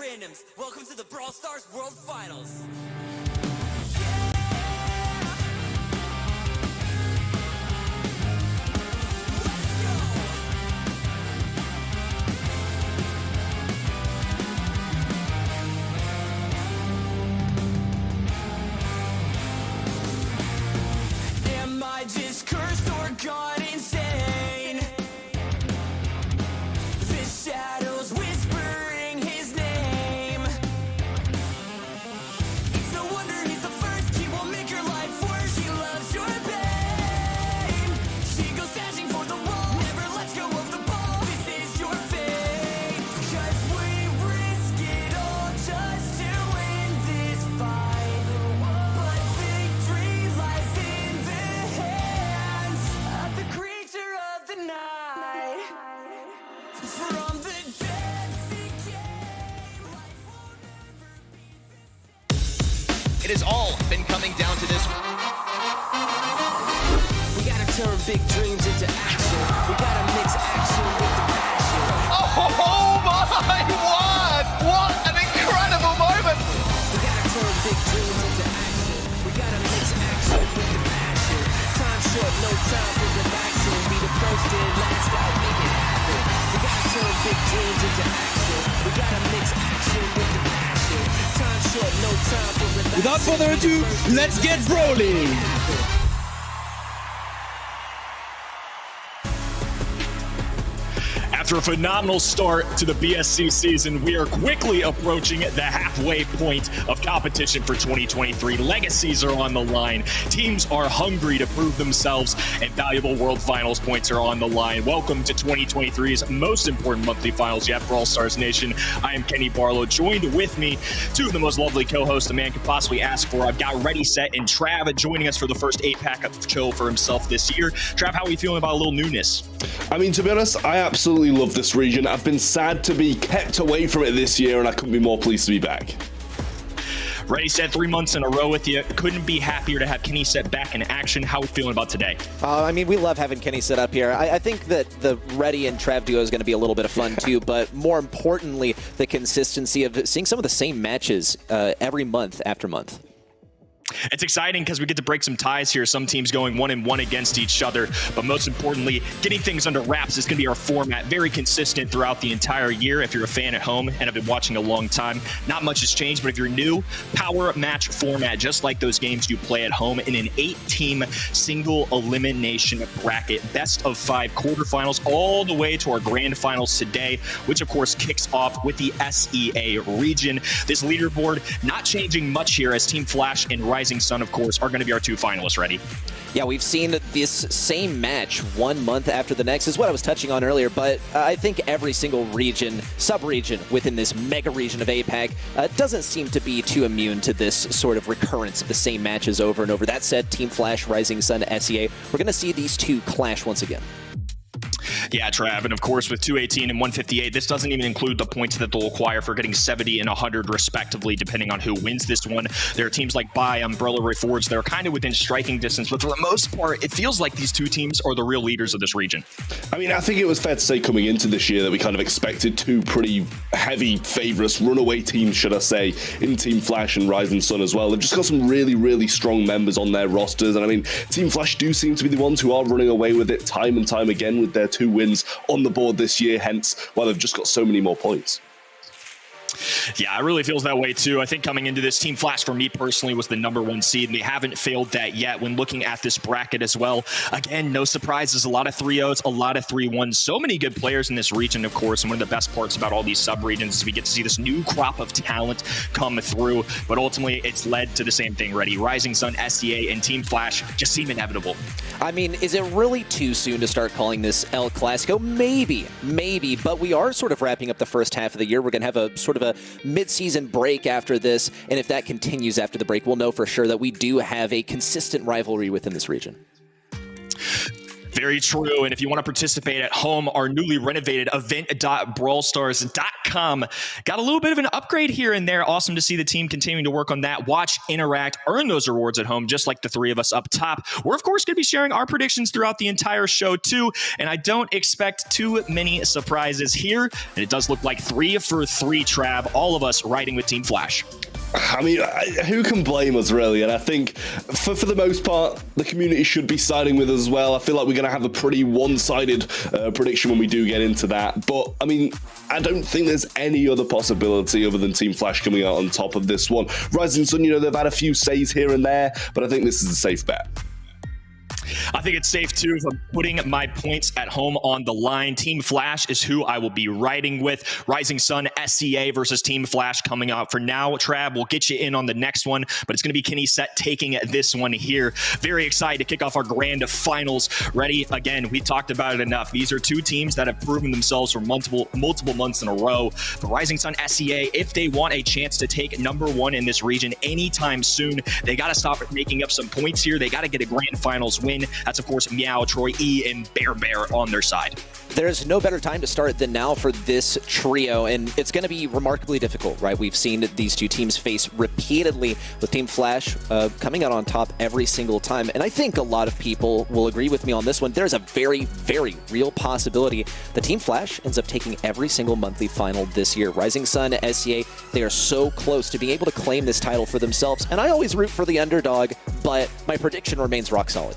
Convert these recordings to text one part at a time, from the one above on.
randoms. Welcome to the Brawl Stars World Finals. Am I just cursed or gone insane? The shadows whispering his name. It's no wonder he's the first. He will make your life worse. He loves your pain. She goes dashing for the wall, never lets go of the ball. This is your fate. 'Cause we risk it all just to win this fight. But victory lies in the hands of the creature of the night. From the depths it came, life will never be the same. It has all been coming down to this. We gotta turn big dreams into action. We gotta mix action with the passion. without further ado, let's get brawling! After a phenomenal start to the BSC season, we are quickly approaching the halfway point of competition for 2023. Legacies are on the line. Teams are hungry to prove themselves, and valuable World Finals points are on the line. Welcome to 2023's most important monthly finals yet for All Stars Nation. I am Kenny Barlow, joined with me two of the most lovely co-hosts a man could possibly ask for. I've got Ready, Set, and Trav joining us for the first APAC show for himself this year. Trav, how are we feeling about a little newness? I mean, to be honest, I absolutely love this region. I've been sad to be kept away from it this year, and I couldn't be more pleased to be back. Ready, Set, 3 months in a row with you. Couldn't be happier to have Kenny Set back in action. How are we feeling about today? I mean, we love having Kenny Set up here. I think that the Ready and Trav duo is going to be a little bit of fun too, but more importantly, the consistency of seeing some of the same matches every month after month. It's exciting because we get to break some ties here. Some teams going 1-1 against each other, but most importantly, getting things under wraps is going to be our format. Very consistent throughout the entire year. If you're a fan at home and have been watching a long time, not much has changed, but if you're new, power match format, just like those games you play at home in an 8-team single elimination bracket. Best of 5 quarterfinals all the way to our grand finals today, which of course kicks off with the SEA region. This leaderboard not changing much here as Team Flash and Rising Sun, of course, are going to be our 2 finalists. Ready? Yeah, we've seen this same match 1 month after the next, is what I was touching on earlier, but I think every single region, sub-region within this mega region of APAC doesn't seem to be too immune to this sort of recurrence of the same matches over and over. That said, Team Flash, Rising Sun, SEA, we're going to see these two clash once again. Yeah, Trav, and of course with 218 and 158, this doesn't even include the points that they'll acquire for getting 70 and 100 respectively, depending on who wins this one. There are teams like Bai, Umbrella, Reforged, they're kind of within striking distance, but for the most part, it feels like these two teams are the real leaders of this region. I mean, I think it was fair to say coming into this year that we kind of expected 2 pretty heavy favorites, runaway teams, should I say, in Team Flash and Rising Sun as well. They've just got some really, really strong members on their rosters, and I mean, Team Flash do seem to be the ones who are running away with it time and time again with their 2 wins on the board this year, hence why they've just got so many more points. Yeah, it really feels that way too. I think coming into this, Team Flash for me personally was the #1 seed, and they haven't failed that yet when looking at this bracket as well. Again, no surprises, a lot of 3-0s, a lot of 3-1s. So many good players in this region, of course, and one of the best parts about all these sub-regions is we get to see this new crop of talent come through, but ultimately it's led to the same thing. Ready, Rising Sun, SEA, and Team Flash just seem inevitable. I mean, is it really too soon to start calling this El Clasico? Maybe, but we are sort of wrapping up the first half of the year. We're going to have a sort of a mid-season break after this, and if that continues after the break, we'll know for sure that we do have a consistent rivalry within this region. Very true. And if you want to participate at home, our newly renovated event.brawlstars.com got a little bit of an upgrade here and there. Awesome to see the team continuing to work on that. Watch, interact, earn those rewards at home, just like the 3 of us up top. We're, of course, going to be sharing our predictions throughout the entire show, too. And I don't expect too many surprises here. And it does look like 3 for 3, Trav. All of us riding with Team Flash. I mean, who can blame us, really? And I think, for the most part, the community should be siding with us as well. I feel like we're going to have a pretty one-sided prediction when we do get into that. But, I mean, I don't think there's any other possibility other than Team Flash coming out on top of this one. Rising Sun, you know, they've had a few says here and there, but I think this is a safe bet. I think it's safe too if I'm putting my points at home on the line. Team Flash is who I will be riding with. Rising Sun, SEA versus Team Flash coming out. For now, Trav, we'll get you in on the next one, but it's going to be Kenny Set taking this one here. Very excited to kick off our grand finals. Ready? Again, we talked about it enough. These are 2 teams that have proven themselves for multiple months in a row. The Rising Sun, SEA, if they want a chance to take #1 in this region anytime soon, they got to stop making up some points here. They got to get a grand finals win. That's, of course, Meow, Troy E, and Bear on their side. There's no better time to start than now for this trio, and it's going to be remarkably difficult, right? We've seen these 2 teams face repeatedly, with Team Flash coming out on top every single time. And I think a lot of people will agree with me on this one. There's a very, very real possibility that Team Flash ends up taking every single monthly final this year. Rising Sun, SEA, they are so close to being able to claim this title for themselves. And I always root for the underdog, but my prediction remains rock solid.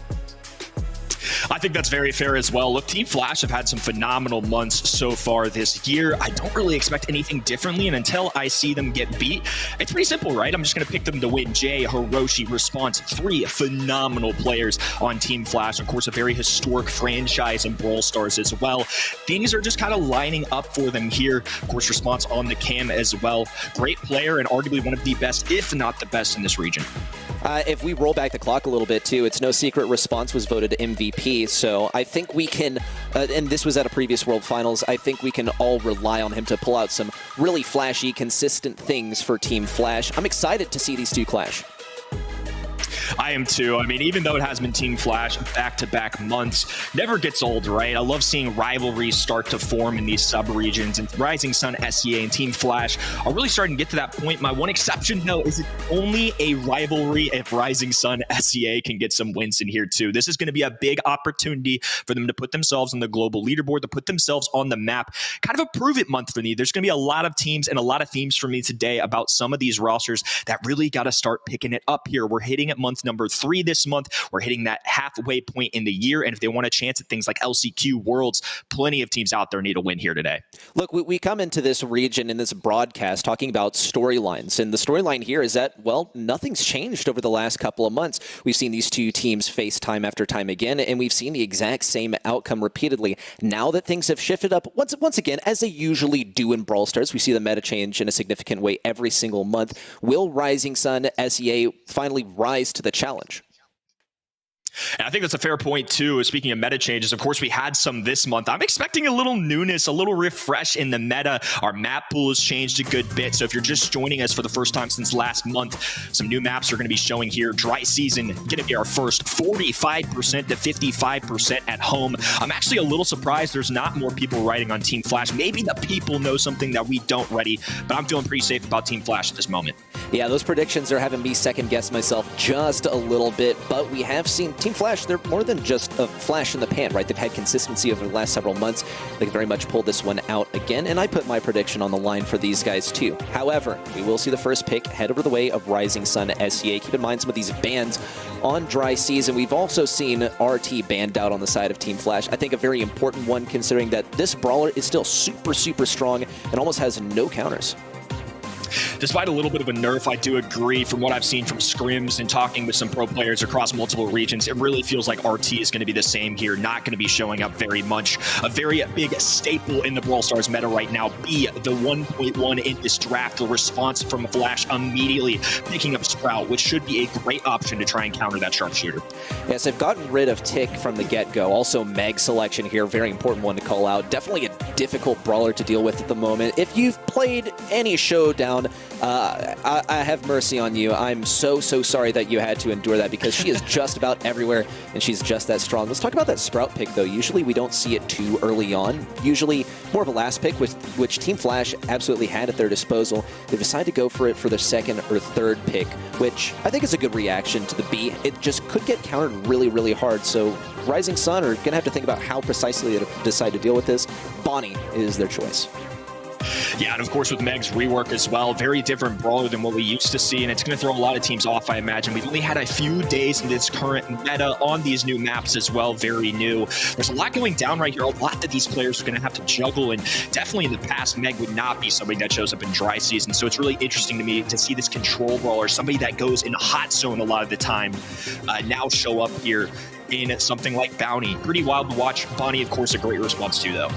I think that's very fair as well. Look, Team Flash have had some phenomenal months so far this year. I don't really expect anything differently, and until I see them get beat, it's pretty simple, right? I'm just going to pick them to win. Jay, Hiroshi, Response, 3 phenomenal players on Team Flash. Of course, a very historic franchise in Brawl Stars as well. Things are just kind of lining up for them here. Of course, Response on the cam as well. Great player and arguably one of the best, if not the best, in this region. If we roll back the clock a little bit, too, it's no secret Response was voted MVP, so I think we can, and this was at a previous World Finals, I think we can all rely on him to pull out some really flashy, consistent things for Team Flash. I'm excited to see these two clash. I am too. I mean, even though it has been Team Flash back-to-back months, never gets old, right? I love seeing rivalries start to form in these sub-regions, and Rising Sun, SEA, and Team Flash are really starting to get to that point. My one exception, though, is it only a rivalry if Rising Sun, SEA can get some wins in here, too. This is going to be a big opportunity for them to put themselves on the global leaderboard, to put themselves on the map. Kind of a prove-it month for me. There's going to be a lot of teams and a lot of themes for me today about some of these rosters that really got to start picking it up here. We're hitting at month number 3 this month. We're hitting that halfway point in the year, and if they want a chance at things like LCQ, Worlds, plenty of teams out there need a win here today. Look, we come into this region in this broadcast talking about storylines, and the storyline here is that, well, nothing's changed over the last couple of months. We've seen these two teams face time after time again, and we've seen the exact same outcome repeatedly. Now that things have shifted up, once again, as they usually do in Brawl Stars, we see the meta change in a significant way every single month. Will Rising Sun, SEA finally rise to the challenge? And I think that's a fair point, too. Speaking of meta changes, of course, we had some this month. I'm expecting a little newness, a little refresh in the meta. Our map pool has changed a good bit. So if you're just joining us for the first time since last month, some new maps are going to be showing here. Dry Season, going to be our first 45% to 55% at home. I'm actually a little surprised there's not more people writing on Team Flash. Maybe the people know something that we don't already, but I'm feeling pretty safe about Team Flash at this moment. Yeah, those predictions are having me second-guess myself just a little bit, but we have seen Team Flash, they're more than just a flash in the pan, right? They've had consistency over the last several months. They very much pulled this one out again, and I put my prediction on the line for these guys too. However, we will see the first pick head over the way of Rising Sun, SEA. Keep in mind some of these bans on Dry Season. We've also seen RT banned out on the side of Team Flash. I think a very important one, considering that this brawler is still super, super strong and almost has no counters. Despite a little bit of a nerf, I do agree from what I've seen from scrims and talking with some pro players across multiple regions, it really feels like RT is going to be the same here, not going to be showing up very much. A very big staple in the Brawl Stars meta right now, be the 1.1 in this draft, the response from Flash immediately picking up Sprout, which should be a great option to try and counter that sharpshooter. Yes, they've gotten rid of Tick from the get-go. Also, Meg selection here, very important one to call out. Definitely a difficult brawler to deal with at the moment. If you've played any Showdown, I have mercy on you. I'm so sorry that you had to endure that, because she is just about everywhere and she's just that strong. Let's talk about that Sprout pick, though. Usually we don't see it too early on. Usually more of a last pick, which Team Flash absolutely had at their disposal. They decided to go for it for their second or third pick, which I think is a good reaction to the B. It just could get countered really, really hard. So Rising Sun are going to have to think about how precisely they decide to deal with this. Bonnie is their choice. Yeah, and of course with Meg's rework as well, very different brawler than what we used to see, and it's going to throw a lot of teams off, I imagine. We've only had a few days in this current meta on these new maps as well, very new. There's a lot going down right here, a lot that these players are going to have to juggle, and definitely in the past, Meg would not be somebody that shows up in Dry Season, so it's really interesting to me to see this control brawler, somebody that goes in a hot zone a lot of the time, now show up here in something like Bounty. Pretty wild to watch. Bonnie, of course, a great response too, though.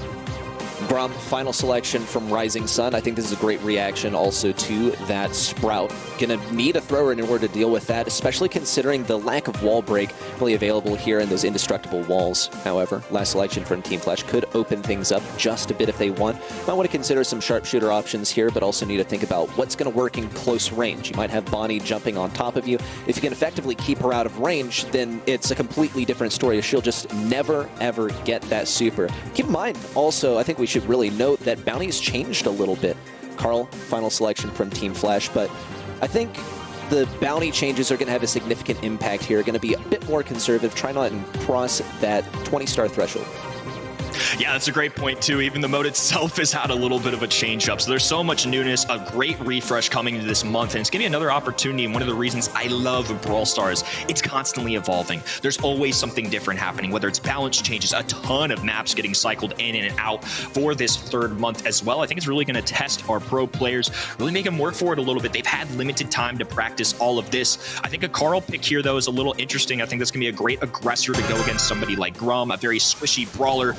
Grum, final selection from Rising Sun. I think this is a great reaction also to that Sprout. Gonna need a thrower in order to deal with that, especially considering the lack of wall break really available here in those indestructible walls. However, last selection from Team Flash could open things up just a bit if they want. Might want to consider some sharpshooter options here, but also need to think about what's going to work in close range. You might have Bonnie jumping on top of you. If you can effectively keep her out of range, then it's a completely different story. She'll just never, ever get that super. Keep in mind, also, I think we should really note that Bounty's changed a little bit. Carl, final selection from Team Flash, but I think the bounty changes are going to have a significant impact here. Going to be a bit more conservative, try not and cross that 20-star threshold. Yeah, that's a great point too. Even the mode itself has had a little bit of a change up. So there's so much newness, a great refresh coming into this month, and it's giving me another opportunity. And one of the reasons I love Brawl Stars, it's constantly evolving. There's always something different happening, whether it's balance changes, a ton of maps getting cycled in and out for this third month as well. I think it's really going to test our pro players, really make them work for it a little bit. They've had limited time to practice all of this. I think a Carl pick here, though, is a little interesting. I think that's going to be a great aggressor to go against somebody like Grum, a very squishy brawler.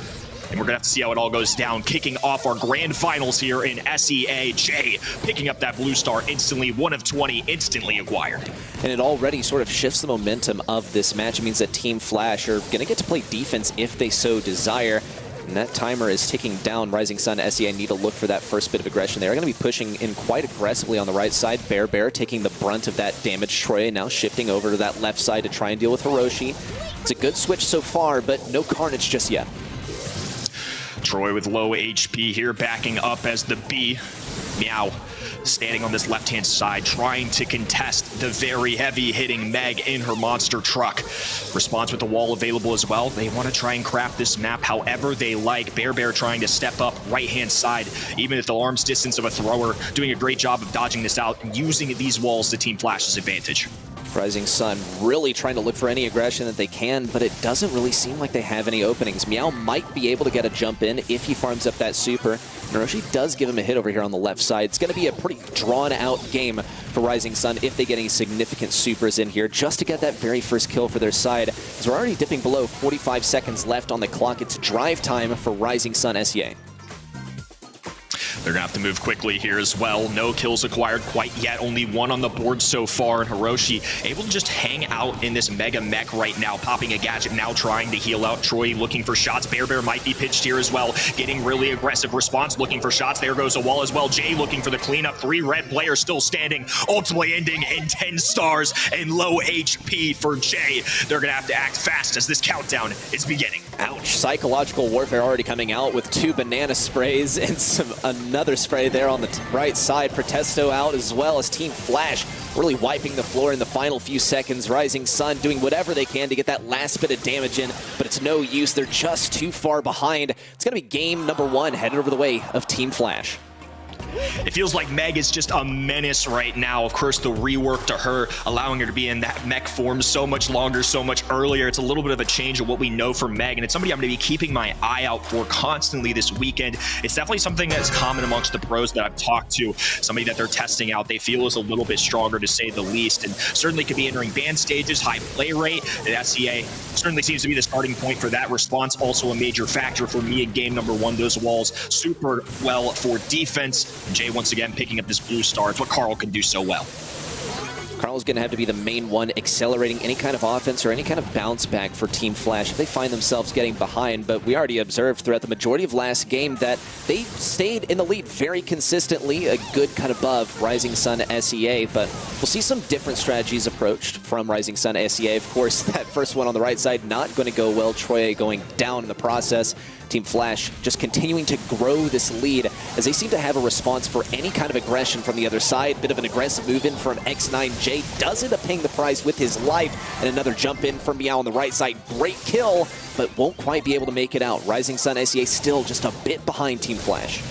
And we're going to have to see how it all goes down. Kicking off our grand finals here in SEA. Jay picking up that blue star instantly, 1 of 20, instantly acquired. And it already sort of shifts the momentum of this match. It means that Team Flash are going to get to play defense if they so desire. And that timer is ticking down. Rising Sun, SEA need to look for that first bit of aggression. They are going to be pushing in quite aggressively on the right side. Bear taking the brunt of that damage. Troy now shifting over to that left side to try and deal with Hiroshi. It's a good switch so far, but no carnage just yet. Troy with low HP here, backing up as the B. Meow standing on this left-hand side, trying to contest the very heavy-hitting Meg in her monster truck. Response with the wall available as well. They want to try and craft this map however they like. Bear trying to step up right-hand side, even at the arm's distance of a thrower, doing a great job of dodging this out and using these walls to Team Flash's advantage. Rising Sun really trying to look for any aggression that they can, but it doesn't really seem like they have any openings. Meow might be able to get a jump in if he farms up that super. Hiroshi does give him a hit over here on the left side. It's going to be a pretty drawn-out game for Rising Sun if they get any significant supers in here, just to get that very first kill for their side. As we're already dipping below 45 seconds left on the clock, it's drive time for Rising Sun SEA. They're going to have to move quickly here as well. No kills acquired quite yet. Only 1 on the board so far. And Hiroshi able to just hang out in this mega mech right now. Popping a gadget now, trying to heal out. Troy looking for shots. Bear might be pitched here as well. Getting really aggressive response, looking for shots. There goes a wall as well. Jay looking for the cleanup. 3 red players still standing. Ultimately ending in 10 stars and low HP for Jay. They're going to have to act fast as this countdown is beginning. Ouch. Psychological warfare already coming out with 2 banana sprays and another spray there on the right side. Protesto out as well as Team Flash really wiping the floor in the final few seconds. Rising Sun doing whatever they can to get that last bit of damage in, but it's no use. They're just too far behind. It's going to be game number 1 headed over the way of Team Flash. It feels like Meg is just a menace right now. Of course, the rework to her, allowing her to be in that mech form so much longer, so much earlier. It's a little bit of a change of what we know from Meg, and it's somebody I'm going to be keeping my eye out for constantly this weekend. It's definitely something that's common amongst the pros that I've talked to. Somebody that they're testing out, they feel is a little bit stronger, to say the least, and certainly could be entering ban stages, high play rate. And SEA certainly seems to be the starting point for that response. Also a major factor for me in game number 1. Those walls super well for defense. And Jay once again picking up this blue star. It's what Carl can do so well. Carl's going to have to be the main one accelerating any kind of offense or any kind of bounce back for Team Flash if they find themselves getting behind. But we already observed throughout the majority of last game that they stayed in the lead very consistently, a good cut above Rising Sun SEA. But we'll see some different strategies approached from Rising Sun SEA. Of course, that first one on the right side not going to go well. Troy going down in the process. Team Flash just continuing to grow this lead as they seem to have a response for any kind of aggression from the other side. Bit of an aggressive move in from X9J. Does end up paying the price with his life. And another jump in from Meow on the right side. Great kill, but won't quite be able to make it out. Rising Sun SEA still just a bit behind Team Flash.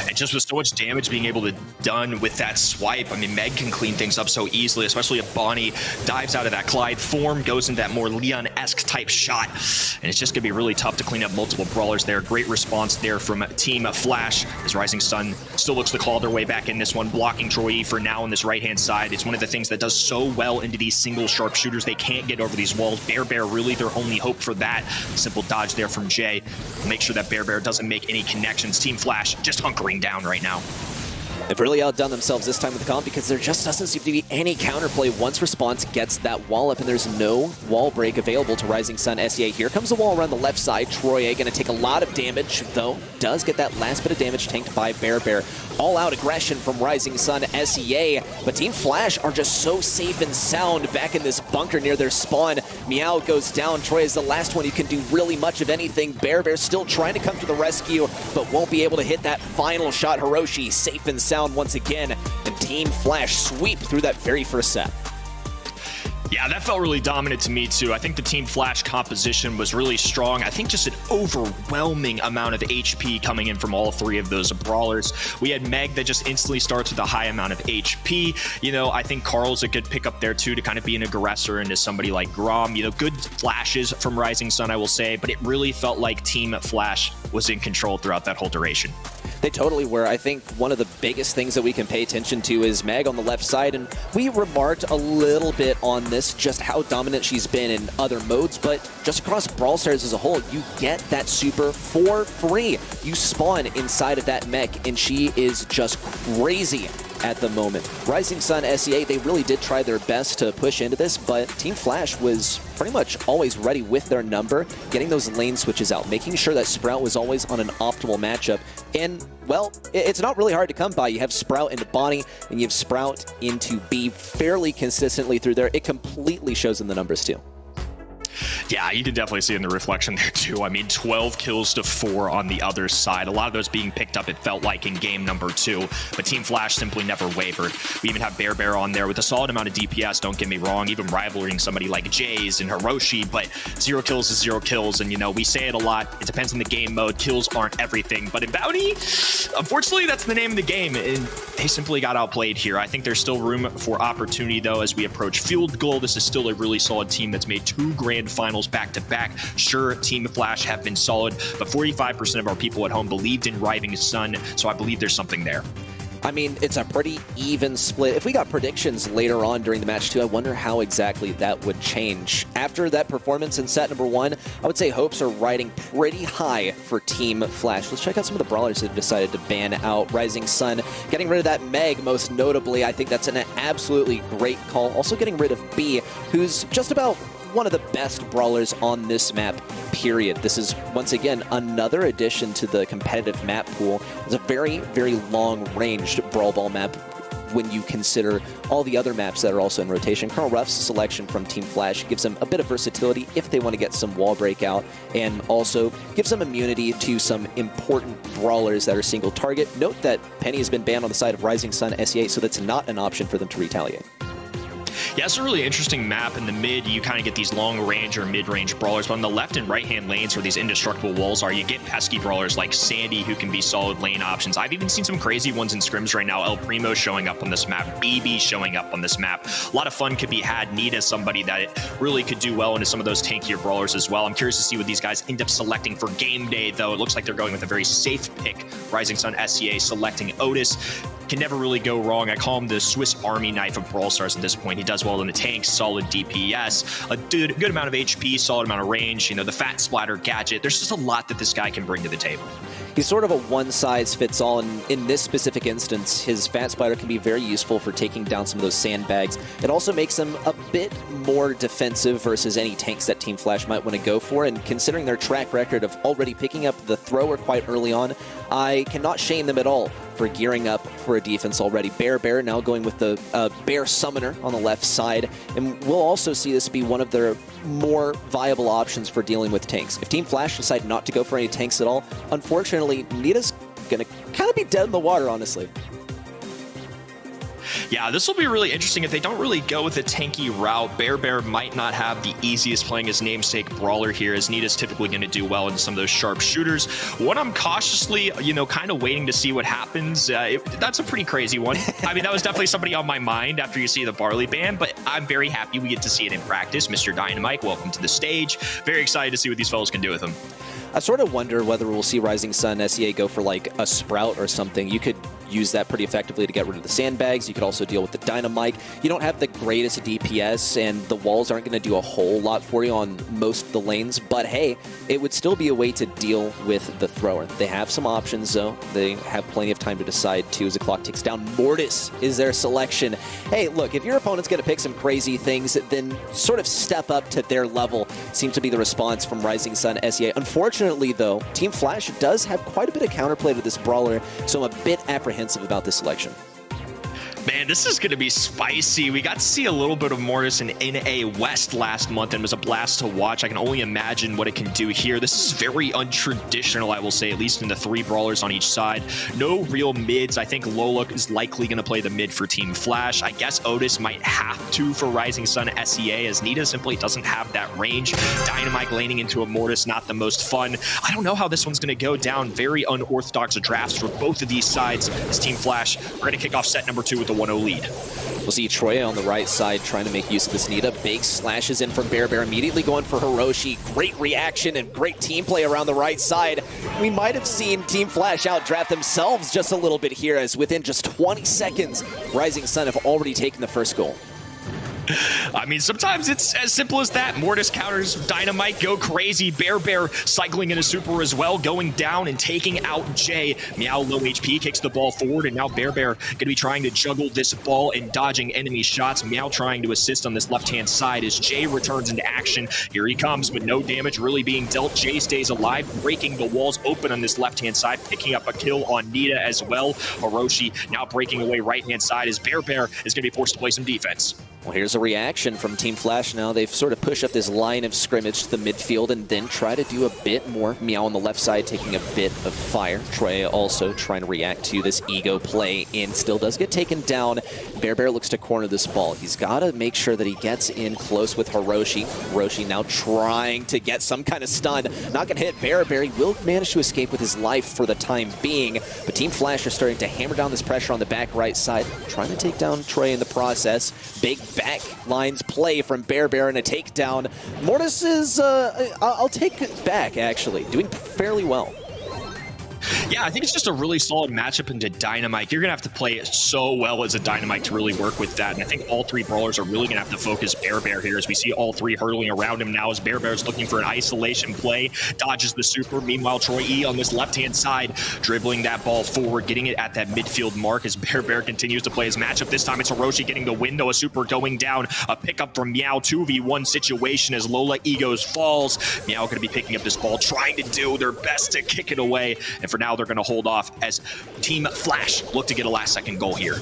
And just with so much damage being able to done with that swipe, I mean, Meg can clean things up so easily, especially if Bonnie dives out of that Clyde form, goes into that more Leon-esque type shot. And it's just going to be really tough to clean up multiple brawlers there. Great response there from Team Flash as Rising Sun still looks to claw their way back in this one, blocking Troy for now on this right-hand side. It's one of the things that does so well into these single sharpshooters. They can't get over these walls. Bear really their only hope for that. Simple dodge there from Jay. Make sure that Bear doesn't make any connections. Team Flash just hunkering down right now. They've really outdone themselves this time with the comp because there just doesn't seem to be any counterplay once Response gets that wall up, and there's no wall break available to Rising Sun SEA. Here comes the wall around the left side. Troy going to take a lot of damage, though does get that last bit of damage tanked by Bear. All-out aggression from Rising Sun SEA, but Team Flash are just so safe and sound back in this bunker near their spawn. Meow goes down. Troy is the last one who can do really much of anything. Bear still trying to come to the rescue, but won't be able to hit that final shot. Hiroshi safe and sound once again, and Team Flash sweep through that very first set. Yeah, that felt really dominant to me too. I think the Team Flash composition was really strong. I think just an overwhelming amount of HP coming in from all three of those brawlers. We had Meg that just instantly starts with a high amount of HP. You know, I think Carl's a good pickup there too to kind of be an aggressor into somebody like Grom. You know, good flashes from Rising Sun, I will say, but it really felt like Team Flash was in control throughout that whole duration. They totally were. I think one of the biggest things that we can pay attention to is Meg on the left side, and we remarked a little bit on this, just how dominant she's been in other modes, but just across Brawl Stars as a whole, you get that super for free. You spawn inside of that mech, and she is just crazy at the moment. Rising Sun, SEA, they really did try their best to push into this, but Team Flash was pretty much always ready with their number, getting those lane switches out, making sure that Sprout was always on an optimal matchup. And, well, it's not really hard to come by. You have Sprout into Bonnie, and you have Sprout into B fairly consistently through there. It completely shows in the numbers, too. Yeah, you can definitely see in the reflection there too. I mean, 12 kills to 4 on the other side. A lot of those being picked up, it felt like, in game number 2. But Team Flash simply never wavered. We even have Bear on there with a solid amount of DPS, don't get me wrong, even rivaling somebody like Jays and Hiroshi, but 0 kills is 0 kills. And, you know, we say it a lot. It depends on the game mode. Kills aren't everything. But in Bounty, unfortunately, that's the name of the game. And they simply got outplayed here. I think there's still room for opportunity, though, as we approach field goal. This is still a really solid team that's made 2 grand finals back-to-back. Sure, Team Flash have been solid, but 45% of our people at home believed in Rising Sun, so I believe there's something there. I mean, it's a pretty even split. If we got predictions later on during the match too, I wonder how exactly that would change. After that performance in set number 1, I would say hopes are riding pretty high for Team Flash. Let's check out some of the brawlers that have decided to ban out. Rising Sun, getting rid of that Meg most notably. I think that's an absolutely great call. Also getting rid of B, who's just about one of the best brawlers on this map, period. This is, once again, another addition to the competitive map pool. It's a very, very long-ranged Brawl Ball map when you consider all the other maps that are also in rotation. Colonel Ruff's selection from Team Flash gives them a bit of versatility if they want to get some wall breakout, and also gives them immunity to some important brawlers that are single target. Note that Penny has been banned on the side of Rising Sun SEA, so that's not an option for them to retaliate. Yeah, it's a really interesting map. In the mid, you kind of get these long-range or mid-range brawlers, but on the left and right-hand lanes where these indestructible walls are, you get pesky brawlers like Sandy, who can be solid lane options. I've even seen some crazy ones in scrims right now. El Primo showing up on this map, BB showing up on this map. A lot of fun could be had. Nita, somebody that it really could do well into some of those tankier brawlers as well. I'm curious to see what these guys end up selecting for game day, though. It looks like they're going with a very safe pick. Rising Sun SEA selecting Otis. Can never really go wrong. I call him the Swiss Army knife of Brawl Stars at this point. He does well in the tanks, solid DPS, a good amount of HP, solid amount of range, you know, the fat splatter gadget. There's just a lot that this guy can bring to the table. He's sort of a one-size-fits-all, and in this specific instance, his Fat Splatter can be very useful for taking down some of those sandbags. It also makes him a bit more defensive versus any tanks that Team Flash might want to go for, and considering their track record of already picking up the thrower quite early on, I cannot shame them at all for gearing up for a defense already. Bear now going with the Bear Summoner on the left side, and we'll also see this be one of their more viable options for dealing with tanks. If Team Flash decide not to go for any tanks at all, unfortunately, Nita's gonna kind of be dead in the water, honestly. Yeah, this will be really interesting if they don't really go with a tanky route. Bear might not have the easiest playing his namesake brawler here, as Nita's typically going to do well in some of those sharp shooters. One I'm cautiously, kind of waiting to see what happens. That's a pretty crazy one. I mean, that was definitely somebody on my mind after you see the Barley ban, but I'm very happy we get to see it in practice. Mr. Dynamite, welcome to the stage. Very excited to see what these fellas can do with him. I sort of wonder whether we'll see Rising Sun SEA go for like a Sprout or something. You could use that pretty effectively to get rid of the sandbags. You could also deal with the Dynamite. You don't have the greatest DPS, and the walls aren't going to do a whole lot for you on most of the lanes, but hey, it would still be a way to deal with the thrower. They have some options, though. They have plenty of time to decide, too, as the clock ticks down. Mortis is their selection. Hey, look, if your opponent's going to pick some crazy things, then sort of step up to their level seems to be the response from Rising Sun SEA. Unfortunately, though, Team Flash does have quite a bit of counterplay to this brawler, so I'm a bit apprehensive about this selection. Man, this is going to be spicy. We got to see a little bit of Mortis in NA West last month, and it was a blast to watch. I can only imagine what it can do here. This is very untraditional, I will say, at least in the 3 brawlers on each side. No real mids. I think Lola is likely going to play the mid for Team Flash. I guess Otis might have to for Rising Sun SEA, as Nita simply doesn't have that range. Dynamite laning into a Mortis, not the most fun. I don't know how this one's going to go down. Very unorthodox drafts for both of these sides. As Team Flash, we're going to kick off set number 2 with the 1-0 lead. We'll see Troya on the right side trying to make use of this Nita. Big slashes in from Bear, immediately going for Hiroshi. Great reaction and great team play around the right side. We might have seen Team Flash outdraft themselves just a little bit here, as within just 20 seconds, Rising Sun have already taken the first goal. I mean, sometimes it's as simple as that. Mortis counters, Dynamite go crazy. Bear cycling in a super as well, going down and taking out Jay. Meow low HP kicks the ball forward, and now Bear going to be trying to juggle this ball and dodging enemy shots. Meow trying to assist on this left-hand side as Jay returns into action. Here he comes, but no damage really being dealt. Jay stays alive, breaking the walls open on this left-hand side, picking up a kill on Nita as well. Hiroshi now breaking away right-hand side as Bear is going to be forced to play some defense. Well, here's a reaction from Team Flash now. They've sort of pushed up this line of scrimmage to the midfield and then try to do a bit more. Meow on the left side taking a bit of fire. Troya also trying to react to this ego play in. Still does get taken down. Bear looks to corner this ball. He's got to make sure that he gets in close with Hiroshi. Hiroshi now trying to get some kind of stun. Not going to hit Bear. He will manage to escape with his life for the time being. But Team Flash are starting to hammer down this pressure on the back right side. Trying to take down Troya in the process. Big back lines play from Bear and a takedown. Mortis is, I'll take it back, actually. Doing fairly well. Yeah, I think it's just a really solid matchup into Dynamite. You're going to have to play it so well as a Dynamite to really work with that. And I think all 3 brawlers are really going to have to focus Bear here, as we see all 3 hurtling around him now as Bear is looking for an isolation play. Dodges the super. Meanwhile, Troy E on this left-hand side, dribbling that ball forward, getting it at that midfield mark as Bear continues to play his matchup. This time it's Hiroshi getting the win, though. A super going down. A pickup from Meow. 2v1 situation as Lola Egos falls. Meow going to be picking up this ball, trying to do their best to kick it away. And for now, they're going to hold off as Team Flash look to get a last-second goal here.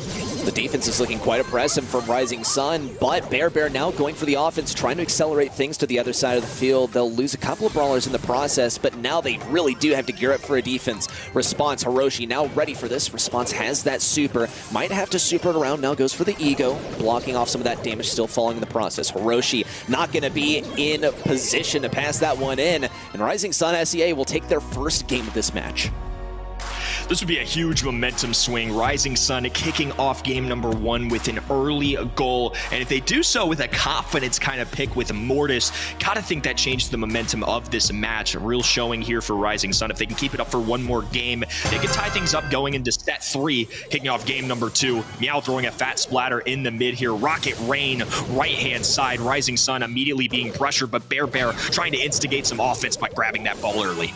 The defense is looking quite oppressive from Rising Sun, but Bear now going for the offense, trying to accelerate things to the other side of the field. They'll lose a couple of brawlers in the process, but now they really do have to gear up for a defense. Response, Hiroshi now ready for this. Response has that super. Might have to super it around. Now goes for the ego, blocking off some of that damage, still falling in the process. Hiroshi not going to be in position to pass that one in, and Rising Sun SEA will take their first game of this match. This would be a huge momentum swing. Rising Sun kicking off game number 1 with an early goal. And if they do so with a confidence kind of pick with Mortis, gotta think that changes the momentum of this match. A real showing here for Rising Sun. If they can keep it up for one more game, they can tie things up going into set 3, kicking off game number 2. Meow throwing a fat splatter in the mid here. Rocket Rain, right-hand side. Rising Sun immediately being pressured, but Bear trying to instigate some offense by grabbing that ball early.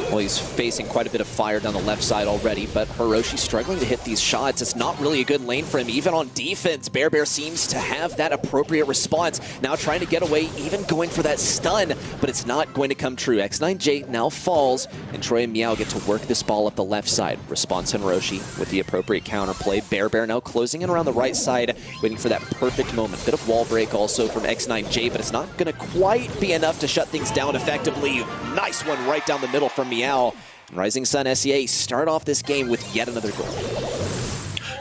Well, he's facing quite a bit of fire down the left side already, but Hiroshi struggling to hit these shots. It's not really a good lane for him. Even on defense, Bear seems to have that appropriate response. Now trying to get away, even going for that stun, but it's not going to come true. X9J now falls, and Troy and Meow get to work this ball up the left side. Response on Hiroshi with the appropriate counterplay. Bear now closing in around the right side, waiting for that perfect moment. Bit of wall break also from X9J, but it's not going to quite be enough to shut things down effectively. Nice one right down the middle from Meow. Rising Sun SEA start off this game with yet another goal.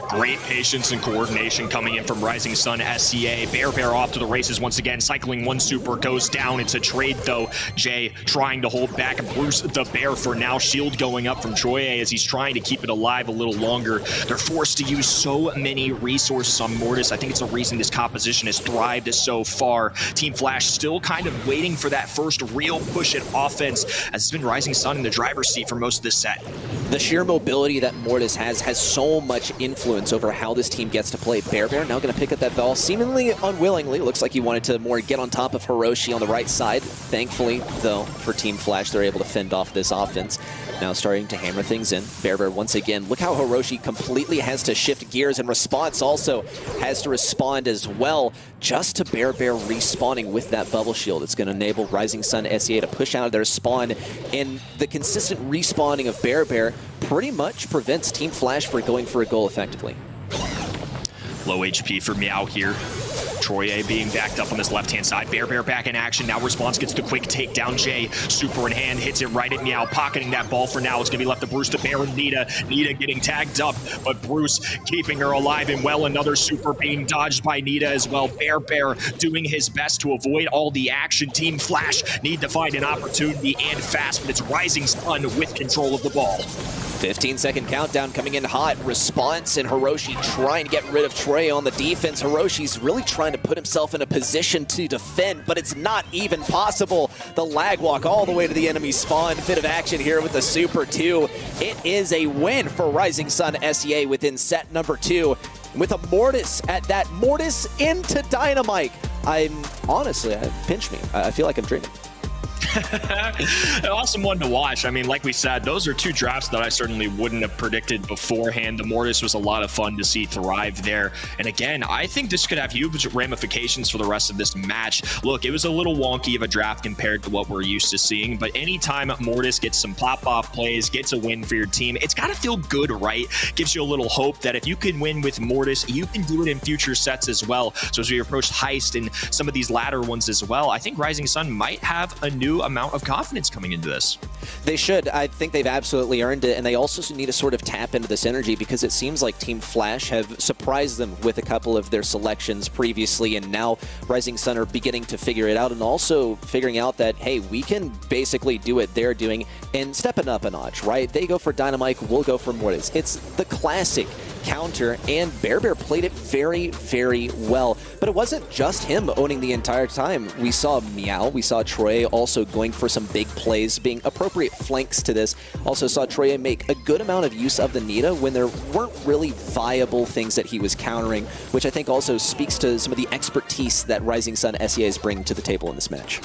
Great patience and coordination coming in from Rising Sun SCA. Bear off to the races once again. Cycling one super goes down. It's a trade though. Jay trying to hold back Bruce the Bear for now. Shield going up from Troye as he's trying to keep it alive a little longer. They're forced to use so many resources on Mortis. I think it's a reason this composition has thrived so far. Team Flash still kind of waiting for that first real push at offense as it's been Rising Sun in the driver's seat for most of this set. The sheer mobility that Mortis has so much influence over how this team gets to play. Bear now going to pick up that ball seemingly unwillingly. Looks like he wanted to more get on top of Hiroshi on the right side. Thankfully, though, for Team Flash, they're able to fend off this offense. Now starting to hammer things in. Bear once again. Look how Hiroshi completely has to shift gears, and Response also has to respond as well, just to Bear respawning with that bubble shield. It's going to enable Rising Sun SEA to push out of their spawn, and the consistent respawning of Bear pretty much prevents Team Flash from going for a goal effectively. Low HP for Meow here. Troye being backed up on this left-hand side. Bear back in action. Now Response gets the quick takedown. Jay, super in hand, hits it right at Meow, pocketing that ball for now. It's going to be left to Bruce, to Bear, and Nita. Nita getting tagged up, but Bruce keeping her alive and well. Another super being dodged by Nita as well. Bear doing his best to avoid all the action. Team Flash need to find an opportunity and fast, but it's Rising Sun with control of the ball. 15-second countdown coming in hot. Response and Hiroshi trying to get rid of Troy on the defense. Hiroshi's really trying to put himself in a position to defend, but it's not even possible. The lag walk all the way to the enemy spawn. Bit of action here with the Super 2. It is a win for Rising Sun SEA within set number 2. With a Mortis at that. Mortis into Dynamite. Honestly, pinch me. I feel like I'm dreaming. An awesome one to watch. I mean, like we said, those are two drafts that I certainly wouldn't have predicted beforehand. The Mortis was a lot of fun to see thrive there. And again, I think this could have huge ramifications for the rest of this match. Look, it was a little wonky of a draft compared to what we're used to seeing, but anytime Mortis gets some pop-off plays, gets a win for your team, it's got to feel good, right? Gives you a little hope that if you can win with Mortis, you can do it in future sets as well. So as we approach Heist and some of these latter ones as well, I think Rising Sun might have a new amount of confidence coming into this. They should. I think they've absolutely earned it, and they also need to sort of tap into this energy because it seems like Team Flash have surprised them with a couple of their selections previously, and now Rising Sun are beginning to figure it out and also figuring out that, hey, we can basically do what they're doing and stepping up a notch, right? They go for Dynamite, we'll go for Mortis. It's the classic counter, and Bear played it very, very well. But it wasn't just him owning the entire time. We saw Meow, we saw Troy also going for some big plays, being appropriate flanks to this. Also saw Troy make a good amount of use of the Nita when there weren't really viable things that he was countering, which I think also speaks to some of the expertise that Rising Sun SEA is bringing to the table in this match.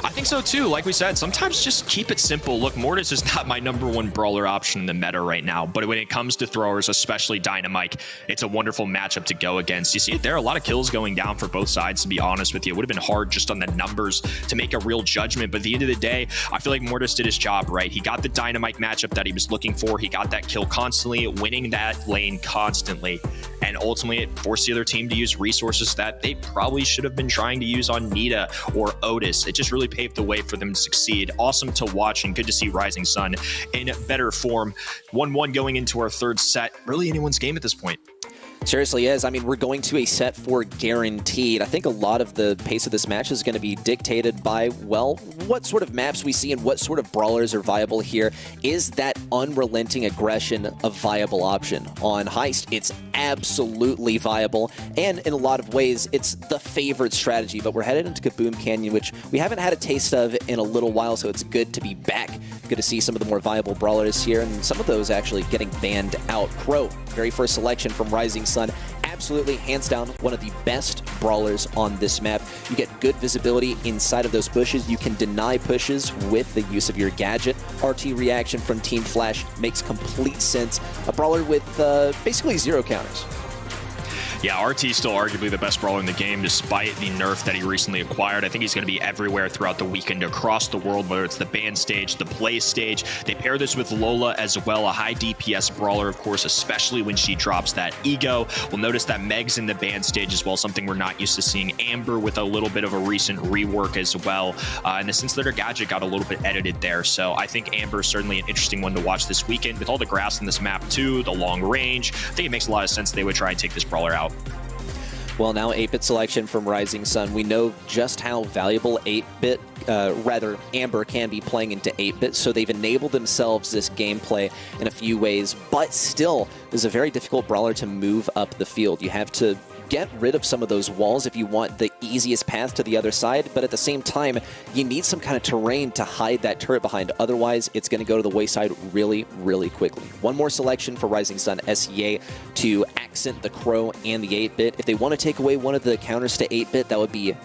I think so too. Like we said, sometimes just keep it simple. Look, Mortis is not my #1 brawler option in the meta right now, but when it comes to throwers, especially Dynamite, it's a wonderful matchup to go against. You see it there, a lot of kills going down for both sides, to be honest with you. It would have been hard just on the numbers to make a real judgment, but at the end of the day, I feel like Mortis did his job right. He got the Dynamite matchup that he was looking for. He got that kill constantly, winning that lane constantly, and ultimately it forced the other team to use resources that they probably should have been trying to use on Nita or Otis. It just really paved the way for them to succeed. Awesome to watch and good to see Rising Sun in better form. 1-1 going into our third set. Really anyone's game at this point. Seriously is. I mean, we're going to a set 4 guaranteed. I think a lot of the pace of this match is going to be dictated by, well, what sort of maps we see and what sort of brawlers are viable here. Is that unrelenting aggression a viable option? On Heist, it's absolutely viable, and in a lot of ways, it's the favorite strategy, but we're headed into Kaboom Canyon, which we haven't had a taste of in a little while, so it's good to be back. Good to see some of the more viable brawlers here, and some of those actually getting banned out. Crow, very first selection from Rising Sun, absolutely hands down one of the best brawlers on this map. You get good visibility inside of those bushes. You can deny pushes with the use of your gadget. RT reaction from Team Flash makes complete sense. A brawler with basically 0 counters. Yeah, RT's still arguably the best brawler in the game, despite the nerf that he recently acquired. I think he's going to be everywhere throughout the weekend across the world, whether it's the ban stage, the play stage. They pair this with Lola as well, a high DPS brawler, of course, especially when she drops that ego. We'll notice that Meg's in the ban stage as well, something we're not used to seeing. Amber with a little bit of a recent rework as well, in the sense that her gadget got a little bit edited there. So I think Amber is certainly an interesting one to watch this weekend. With all the grass in this map too, the long range, I think it makes a lot of sense they would try and take this brawler out. Well, now 8-bit selection from Rising Sun. We know just how valuable 8-bit, Amber can be playing into 8-bit, so they've enabled themselves this gameplay in a few ways, but still, is a very difficult brawler to move up the field. You have to get rid of some of those walls if you want the easiest path to the other side, but at the same time, you need some kind of terrain to hide that turret behind. Otherwise, it's going to go to the wayside really, really quickly. One more selection for Rising Sun SEA to accent the Crow and the 8-bit. If they want to take away one of the counters to 8-bit, that would be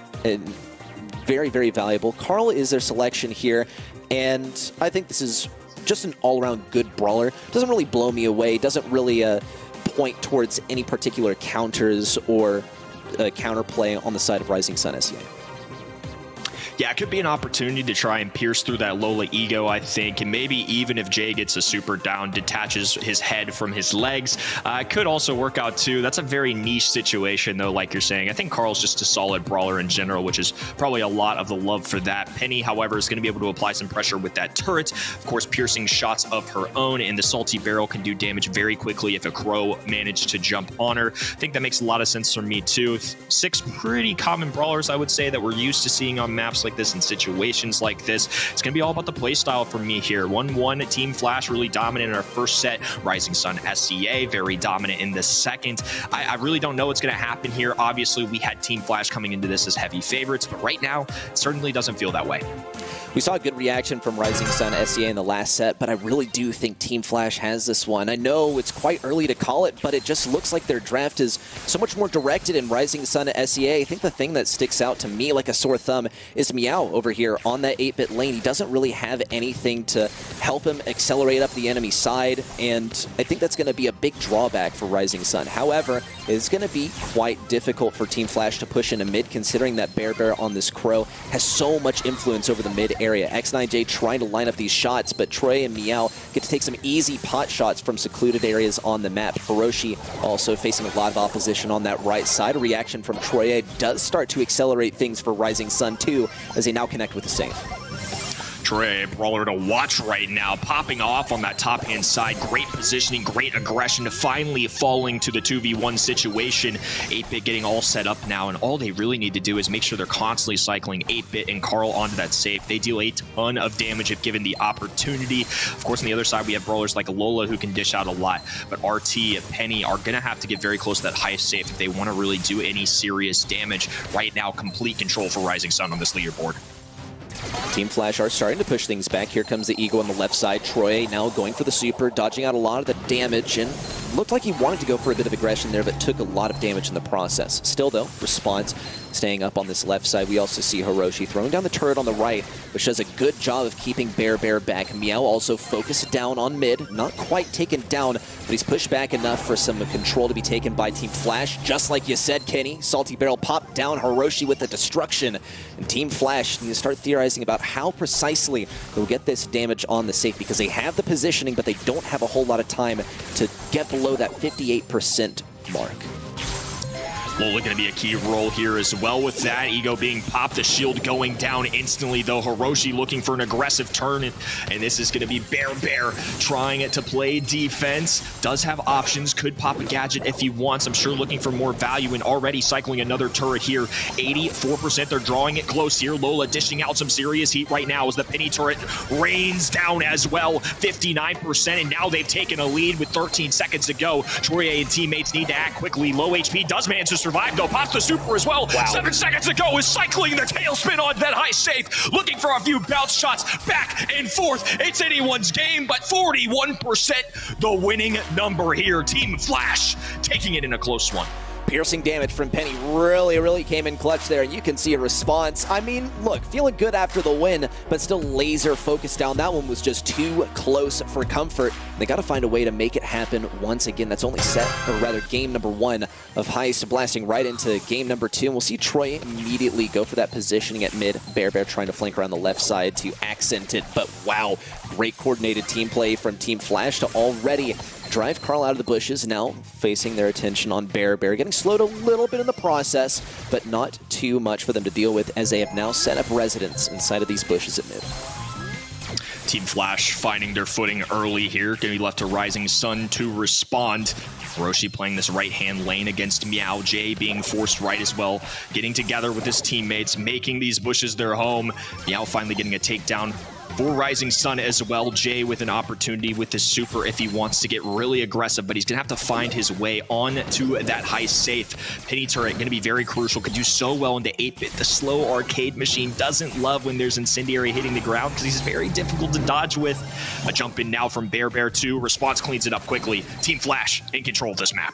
very, very valuable. Carl is their selection here, and I think this is just an all-around good brawler. Doesn't really blow me away, doesn't really point towards any particular counters or counterplay on the side of Rising Sun SEA. Yeah, it could be an opportunity to try and pierce through that Lola ego, I think, and maybe even if Jay gets a super down, detaches his head from his legs, it could also work out too. That's a very niche situation, though, like you're saying. I think Carl's just a solid brawler in general, which is probably a lot of the love for that. Penny, however, is going to be able to apply some pressure with that turret. Of course, piercing shots of her own, and the Salty Barrel can do damage very quickly if a Crow managed to jump on her. I think that makes a lot of sense for me, too. 6 pretty common brawlers, I would say, that we're used to seeing on maps like this in situations like this. It's going to be all about the playstyle for me here. 1-1 Team Flash, really dominant in our first set. Rising Sun SCA, very dominant in the second. I really don't know what's going to happen here. Obviously, we had Team Flash coming into this as heavy favorites, but right now, it certainly doesn't feel that way. We saw a good reaction from Rising Sun SCA in the last set, but I really do think Team Flash has this one. I know it's quite early to call it, but it just looks like their draft is so much more directed in Rising Sun SCA. I think the thing that sticks out to me like a sore thumb is Meow over here on that 8-bit lane. He doesn't really have anything to help him accelerate up the enemy side, and I think that's going to be a big drawback for Rising Sun. However, it's going to be quite difficult for Team Flash to push into mid, considering that Bear on this Crow has so much influence over the mid area. X9J trying to line up these shots, but Troy and Meow get to take some easy pot shots from secluded areas on the map. Hiroshi also facing a lot of opposition on that right side. A reaction from Troy does start to accelerate things for Rising Sun too, as they now connect with the safe. Trey, brawler to watch right now, popping off on that top-hand side. Great positioning, great aggression, finally falling to the 2v1 situation. 8-bit getting all set up now, and all they really need to do is make sure they're constantly cycling 8-bit and Carl onto that safe. They deal a ton of damage if given the opportunity. Of course, on the other side, we have brawlers like Lola who can dish out a lot, but RT and Penny are going to have to get very close to that high safe if they want to really do any serious damage. Right now, complete control for Rising Sun on this leaderboard. Team Flash are starting to push things back. Here comes the Eagle on the left side. Troy now going for the super, dodging out a lot of the damage, and looked like he wanted to go for a bit of aggression there, but took a lot of damage in the process. Still, though, response staying up on this left side. We also see Hiroshi throwing down the turret on the right, which does a good job of keeping Bear back. Meow also focused down on mid, not quite taken down, but he's pushed back enough for some control to be taken by Team Flash. Just like you said, Kenny, Salty Barrel popped down Hiroshi with the destruction, and Team Flash need to start theorizing about how precisely they'll get this damage on the safe, because they have the positioning, but they don't have a whole lot of time to get below that 58% mark. Lola going to be a key role here as well with that. Ego being popped, the shield going down instantly, though. Hiroshi looking for an aggressive turn, and this is going to be Bear trying to play defense. Does have options, could pop a gadget if he wants. I'm sure looking for more value, and already cycling another turret here. 84%, they're drawing it close here. Lola dishing out some serious heat right now as the Penny turret rains down as well. 59%, and now they've taken a lead with 13 seconds to go. Troye and teammates need to act quickly. Low HP does manage to survive, though. Pops the super as well. Wow. 7 seconds to go, is cycling the tailspin on that high safe, looking for a few bounce shots back and forth. It's anyone's game, but 41% the winning number here. Team Flash taking it in a close one. Piercing damage from Penny really came in clutch there, and you can see a response. I mean, look, feeling good after the win, but still laser focused down. That one was just too close for comfort. They got to find a way to make it happen once again. That's only game number 1 of Heist, blasting right into game number 2. And we'll see Troy immediately go for that positioning at mid. Bear trying to flank around the left side to accent it, but wow, great coordinated team play from Team Flash to already drive Carl out of the bushes, now facing their attention on Bear, getting slowed a little bit in the process, but not too much for them to deal with, as they have now set up residence inside of these bushes at mid. Team Flash finding their footing early here. Going to be left to Rising Sun to respond. Hiroshi playing this right-hand lane against Meow. Jay being forced right as well. Getting together with his teammates, making these bushes their home. Meow finally getting a takedown for Rising Sun as well. Jay with an opportunity with his super if he wants to get really aggressive, but he's going to have to find his way on to that high safe. Penny turret going to be very crucial. Could do so well into 8-bit. The slow arcade machine doesn't love when there's incendiary hitting the ground because he's very difficult to dodge with. A jump in now from Bear 2. Response cleans it up quickly. Team Flash in control of this map.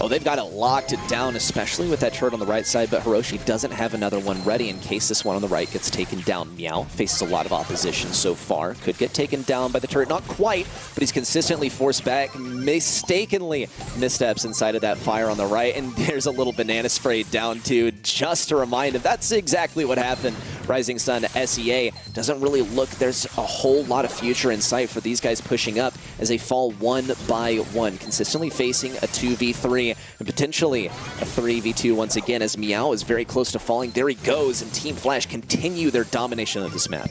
Oh, they've got it locked down, especially with that turret on the right side, but Hiroshi doesn't have another one ready in case this one on the right gets taken down. Meow faces a lot of opposition so far. Could get taken down by the turret. Not quite, but he's consistently forced back. Mistakenly missteps inside of that fire on the right, and there's a little banana spray down too, just to remind him that's exactly what happened Rising Sun SEA doesn't really look, there's a whole lot of future in sight for these guys pushing up as they fall 1 by 1, consistently facing a 2v3 and potentially a 3v2 once again as Meow is very close to falling. There he goes, and Team Flash continue their domination of this map.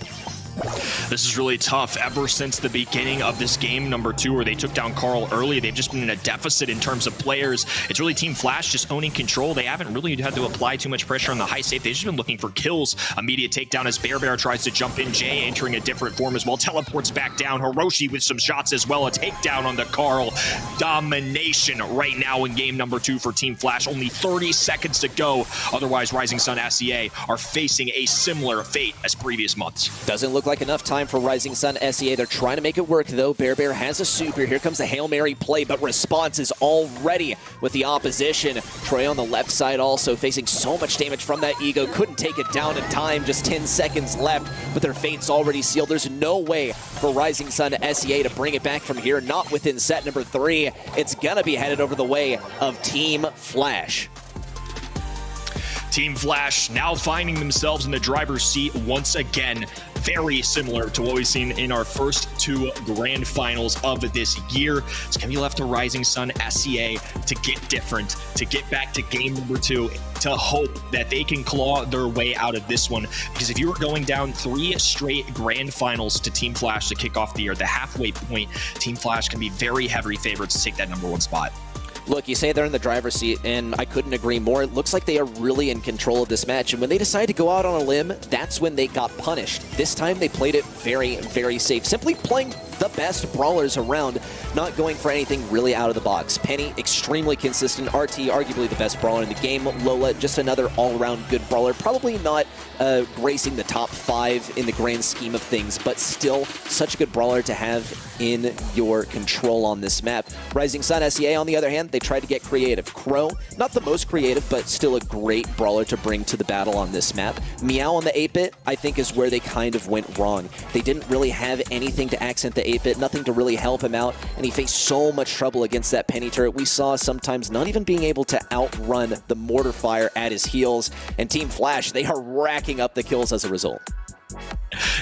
This is really tough. Ever since the beginning of this game number 2 where they took down Carl early, they've just been in a deficit in terms of players. It's really Team Flash just owning control. They haven't really had to apply too much pressure on the high safe. They've just been looking for kills. Immediate takedown as Bear tries to jump in. Jay entering a different form as well. Teleports back down. Hiroshi with some shots as well. A takedown on the Carl. Domination right now in game number 2 for Team Flash. Only 30 seconds to go. Otherwise, Rising Sun SEA are facing a similar fate as previous months. Doesn't look like enough time for Rising Sun SEA. They're trying to make it work, though. Bear has a super. Here comes the Hail Mary play, but response is already with the opposition. Troy on the left side also facing so much damage from that Ego. Couldn't take it down in time. Just 10 seconds left, but their fate's already sealed. There's no way for Rising Sun SEA to bring it back from here. Not within set number 3. It's gonna be headed over the way of Team Flash. Team Flash now finding themselves in the driver's seat once again. Very similar to what we've seen in our first 2 grand finals of this year. It's going to be left to Rising Sun SEA to get different, to get back to game number 2, to hope that they can claw their way out of this one. Because if you were going down 3 straight grand finals to Team Flash to kick off the year, the halfway point, Team Flash can be very heavy favorites to take that number 1 spot. Look, you say they're in the driver's seat, and I couldn't agree more. It looks like they are really in control of this match, and when they decided to go out on a limb, that's when they got punished. This time, they played it very, very safe, simply playing the best brawlers around, not going for anything really out of the box. Penny, extremely consistent. RT, arguably the best brawler in the game. Lola, just another all-around good brawler. Probably not gracing the top 5 in the grand scheme of things, but still such a good brawler to have in your control on this map. Rising Sun SEA, on the other hand, they tried to get creative. Crow, not the most creative, but still a great brawler to bring to the battle on this map. Meow on the 8-bit, I think, is where they kind of went wrong. They didn't really have anything to accent the 8-bit, nothing to really help him out, and he faced so much trouble against that Penny turret. We saw sometimes not even being able to outrun the mortar fire at his heels, and Team Flash, they are racking up the kills as a result.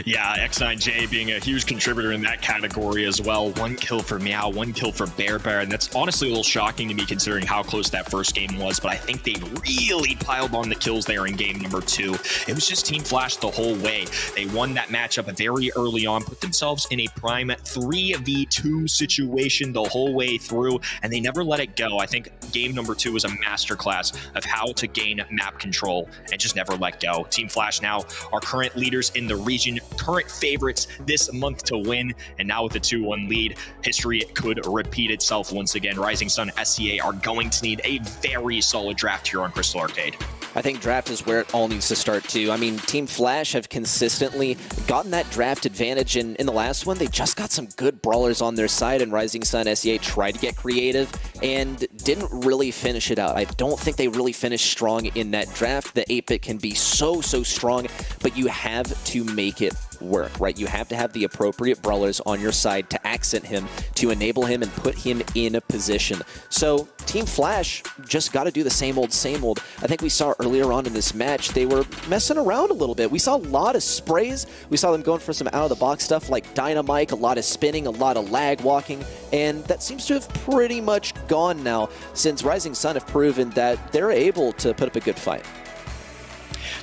Yeah, X9J being a huge contributor in that category as well. 1 kill for Meow, 1 kill for Bear, and that's honestly a little shocking to me considering how close that first game was, but I think they really piled on the kills there in game number 2. It was just Team Flash the whole way. They won that matchup very early on, put themselves in a prime 3v2 situation the whole way through, and they never let it go. I think game number 2 was a masterclass of how to gain map control and just never let go. Team Flash now are current leaders in the region, current favorites this month to win, and now with a 2-1 lead, history could repeat itself once again. Rising Sun SEA are going to need a very solid draft here on Crystal Arcade. I think draft is where it all needs to start too. I mean, Team Flash have consistently gotten that draft advantage, and in the last one, they just got some good brawlers on their side, and Rising Sun SEA tried to get creative and didn't really finish it out. I don't think they really finished strong in that draft. The 8-bit can be so strong, but you have to make it work, right? You have to have the appropriate brawlers on your side to accent him, to enable him and put him in a position. So Team Flash just got to do the same old. I think we saw earlier on in this match, they were messing around a little bit. We saw a lot of sprays. We saw them going for some out-of-the-box stuff like Dynamite, a lot of spinning, a lot of lag walking, and that seems to have pretty much gone now since Rising Sun have proven that they're able to put up a good fight.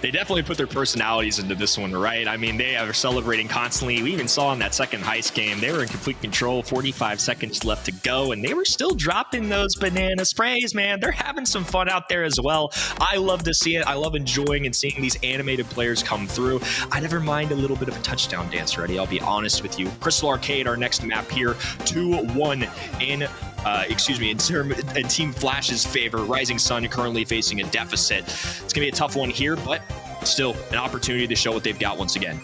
They definitely put their personalities into this one, right? I mean, they are celebrating constantly. We even saw in that second heist game, they were in complete control, 45 seconds left to go, and they were still dropping those banana sprays, man. They're having some fun out there as well. I love to see it. I love enjoying and seeing these animated players come through. I never mind a little bit of a touchdown dance already, I'll be honest with you. Crystal Arcade, our next map here, 2-1 in Team Flash's favor. Rising Sun currently facing a deficit. It's going to be a tough one here, but still an opportunity to show what they've got once again.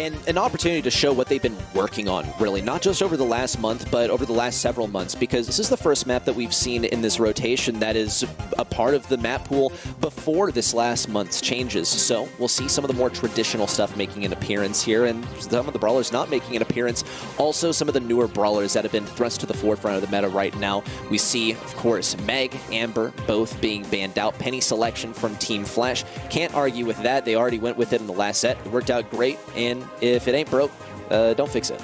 and an opportunity to show what they've been working on, really, not just over the last month, but over the last several months, because this is the first map that we've seen in this rotation that is a part of the map pool before this last month's changes. So we'll see some of the more traditional stuff making an appearance here, and some of the brawlers not making an appearance. Also, some of the newer brawlers that have been thrust to the forefront of the meta right now. We see, of course, Meg, Amber, both being banned out. Penny selection from Team Flash. Can't argue with that. They already went with it in the last set. It worked out great, and if it ain't broke, don't fix it.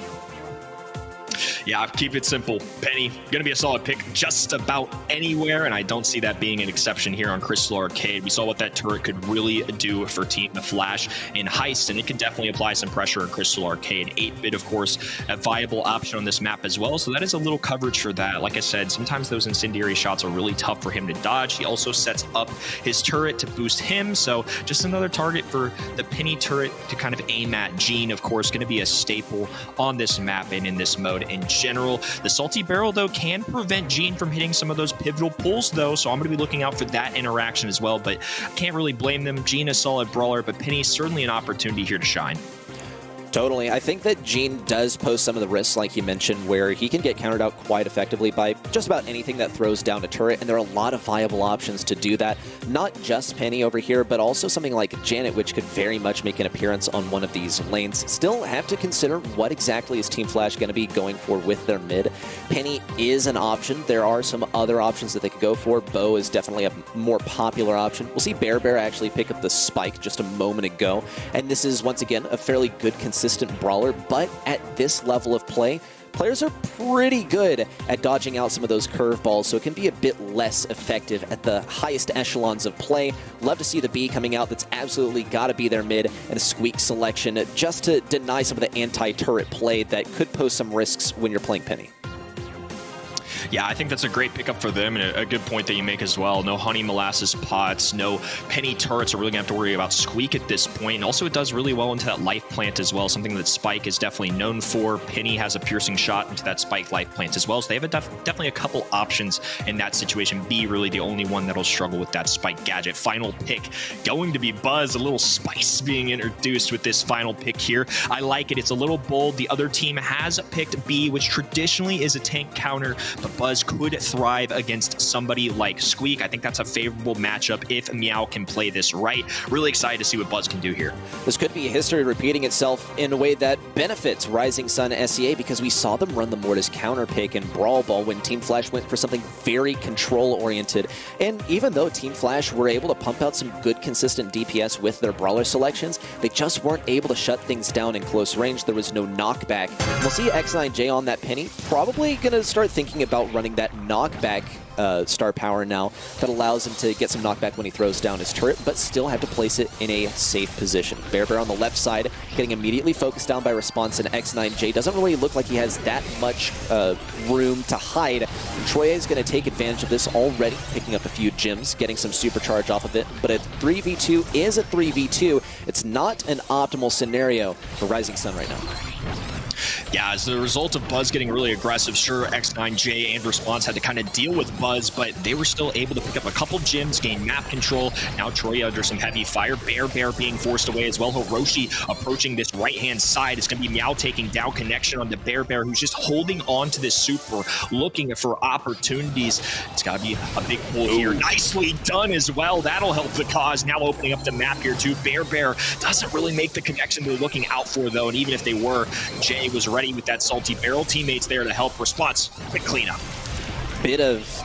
Yeah, keep it simple. Penny, going to be a solid pick just about anywhere, and I don't see that being an exception here on Crystal Arcade. We saw what that turret could really do for Team Flash in Heist, and it can definitely apply some pressure in Crystal Arcade. 8-bit, of course, a viable option on this map as well, so that is a little coverage for that. Like I said, sometimes those incendiary shots are really tough for him to dodge. He also sets up his turret to boost him, so just another target for the Penny turret to kind of aim at. Jean, of course, going to be a staple on this map and in this mode in general. The Salty Barrel, though, can prevent Jean from hitting some of those pivotal pulls, though, so I'm going to be looking out for that interaction as well, but I can't really blame them. Jean is a solid brawler, but Penny's certainly an opportunity here to shine. Totally. I think that Jean does pose some of the risks, like you mentioned, where he can get countered out quite effectively by just about anything that throws down a turret, and there are a lot of viable options to do that. Not just Penny over here, but also something like Janet, which could very much make an appearance on one of these lanes. Still have to consider what exactly is Team Flash going to be going for with their mid. Penny is an option. There are some other options that they could go for. Bo is definitely a more popular option. We'll see Bear actually pick up the spike just a moment ago, and this is, once again, a fairly good, consistent brawler, but at this level of play, players are pretty good at dodging out some of those curveballs, so it can be a bit less effective at the highest echelons of play. Love to see the B coming out. That's absolutely got to be their mid, and a Squeak selection just to deny some of the anti-turret play that could pose some risks when you're playing Penny. Yeah, I think that's a great pickup for them, and a good point that you make as well. No honey molasses pots, no Penny turrets are really going to have to worry about Squeak at this point. And also it does really well into that life plant as well, something that Spike is definitely known for. Penny has a piercing shot into that Spike life plant as well, so they have definitely a couple options in that situation. B really the only one that'll struggle with that Spike gadget. Final pick going to be Buzz, a little spice being introduced with this final pick here. I like it. It's a little bold. The other team has picked B, which traditionally is a tank counter, but Buzz could thrive against somebody like Squeak. I think that's a favorable matchup if Meow can play this right. Really excited to see what Buzz can do here. This could be history repeating itself in a way that benefits Rising Sun SEA, because we saw them run the Mortis counter pick in Brawl Ball when Team Flash went for something very control-oriented. And even though Team Flash were able to pump out some good, consistent DPS with their brawler selections, they just weren't able to shut things down in close range. There was no knockback. We'll see X9J on that Penny. Probably going to start thinking about running that knockback star power now that allows him to get some knockback when he throws down his turret, but still have to place it in a safe position. Bear on the left side, getting immediately focused down by Response, and X9J doesn't really look like he has that much room to hide. And Troye is going to take advantage of this already, picking up a few gems, getting some supercharge off of it, but a 3v2 is a 3v2. It's not an optimal scenario for Rising Sun right now. Yeah, as the result of Buzz getting really aggressive, sure, X9J and Response had to kind of deal with Buzz, but they were still able to pick up a couple gems, gain map control. Now Troy under some heavy fire. Bear being forced away as well. Hiroshi approaching this right-hand side. It's going to be Meow taking down connection on the Bear, who's just holding on to this super, looking for opportunities. It's got to be a big pull here. Nicely done as well. That'll help the cause. Now opening up the map here too. Bear doesn't really make the connection they're looking out for, though, and even if they were, Jay was ready with that Salty Barrel. Teammates there to help. Response, quick cleanup. Bit of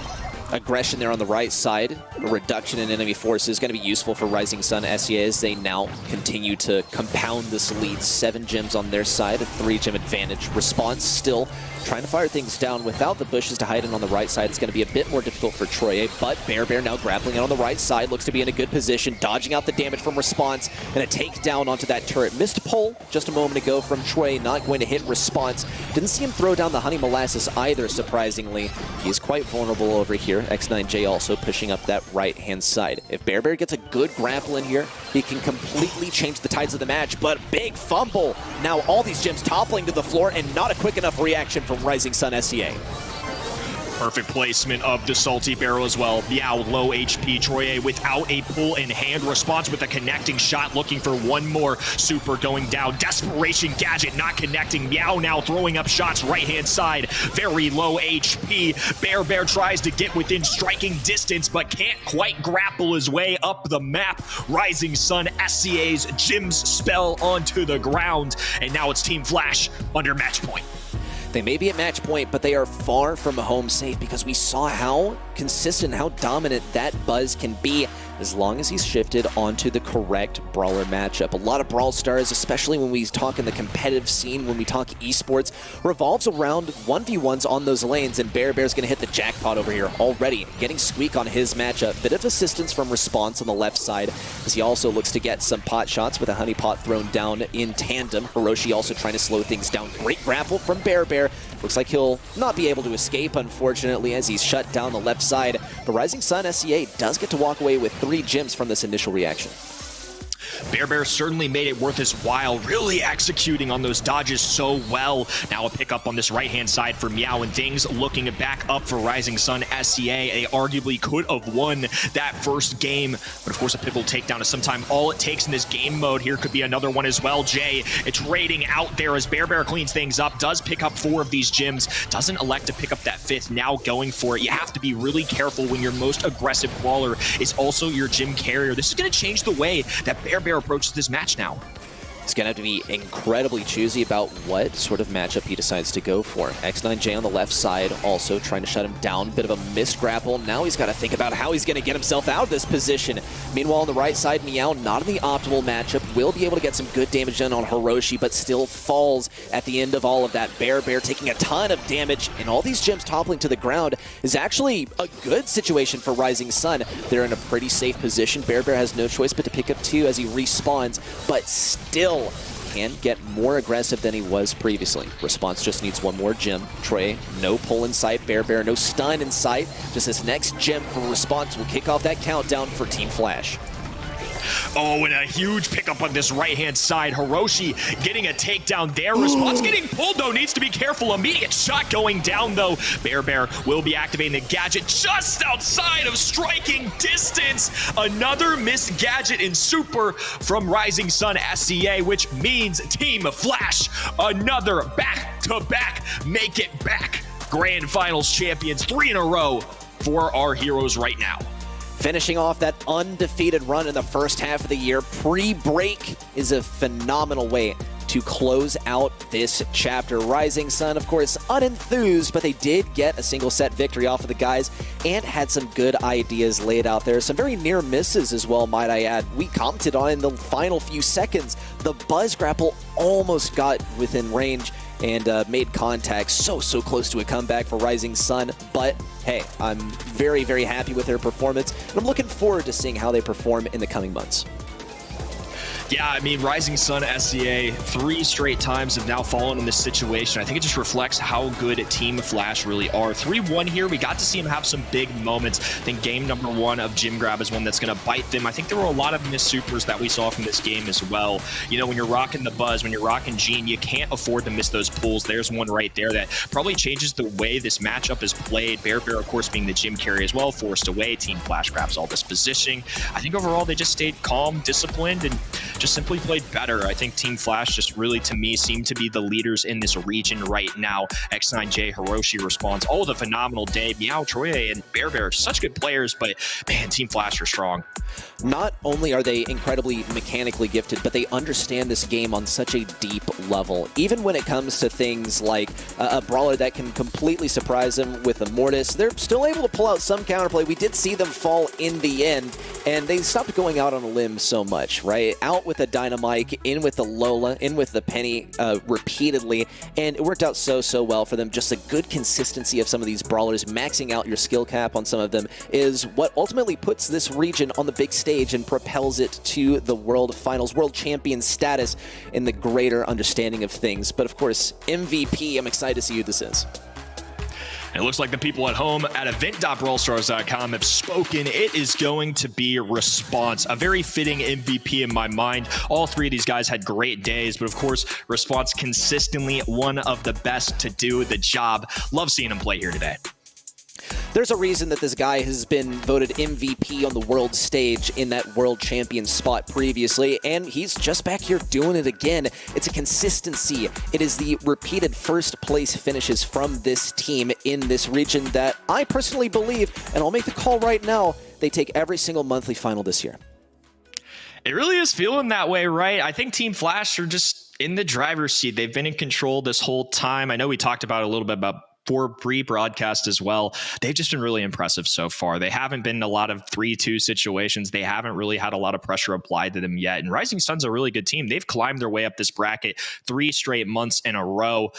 aggression there on the right side. A reduction in enemy force is going to be useful for Rising Sun SEA as they now continue to compound this lead. 7 gems on their side, a 3-gem advantage. Response still trying to fire things down without the bushes to hide in on the right side. It's going to be a bit more difficult for Troye, but Bear now grappling it on the right side. Looks to be in a good position, dodging out the damage from Response, and a takedown onto that turret. Missed pull just a moment ago from Troye, not going to hit Response. Didn't see him throw down the Honey Molasses either, surprisingly. He's quite vulnerable over here. X9J also pushing up that right-hand side. If Bear gets a good grapple in here, he can completely change the tides of the match, but big fumble. Now all these gems toppling to the floor, and not a quick enough reaction from Rising Sun SEA. Perfect placement of the salty barrel as well. Meow, low HP. Troye without a pull in hand. Response with a connecting shot, looking for one more. Super going down. Desperation gadget not connecting. Meow now throwing up shots right hand side. Very low HP. Bear tries to get within striking distance, but can't quite grapple his way up the map. Rising Sun SCA's Jim's spell onto the ground, and now it's Team Flash under match point. They may be at match point, but they are far from home safe because we saw how consistent, how dominant that Buzz can be as long as he's shifted onto the correct brawler matchup. A lot of Brawl Stars, especially when we talk in the competitive scene, when we talk esports, revolves around 1v1s on those lanes, and Bear's going to hit the jackpot over here already, getting Squeak on his matchup. Bit of assistance from Response on the left side, as he also looks to get some pot shots with a honey pot thrown down in tandem. Hiroshi also trying to slow things down. Great grapple from Bear. Looks like he'll not be able to escape, unfortunately, as he's shut down the left side. But Rising Sun SCA does get to walk away with 3 gems from this initial reaction. Bear certainly made it worth his while, really executing on those dodges so well. Now a pickup on this right-hand side for Meow, and things looking back up for Rising Sun SCA. They arguably could have won that first game, but of course a pivotal takedown is sometime all it takes in this game mode. Here could be another one as well. Jay, it's raiding out there as Bear cleans things up, does pick up 4 of these gems, doesn't elect to pick up that 5th, now going for it. You have to be really careful when your most aggressive brawler is also your gem carrier. This is going to change the way that Bear approaches this match now. He's going to have to be incredibly choosy about what sort of matchup he decides to go for. X9J on the left side also trying to shut him down. Bit of a missed grapple. Now he's got to think about how he's going to get himself out of this position. Meanwhile, on the right side, Meow not in the optimal matchup. Will be able to get some good damage done on Hiroshi, but still falls at the end of all of that. Bear taking a ton of damage, and all these gems toppling to the ground is actually a good situation for Rising Sun. They're in a pretty safe position. Bear has no choice but to pick up 2 as he respawns, but still can get more aggressive than he was previously. Response just needs 1 more gem. Trey, no pull in sight. Bear, no stun in sight. Just this next gem for Response will kick off that countdown for Team Flash. Oh, and a huge pickup on this right-hand side. Hiroshi getting a takedown there. Response getting pulled, though. Needs to be careful. Immediate shot going down, though. Bear will be activating the gadget just outside of striking distance. Another missed gadget in Super from Rising Sun SCA, which means Team Flash, another back-to-back make it back. Grand Finals champions, 3 in a row for our heroes right now. Finishing off that undefeated run in the first half of the year, pre-break is a phenomenal way to close out this chapter. Rising Sun, of course, unenthused, but they did get a single set victory off of the guys and had some good ideas laid out there. Some very near misses as well, might I add. We commented on in the final few seconds. The Buzz grapple almost got within range and made contact so close to a comeback for Rising Sun. But hey, I'm very happy with their performance, and I'm looking forward to seeing how they perform in the coming months. Yeah, I mean, Rising Sun SCA 3 straight times have now fallen in this situation. I think it just reflects how good Team Flash really are. 3-1 here. We got to see him have some big moments. I think game number 1 of Gym Grab is one that's going to bite them. I think there were a lot of missed supers that we saw from this game as well. You know, when you're rocking the Buzz, when you're rocking Gene, you can't afford to miss those pulls. There's one right there that probably changes the way this matchup is played. Bear, of course, being the gym carrier as well, forced away. Team Flash grabs all this positioning. I think overall they just stayed calm, disciplined, and just simply played better. I think Team Flash just really, to me, seem to be the leaders in this region right now. X9J, Hiroshi Response, all with a phenomenal day. Meow, Troye, and Bear, such good players, but man, Team Flash are strong. Not only are they incredibly mechanically gifted, but they understand this game on such a deep level. Even when it comes to things like a brawler that can completely surprise them with a Mortis, they're still able to pull out some counterplay. We did see them fall in the end, and they stopped going out on a limb so much, right? Out with the Dynamite, in with the Lola, in with the Penny repeatedly, and it worked out so well for them. Just a good consistency of some of these brawlers, maxing out your skill cap on some of them is what ultimately puts this region on the big stage and propels it to the World Finals, World Champion status in the greater understanding of things. But of course, MVP, I'm excited to see who this is. And it looks like the people at home at event.brawlstars.com have spoken. It is going to be Response, a very fitting MVP in my mind. All 3 of these guys had great days, but of course, Response consistently one of the best to do the job. Love seeing him play here today. There's a reason that this guy has been voted MVP on the world stage in that world champion spot previously, and he's just back here doing it again. It's a consistency. It is the repeated first place finishes from this team in this region that I personally believe, and I'll make the call right now, they take every single monthly final this year. It really is feeling that way, right? I think Team Flash are just in the driver's seat. They've been in control this whole time. I know we talked about a little bit about for pre-broadcast as well. They've just been really impressive so far. They haven't been in a lot of 3-2 situations. They haven't really had a lot of pressure applied to them yet. And Rising Sun's a really good team. They've climbed their way up this bracket 3 straight months in a row.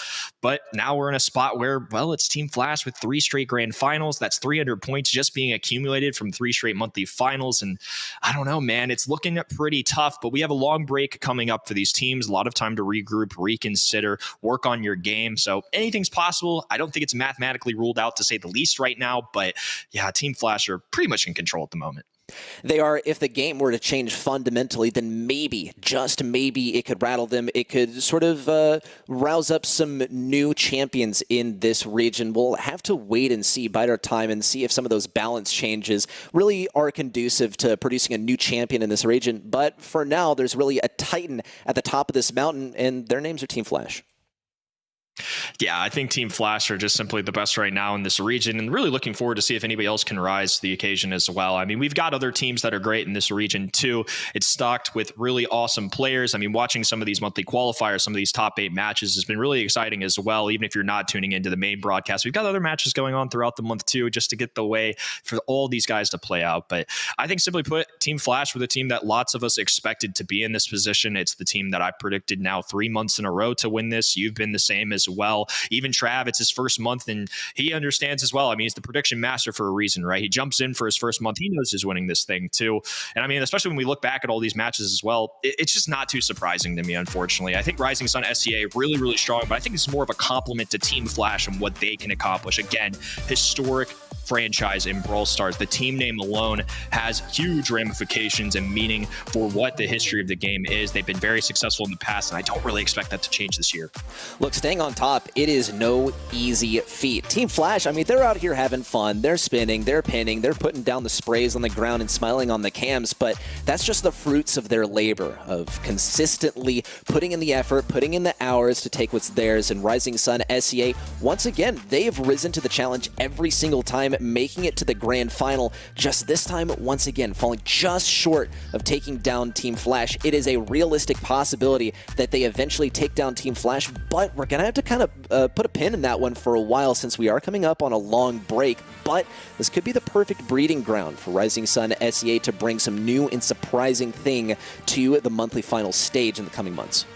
But now we're in a spot where, well, it's Team Flash with 3 straight grand finals. That's 300 points just being accumulated from 3 straight monthly finals. And I don't know, man, it's looking pretty tough, but we have a long break coming up for these teams. A lot of time to regroup, reconsider, work on your game. So anything's possible. I don't think it's mathematically ruled out, to say the least, right now. But yeah, Team Flash are pretty much in control at the moment. They are. If the game were to change fundamentally, then maybe, just maybe, it could rattle them. It could sort of rouse up some new champions in this region. We'll have to wait and see, bide our time, and see if some of those balance changes really are conducive to producing a new champion in this region. But for now, there's really a titan at the top of this mountain, and their names are Team Flash. Yeah, I think Team Flash are just simply the best right now in this region, and really looking forward to see if anybody else can rise to the occasion as well. I mean, we've got other teams that are great in this region too. It's stocked with really awesome players. I mean, watching some of these monthly qualifiers, some of these top 8 matches has been really exciting as well, even if you're not tuning into the main broadcast. We've got other matches going on throughout the month too, just to get the way for all these guys to play out. But I think, simply put, Team Flash were the team that lots of us expected to be in this position. It's the team that I predicted now 3 months in a row to win this. You've been the same as well. Even Trav, it's his first month, and he understands as well. I mean, he's the prediction master for a reason, right? He jumps in for his first month. He knows he's winning this thing too. And I mean, especially when we look back at all these matches as well, it's just not too surprising to me, unfortunately. I think Rising Sun SCA really, really strong, but I think it's more of a compliment to Team Flash and what they can accomplish. Again, historic franchise in Brawl Stars. The team name alone has huge ramifications and meaning for what the history of the game is. They've been very successful in the past, and I don't really expect that to change this year. Look, staying on top, it is no easy feat. Team Flash, I mean, they're out here having fun. They're spinning, they're pinning, they're putting down the sprays on the ground and smiling on the cams, but that's just the fruits of their labor, of consistently putting in the effort, putting in the hours to take what's theirs. And Rising Sun SCA, once again, they have risen to the challenge every single time, making it to the grand final. Just this time, once again, falling just short of taking down Team Flash. It is a realistic possibility that they eventually take down Team Flash, but we're going to have to kind of put a pin in that one for a while, since we are coming up on a long break. But this could be the perfect breeding ground for Rising Sun SCA to bring some new and surprising thing to the monthly final stage in the coming months.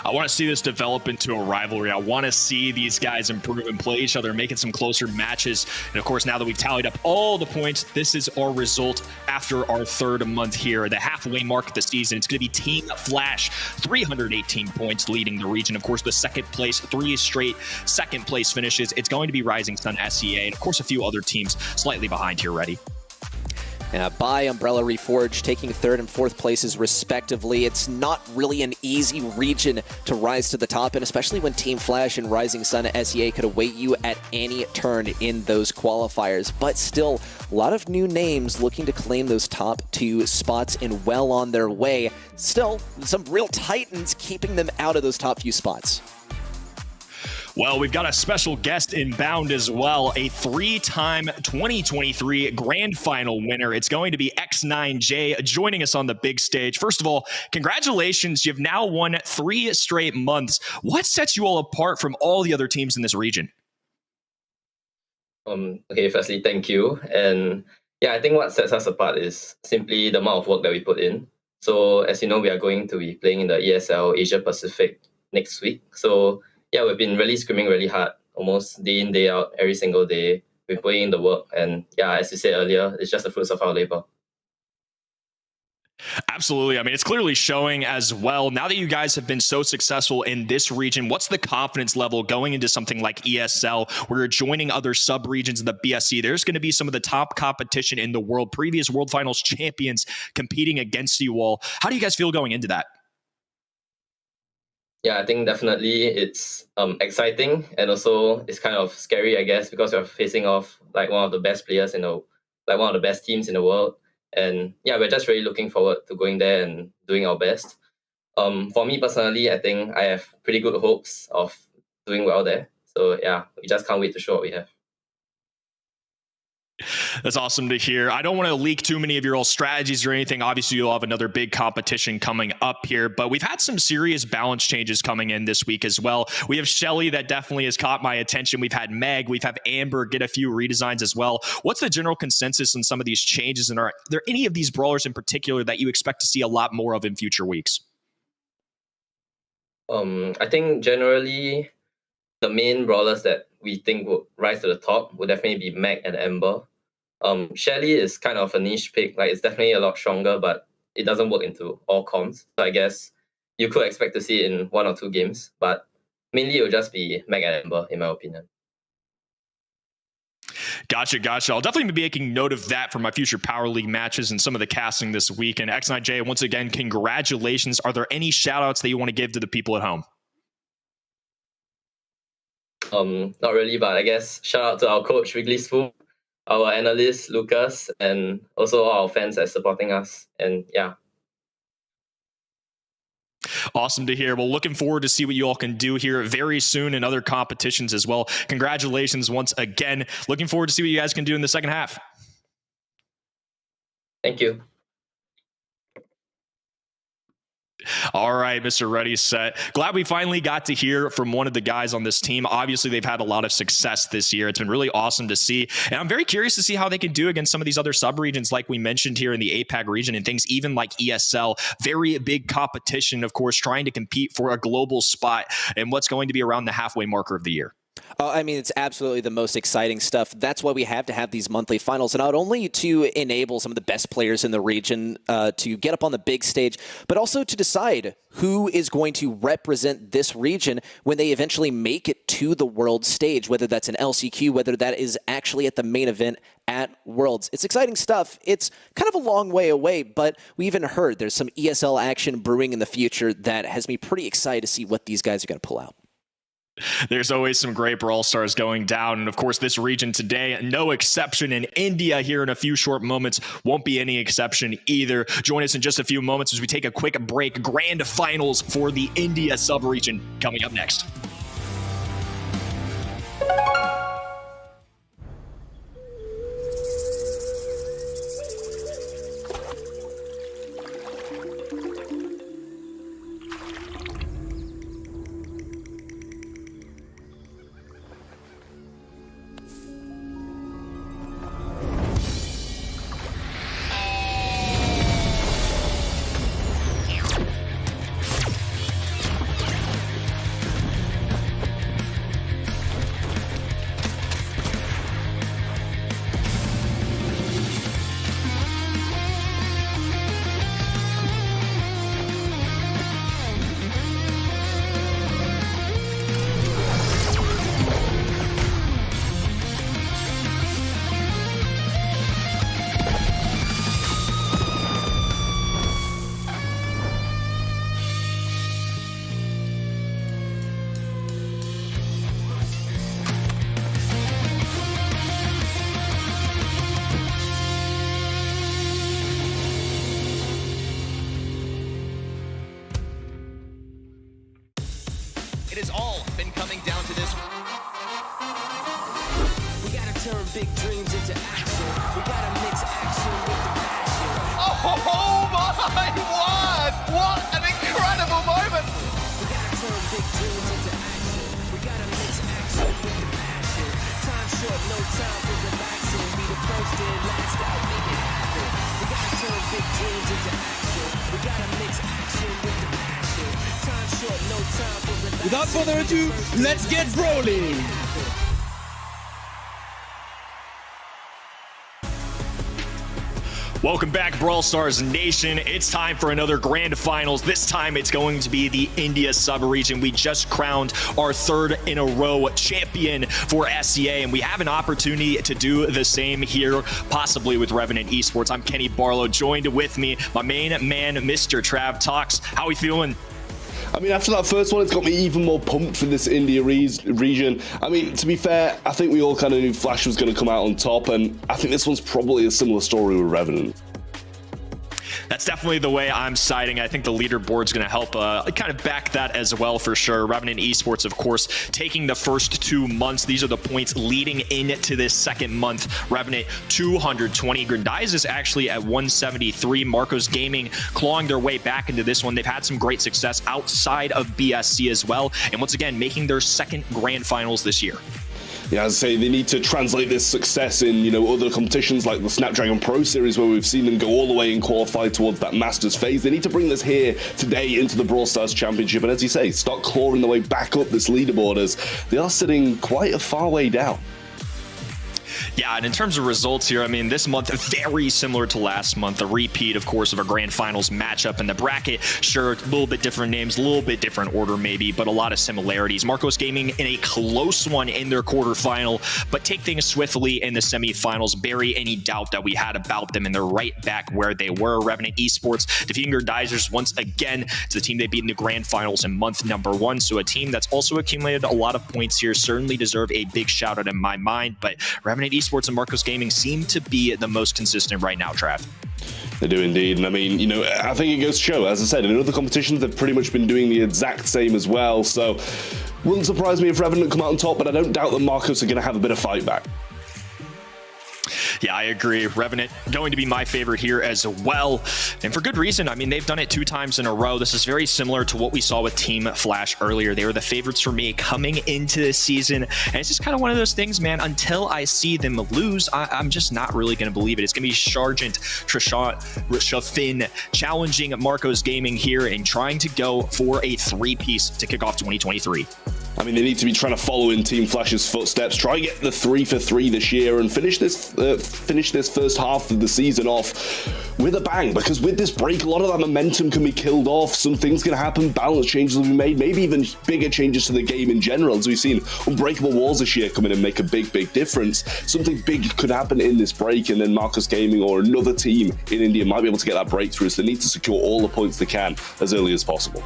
I want to see this develop into a rivalry. I want to see these guys improve and play each other, making some closer matches. And of course, now that we've tallied up all the points, this is our result after our 3rd month here, the halfway mark of the season. It's going to be Team Flash, 318 points leading the region. Of course, the second place, 3 straight second place finishes. It's going to be Rising Sun SCA, and of course, a few other teams slightly behind here ready. By Umbrella Reforged, taking 3rd and 4th places respectively. It's not really an easy region to rise to the top, and especially when Team Flash and Rising Sun SCA could await you at any turn in those qualifiers. But still, a lot of new names looking to claim those top 2 spots and well on their way. Still, some real titans keeping them out of those top few spots. Well, we've got a special guest inbound as well, a 3-time 2023 Grand Final winner. It's going to be X9J joining us on the big stage. First of all, congratulations. You've now won 3 straight months. What sets you all apart from all the other teams in this region? Okay, firstly, thank you. And yeah, I think what sets us apart is simply the amount of work that we put in. So as you know, we are going to be playing in the ESL Asia Pacific next week. So yeah, we've been really scrimming really hard, almost day in, day out, every single day. We've been putting in the work. And yeah, as you said earlier, it's just the fruits of our labor. Absolutely. I mean, it's clearly showing as well. Now that you guys have been so successful in this region, what's the confidence level going into something like ESL, where you're joining other sub-regions in the BSC? There's going to be some of the top competition in the world, previous World Finals champions competing against you all. How do you guys feel going into that? Yeah, I think definitely it's exciting, and also it's kind of scary, I guess, because we're facing off like one of the best players in the like one of the best teams in the world. And yeah, we're just really looking forward to going there and doing our best. For me personally, I think I have pretty good hopes of doing well there. So yeah, we just can't wait to show what we have. That's awesome to hear. I don't want to leak too many of your old strategies or anything. Obviously, you'll have another big competition coming up here, but we've had some serious balance changes coming in this week as well. We have Shelly that definitely has caught my attention. We've had Meg. We've had Amber get a few redesigns as well. What's the general consensus on some of these changes? And are there any of these brawlers in particular that you expect to see a lot more of in future weeks? I think generally the main brawlers that we think would rise to the top would definitely be Meg and Amber. Shelly is kind of a niche pick. Like, it's definitely a lot stronger, but it doesn't work into all comps. So I guess you could expect to see it in 1 or 2 games, but mainly it will just be Meg and Amber, in my opinion. Gotcha. I'll definitely be making note of that for my future Power League matches and some of the casting this week. And X9J, once again, congratulations. Are there any shout outs that you want to give to the people at home? Not really, but I guess shout out to our coach, Wrigley Spoon, our analyst, Lucas, and also all our fans that are supporting us. And yeah. Awesome to hear. Well, looking forward to see what you all can do here very soon in other competitions as well. Congratulations once again. Looking forward to see what you guys can do in the second half. Thank you. All right, Mr. Ready, Set. Glad we finally got to hear from one of the guys on this team. Obviously, they've had a lot of success this year. It's been really awesome to see. And I'm very curious to see how they can do against some of these other sub-regions like we mentioned here in the APAC region and things even like ESL. Very big competition, of course, trying to compete for a global spot and what's going to be around the halfway marker of the year. I mean, it's absolutely the most exciting stuff. That's why we have to have these monthly finals, and not only to enable some of the best players in the region to get up on the big stage, but also to decide who is going to represent this region when they eventually make it to the world stage, whether that's an LCQ, whether that is actually at the main event at Worlds. It's exciting stuff. It's kind of a long way away, but we even heard there's some ESL action brewing in the future that has me pretty excited to see what these guys are going to pull out. There's always some great Brawl Stars going down. And of course, this region today, no exception. In India here in a few short moments won't be any exception either. Join us in just a few moments as we take a quick break. Grand finals for the India sub-region coming up next. It has all been coming down to this. We gotta turn big dreams into action. We gotta mix action with the passion. Oh my word! What an incredible moment! We gotta turn big dreams into action. We gotta mix action with the passion. Time short, no time for relaxing. Be the first and last out, make it happen. We gotta turn big dreams into action. We gotta mix action with the passion. Time short, no time for relaxing. Without further ado, let's get brawling! Welcome back, Brawl Stars Nation. It's time for another grand finals. This time it's going to be the India sub-region. We just crowned our 3rd in a row champion for SEA, and we have an opportunity to do the same here, possibly with Revenant Esports. I'm Kenny Barlow, joined with me, my main man, Mr. Trav Talks. How we feeling? I mean, after that first one, it's got me even more pumped for this India region. I mean, to be fair, I think we all kind of knew Flash was going to come out on top, and I think this one's probably a similar story with Revenant. That's definitely the way I'm siding. I think the leaderboard's going to help kind of back that as well for sure. Revenant Esports, of course, taking the first 2 months. These are the points leading into this second month. Revenant 220. Grendize is actually at 173. Marcos Gaming clawing their way back into this one. They've had some great success outside of BSC as well. And once again, making their second grand finals this year. Yeah, as I say, they need to translate this success in, you know, other competitions like the Snapdragon Pro Series, where we've seen them go all the way and qualify towards that Masters phase. They need to bring this here today into the Brawl Stars Championship, and as you say, start clawing their way back up this leaderboard, as they are sitting quite a far way down. Yeah, and in terms of results here, I mean, this month, very similar to last month. A repeat, of course, of our grand finals matchup in the bracket. Sure, a little bit different names, a little bit different order maybe, but a lot of similarities. Marcos Gaming in a close one in their quarterfinal, but take things swiftly in the semifinals. Bury any doubt that we had about them, and they're right back where they were. Revenant Esports defeating Grendize once again. It's the team they beat in the grand finals in month number 1, so a team that's also accumulated a lot of points here. Certainly deserve a big shout out in my mind, but Revenant Esports and Marcos Gaming seem to be the most consistent right now, Trav. They do indeed, and I mean, you know, I think it goes to show, as I said, in other competitions, they've pretty much been doing the exact same as well, so wouldn't surprise me if Revenant come out on top, but I don't doubt that Marcos are going to have a bit of fight back. Yeah, I agree. Revenant going to be my favorite here as well. And for good reason. I mean, they've done it 2 times in a row. This is very similar to what we saw with Team Flash earlier. They were the favorites for me coming into this season. And it's just kind of one of those things, man. Until I see them lose, I'm just not really going to believe it. It's going to be Sergeant Trishafin challenging Marcos Gaming here and trying to go for a 3-piece to kick off 2023. I mean, they need to be trying to follow in Team Flash's footsteps, try and get the 3-for-3 this year, and finish this first half of the season off with a bang. Because with this break, a lot of that momentum can be killed off. Some things can happen, balance changes will be made, maybe even bigger changes to the game in general. As we've seen, Unbreakable Walls this year come in and make a big difference. Something big could happen in this break, and then Marcos Gaming or another team in India might be able to get that breakthrough. So they need to secure all the points they can as early as possible.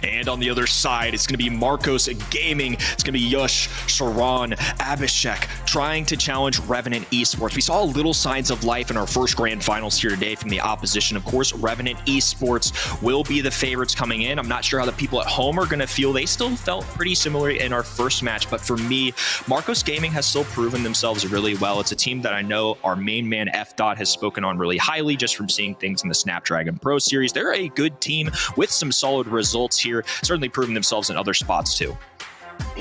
And on the other side, it's going to be Marcos Gaming. It's going to be Yush, Sharon, Abhishek trying to challenge Revenant Esports. We saw little signs of life in our first grand finals here today from the opposition. Of course, Revenant Esports will be the favorites coming in. I'm not sure how the people at home are going to feel. They still felt pretty similar in our first match, but for me, Marcos Gaming has still proven themselves really well. It's a team that I know our main man F-Dot has spoken on really highly just from seeing things in the Snapdragon Pro Series. They're a good team with some solid results here. Certainly proving themselves in other spots too.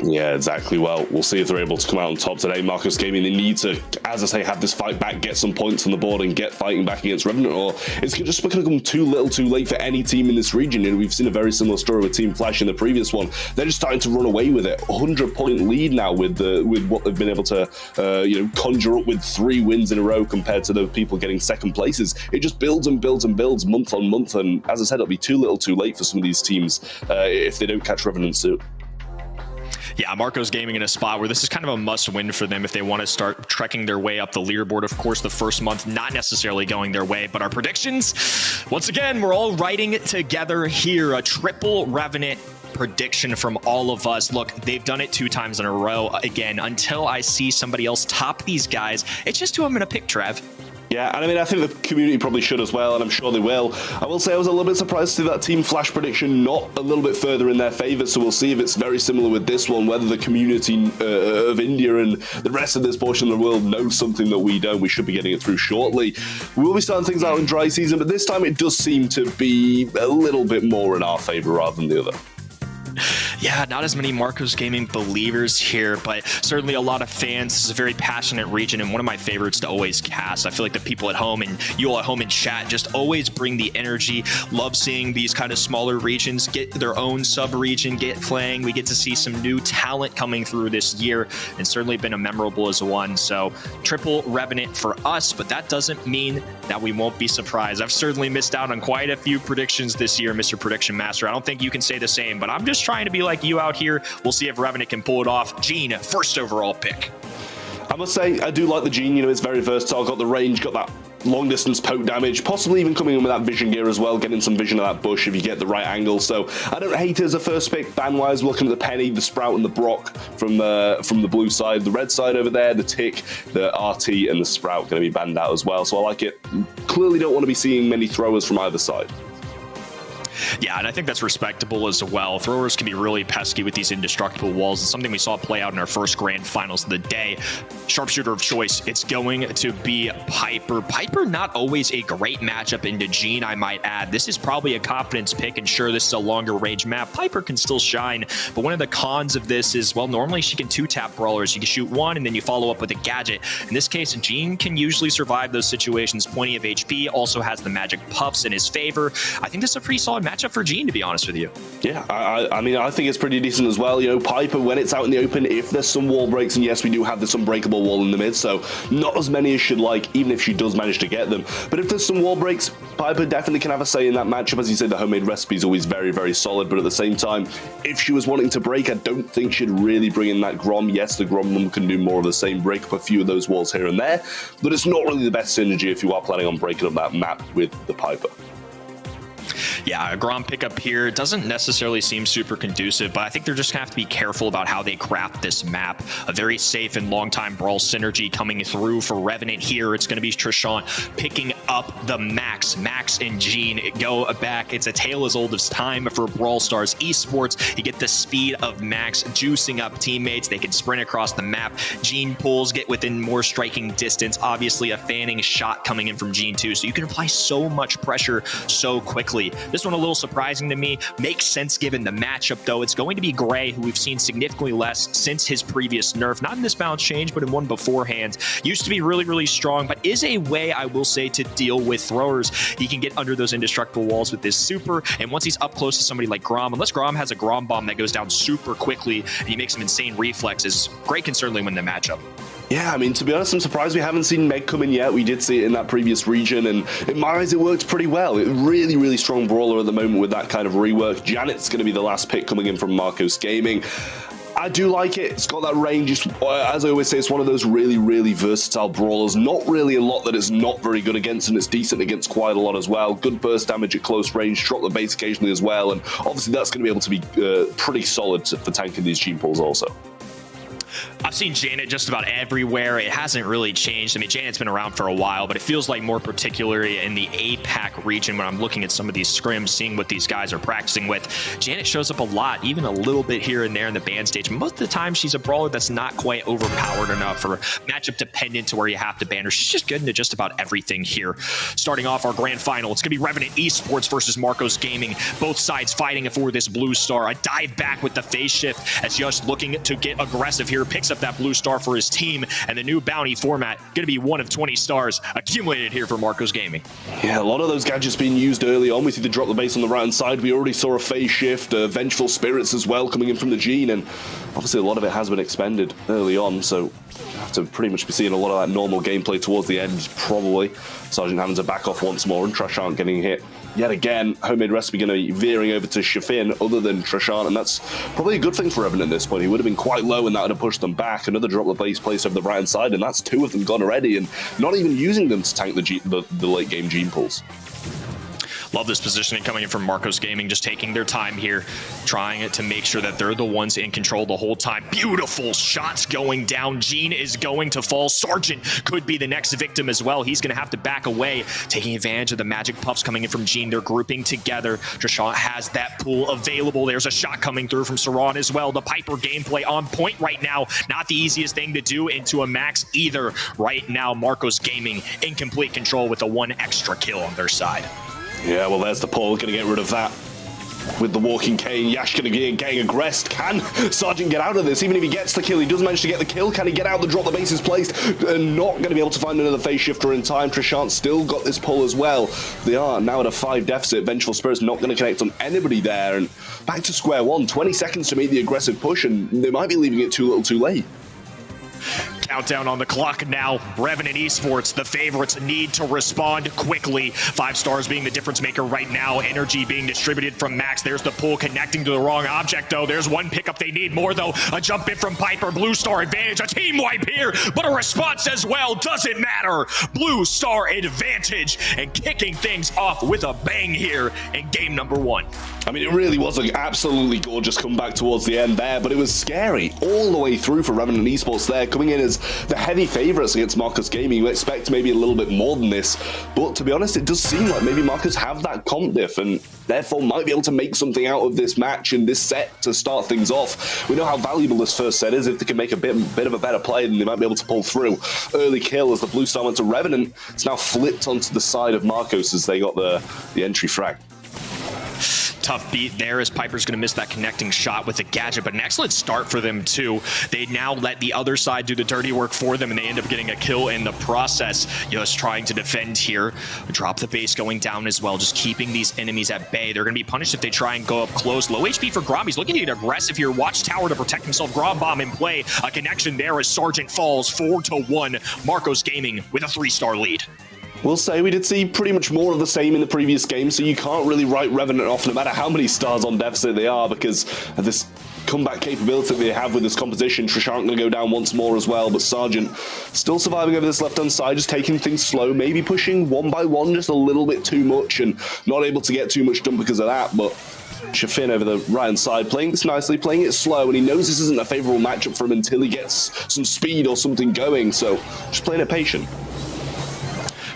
Yeah, exactly. Well, we'll see if they're able to come out on top today. Marcos Gaming, they need to, as I say, have this fight back, get some points on the board and get fighting back against Revenant, or it's just going to come too little too late for any team in this region. You know, we've seen a very similar story with Team Flash in the previous one. They're just starting to run away with it. 100-point lead now with what they've been able to conjure up with 3 wins in a row compared to the people getting second places. It just builds and builds and builds month on month, and as I said, it'll be too little too late for some of these teams if they don't catch Revenant soon. Yeah, Marcos Gaming in a spot where this is kind of a must-win for them if they want to start trekking their way up the leaderboard. Of course, the first month not necessarily going their way, but our predictions, once again, we're all writing it together here. A triple Revenant prediction from all of us. Look, they've done it 2 times in a row. Again, until I see somebody else top these guys, it's just who I'm going to pick, Trev. Yeah, and I mean, I think the community probably should as well, and I'm sure they will. I will say I was a little bit surprised to see that Team Flash prediction not a little bit further in their favour, so we'll see if it's very similar with this one, whether the community of India and the rest of this portion of the world knows something that we don't. We should be getting it through shortly. We will be starting things out in dry season, but this time it does seem to be a little bit more in our favour rather than the other. Yeah, not as many Marcos Gaming believers here, but certainly a lot of fans. This is a very passionate region and one of my favorites to always cast. I feel like the people at home and you all at home in chat just always bring the energy. Love seeing these kind of smaller regions get their own sub-region, get playing. We get to see some new talent coming through this year and certainly been a memorable as one. So triple Revenant for us, but that doesn't mean that we won't be surprised. I've certainly missed out on quite a few predictions this year, Mr. Prediction Master. I don't think you can say the same, but I'm just trying to be like you out here. We'll see if Revenant can pull it off. Gene, first overall pick. I must say, I do like the Gene. You know, it's very versatile, got the range, got that long distance poke damage, possibly even coming in with that vision gear as well, getting some vision of that bush if you get the right angle. So I don't hate it as a first pick. Ban-wise, looking at the Penny, the Sprout, and the Brock from the blue side. The red side over there, the Tick, the RT, and the Sprout going to be banned out as well. So I like it. Clearly don't want to be seeing many throwers from either side. Yeah, and I think that's respectable as well. Throwers can be really pesky with these indestructible walls. It's something we saw play out in our first grand finals of the day. Sharpshooter of choice, it's going to be Piper. Piper, not always a great matchup into Jean, I might add. This is probably a confidence pick, and sure, this is a longer range map. Piper can still shine, but one of the cons of this is, well, normally she can two-tap brawlers. You can shoot one, and then you follow up with a gadget. In this case, Jean can usually survive those situations. Plenty of HP, also has the magic puffs in his favor. I think this is a pretty solid matchup for Jean, to be honest with you. Yeah, I mean, I think it's pretty decent as well. You know, Piper, when it's out in the open, if there's some wall breaks, and yes, we do have this unbreakable wall in the mid, so not as many as she'd like, even if she does manage to get them. But if there's some wall breaks, Piper definitely can have a say in that matchup. As you said, the homemade recipe is always very, very solid, but at the same time, if she was wanting to break, I don't think she'd really bring in that Grom. Yes, the Grom can do more of the same, break up a few of those walls here and there, but it's not really the best synergy if you are planning on breaking up that map with the Piper. Yeah, a Grom pickup here doesn't necessarily seem super conducive, but I think they're just going to have to be careful about how they craft this map. A very safe and long-time Brawl synergy coming through for Revenant here. It's going to be Trishant picking up the Max. Max and Jean go back. It's a tale as old as time for Brawl Stars Esports. You get the speed of Max juicing up teammates. They can sprint across the map. Jean pulls, get within more striking distance. Obviously, a fanning shot coming in from Jean too, so you can apply so much pressure so quickly. This one a little surprising to me. Makes sense given the matchup, though. It's going to be Gray, who we've seen significantly less since his previous nerf. Not in this balance change, but in one beforehand. Used to be really, really strong, but is a way, I will say, to deal with throwers. He can get under those indestructible walls with this super, and once he's up close to somebody like Grom, unless Grom has a Grom bomb that goes down super quickly and he makes some insane reflexes, Gray can certainly win the matchup. Yeah, I mean, to be honest, I'm surprised we haven't seen Meg come in yet. We did see it in that previous region, and in my eyes, it worked pretty well. It really, really strong brawler at the moment with that kind of rework. Janet's going to be the last pick coming in from Marcos Gaming. I do like it. It's got that range. As I always say, it's one of those really, really versatile brawlers. Not really a lot that it's not very good against, and it's decent against quite a lot as well. Good burst damage at close range, drop the base occasionally as well, and obviously that's going to be able to be pretty solid for tanking these Gene pulls also. I've seen Janet just about everywhere. It hasn't really changed. I mean, Janet's been around for a while, but it feels like more particularly in the APAC region when I'm looking at some of these scrims, seeing what these guys are practicing with. Janet shows up a lot, even a little bit here and there in the ban stage. Most of the time, she's a brawler that's not quite overpowered enough or matchup dependent to where you have to ban her. She's just good into just about everything here. Starting off our grand final, it's going to be Revenant Esports versus Marcos Gaming. Both sides fighting for this blue star. A dive back with the phase shift as just looking to get aggressive here. Picks up that blue star for his team, and the new bounty format going to be 1 of 20 stars accumulated here for Marcos Gaming. Yeah, a lot of those gadgets being used early on. We see the drop the base on the right hand side. We already saw a phase shift, Vengeful Spirits as well coming in from the Gene, and obviously a lot of it has been expended early on, so you have to pretty much be seeing a lot of that normal gameplay towards the end, probably. Sergeant having to back off once more, and Trishant getting hit yet again. Homemade recipe going to be veering over to Shafin other than Trishant, and that's probably a good thing for Revenant at this point. He would have been quite low, and that would have pushed them back. Another drop the base place over the right hand side, and that's 2 of them gone already, and not even using them to tank the late game Gene pulls. Love this positioning coming in from Marcos Gaming, just taking their time here, trying to make sure that they're the ones in control the whole time. Beautiful shots going down. Gene is going to fall. Sergeant could be the next victim as well. He's going to have to back away, taking advantage of the magic puffs coming in from Gene. They're grouping together. Trishant has that pool available. There's a shot coming through from Saran as well. The Piper gameplay on point right now. Not the easiest thing to do into a max either. Right now, Marcos Gaming in complete control with the 1 extra kill on their side. Yeah, well, there's the pull. Going to get rid of that with the walking cane. Yash going to be getting aggressed. Can Sergeant get out of this? Even if he gets the kill, he does manage to get the kill. Can he get out? The drop the base is placed. Not going to be able to find another phase shifter in time. Trishant still got this pull as well. They are now at a 5 deficit. Vengeful Spirit's not going to connect on anybody there. And back to square one. 20 seconds to make the aggressive push, and they might be leaving it too little too late. countdown on the clock now. Revenant Esports, the favorites, need to respond quickly. 5 stars being the difference maker right now. Energy being distributed from Max. There's the pull connecting to the wrong object, though. There's one pickup they need more, though. A jump in from Piper. Blue Star advantage. A team wipe here, but a response as well. Doesn't matter. Blue Star advantage and kicking things off with a bang here in game number 1. I mean, it really was an absolutely gorgeous comeback towards the end there, but it was scary all the way through for Revenant Esports there, coming in as the heavy favourites against Marcus Gaming. You expect maybe a little bit more than this, but to be honest, it does seem like maybe Marcus have that comp diff and therefore might be able to make something out of this match and this set to start things off. We know how valuable this first set is. If they can make a bit of a better play, then they might be able to pull through. Early kill as the Blue Star went to Revenant. It's now flipped onto the side of Marcos as they got the entry frag. Tough beat there as Piper's going to miss that connecting shot with the gadget, but an excellent start for them too. They now let the other side do the dirty work for them, and they end up getting a kill in the process. Just trying to defend here. Drop the base going down as well, just keeping these enemies at bay. They're going to be punished if they try and go up close. Low HP for Grom. He's looking to get aggressive here. Watchtower to protect himself. Grom bomb in play. A connection there as Sergeant falls 4-1. Marcos Gaming with a 3-star lead. We'll say we did see pretty much more of the same in the previous game, so you can't really write Revenant off no matter how many stars on deficit they are, because of this comeback capability they have with this composition. Trishant going to go down once more as well, but Sergeant still surviving over this left-hand side, just taking things slow, maybe pushing one by one just a little bit too much and not able to get too much done because of that, but Shafin over the right-hand side, playing this nicely, playing it slow, and he knows this isn't a favourable matchup for him until he gets some speed or something going, so just playing it patient.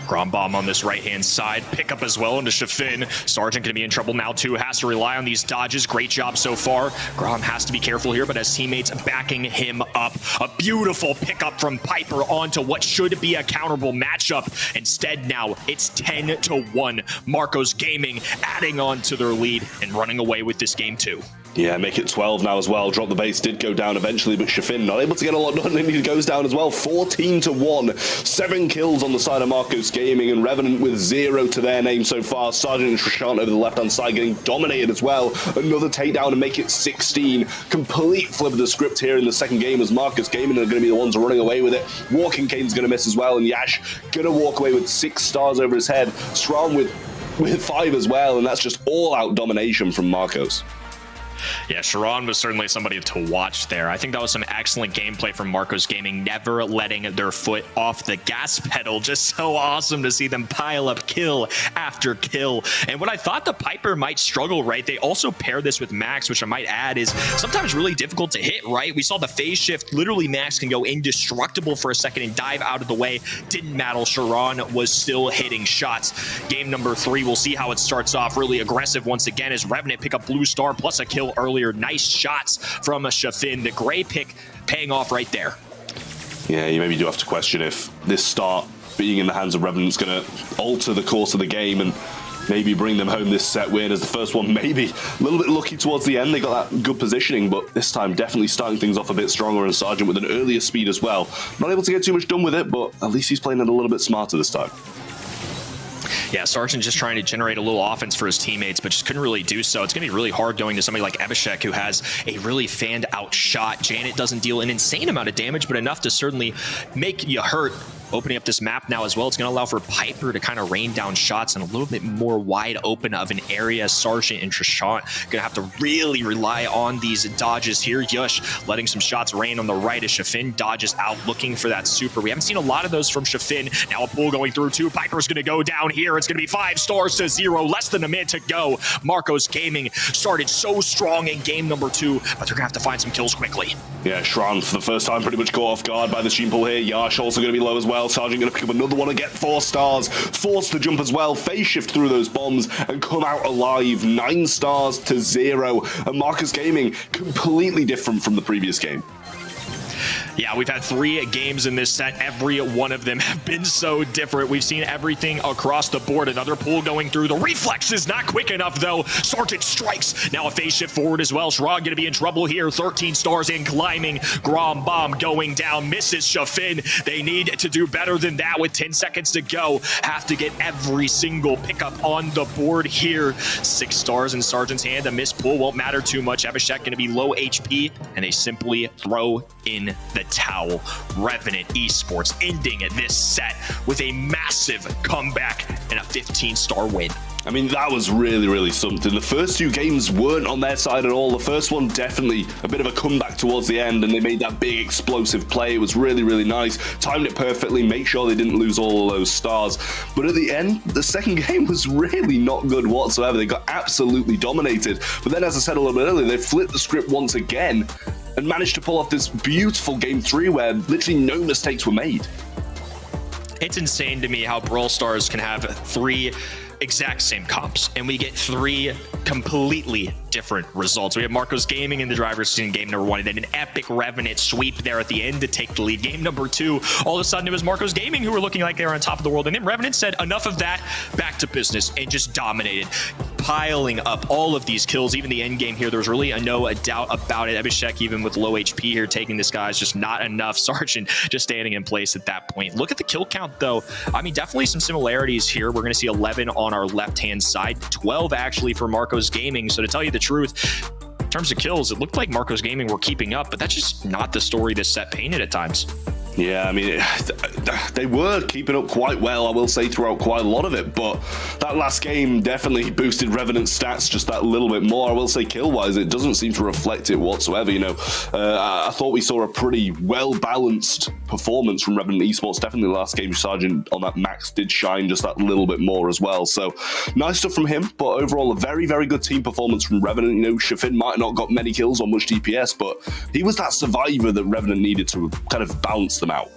Grom bomb on this right-hand side. Pickup as well into Shafin. Sergeant going to be in trouble now too. Has to rely on these dodges. Great job so far. Grom has to be careful here, but has teammates backing him up. A beautiful pickup from Piper onto what should be a counterable matchup. Instead now, it's 10-1. Marcos Gaming adding on to their lead and running away with this game too. Yeah, make it 12 now as well. Drop the base did go down eventually, but Shafin not able to get a lot done, and he goes down as well. 14-1. 7 kills on the side of Marcos Gaming, and Revenant with 0 to their name so far. Sergeant and Trishant over the left-hand side getting dominated as well. Another takedown to make it 16. Complete flip of the script here in the second game as Marcos Gaming are going to be the ones running away with it. Walking Kane's going to miss as well, and Yash going to walk away with 6 stars over his head. Strong with 5 as well, and that's just all-out domination from Marcos. Yeah, Sharon was certainly somebody to watch there. I think that was some excellent gameplay from Marcos Gaming, never letting their foot off the gas pedal. Just so awesome to see them pile up kill after kill. And what I thought the Piper might struggle, right? They also pair this with Max, which I might add is sometimes really difficult to hit, right? We saw the phase shift. Literally, Max can go indestructible for a second and dive out of the way. Didn't matter. Sharon was still hitting shots. Game number 3, we'll see how it starts off. Really aggressive once again as Revenant pick up Blue Star plus a kill earlier. Nice shots from a Shafin. The gray pick paying off right there. Yeah, you maybe do have to question if this start being in the hands of Revenant is going to alter the course of the game and maybe bring them home this set win, as the first one maybe a little bit lucky towards the end. They got that good positioning, but this time definitely starting things off a bit stronger, and Sergeant with an earlier speed as well. Not able to get too much done with it, but at least he's playing it a little bit smarter this time. Yeah, Sergeant just trying to generate a little offense for his teammates, but just couldn't really do so. It's going to be really hard going to somebody like Abhishek, who has a really fanned out shot. Janet doesn't deal an insane amount of damage, but enough to certainly make you hurt. Opening up this map now as well, it's going to allow for Piper to kind of rain down shots in a little bit more wide open of an area. Sergeant and Trishant going to have to really rely on these dodges here. Yush letting some shots rain on the right as Shafin dodges out, looking for that super. We haven't seen a lot of those from Shafin. Now a pull going through too. Piper's going to go down here. It's going to be 5 stars to 0. Less than a minute to go. Marcos Gaming started so strong in game number 2, but they're going to have to find some kills quickly. Yeah, Shran for the first time pretty much caught off guard by the stream pull here. Yash also going to be low as well. Sergeant going to pick up another one and get 4 stars. Forced to jump as well. Phase shift through those bombs and come out alive. 9 stars to 0. And Marcus Gaming completely different from the previous game. Yeah, we've had 3 games in this set. Every one of them have been so different. We've seen everything across the board. Another pull going through. The reflex is not quick enough, though. Sergeant strikes. Now a phase shift forward as well. Shrog going to be in trouble here. 13 stars in climbing. Grom bomb going down. Misses Shafin. They need to do better than that with 10 seconds to go. Have to get every single pickup on the board here. 6 stars in Sergeant's hand. A missed pull won't matter too much. Abhishek going to be low HP, and they simply throw in the the towel. Revenant Esports ending this set with a massive comeback and a 15-star win. I mean, that was really, really something. The first two games weren't on their side at all. The first one, definitely a bit of a comeback towards the end, and they made that big explosive play. It was really, really nice. Timed it perfectly, make sure they didn't lose all of those stars. But at the end, the second game was really not good whatsoever. They got absolutely dominated. But then, as I said a little bit earlier, they flipped the script once again and managed to pull off this beautiful game 3 where literally no mistakes were made. It's insane to me how Brawl Stars can have 3 exact same comps, and we get 3 completely different results. We have Marcos Gaming in the driver's seat in game number 1, and then an epic Revenant sweep there at the end to take the lead. Game number 2, all of a sudden it was Marcos Gaming who were looking like they were on top of the world, and then Revenant said enough of that, back to business, and just dominated, piling up all of these kills. Even the end game here, there was really no doubt about it. Abhishek, even with low HP here, taking this guy is just not enough. Sargent just standing in place at that point. Look at the kill count though. I mean, definitely some similarities here. We're going to see 11 on our left-hand side, 12 actually for Marcos Gaming. So to tell you the truth, in terms of kills, it looked like Marcos Gaming were keeping up, but that's just not the story this set painted at times. Yeah, I mean, they were keeping up quite well, I will say, throughout quite a lot of it, but that last game definitely boosted Revenant's stats just that little bit more. I will say, kill-wise, it doesn't seem to reflect it whatsoever, you know. I thought we saw a pretty well-balanced performance from Revenant Esports. Definitely the last game, Sargent on that max did shine just that little bit more as well, so nice stuff from him, but overall, a very, very good team performance from Revenant. You know, Shafin might not got many kills or much DPS, but he was that survivor that Revenant needed to kind of balance them out.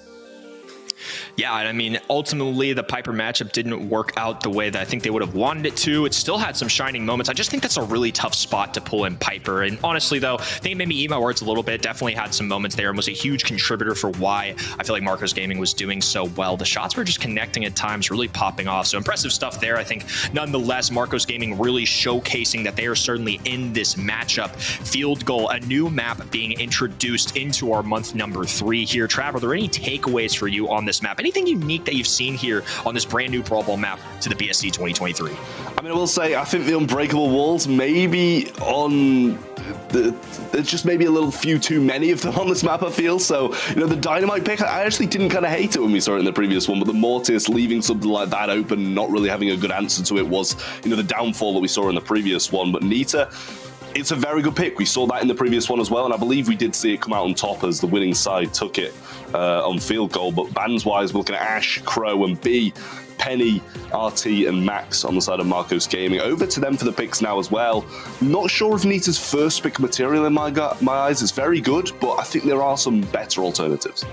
Yeah, and I mean, ultimately, the Piper matchup didn't work out the way that I think they would have wanted it to. It still had some shining moments. I just think that's a really tough spot to pull in Piper. And honestly, though, I think it made me eat my words a little bit. Definitely had some moments there and was a huge contributor for why I feel like Marcos Gaming was doing so well. The shots were just connecting at times, really popping off. So impressive stuff there. I think, nonetheless, Marcos Gaming really showcasing that they are certainly in this matchup. Field Goal, a new map being introduced into our month number 3 here. Trav, are there any takeaways for you on this map? Anything unique that you've seen here on this brand new Brawl Ball map to the BSC 2023? I mean, I will say, I think the unbreakable walls maybe on there's just maybe a little few too many of them on this map, I feel. So, you know, the Dynamite pick, I actually didn't kind of hate it when we saw it in the previous one, but the Mortis leaving something like that open, not really having a good answer to it was, you know, the downfall that we saw in the previous one. But Nita, it's a very good pick. We saw that in the previous one as well, and I believe we did see it come out on top as the winning side took it on Field Goal. But bans-wise, we're looking at Ash, Crow, and B, Penny, RT, and Max on the side of Marcos Gaming. Over to them for the picks now as well. Not sure if Nita's first pick material in my eyes is very good, but I think there are some better alternatives.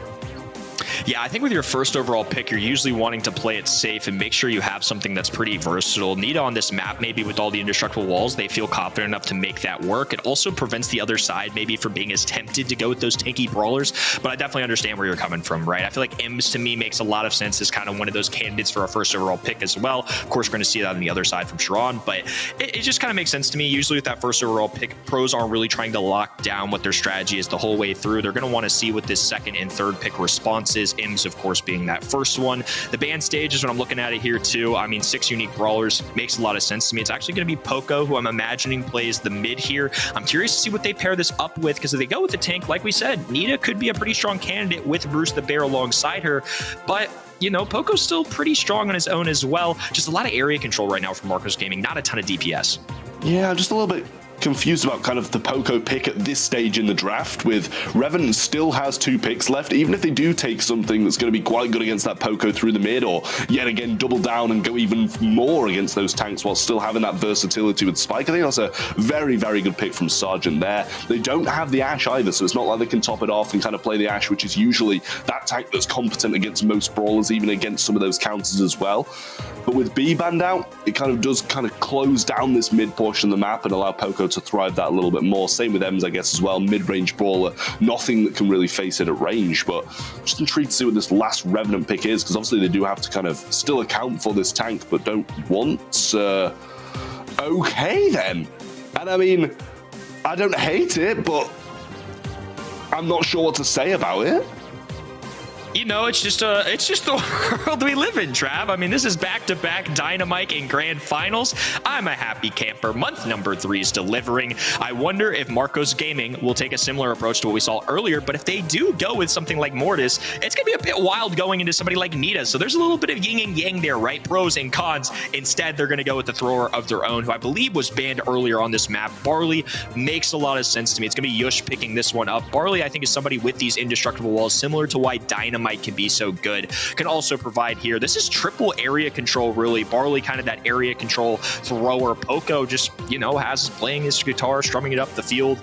Yeah, I think with your first overall pick, you're usually wanting to play it safe and make sure you have something that's pretty versatile. Nita on this map, maybe with all the indestructible walls, they feel confident enough to make that work. It also prevents the other side maybe from being as tempted to go with those tanky brawlers, but I definitely understand where you're coming from, right? I feel like Ems to me makes a lot of sense as kind of one of those candidates for our first overall pick as well. Of course, we're going to see that on the other side from Sharon, but it just kind of makes sense to me. Usually with that first overall pick, pros aren't really trying to lock down what their strategy is the whole way through. They're going to want to see what this second and third pick response is. Ems, of course, being that first one. The band stage is what I'm looking at it here too. I mean, 6 unique brawlers makes a lot of sense to me. It's actually going to be Poco, who I'm imagining plays the mid here. I'm curious to see what they pair this up with, because if they go with the tank, like we said, Nita could be a pretty strong candidate with Bruce the Bear alongside her, but you know, Poco's still pretty strong on his own as well. Just a lot of area control right now from Marcos Gaming, not a ton of DPS. Yeah, just a little bit confused about kind of the Poco pick at this stage in the draft, with Revenant still has 2 picks left. Even if they do take something that's going to be quite good against that Poco through the mid, or yet again double down and go even more against those tanks while still having that versatility with Spike, I think that's a very, very good pick from Sargent there. They don't have the Ashe either, so it's not like they can top it off and kind of play the Ashe, which is usually that tank that's competent against most brawlers, even against some of those counters as well. But with B banned out, it kind of does kind of close down this mid portion of the map and allow Poco to thrive that a little bit more. Same with Ems, I guess, as well. Mid-range brawler, nothing that can really face it at range. But just intrigued to see what this last Revenant pick is, because obviously they do have to kind of still account for this tank, but don't want. Okay, then. And I mean, I don't hate it, but I'm not sure what to say about it. You know, it's just the world we live in, Trav. I mean, this is back-to-back Dynamite and Grand Finals. I'm a happy camper. Month number 3 is delivering. I wonder if Marcos Gaming will take a similar approach to what we saw earlier, but if they do go with something like Mortis, it's going to be a bit wild going into somebody like Nita. So there's a little bit of yin and yang there, right? Pros and cons. Instead, they're going to go with the thrower of their own, who I believe was banned earlier on this map. Barley makes a lot of sense to me. It's going to be Yush picking this one up. Barley, I think, is somebody with these indestructible walls, similar to why Dynamite can be so good. Can also provide here. This is triple area control, really. Barley kind of that area control thrower. Poco just, you know, has playing his guitar, strumming it up the field.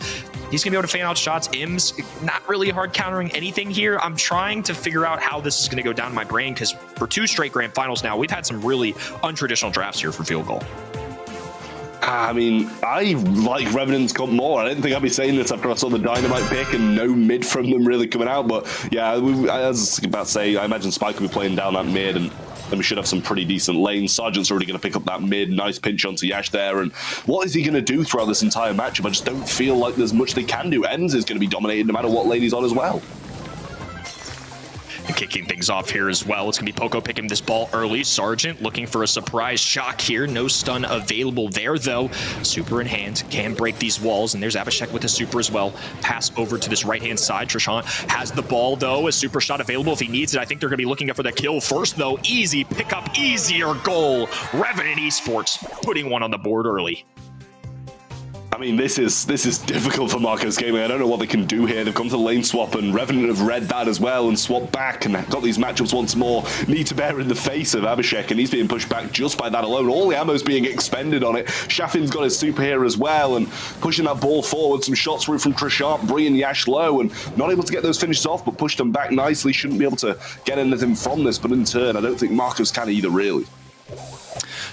He's gonna be able to fan out shots. Ims not really hard countering anything here. I'm trying to figure out how this is gonna go down in my brain, because for 2 straight grand finals now, we've had some really untraditional drafts here for field goal. I mean, I like Revenant's comp more. I didn't think I'd be saying this after I saw the Dynamite pick and no mid from them really coming out. But yeah, I was about to say, I imagine Spike will be playing down that mid, and then we should have some pretty decent lanes. Sergeant's already going to pick up that mid. Nice pinch onto Yash there. And what is he going to do throughout this entire matchup? I just don't feel like there's much they can do. Ems is going to be dominated no matter what lane he's on as well. Kicking things off here as well. It's going to be Poco picking this ball early. Sergeant looking for a surprise shock here. No stun available there, though. Super in hand. Can break these walls. And there's Abhishek with the super as well. Pass over to this right-hand side. Trishant has the ball, though. A super shot available if he needs it. I think they're going to be looking for the kill first, though. Easy pickup, easier goal. Revenant Esports putting one on the board early. I mean, this is difficult for Marcos Gaming. I don't know what they can do here. They've gone to lane swap, and Revenant have read that as well and swapped back and got these matchups once more. Need to bear in the face of Abhishek, and he's being pushed back just by that alone. All the ammo's being expended on it. Shafin's got his super here as well, and pushing that ball forward. Some shots through from Trishant, bringing Yash low, and not able to get those finishes off, but pushed them back nicely. Shouldn't be able to get anything from this, but in turn, I don't think Marcos can either, really.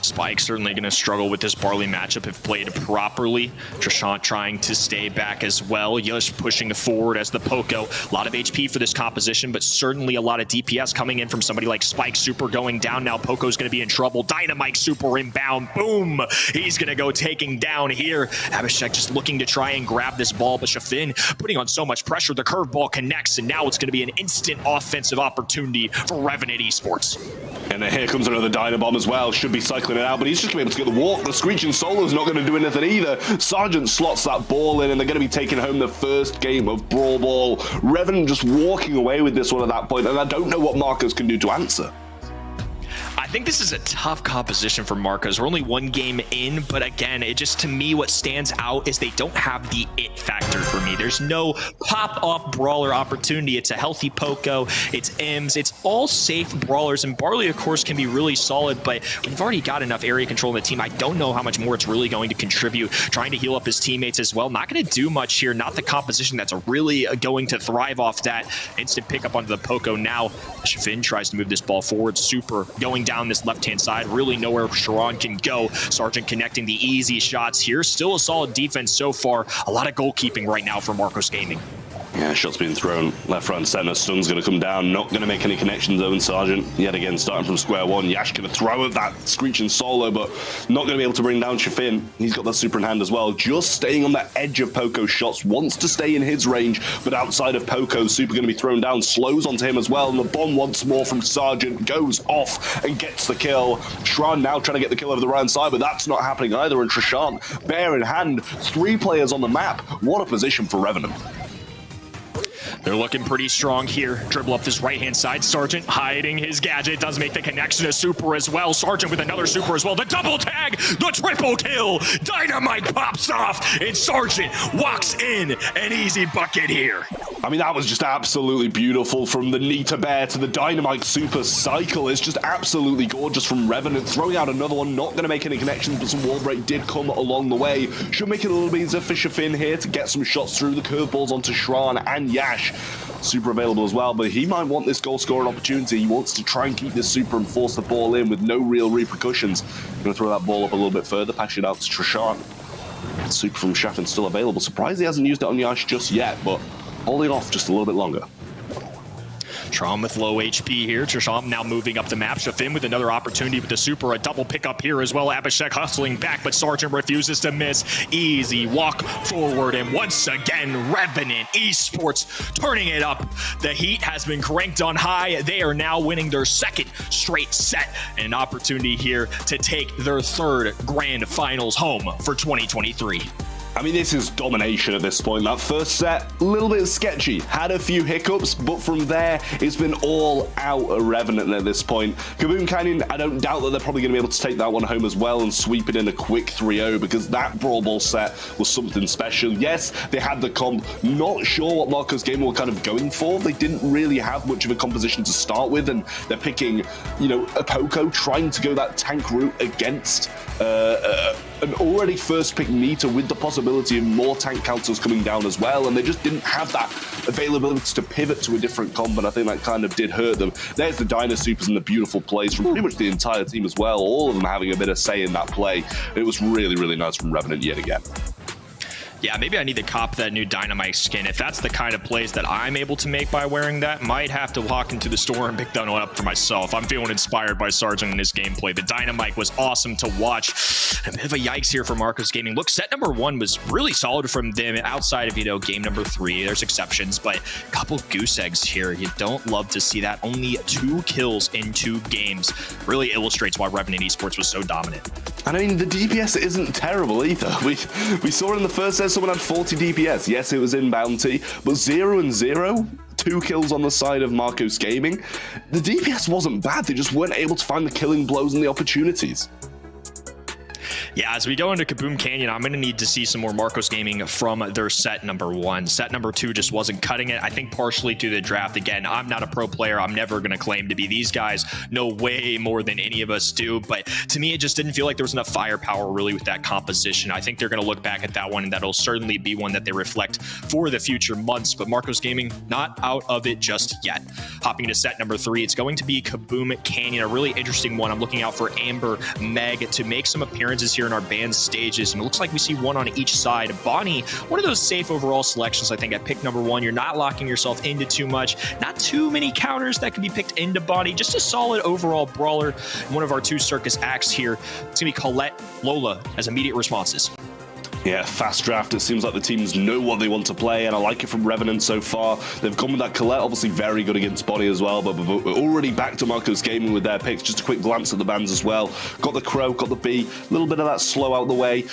Spike certainly going to struggle with this Barley matchup if played properly. Trishant trying to stay back as well. Yush pushing forward as the Poco. A lot of HP for this composition, but certainly a lot of DPS coming in from somebody like Spike. Super going down now. Poco's going to be in trouble. Dynamite super inbound. Boom! He's going to go taking down here. Abhishek just looking to try and grab this ball, but Shafin putting on so much pressure. The curveball connects, and now it's going to be an instant offensive opportunity for Revenant Esports. And then here comes another Dynabomb as well. Should be cycling it out, but he's just going to be able to get the walk. The Screeching Solo's not going to do anything either. Sergeant slots that ball in, and they're going to be taking home the first game of Brawl Ball. Revenant just walking away with this one at that point, and I don't know what Marcos can do to answer. I think this is a tough composition for Marcos. We're only 1 game in, but again, it just, to me, what stands out is they don't have the it factor for me. There's no pop-off brawler opportunity. It's a healthy Poco, it's Ems, it's all safe brawlers, and Barley, of course, can be really solid, but we've already got enough area control in the team. I don't know how much more it's really going to contribute. Trying to heal up his teammates as well. Not going to do much here. Not the composition that's really going to thrive off that. Instant pickup onto the Poco now. Shafin tries to move this ball forward. Super going down this left-hand side, really nowhere Sharon can go. Sergeant connecting the easy shots here. Still a solid defense so far. A lot of goalkeeping right now for Marcos Gaming. Yeah, shots being thrown left, right, and center. Stun's going to come down. Not going to make any connections, Owen Sergeant. Yet again, starting from square one. Yash going to throw at that Screeching Solo, but not going to be able to bring down Shafin. He's got that super in hand as well. Just staying on that edge of Poco's shots. Wants to stay in his range, but outside of Poco, super going to be thrown down. Slows onto him as well, and the bomb once more from Sergeant goes off and gets the kill. Shran now trying to get the kill over the right side, but that's not happening either. And Trishant, bear in hand, 3 players on the map. What a position for Revenant. They're looking pretty strong here. Dribble up this right-hand side. Sergeant hiding his gadget. Does make the connection to super as well. Sergeant with another super as well. The double tag, the triple kill. Dynamite pops off, and Sergeant walks in. An easy bucket here. I mean, that was just absolutely beautiful from the Nita Bear to the Dynamite super cycle. It's just absolutely gorgeous from Revenant. Throwing out another one. Not going to make any connections, but some wall break did come along the way. Should make it a little bit easier for Shafin here to get some shots through. The curveballs onto Shran and Yash. Super available as well, but he might want this goal scoring opportunity. He wants to try and keep this super and force the ball in with no real repercussions. Going to throw that ball up a little bit further, pass it out to Trishant. Super from Shafin still available. Surprised he hasn't used it on Yash just yet, but holding off just a little bit longer. Trom with low HP here. Chasmac now moving up the map. Shafin with another opportunity with the super. A double pick up here as well. Abhishek hustling back, but Sergeant refuses to miss. Easy walk forward, and once again, Revenant Esports turning it up. The heat has been cranked on high. They are now winning their second straight set, and an opportunity here to take their third grand finals home for 2023. I mean, this is domination at this point. That first set, a little bit sketchy. Had a few hiccups, but from there, it's been all out of Revenant at this point. Kaboom Canyon, I don't doubt that they're probably going to be able to take that one home as well and sweep it in a quick 3-0, because that Brawl Ball set was something special. Yes, they had the comp. Not sure what Marcos Gaming were kind of going for. They didn't really have much of a composition to start with, and they're picking, you know, a Poco, trying to go that tank route against an already first pick meter with the possibility of more tank counters coming down as well, and they just didn't have that availability to pivot to a different comp, and I think that kind of did hurt them. There's the Dino Supers and the beautiful plays from pretty much the entire team as well, all of them having a bit of say in that play. It was really, really nice from Revenant yet again. Yeah, maybe I need to cop that new Dynamite skin. If that's the kind of plays that I'm able to make by wearing that, might have to walk into the store and pick that one up for myself. I'm feeling inspired by Sergeant in his gameplay. The Dynamite was awesome to watch. A bit of a yikes here for Marcos Gaming. Look, set number 1 was really solid from them outside of, you know, game number 3. There's exceptions, but a couple goose eggs here. You don't love to see that. Only 2 kills in 2 games. Really illustrates why Revenant Esports was so dominant. And I mean, the DPS isn't terrible either. We saw in the first set someone had 40 DPS. Yes, it was in Bounty, but 0 and 0, 2 kills on the side of Marcos Gaming. The DPS wasn't bad. They just weren't able to find the killing blows and the opportunities. Yeah, as we go into Kaboom Canyon, I'm going to need to see some more Marcos Gaming from their set number 1. Set number 2 just wasn't cutting it. I think partially to the draft. Again, I'm not a pro player. I'm never going to claim to be. These guys know way more than any of us do. But to me, it just didn't feel like there was enough firepower really with that composition. I think they're going to look back at that one, and that'll certainly be one that they reflect for the future months. But Marcos Gaming, not out of it just yet. Hopping into set number 3, it's going to be Kaboom Canyon, a really interesting one. I'm looking out for Amber, Meg to make some appearances here in our band stages, and it looks like we see one on each side. Bonnie, one of those safe overall selections. I think at pick number 1, you're not locking yourself into too much, not too many counters that can be picked into Bonnie, just a solid overall brawler. One of our 2 circus acts here, it's gonna be Colette, Lola as immediate responses. Yeah, fast draft. It seems like the teams know what they want to play, and I like it from Revenant so far. They've gone with that Colette, obviously very good against Bonnie as well, but we're already back to Marcos Gaming with their picks. Just a quick glance at the bands as well. Got the Crow, got the B, a little bit of that slow out the way.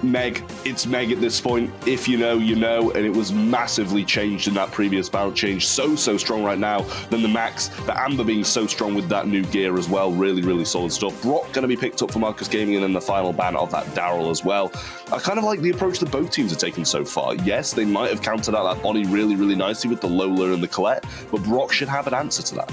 Meg, it's Meg at this point. If you know, you know, and it was massively changed in that previous bout change. So strong right now. Then the Max, the Amber being so strong with that new gear as well. Really, really solid stuff. Brock going to be picked up for Marcos Gaming, and then the final ban of that Daryl as well. I kind of like the approach that both teams have taken so far. Yes, they might have countered out that Bonnie really, really nicely with the Lola and the Colette, but Brock should have an answer to that.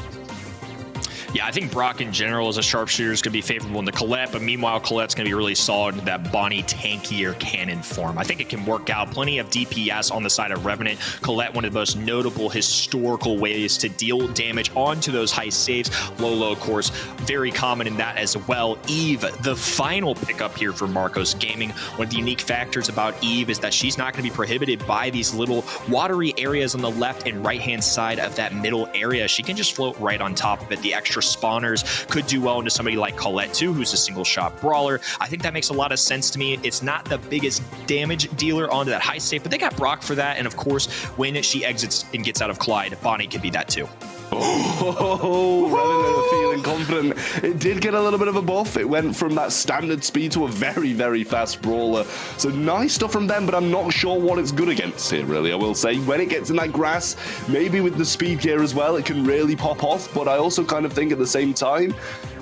Yeah, I think Brock in general as a sharpshooter is going to be favorable in the Colette, but meanwhile, Colette's going to be really solid in that Bonnie tankier cannon form. I think it can work out. Plenty of DPS on the side of Revenant. Colette, one of the most notable historical ways to deal damage onto those high saves. Lolo, of course, very common in that as well. Eve, the final pickup here for Marcos Gaming. One of the unique factors about Eve is that she's not going to be prohibited by these little watery areas on the left and right-hand side of that middle area. She can just float right on top of it. The extra spawners could do well into somebody like Colette too, who's a single shot brawler. I think that makes a lot of sense to me. It's not the biggest damage dealer onto that high safe, but they got Brock for that. And of course, when she exits and gets out of Clyde, Bonnie could be that too. Oh, Revenant feeling confident. It did get a little bit of a buff. It went from that standard speed to a very, very fast brawler. So nice stuff from them, but I'm not sure what it's good against here, really, I will say. When it gets in that grass, maybe with the speed gear as well, it can really pop off. But I also kind of think at the same time,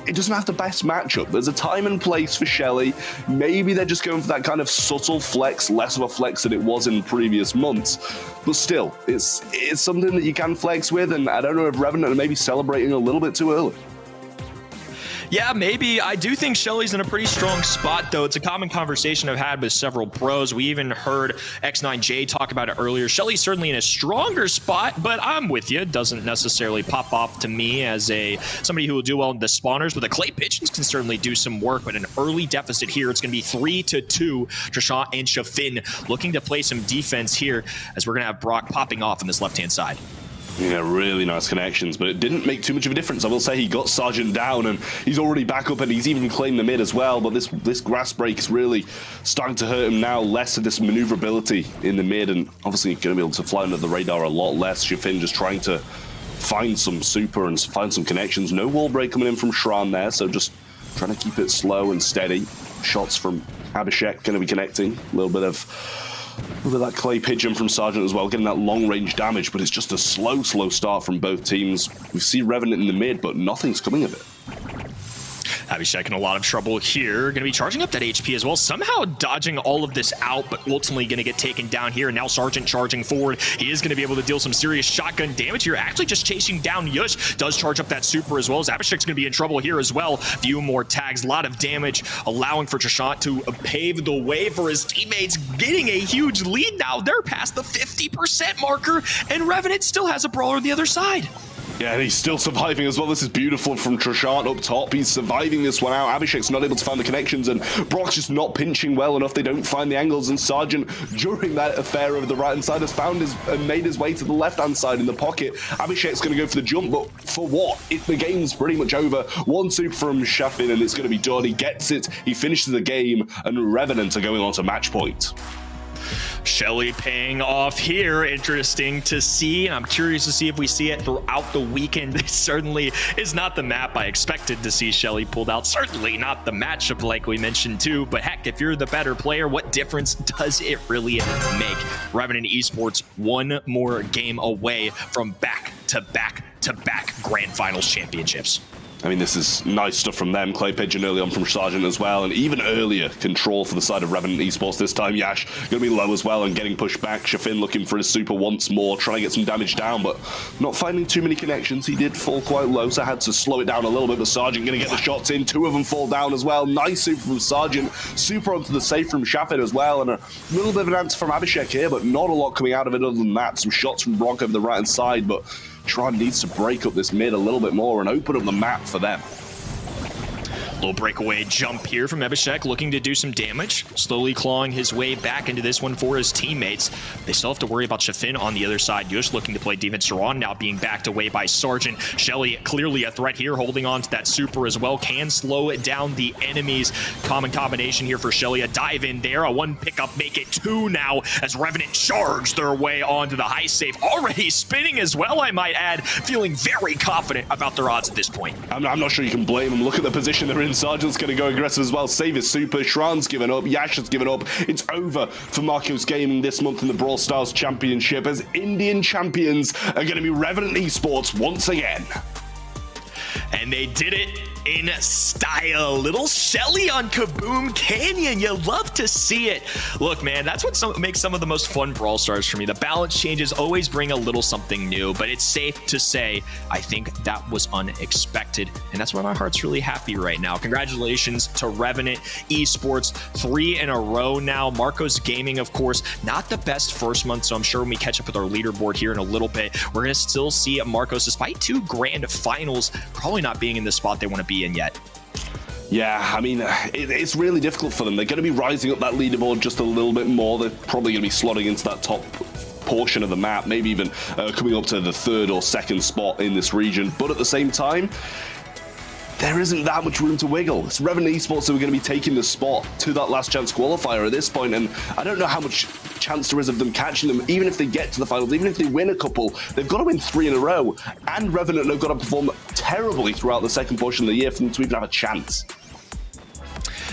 it doesn't have the best matchup. There's a time and place for Shelly. Maybe they're just going for that kind of subtle flex, less of a flex than it was in previous months. But still, it's something that you can flex with, and I don't know if Revenant are maybe celebrating a little bit too early. Yeah, maybe. I do think Shelly's in a pretty strong spot, though. It's a common conversation I've had with several pros. We even heard X9J talk about it earlier. Shelly's certainly in a stronger spot, but I'm with you. It doesn't necessarily pop off to me as somebody who will do well in the spawners. But the clay pigeons can certainly do some work, but an early deficit here. It's going to be 3-2. Trishant and Shafin looking to play some defense here as we're going to have Brock popping off on this left-hand side. Yeah, really nice connections, but it didn't make too much of a difference. I will say he got Sergeant down, and he's already back up, and he's even claimed the mid as well, but this grass break is really starting to hurt him now. Less of this maneuverability in the mid, and obviously going to be able to fly under the radar a lot less. Shafin just trying to find some super and find some connections. No wall break coming in from Shran there, so just trying to keep it slow and steady. Shots from Abhishek going to be connecting. A little bit of that clay pigeon from Sergeant as well, getting that long range damage, but it's just a slow start from both teams. We see Revenant in the mid, but nothing's coming of it. Abhishek in a lot of trouble here. Going to be charging up that HP as well. Somehow dodging all of this out, but ultimately going to get taken down here. And now Sergeant charging forward. He is going to be able to deal some serious shotgun damage here. Actually just chasing down Yush. Does charge up that super as well, as Abhishek's going to be in trouble here as well. Few more tags, a lot of damage, allowing for Trishant to pave the way for his teammates. Getting a huge lead now. They're past the 50% marker, and Revenant still has a brawler on the other side. Yeah, and he's still surviving as well. This is beautiful from Trishant up top. He's surviving this one out. Abhishek's not able to find the connections, and Brock's just not pinching well enough. They don't find the angles, and Sergeant, during that affair over the right-hand side, has found and made his way to the left-hand side in the pocket. Abhishek's going to go for the jump, but for what? The game's pretty much over. One super from Shafin, and it's going to be done. He gets it. He finishes the game, and Revenant are going on to match point. Shelly paying off here. Interesting to see, and I'm curious to see if we see it throughout the weekend. This certainly is not the map I expected to see Shelly pulled out. Certainly not the matchup like we mentioned too, but heck, if you're the better player, what difference does it really make? Revenant Esports one more game away from back-to-back grand finals championships. I mean, this is nice stuff from them. Clay Pigeon early on from Sergeant as well, and even earlier control for the side of Revenant Esports this time. Yash going to be low as well and getting pushed back. Shafin looking for his super once more, trying to get some damage down, but not finding too many connections. He did fall quite low, so I had to slow it down a little bit, but Sergeant going to get the shots in. Two of them fall down as well. Nice super from Sergeant. Super onto the safe from Shafin as well, and a little bit of an answer from Abhishek here, but not a lot coming out of it other than that. Some shots from Brock over the right-hand side, but Tron needs to break up this mid a little bit more and open up the map for them. Little breakaway jump here from Abhishek, looking to do some damage. Slowly clawing his way back into this one for his teammates. They still have to worry about Shafin on the other side. Yush looking to play defense. Saran now being backed away by Sergeant. Shelly clearly a threat here, holding on to that super as well. Can slow it down the enemies. Common combination here for Shelly. A dive in there, a one pickup, make it two now as Revenant charge their way onto the high safe. Already spinning as well, I might add. Feeling very confident about their odds at this point. I'm not sure you can blame them. Look at the position they're in. Sergeant's going to go aggressive as well. Save his super. Shran's given up. Yash has given up. It's over for Marcos Gaming this month in the Brawl Stars Championship, as Indian champions are going to be Revenant Esports once again. And they did it in style. Little Shelly on Kaboom Canyon. You love to see it. Look, man, that's what makes some of the most fun Brawl Stars for me. The balance changes always bring a little something new, but it's safe to say I think that was unexpected, and that's why my heart's really happy right now. Congratulations to Revenant Esports, 3 in a row now. Marcos Gaming, of course, not the best first month, so I'm sure when we catch up with our leaderboard here in a little bit, we're going to still see Marcos, despite 2 grand finals, probably not being in the spot they want to be in yet. Yeah, I mean, it's really difficult for them. They're going to be rising up that leaderboard just a little bit more. They're probably going to be slotting into that top portion of the map, maybe even coming up to the 3rd or 2nd spot in this region. But at the same time, there isn't that much room to wiggle. It's Revenant Esports who are going to be taking the spot to that last chance qualifier at this point, and I don't know how much chance there is of them catching them. Even if they get to the finals, even if they win a couple, they've got to win 3 in a row, and Revenant have got to perform terribly throughout the second portion of the year for them to even have a chance.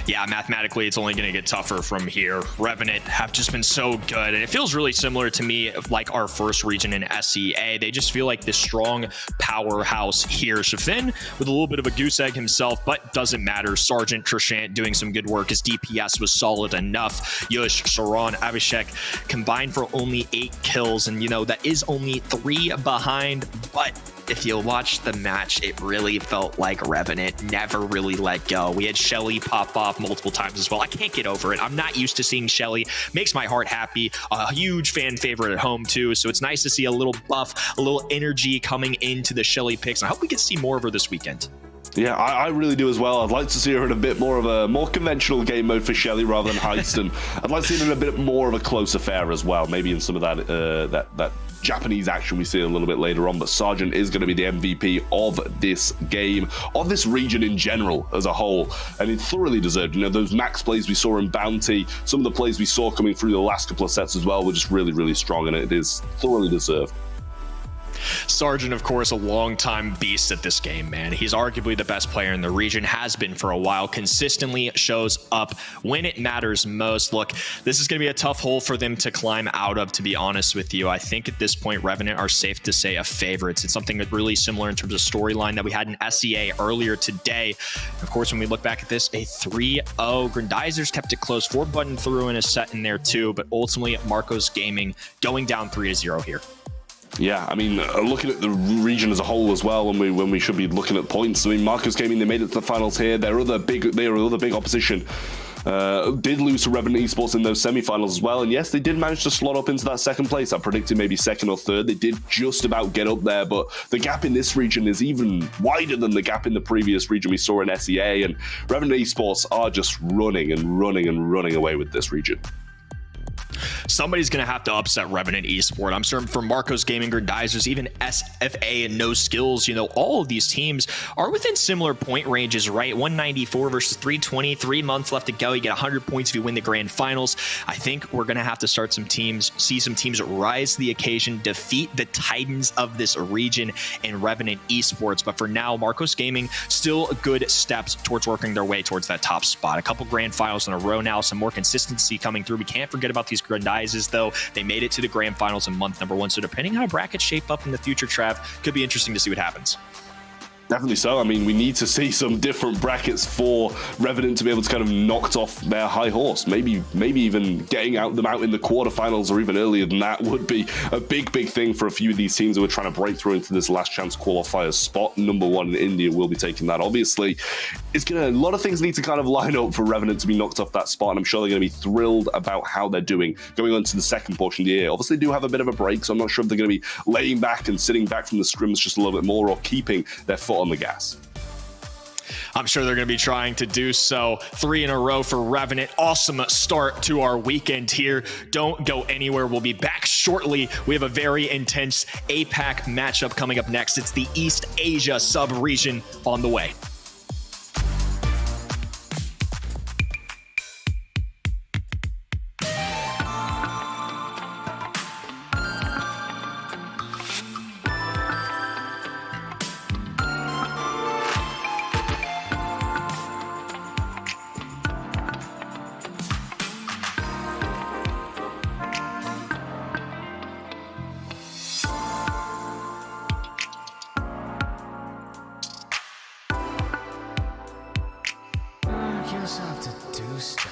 Yeah, mathematically, it's only going to get tougher from here. Revenant have just been so good, and it feels really similar to me of like our first region in SEA. They just feel like this strong powerhouse here. Shafin with a little bit of a goose egg himself, but doesn't matter. Sergeant Trishant doing some good work. His DPS was solid enough. Yush, Saran, Abhishek combined for only 8 kills, and you know, that is only 3 behind, but if you watch the match, it really felt like Revenant never really let go. We had Shelly pop off multiple times as well. I can't get over it. I'm not used to seeing Shelly. Makes my heart happy. A huge fan favorite at home too, so it's nice to see a little buff, a little energy coming into the Shelly picks. I hope we can see more of her this weekend. Yeah, I really do as well. I'd like to see her in a bit more of a more conventional game mode for Shelly rather than Heist, and I'd like to see her in a bit more of a close affair as well. Maybe in some of that Japanese action we see a little bit later on, but Sargent is going to be the MVP of this game, of this region in general as a whole, and it thoroughly deserved. You know, those max plays we saw in Bounty, some of the plays we saw coming through the last couple of sets as well were just really, really strong, and it is thoroughly deserved. Sargent, of course, a longtime beast at this game, man. He's arguably the best player in the region, has been for a while, consistently shows up when it matters most. Look, this is going to be a tough hole for them to climb out of, to be honest with you. I think at this point, Revenant are safe to say a favorites. It's something that really similar in terms of storyline that we had in SEA earlier today. Of course, when we look back at this, a 3-0. Grandizers kept it close, 4-button through in a set in there too, but ultimately Marcos Gaming going down 3-0 here. Yeah, I mean, looking at the region as a whole as well, when we should be looking at points. I mean, Marcos Gaming, they made it to the finals here. Their other big opposition did lose to Revenant Esports in those semi-finals as well. And yes, they did manage to slot up into that second place. I predicted maybe second or third. They did just about get up there, but the gap in this region is even wider than the gap in the previous region we saw in SEA. And Revenant Esports are just running away with this region. Somebody's going to have to upset Revenant Esport. I'm certain for Marcos Gaming, Grandizers, even SFA and No Skills, you know, all of these teams are within similar point ranges, right? 194 versus 320, 3 months left to go. You get 100 points if you win the grand finals. I think we're going to have to see some teams rise to the occasion, defeat the titans of this region in Revenant Esports. But for now, Marcos Gaming still good steps towards working their way towards that top spot. A couple grand finals in a row now, some more consistency coming through. We can't forget about these Grandizers, though. They made it to the grand finals in month number 1. So depending on how brackets shape up in the future, Trav, could be interesting to see what happens. Definitely so. I mean, we need to see some different brackets for Revenant to be able to kind of knock off their high horse. Maybe even getting them out in the quarterfinals or even earlier than that would be a big thing for a few of these teams who are trying to break through into this last chance qualifier spot. Number 1 in India will be taking that. Obviously, a lot of things need to kind of line up for Revenant to be knocked off that spot, and I'm sure they're going to be thrilled about how they're doing going on to the second portion of the year. Obviously, they do have a bit of a break, so I'm not sure if they're going to be laying back and sitting back from the scrims just a little bit more or keeping their foot on the gas. I'm sure they're going to be trying to do so. 3 in a row for Revenant. Awesome start to our weekend here. Don't go anywhere. We'll be back shortly. We have a very intense APAC matchup coming up next. It's the East Asia sub-region on the way. Just have to do stuff.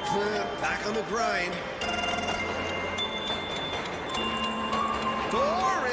Back on the grind. Boring.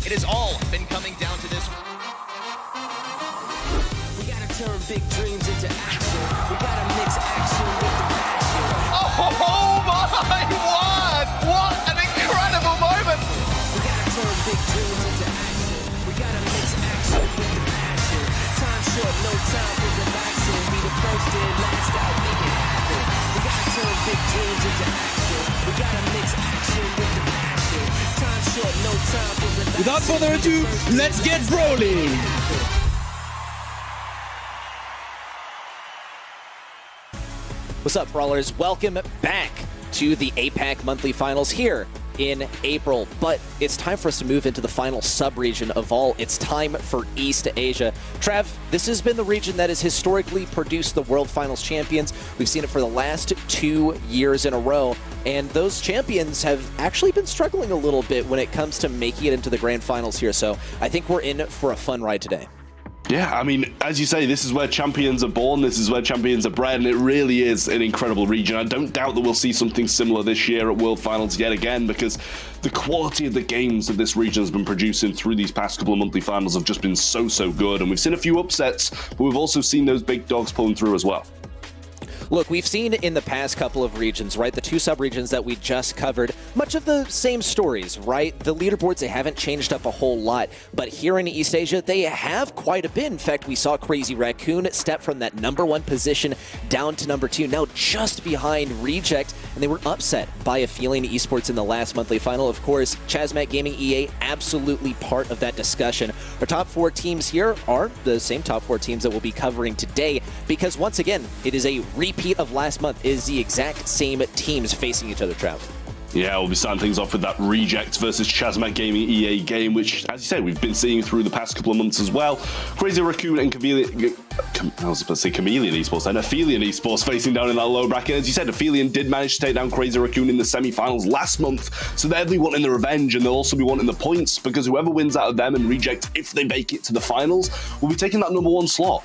It has all been coming down to this. We gotta turn big dreams into action. We gotta mix action with the passion. Oh my word! What an incredible moment! We gotta turn big dreams into action. We gotta mix action with the passion. Time short, no time for relaxing. Be the first and last out, make it happen. We gotta turn big dreams into action. We gotta mix action with the passion. Time short, no time for relaxing. Without further ado, let's get rolling. What's up, Brawlers? Welcome back to the APAC monthly finals here in April. But it's time for us to move into the final sub-region of all. It's time for East Asia. Trav, this has been the region that has historically produced the World Finals champions. We've seen it for the last 2 years in a row. And those champions have actually been struggling a little bit when it comes to making it into the grand finals here. So I think we're in for a fun ride today. Yeah, I mean, as you say, this is where champions are born, this is where champions are bred, and it really is an incredible region. I don't doubt that we'll see something similar this year at World Finals yet again, because the quality of the games that this region has been producing through these past couple of monthly finals have just been so good, and we've seen a few upsets, but we've also seen those big dogs pulling through as well. Look, we've seen in the past couple of regions, right, the two sub-regions that we just covered, much of the same stories, right? The leaderboards, they haven't changed up a whole lot, but here in East Asia, they have quite a bit. In fact, we saw Crazy Raccoon step from that #1 position down to #2, now just behind Reject, and they were upset by Aphelion Esports in the last monthly final. Of course, Chasmac Gaming EA, absolutely part of that discussion. Our top 4 teams here are the same top 4 teams that we'll be covering today, because once again, it is a repeat of last month. It is the exact same teams facing each other, Trav. Yeah, we'll be starting things off with that Reject versus Chasmac Gaming EA game, which, as you say, we've been seeing through the past couple of months as well. Crazy Raccoon and Chameleon Esports and Aphelion Esports facing down in that low bracket. As you said, Aphelion did manage to take down Crazy Raccoon in the semi-finals last month, so they'll be wanting the revenge, and they'll also be wanting the points, because whoever wins out of them and Reject, if they make it to the finals, will be taking that #1 slot.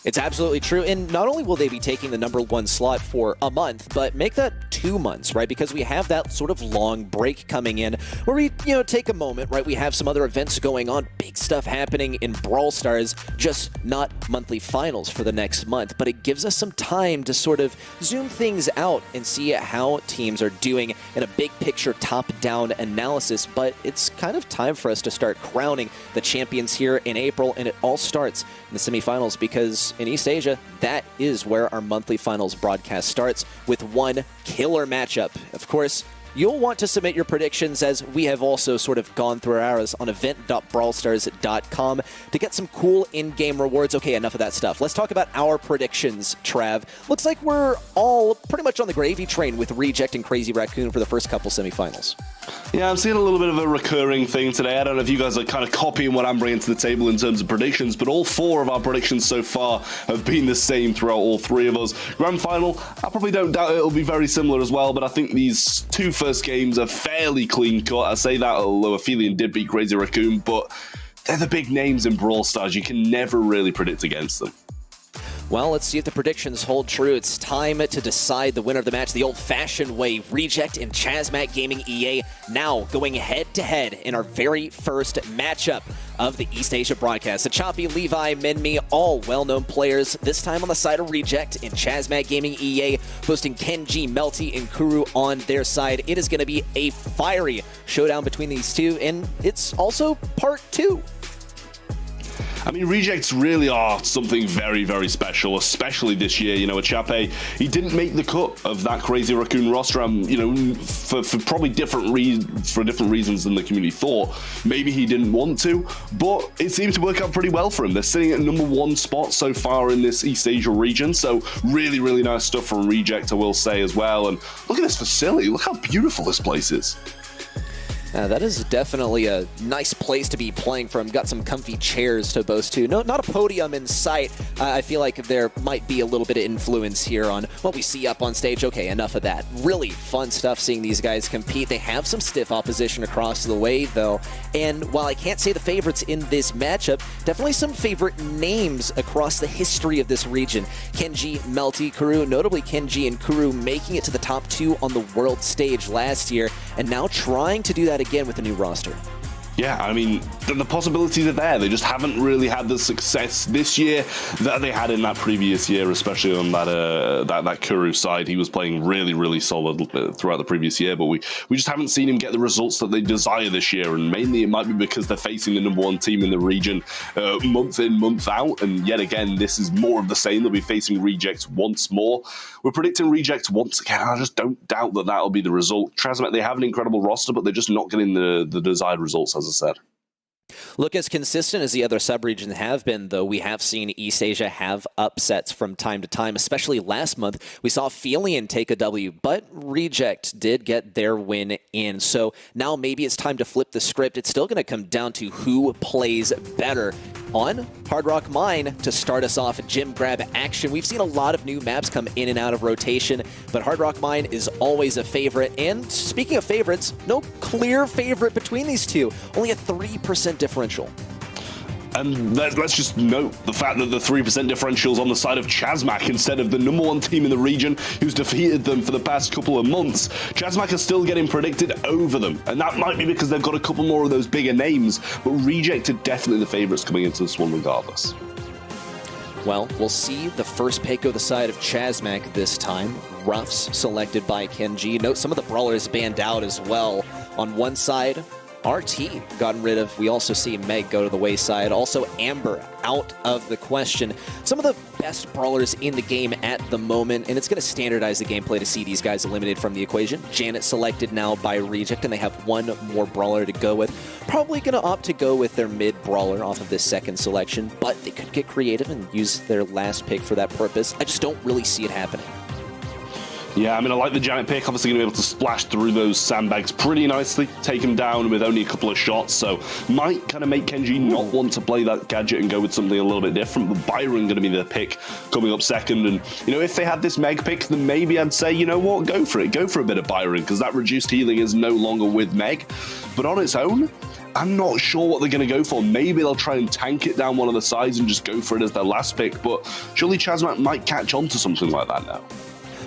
It's absolutely true. And not only will they be taking the #1 slot for a month, but make that 2 months, right? Because we have that sort of long break coming in where we, take a moment, right? We have some other events going on, big stuff happening in Brawl Stars, just not monthly finals for the next month. But it gives us some time to sort of zoom things out and see how teams are doing in a big picture top-down analysis. But it's kind of time for us to start crowning the champions here in April, and it all starts in the semifinals because in East Asia, that is where our monthly finals broadcast starts with one killer matchup. Of course, you'll want to submit your predictions as we have also sort of gone through ours on event.brawlstars.com to get some cool in-game rewards. Okay, enough of that stuff. Let's talk about our predictions, Trav. Looks like we're all pretty much on the gravy train with Reject and Crazy Raccoon for the first couple semifinals. Yeah, I'm seeing a little bit of a recurring thing today. I don't know if you guys are kind of copying what I'm bringing to the table in terms of predictions, but all 4 of our predictions so far have been the same throughout all 3 of us. Grand final, I probably don't doubt it'll be very similar as well, but I think these 2 first games are fairly clean cut. I say that although Aphelion did beat Crazy Raccoon, but they're the big names in Brawl Stars. You can never really predict against them. Well, let's see if the predictions hold true. It's time to decide the winner of the match the old-fashioned way. Reject and Chasmac Gaming EA now going head-to-head in our very first matchup of the East Asia broadcast. The Choppy, Levi, Minmi, all well-known players, this time on the side of Reject and Chasmac Gaming EA, hosting Kenji, Melty, and Kuru on their side. It is going to be a fiery showdown between these two, and it's also part 2. I mean, Rejects really are something very, very special, especially this year. Achape, he didn't make the cut of that Crazy Raccoon roster, for probably different reasons than the community thought. Maybe he didn't want to, but it seemed to work out pretty well for him. They're sitting at #1 spot so far in this East Asia region, so really, really nice stuff from Reject, I will say as well. And look at this facility. Look how beautiful this place is. That is definitely a nice place to be playing from. Got some comfy chairs to boast to. No, not a podium in sight. I feel like there might be a little bit of influence here on what we see up on stage. Okay, enough of that. Really fun stuff seeing these guys compete. They have some stiff opposition across the way, though. And while I can't say the favorites in this matchup, definitely some favorite names across the history of this region. Kenji, Melty, Kuru, notably Kenji and Kuru making it to the top 2 on the world stage last year, and now trying to do that again with a new roster. Yeah, I mean, the possibilities are there. They just haven't really had the success this year that they had in that previous year, especially on that Kuru side. He was playing really, really solid throughout the previous year, but we just haven't seen him get the results that they desire this year, and mainly it might be because they're facing the #1 team in the region month in, month out, and yet again, this is more of the same. They'll be facing Reject once more. We're predicting Reject once again. I just don't doubt that that'll be the result. Chasmac, they have an incredible roster, but they're just not getting the desired results, as I said. Look, as consistent as the other subregions have been, though, we have seen East Asia have upsets from time to time, especially last month. We saw Aphelion take a W, but Reject did get their win in. So now maybe it's time to flip the script. It's still going to come down to who plays better. On Hard Rock Mine, to start us off, gym grab action. We've seen a lot of new maps come in and out of rotation, but Hard Rock Mine is always a favorite. And speaking of favorites, no clear favorite between these two. Only a 3% differential. And let's just note the fact that the 3% differential is on the side of Chasmac instead of the #1 team in the region who's defeated them for the past couple of months. Chasmac are still getting predicted over them, and that might be because they've got a couple more of those bigger names, but Reject are definitely the favourites coming into this one regardless. Well, we'll see the first pick go the side of Chasmac this time. Ruffs selected by Kenji. Note some of the brawlers banned out as well. On one side, RT gotten rid of. We also see Meg go to the wayside. Also Amber out of the question. Some of the best brawlers in the game at the moment, and it's going to standardize the gameplay to see these guys eliminated from the equation. Janet selected now by Reject, and they have one more brawler to go with. Probably going to opt to go with their mid brawler off of this second selection, but they could get creative and use their last pick for that purpose. I just don't really see it happening. Yeah, I mean, I like the Janet pick. Obviously going to be able to splash through those sandbags pretty nicely, take him down with only a couple of shots, so might kind of make Kenji not want to play that gadget and go with something a little bit different, but Byron going to be the pick coming up second, and, if they had this Meg pick, then maybe I'd say, you know what, go for it. Go for a bit of Byron, because that reduced healing is no longer with Meg, but on its own, I'm not sure what they're going to go for. Maybe they'll try and tank it down one of the sides and just go for it as their last pick, but surely Chasmac might catch on to something like that now.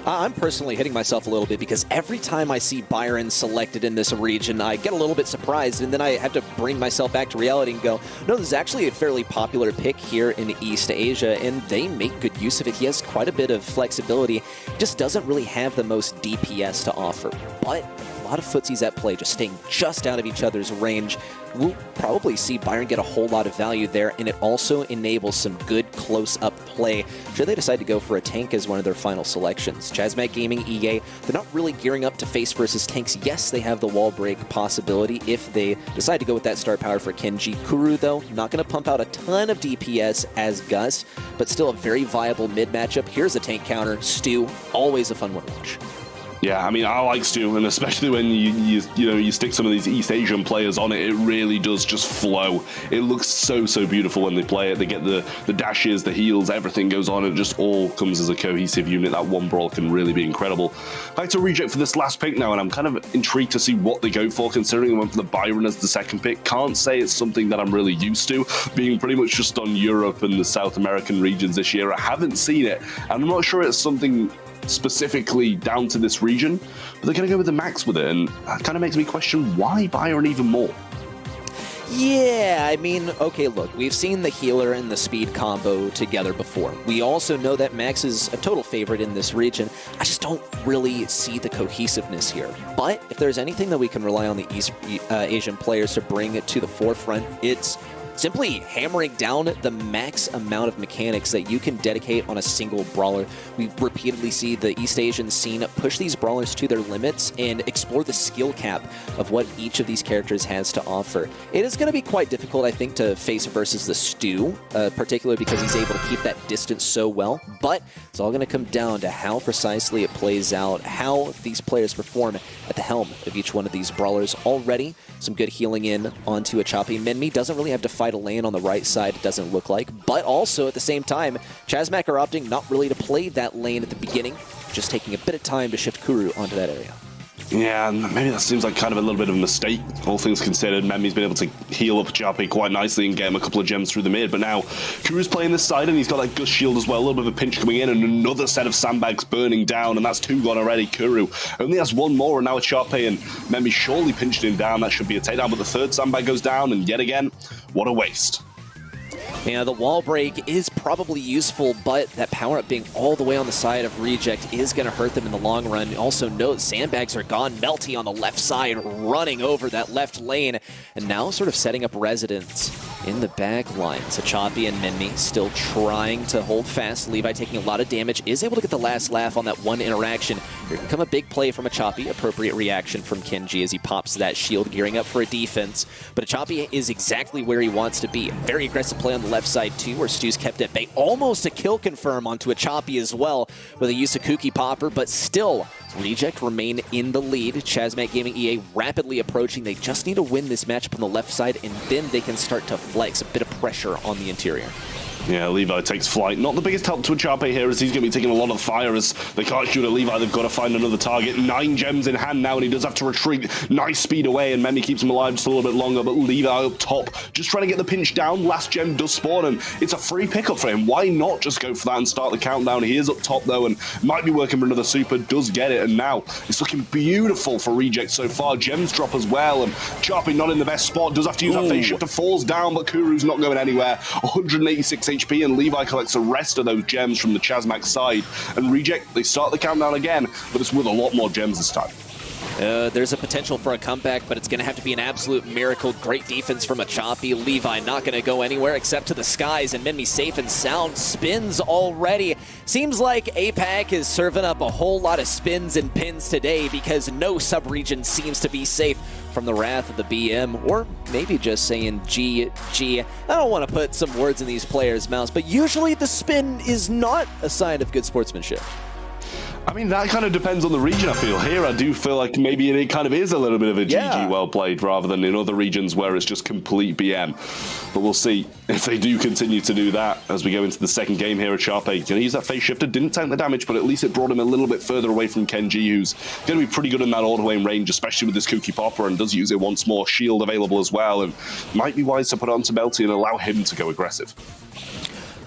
I'm personally hitting myself a little bit because every time I see Byron selected in this region, I get a little bit surprised, and then I have to bring myself back to reality and go, no, this is actually a fairly popular pick here in East Asia, and they make good use of it. He has quite a bit of flexibility, just doesn't really have the most DPS to offer, but a lot of footsies at play, just staying just out of each other's range. We'll probably see Byron get a whole lot of value there, and it also enables some good close-up play. Should they decide to go for a tank as one of their final selections? Chasmac Gaming, EA, they're not really gearing up to face versus tanks. Yes, they have the wall break possibility if they decide to go with that star power for Kenji. Kuru, though, not going to pump out a ton of DPS as Gus, but still a very viable mid matchup. Here's a tank counter. Stu, always a fun one to watch. Yeah, I mean, I like Stu, and especially when you stick some of these East Asian players on it, it really does just flow. It looks so beautiful when they play it. They get the dashes, the heals, everything goes on, and it just all comes as a cohesive unit. That one Brawl can really be incredible. Back to Reject for this last pick now, and I'm kind of intrigued to see what they go for, considering they went for the Byron as the second pick. Can't say it's something that I'm really used to, being pretty much just on Europe and the South American regions this year. I haven't seen it, and I'm not sure it's something specifically down to this region, but they're going to go with the max with it, and that kind of makes me question why Byron even more. Yeah, I mean, okay, look, we've seen the healer and the speed combo together before. We also know that Max is a total favorite in this region. I just don't really see the cohesiveness here. But if there's anything that we can rely on the East Asian players to bring it to the forefront, it's simply hammering down the max amount of mechanics that you can dedicate on a single brawler. We repeatedly see the East Asian scene push these brawlers to their limits and explore the skill cap of what each of these characters has to offer. It is going to be quite difficult, I think, to face versus the Stu, particularly because he's able to keep that distance so well, but it's all going to come down to how precisely it plays out, how these players perform at the helm of each one of these brawlers. Already, some good healing in onto a choppy. Menmi doesn't really have to fight a lane on the right side, it doesn't look like, but also at the same time, Chasmac are opting not really to play that lane at the beginning, just taking a bit of time to shift Kuru onto that area. Yeah, maybe that seems like kind of a little bit of a mistake, all things considered. Memmi's been able to heal up Chappie quite nicely and get him a couple of gems through the mid, but now Kuru's playing this side and he's got that Gus shield as well, a little bit of a pinch coming in and another set of sandbags burning down, and that's two gone already. Kuru only has one more and now a Chappie, and Memmi surely pinched him down. That should be a takedown, but the third sandbag goes down, and yet again, what a waste. Yeah, the wall break is probably useful, but that power-up being all the way on the side of Reject is going to hurt them in the long run. Also note, sandbags are gone. Melty on the left side running over that left lane, and now sort of setting up residence in the back line. So Choppy and Menmi still trying to hold fast. Levi taking a lot of damage, is able to get the last laugh on that one interaction. Here can come a big play from a Choppy, appropriate reaction from Kenji as he pops that shield, gearing up for a defense. But a Choppy is exactly where he wants to be. Very aggressive play on the left side too, where Stu's kept at bay. Almost a kill confirm onto a Choppy as well with a use of Kooky Popper, but still Reject remain in the lead. Chasmac Gaming EA rapidly approaching. They just need to win this matchup on the left side, and then they can start to flex a bit of pressure on the interior. Yeah, Levi takes flight. Not the biggest help to a Chape here, as he's going to be taking a lot of fire as they can't shoot at Levi. They've got to find another target. 9 gems in hand now, and he does have to retreat. Nice speed away, and Memmi keeps him alive just a little bit longer, but Levi up top, just trying to get the pinch down. Last gem does spawn, and it's a free pickup for him. Why not just go for that and start the countdown? He is up top, though, and might be working for another super. Does get it, and now it's looking beautiful for Reject so far. Gems drop as well, and Chape not in the best spot. Does have to use that face shifter. Falls down, but Kuru's not going anywhere. 186 HP, and Levi collects the rest of those gems from the Chasmac side. And Reject, they start the countdown again, but it's with a lot more gems this time. There's a potential for a comeback, but it's going to have to be an absolute miracle. Great defense from a Choppy. Levi not going to go anywhere except to the skies, and Menmi safe and sound. Spins already. Seems like APAC is serving up a whole lot of spins and pins today, because no sub-region seems to be safe from the wrath of the BM, or maybe just saying GG. I don't want to put some words in these players' mouths, but usually the spin is not a sign of good sportsmanship. I mean, that kind of depends on the region, I feel. Here, I do feel like maybe it kind of is a little bit of a GG well played rather than in other regions where it's just complete BM. But we'll see if they do continue to do that as we go into the second game here at Sharp 8. Gonna use that phase shifter, didn't tank the damage, but at least it brought him a little bit further away from Kenji, who's going to be pretty good in that auto-aim range, especially with this Kooky Popper, and does use it once more. Shield available as well, and might be wise to put it onto Melty and allow him to go aggressive.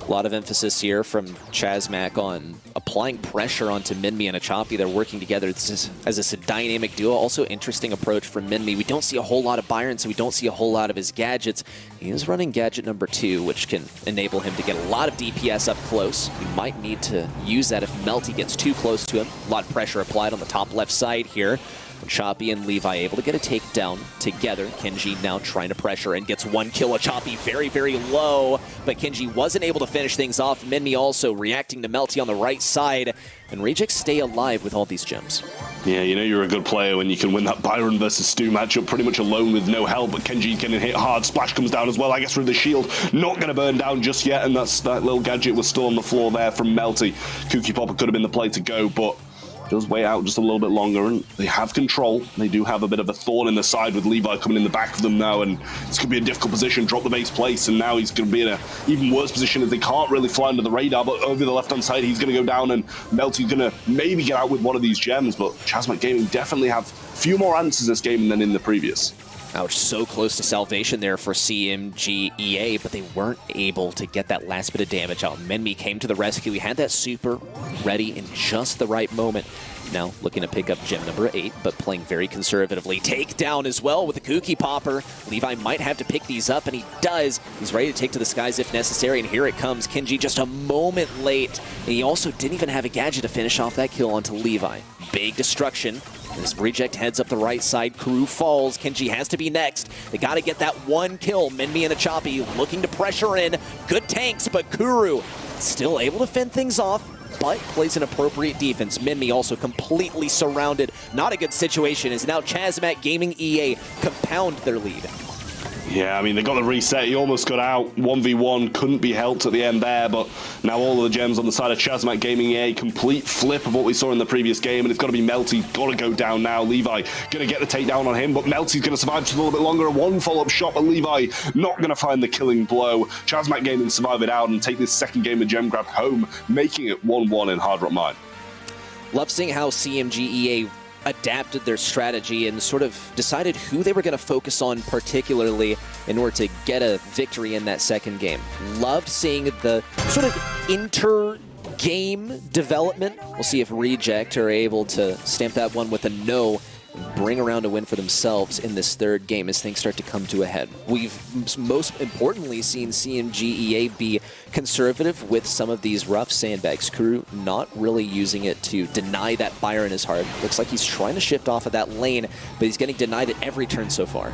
A lot of emphasis here from Chasmac on applying pressure onto Minmi and Achapi. They're working together as a dynamic duo. Also interesting approach from Minmi. We don't see a whole lot of Byron, so we don't see a whole lot of his gadgets. He is running gadget number 2, which can enable him to get a lot of DPS up close. He might need to use that if Melty gets too close to him. A lot of pressure applied on the top left side here. Achapi and Levi able to get a takedown together. Kenji now trying to pressure and gets 1 kill. Achapi very, very low, but Kenji wasn't able to finish things off. Minmi also reacting to Melty on the right side, and Rejects stay alive with all these gems. Yeah, you know you're a good player when you can win that Byron versus Stu matchup pretty much alone with no help, but Kenji getting hit hard. Splash comes down as well, I guess, through the shield. Not going to burn down just yet, and that little gadget was still on the floor there from Melty. Kooky Popper could have been the play to go, but does wait out just a little bit longer, and they have control. They do have a bit of a thorn in the side with Levi coming in the back of them now, and it's going to be a difficult position. Drop the base place, and now he's going to be in an even worse position as they can't really fly under the radar, but over the left-hand side, he's going to go down, and Melty's going to maybe get out with one of these gems, but Chasmac Gaming definitely have a few more answers this game than in the previous. Ouch, so close to salvation there for CMG EA, but they weren't able to get that last bit of damage out. Minmi came to the rescue. He had that super ready in just the right moment. Now looking to pick up gem number 8, but playing very conservatively. Takedown as well with the Kooky Popper. Levi might have to pick these up, and he does. He's ready to take to the skies if necessary, and here it comes. Kenji just a moment late, and he also didn't even have a gadget to finish off that kill onto Levi. Big destruction. As Reject heads up the right side, Kuru falls. Kenji has to be next. They got to get that 1 kill. Minmi and Achapi looking to pressure in. Good tanks, but Kuru still able to fend things off, but plays an appropriate defense. Minmi also completely surrounded. Not a good situation, as now Chasmac Gaming EA compound their lead. Yeah, I mean, they got the reset. He almost got out. 1v1 couldn't be helped at the end there, but now all of the gems on the side of Chasmac Gaming EA. Complete flip of what we saw in the previous game, and it's got to be Melty. Got to go down now. Levi going to get the takedown on him, but Melty's going to survive just a little bit longer. 1 follow-up shot, but Levi not going to find the killing blow. Chasmac Gaming survive it out and take this second game of gem grab home, making it 1-1 in Hard Rock Mine. Love seeing how CMG EA adapted their strategy and sort of decided who they were going to focus on particularly in order to get a victory in that second game. Loved seeing the sort of inter-game development. We'll see if Reject are able to stamp that one with a no and bring around a win for themselves in this third game as things start to come to a head. We've most importantly seen CMG EA be conservative with some of these rough sandbags. Kuru not really using it to deny that Byron is hard. Looks like he's trying to shift off of that lane, but he's getting denied at every turn so far.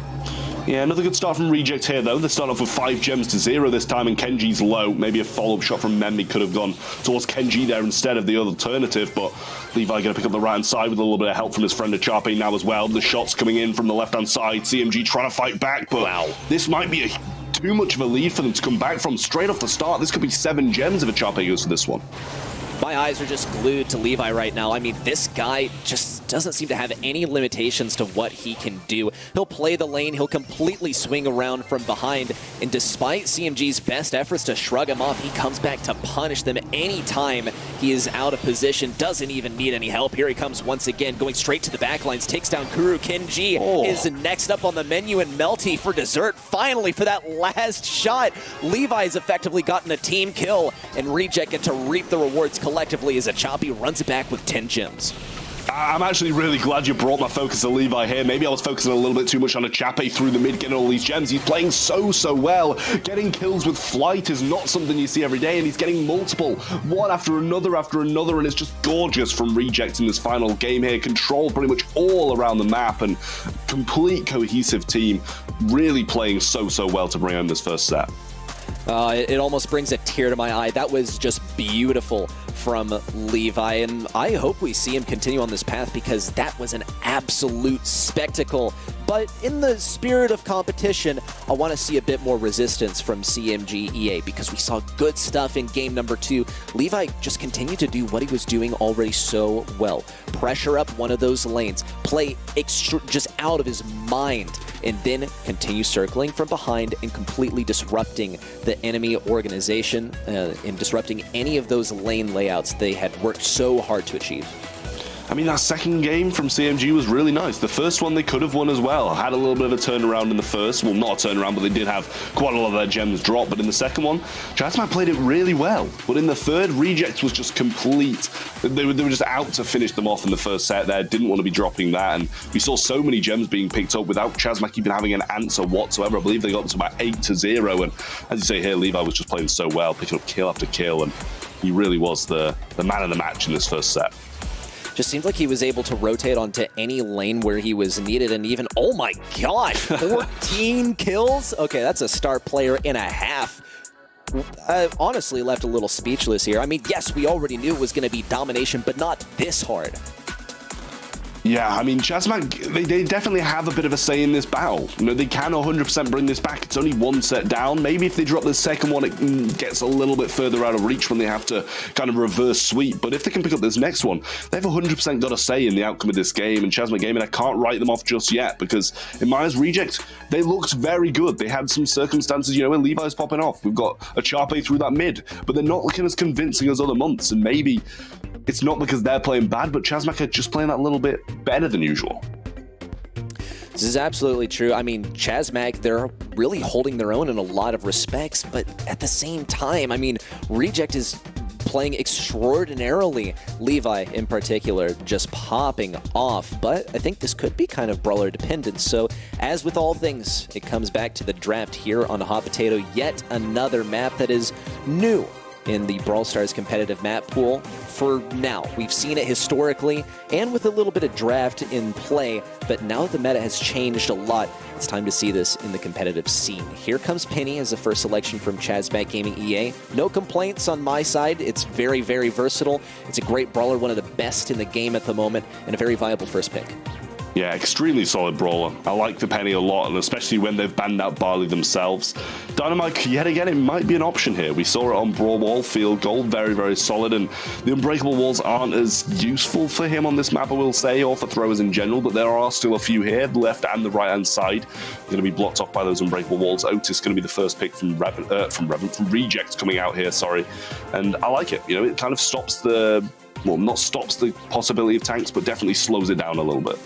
Yeah, another good start from Reject here, though. They start off with 5 gems to 0 this time, and Kenji's low. Maybe a follow-up shot from Minmi could have gone towards Kenji there instead of the other alternative, but Levi going to pick up the right-hand side with a little bit of help from his friend Achapi now as well. The shots coming in from the left-hand side. CMG trying to fight back, but this might be too much of a lead for them to come back from straight off the start. This could be 7 gems if Achapi goes for this one. My eyes are just glued to Levi right now. I mean, this guy just doesn't seem to have any limitations to what he can do. He'll play the lane, he'll completely swing around from behind, and despite CMG's best efforts to shrug him off, he comes back to punish them anytime he is out of position, doesn't even need any help. Here he comes once again, going straight to the backlines, takes down Kuru. Kenji is next up on the menu, and Melty for dessert, finally for that last shot. Levi's effectively gotten a team kill, and Reject get to reap the rewards collectively as Achapi runs it back with 10 gems. I'm actually really glad you brought my focus to Levi here. Maybe I was focusing a little bit too much on Achapi through the mid, getting all these gems. He's playing so well. Getting kills with flight is not something you see every day, and he's getting multiple, one after another, and it's just gorgeous from Reject in this final game here. Control pretty much all around the map, and complete cohesive team, really playing so well to bring home this first set. It almost brings a tear to my eye. That was just beautiful from Levi, and I hope we see him continue on this path because that was an absolute spectacle. but in the spirit of competition, I want to see a bit more resistance from CMG EA because we saw good stuff in game number 2. Levi just continued to do what he was doing already so well. Pressure up one of those lanes, play just out of his mind, and then continue circling from behind and completely disrupting the enemy organization and disrupting any of those lane layouts they had worked so hard to achieve. I mean, that second game from CMG was really nice. The first one they could have won as well. Had a little bit of a turnaround in the first. Well, not a turnaround, but they did have quite a lot of their gems drop. But in the second one, Chasmac played it really well. But in the third, Reject was just complete. They were just out to finish them off in the first set there. Didn't want to be dropping that. And we saw so many gems being picked up without Chasmac even having an answer whatsoever. I believe they got to about 8-0. And as you say here, Levi was just playing so well, picking up kill after kill. And he really was the man of the match in this first set. Just seemed like he was able to rotate onto any lane where he was needed, and even, oh my gosh, 14 kills? Okay, that's a star player and a half. I honestly left a little speechless here. I mean, yes, we already knew it was going to be domination, but not this hard. Yeah, I mean, Chasmac, they definitely have a bit of a say in this battle. You know, they can 100% bring this back. It's only one set down. Maybe if they drop the second one, it gets a little bit further out of reach when they have to kind of reverse sweep. But if they can pick up this next one, they've 100% got a say in the outcome of this game. And Chasmac Gaming, I can't write them off just yet because in my eyes, Reject, they looked very good. They had some circumstances, you know, when Levi's popping off. We've got a Charpe through that mid, but they're not looking as convincing as other months. And maybe it's not because they're playing bad, but Chasmac are just playing that little bit better than usual. This is absolutely true. I mean, Chasmac, they're really holding their own in a lot of respects, but at the same time, I mean, Reject is playing extraordinarily. Levi, in particular, just popping off. But I think this could be kind of brawler dependent. So, as with all things, it comes back to the draft here on Hot Potato. Yet another map that is new in the Brawl Stars competitive map pool for now. We've seen it historically and with a little bit of draft in play, but now the meta has changed a lot. It's time to see this in the competitive scene. Here comes Penny as the first selection from Chasmac Gaming EA. No complaints on my side. It's very, very versatile. It's a great brawler, one of the best in the game at the moment, and a very viable first pick. Yeah, extremely solid brawler. I like the Penny a lot, and especially when they've banned out Barley themselves. Dynamite, yet again, it might be an option here. We saw it on Brawl Field Gold, very, very solid, and the Unbreakable Walls aren't as useful for him on this map, I will say, or for throwers in general, but there are still a few here, the left and the right-hand side. Going to be blocked off by those Unbreakable Walls. Otis going to be the first pick from Reject coming out here, sorry. And I like it. You know, it kind of stops the, well, not stops the possibility of tanks, but definitely slows it down a little bit.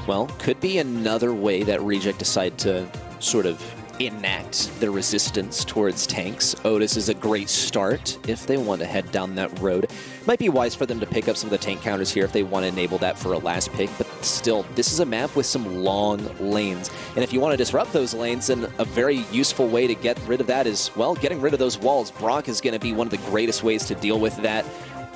Well, could be another way that Reject decide to sort of enact their resistance towards tanks. Otis is a great start if they want to head down that road. Might be wise for them to pick up some of the tank counters here if they want to enable that for a last pick, but still, this is a map with some long lanes. And if you want to disrupt those lanes, then a very useful way to get rid of that is, well, getting rid of those walls. Brock is going to be one of the greatest ways to deal with that.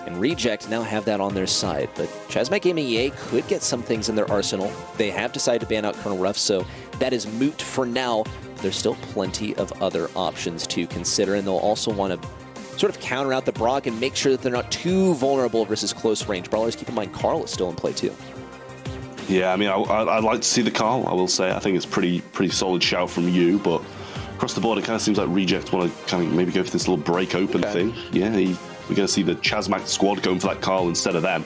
And Reject now have that on their side, but Chasmac Gaming EA could get some things in their arsenal. They have decided to ban out Colonel Ruff, so that is moot for now. There's still plenty of other options to consider, and they'll also want to sort of counter out the Brock and make sure that they're not too vulnerable versus close range brawlers. Keep in mind, Carl is still in play too. Yeah, I mean, I'd like to see the Carl, I will say. I think it's pretty solid shout from you, but across the board, it kind of seems like Reject want to kind of maybe go for this little break open thing. Yeah, we're going to see the Chasmac squad going for that Carl instead of them.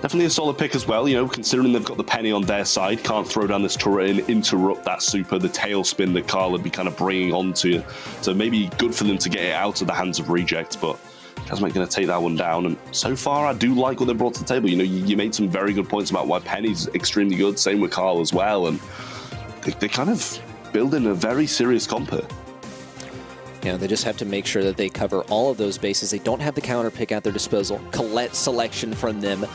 Definitely a solid pick as well, you know, considering they've got the Penny on their side. Can't throw down this turret and interrupt that super, the tailspin that Carl would be kind of bringing onto. So maybe good for them to get it out of the hands of Reject, but Chasmac going to take that one down. And so far, I do like what they brought to the table. You know, you made some very good points about why Penny's extremely good. Same with Carl as well. And they kind of build in a very serious comp here. Yeah, they just have to make sure that they cover all of those bases. They don't have the counter pick at their disposal. Colette selection from them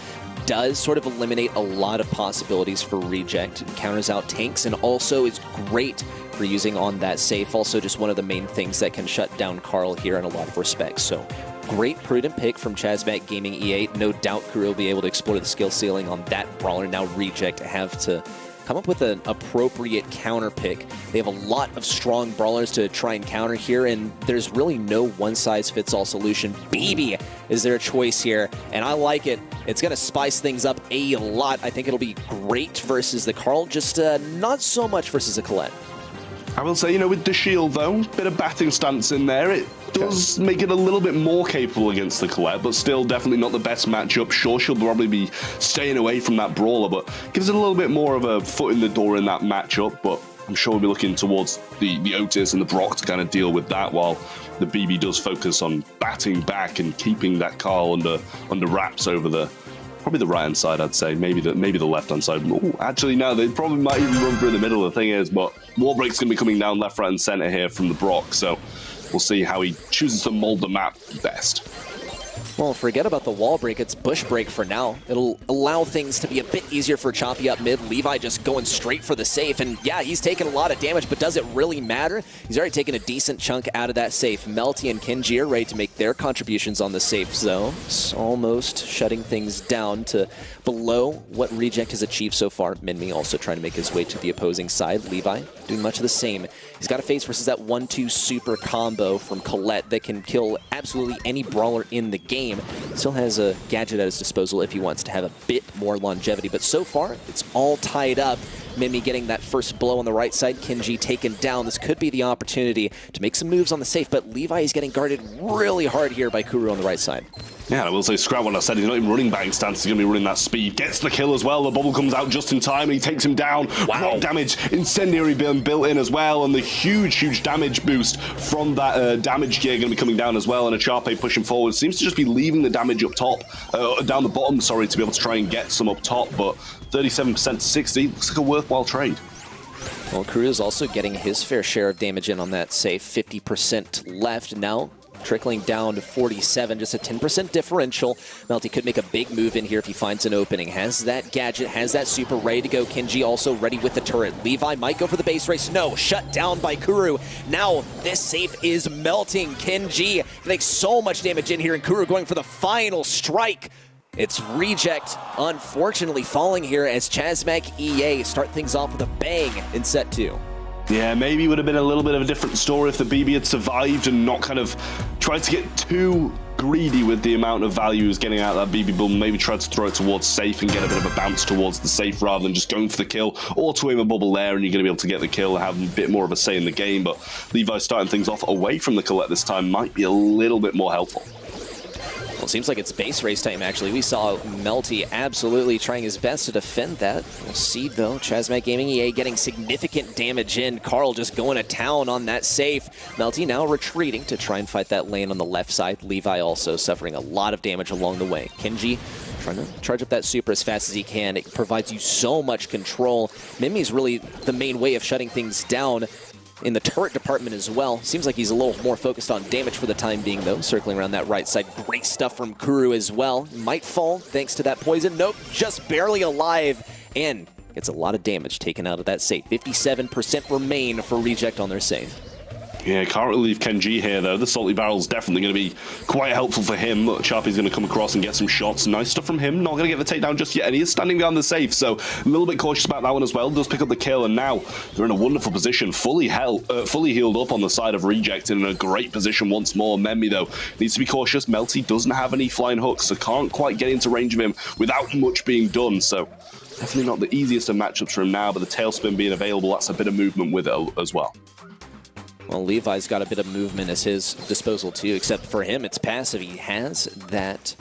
does sort of eliminate a lot of possibilities for Reject. It counters out tanks and also is great for using on that safe. Also just one of the main things that can shut down Carl here in a lot of respects. So great prudent pick from Chasmac Gaming EA. No doubt Crew will be able to explore the skill ceiling on that brawler. Now Reject have to come up with an appropriate counter pick. They have a lot of strong brawlers to try and counter here, and there's really no one-size-fits-all solution. BB is their choice here, and I like it. It's going to spice things up a lot. I think it'll be great versus the Carl, just not so much versus the Colette. I will say, with the shield, though, bit of batting stance in there. It does make it a little bit more capable against the Colette, but still definitely not the best matchup. Sure, she'll probably be staying away from that brawler, but gives it a little bit more of a foot in the door in that matchup. But I'm sure we'll be looking towards the Otis and the Brock to kind of deal with that, while the BB does focus on batting back and keeping that Carl under wraps over probably the right-hand side, I'd say. Maybe the left-hand side. Ooh, actually, no, they probably might even run through the middle. The thing is, but Warbreak's going to be coming down left, right, and center here from the Brock, so we'll see how he chooses to mold the map best. Well, forget about the wall break. It's bush break for now. It'll allow things to be a bit easier for Choppy up mid. Levi just going straight for the safe. And yeah, he's taken a lot of damage, but does it really matter? He's already taken a decent chunk out of that safe. Melty and Kenji are ready to make their contributions on the safe zone. It's almost shutting things down to below what Reject has achieved so far. Minmi also trying to make his way to the opposing side. Levi doing much of the same. He's got to face versus that 1-2 super combo from Colette that can kill absolutely any brawler in the game. Still has a gadget at his disposal if he wants to have a bit more longevity, but so far it's all tied up. Mimi getting that first blow on the right side, Kenji taken down. This could be the opportunity to make some moves on the safe, but Levi is getting guarded really hard here by Kuru on the right side. Yeah, I will say, scrap what I said, he's not even running batting stance, he's going to be running that speed. Gets the kill as well, the bubble comes out just in time, and he takes him down. Wow. Rock damage, incendiary being built in as well, and the huge damage boost from that damage gear going to be coming down as well, and Achape pushing forward. Seems to just be leaving the damage up top, down the bottom, sorry, to be able to try and get some up top, but 37% to 60, looks like a worthwhile trade. Well, Kuru is also getting his fair share of damage in on that safe, 50% left now. Trickling down to 47, just a 10% differential. Melty could make a big move in here if he finds an opening. Has that gadget, has that super ready to go. Kenji also ready with the turret. Levi might go for the base race. No, shut down by Kuru. Now this safe is melting. Kenji makes so much damage in here, and Kuru going for the final strike. It's Reject, unfortunately falling here as Chasmac EA start things off with a bang in set 2. Yeah, maybe it would have been a little bit of a different story if the BB had survived and not kind of tried to get too greedy with the amount of value he was getting out of that BB bubble. Maybe tried to throw it towards safe and get a bit of a bounce towards the safe rather than just going for the kill. Auto aim a bubble there and you're going to be able to get the kill, have a bit more of a say in the game. But Levi starting things off away from the Colette this time might be a little bit more helpful. Well, it seems like it's base race time, actually. We saw Melty absolutely trying his best to defend that. We'll see, though. Chasmac Gaming EA getting significant damage in. Carl just going to town on that safe. Melty now retreating to try and fight that lane on the left side. Levi also suffering a lot of damage along the way. Kenji trying to charge up that super as fast as he can. It provides you so much control. Mimi's really the main way of shutting things down in the turret department as well. Seems like he's a little more focused on damage for the time being, though. Circling around that right side. Great stuff from Kuru as well. Might fall thanks to that poison. Nope, just barely alive. And gets a lot of damage taken out of that safe. 57% remain for Reject on their safe. Yeah, can't really leave Kenji here, though. The Salty Barrel's definitely going to be quite helpful for him. Look, Sharpie's going to come across and get some shots. Nice stuff from him. Not going to get the takedown just yet, and he is standing behind the safe, so a little bit cautious about that one as well. Does pick up the kill, and now they're in a wonderful position. Fully healed up on the side of Reject, in a great position once more. Memmi, though, needs to be cautious. Melty doesn't have any flying hooks, so can't quite get into range of him without much being done, so definitely not the easiest of matchups for him now, but the Tailspin being available, that's a bit of movement with it as well. Well, Levi's got a bit of movement at his disposal too, except for him, it's passive. He has that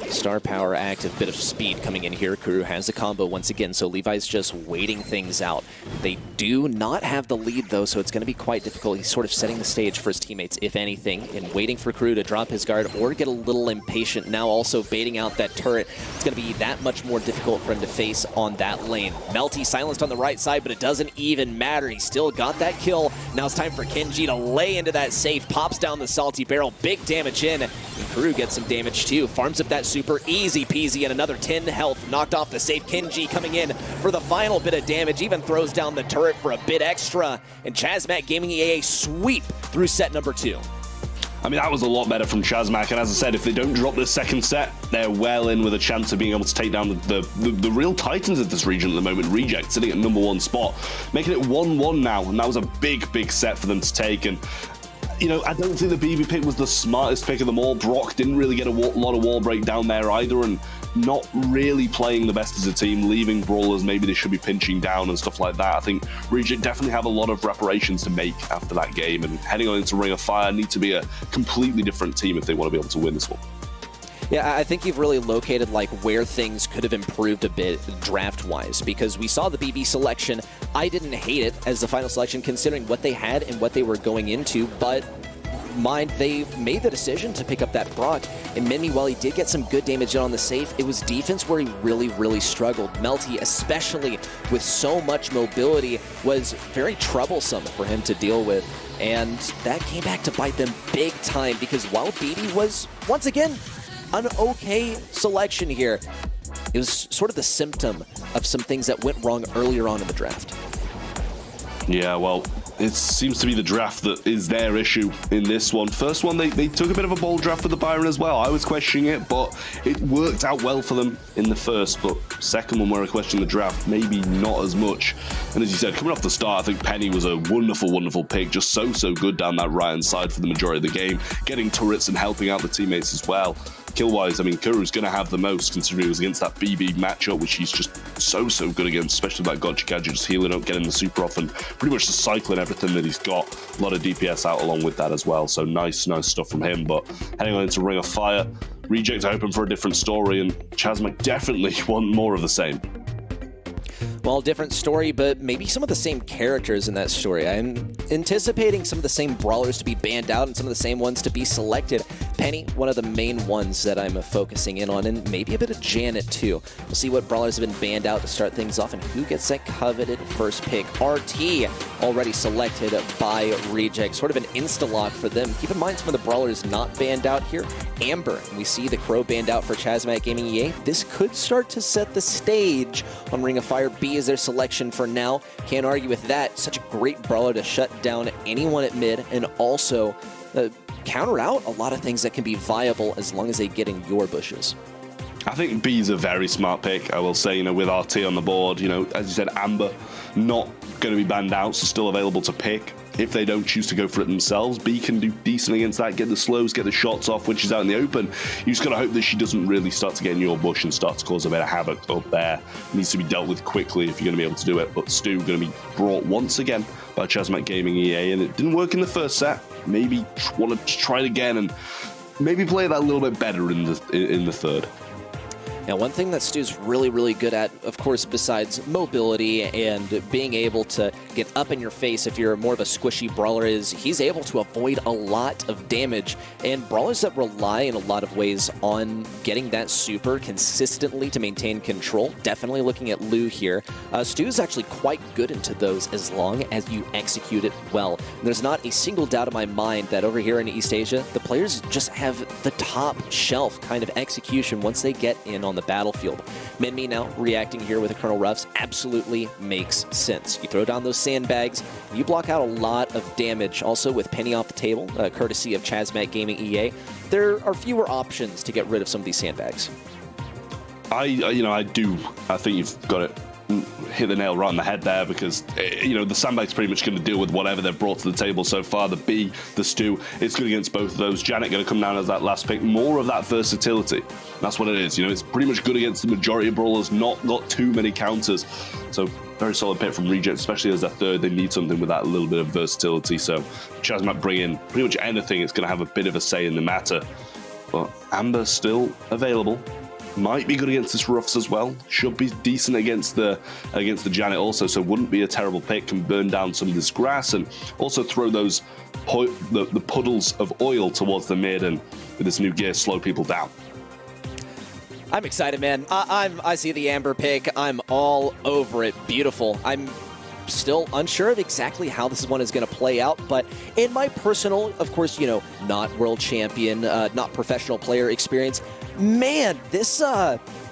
star power active, bit of speed coming in here. Kuru has the combo once again, so Levi's just waiting things out. They do not have the lead though, so it's going to be quite difficult. He's sort of setting the stage for his teammates, if anything, and waiting for Kuru to drop his guard or get a little impatient. Now also baiting out that turret. It's going to be that much more difficult for him to face on that lane. Melty silenced on the right side, but it doesn't even matter. He still got that kill. Now it's time for Kenji to lay into that safe. Pops down the Salty Barrel. Big damage in. And Kuru gets some damage too. Farms up that super, easy peasy, and another 10 health. Knocked off the safe. Kenji coming in for the final bit of damage. Even throws down the turret for a bit extra. And Chasmac Gaming EA sweep through set number 2. I mean, that was a lot better from Chasmac, and as I said, if they don't drop this second set, they're well in with a chance of being able to take down the real titans of this region at the moment. Reject sitting at #1 spot, making it 1-1 now, and that was a big set for them to take. And you know, I don't think the BB pick was the smartest pick of them all. Brock didn't really get a lot of wall break down there either, and not really playing the best as a team, leaving brawlers maybe they should be pinching down and stuff like that. I think Reject definitely have a lot of reparations to make after that game, and heading on into Ring of Fire need to be a completely different team if they want to be able to win this one. Yeah, I think you've really located like where things could have improved a bit draft-wise, because we saw the BB selection. I didn't hate it as the final selection considering what they had and what they were going into, but they made the decision to pick up that Brock. And Minmi, while he did get some good damage on the safe, it was defense where he really struggled. Melty, especially with so much mobility, was very troublesome for him to deal with. And that came back to bite them big time, because while BB was, once again, an okay selection here, it was sort of the symptom of some things that went wrong earlier on in the draft. Yeah, well, it seems to be the draft that is their issue in this one. First one, they took a bit of a bold draft with the Byron as well. I was questioning it, but it worked out well for them in the first. But second one, where I questioned the draft, maybe not as much. And as you said, coming off the start, I think Penny was a wonderful pick. Just so good down that right-hand side for the majority of the game, getting turrets and helping out the teammates as well. Kill-wise, I mean, Kuru's going to have the most, considering it was against that BB matchup, which he's just so good against, especially that Gotcha Gadget, just healing up, getting the super off, and pretty much just cycling everything that he's got. A lot of DPS out along with that as well, so nice stuff from him. But heading on into Ring of Fire, Reject hoping for a different story, and Chasmac definitely want more of the same. Well, different story, but maybe some of the same characters in that story. I'm anticipating some of the same brawlers to be banned out and some of the same ones to be selected. Penny, one of the main ones that I'm focusing in on, and maybe a bit of Janet too. We'll see what brawlers have been banned out to start things off and who gets that coveted first pick. RT already selected by Reject, sort of an insta-lock for them. Keep in mind some of the brawlers not banned out here. Amber, we see the Crow banned out for Chasmac Gaming EA. This could start to set the stage on Ring of Fire. B is their selection for now. Can't argue with that. Such a great brawler to shut down anyone at mid, and also counter out a lot of things that can be viable as long as they get in your bushes. I think B's a very smart pick, I will say, you know, with RT on the board, you know, as you said, Amber not going to be banned out, so still available to pick. If they don't choose to go for it themselves, B can do decent against that, get the slows, get the shots off when she's out in the open. You just got to hope that she doesn't really start to get in your bush and start to cause a bit of havoc up there. It needs to be dealt with quickly if you're going to be able to do it. But Stu going to be brought once again by Chasmac Gaming EA, and it didn't work in the first set. Maybe want to try it again and maybe play that a little bit better in the third. Now, one thing that Stu's really good at, of course, besides mobility and being able to get up in your face if you're more of a squishy brawler, is he's able to avoid a lot of damage. And brawlers that rely in a lot of ways on getting that super consistently to maintain control, definitely looking at Lou here. Stu's actually quite good into those as long as you execute it well. And there's not a single doubt in my mind that over here in East Asia, the players just have the top shelf kind of execution once they get in on the battlefield. Minmi now reacting here with a Colonel Ruffs absolutely makes sense. You throw down those sandbags, you block out a lot of damage. Also with Penny off the table, courtesy of Chasmac Gaming EA, there are fewer options to get rid of some of these sandbags. I think you've got it. Hit the nail right on the head there, because you know the sandbag's pretty much going to deal with whatever they've brought to the table so far. The B, the Stu, it's good against both of those. Janet going to come down as that last pick. More of that versatility. That's what it is. You know, it's pretty much good against the majority of brawlers. Not got too many counters. So very solid pick from Reject, especially as a third. They need something with that little bit of versatility. So Chasmac bring in pretty much anything. It's going to have a bit of a say in the matter. But Amber still available. Might be good against this Ruffs as well. Should be decent against the Janet also, so wouldn't be a terrible pick. Can burn down some of this grass and also throw those the puddles of oil towards the mid, and with this new gear slow people down. I'm excited, man. I see the Amber pick. I'm all over it. Beautiful. I'm still unsure of exactly how this one is going to play out, but in my personal, of course, you know, not world champion, not professional player experience, man, this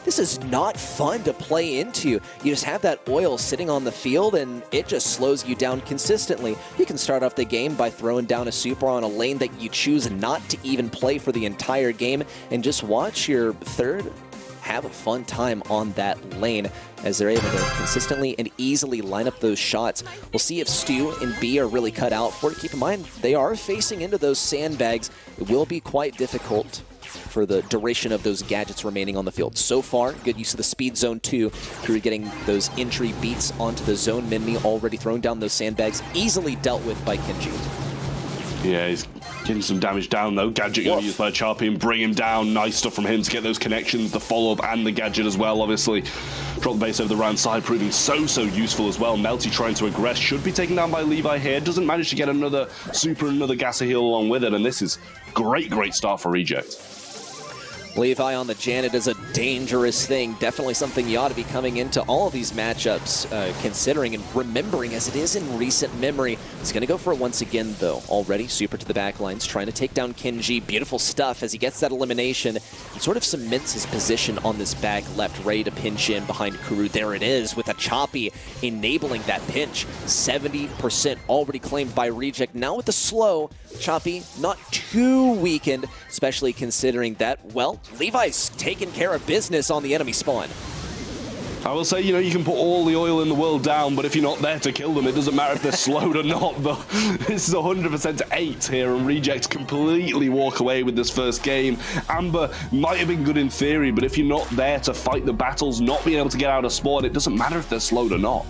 is not fun to play into. You just have that oil sitting on the field and it just slows you down consistently. You can start off the game by throwing down a super on a lane that you choose not to even play for the entire game and just watch your third have a fun time on that lane as they're able to consistently and easily line up those shots. We'll see if Stu and B are really cut out for it. Keep in mind, they are facing into those sandbags. It will be quite difficult for the duration of those gadgets remaining on the field. So far, good use of the speed zone too, through getting those entry beats onto the zone. Minmi already thrown down those sandbags, easily dealt with by Kenji. Yeah, he's getting some damage down though. Gadget going to be used by Charpy and bring him down. Nice stuff from him to get those connections, the follow-up and the gadget as well, obviously. Drop the base over the round side, proving so useful as well. Melty trying to aggress, should be taken down by Levi here. Doesn't manage to get another super, another Gasser heal along with it, and this is great start for Reject. Levi on the Janet is a dangerous thing. Definitely something you ought to be coming into all of these matchups considering and remembering as it is in recent memory. He's going to go for it once again, though. Already super to the back lines, trying to take down Kenji. Beautiful stuff as he gets that elimination and sort of cements his position on this back left, ready to pinch in behind Kuru. There it is with a Choppy enabling that pinch. 70% already claimed by Reject. Now with the slow, Choppy not too weakened, especially considering that, well, Levi's taking care of business on the enemy spawn. I will say, you know, you can put all the oil in the world down, but if you're not there to kill them, it doesn't matter if they're slowed or not. But this is 100% to 8 here, and Reject completely walk away with this first game. Amber might have been good in theory, but if you're not there to fight the battles, not being able to get out of spawn, it doesn't matter if they're slowed or not.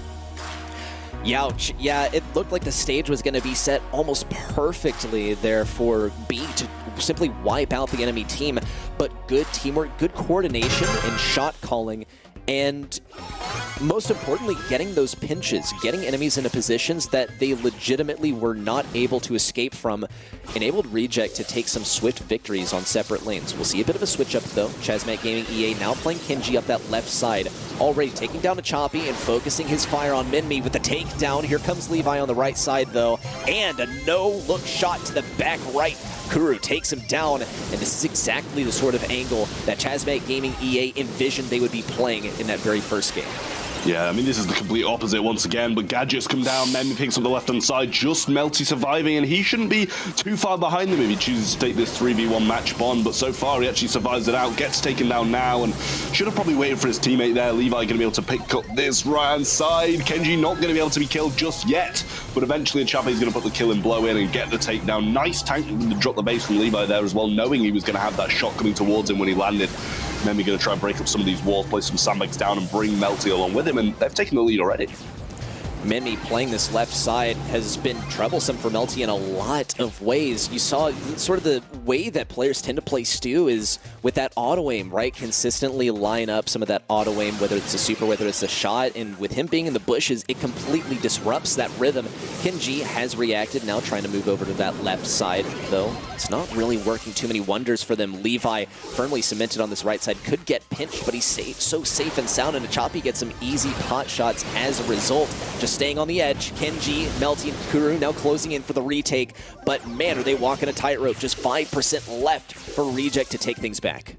Youch. Yeah, it looked like the stage was going to be set almost perfectly there for B to simply wipe out the enemy team, but good teamwork, good coordination and shot calling, and most importantly, getting those pinches, getting enemies into positions that they legitimately were not able to escape from, enabled Reject to take some swift victories on separate lanes. We'll see a bit of a switch up though. Chasmac Gaming EA now playing Kenji up that left side, already taking down a Choppy and focusing his fire on Minmi with the takedown. Here comes Levi on the right side though, and a no-look shot to the back right. Kuru takes him down, and this is exactly the sort of angle that Chasmac Gaming EA envisioned they would be playing in that very first game. Yeah, I mean, this is the complete opposite once again, but Gadgets come down, Memmi picks up the left-hand side, just Melty surviving, and he shouldn't be too far behind them if he chooses to take this 3v1 match on, but so far he actually survives it out, gets taken down now, and should have probably waited for his teammate there. Levi going to be able to pick up this right-hand side. Kenji not going to be able to be killed just yet, but eventually Chappy's going to put the kill and blow in and get the takedown. Nice tank to drop the base from Levi there as well, knowing he was going to have that shot coming towards him when he landed. Memmi going to try and break up some of these walls, place some sandbags down and bring Melty along with him, and they've taken the lead already. Minmi playing this left side has been troublesome for Melty in a lot of ways. You saw sort of the way that players tend to play Stu is with that auto-aim, right? Consistently line up some of that auto-aim, whether it's a super, whether it's a shot, and with him being in the bushes, it completely disrupts that rhythm. Kenji has reacted, now trying to move over to that left side, though it's not really working too many wonders for them. Levi firmly cemented on this right side, could get pinched, but he's so safe and sound, and Choppy gets some easy pot shots as a result. Just staying on the edge. Kenji, Melty, and Kuru now closing in for the retake, but man, are they walking a tightrope. Just 5% left for Reject to take things back.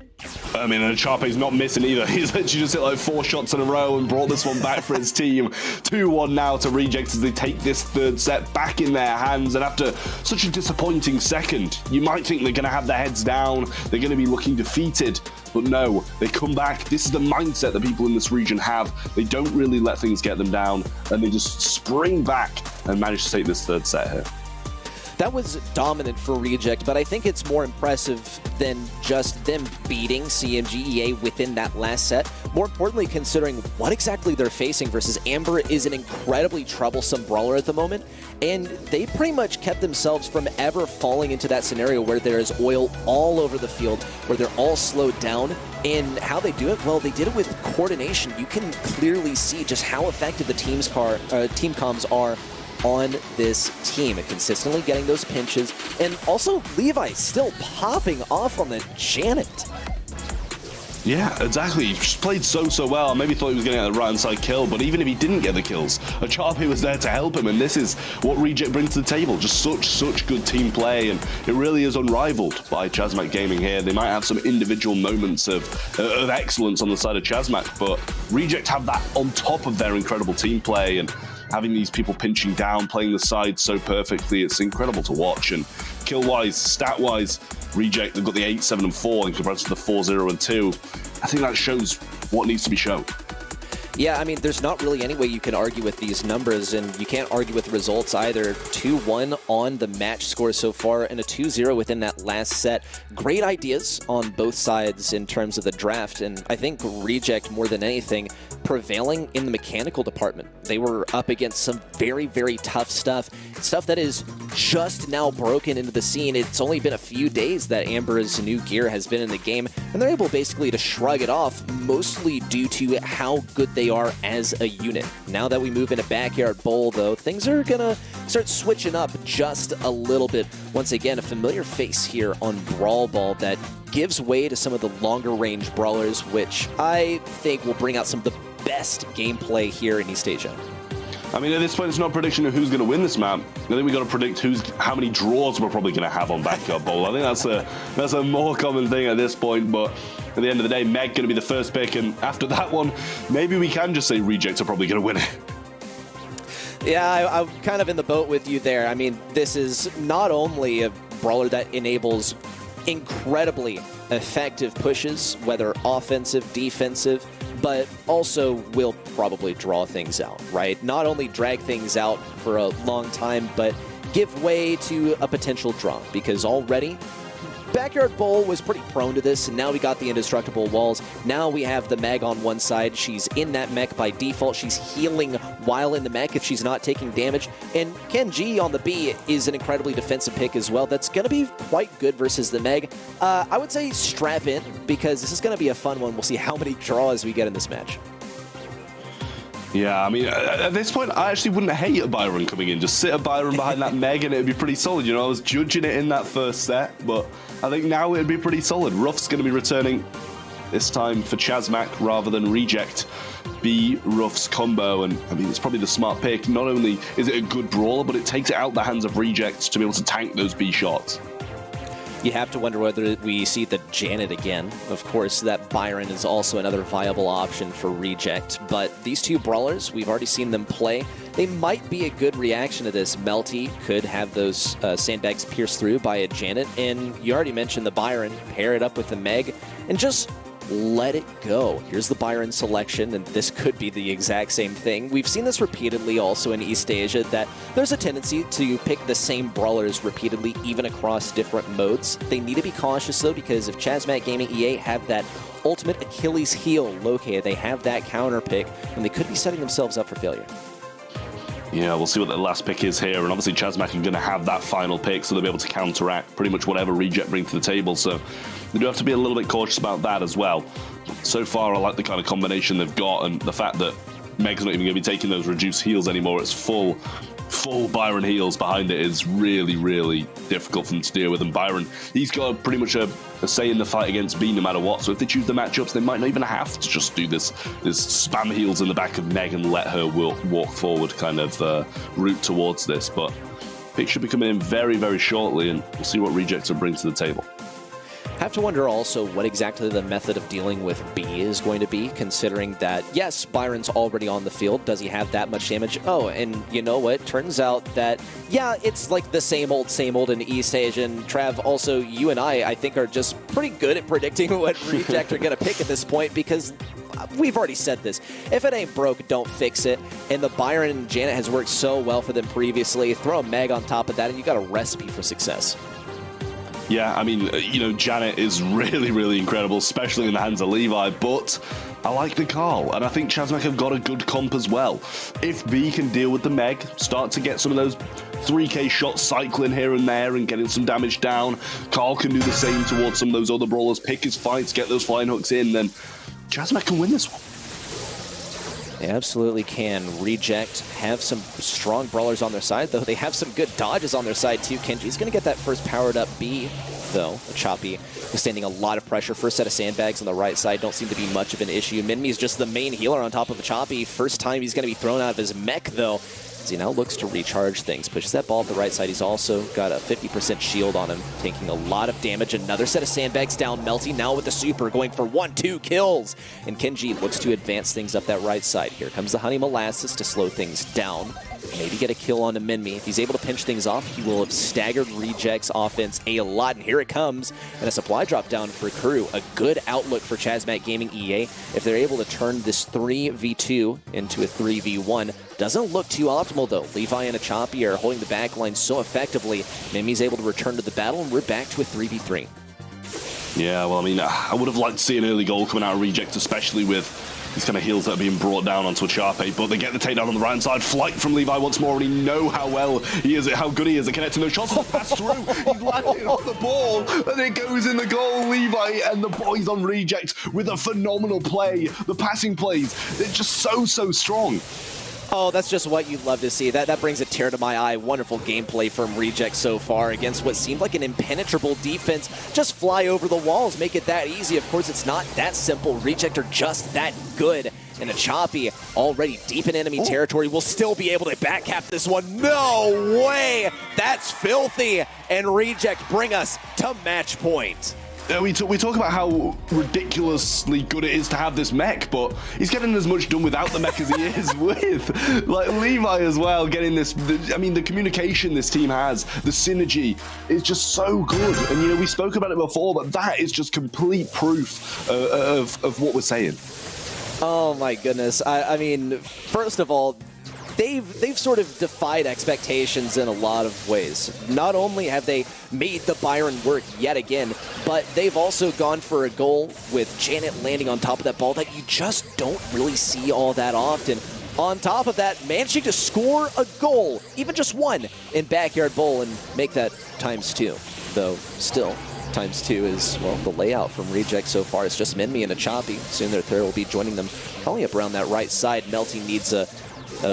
I mean, and Charpy's not missing either. He's literally just hit like 4 shots in a row and brought this one back for his team. 2-1 now to Reject as they take this third set back in their hands. And after such a disappointing second, you might think they're going to have their heads down. They're going to be looking defeated. But no, they come back. This is the mindset that people in this region have. They don't really let things get them down. And they just spring back and manage to take this third set here. That was dominant for Reject, but I think it's more impressive than just them beating CMGEA within that last set. More importantly, considering what exactly they're facing versus Amber is an incredibly troublesome brawler at the moment, and they pretty much kept themselves from ever falling into that scenario where there is oil all over the field, where they're all slowed down. And how they do it? Well, they did it with coordination. You can clearly see just how effective the team comms are on this team and consistently getting those pinches, and also Levi still popping off on the Janet. Yeah, exactly. He just played so well. I maybe thought he was going to get the right-hand side kill, but even if he didn't get the kills, a Charpy was there to help him, and this is what Reject brings to the table. Just such good team play, and it really is unrivaled by Chasmac Gaming here. They might have some individual moments of excellence on the side of Chasmac, but Reject have that on top of their incredible team play, and having these people pinching down, playing the side so perfectly, it's incredible to watch. And kill-wise, stat-wise, Reject, they've got the 8, 7, and 4 in comparison to the 4, 0, and 2. I think that shows what needs to be shown. Yeah, I mean, there's not really any way you can argue with these numbers, and you can't argue with the results either. 2-1 on the match score so far, and a 2-0 within that last set. Great ideas on both sides in terms of the draft, and I think Reject, more than anything, prevailing in the mechanical department. They were up against some very, very tough stuff that is just now broken into the scene. It's only been a few days that Amber's new gear has been in the game, and they're able basically to shrug it off, mostly due to how good they are as a unit. Now that we move into Backyard Bowl, though, things are gonna start switching up just a little bit. Once again, a familiar face here on Brawl Ball that gives way to some of the longer range brawlers, which I think will bring out some of the best gameplay here in East Asia. I mean, at this point, it's not a prediction of who's going to win this map. I think we got to predict how many draws we're probably going to have on Backyard Bowl. I think that's a more common thing at this point, but at the end of the day, Meg going to be the first pick, and after that one, maybe we can just say Rejects are probably going to win it. Yeah, I'm kind of in the boat with you there. I mean, this is not only a brawler that enables incredibly effective pushes, whether offensive, defensive, but also will probably draw things out, right? Not only drag things out for a long time, but give way to a potential draw, because already Backyard Bowl was pretty prone to this, and now we got the indestructible walls. Now we have the Meg on one side. She's in that mech by default. She's healing while in the mech if she's not taking damage. And Kenji on the B is an incredibly defensive pick as well. That's going to be quite good versus the Meg. I would say strap in, because this is going to be a fun one. We'll see how many draws we get in this match. Yeah, I mean, at this point, I actually wouldn't hate a Byron coming in. Just sit a Byron behind that Meg and it'd be pretty solid. You know, I was judging it in that first set, but I think now it'd be pretty solid. Ruff's going to be returning this time for Chasmac rather than Reject. B Ruff's combo, and I mean, it's probably the smart pick. Not only is it a good brawler, but it takes it out the hands of Reject to be able to tank those B shots. You have to wonder whether we see the Janet again. Of course, that Byron is also another viable option for Reject, but these two brawlers, we've already seen them play. They might be a good reaction to this. Melty could have those sandbags pierced through by a Janet, and you already mentioned the Byron. Pair it up with the Meg, and just let it go. Here's the Byron selection, and this could be the exact same thing. We've seen this repeatedly also in East Asia, that there's a tendency to pick the same brawlers repeatedly, even across different modes. They need to be cautious, though, because if Chasmac Gaming EA have that ultimate Achilles heel located, they have that counter pick, and they could be setting themselves up for failure. Yeah, we'll see what the last pick is here, and obviously Chasmac are going to have that final pick, so they'll be able to counteract pretty much whatever Reject bring to the table, so they do have to be a little bit cautious about that as well. So far, I like the kind of combination they've got, and the fact that Meg's not even going to be taking those reduced heals anymore. It's full Byron heals behind it is really, really difficult for them to deal with, and Byron, he's got pretty much a say in the fight against B no matter what, so if they choose the matchups, they might not even have to just do this spam heals in the back of Meg and let her walk forward kind of route towards this, but pick should be coming in very, very shortly, and we'll see what Rejects will bring to the table. Have to wonder also what exactly the method of dealing with B is going to be, considering that, yes, Byron's already on the field. Does he have that much damage? Oh, and you know what? Turns out that, yeah, it's like the same old in East Asia. And Trav, also, you and I think, are just pretty good at predicting what Reject are going to pick at this point, because we've already said this. If it ain't broke, don't fix it. And the Byron and Janet has worked so well for them previously. Throw a Meg on top of that, and you got a recipe for success. Yeah, I mean, you know, Janet is really, really incredible, especially in the hands of Levi, but I like the Carl, and I think Chasmac have got a good comp as well. If B can deal with the Meg, start to get some of those 3k shots cycling here and there and getting some damage down, Carl can do the same towards some of those other brawlers, pick his fights, get those flying hooks in, then Chasmac can win this one. They absolutely can. Reject have some strong brawlers on their side, though. They have some good dodges on their side, too. Kenji's going to get that first powered up B, though. Choppy withstanding a lot of pressure. First set of sandbags on the right side don't seem to be much of an issue. Minmi's just the main healer on top of a Choppy. First time he's going to be thrown out of his mech, though, as he now looks to recharge things. Pushes that ball up the right side. He's also got a 50% shield on him, taking a lot of damage. Another set of sandbags down. Melty now with the super, going for 1-2 kills. And Kenji looks to advance things up that right side. Here comes the Honey Molasses to slow things down. maybe get a kill onto Minmi. If he's able to pinch things off, he will have staggered Reject's offense a lot. And here it comes. And a supply drop down for Kuru. A good outlook for Chasmac Gaming EA. If they're able to turn this 3v2 into a 3v1. Doesn't look too optimal, though. Levi and Achapi are holding the backline so effectively. Minmi's able to return to the battle, and we're back to a 3v3. Yeah, well, I mean, I would have liked to see an early goal coming out of Reject, especially with these kind of heals that are being brought down onto Achape, but they get the takedown on the right side. Flight from Levi once more, and we know how well he is, how good he is at connecting those shots. Pass through, he's landing on the ball, and it goes in the goal. Levi and the boys on Reject with a phenomenal play. The passing plays, they're just so strong. Oh, that's just what you'd love to see. That brings a tear to my eye. Wonderful gameplay from Reject so far against what seemed like an impenetrable defense. Just fly over the walls, make it that easy. Of course, it's not that simple. Reject are just that good. And Achapi, already deep in enemy territory, will still be able to backcap this one. No way! That's filthy! And Reject bring us to match point. We talk about how ridiculously good it is to have this mech, but he's getting as much done without the mech as he is with. Like Levi as well, getting this. I mean, the communication this team has, the synergy is just so good. And, you know, we spoke about it before, but that is just complete proof of what we're saying. Oh, my goodness. I mean, first of all, They've sort of defied expectations in a lot of ways. Not only have they made the Byron work yet again, but they've also gone for a goal with Janet landing on top of that ball that you just don't really see all that often. On top of that, managing to score a goal, even just one, in Backyard Bowl and make that ×2. Though, still, ×2 is, well, the layout from Reject so far is just Minmi and Achapi. Soon their third will be joining them probably up around that right side. Melty needs a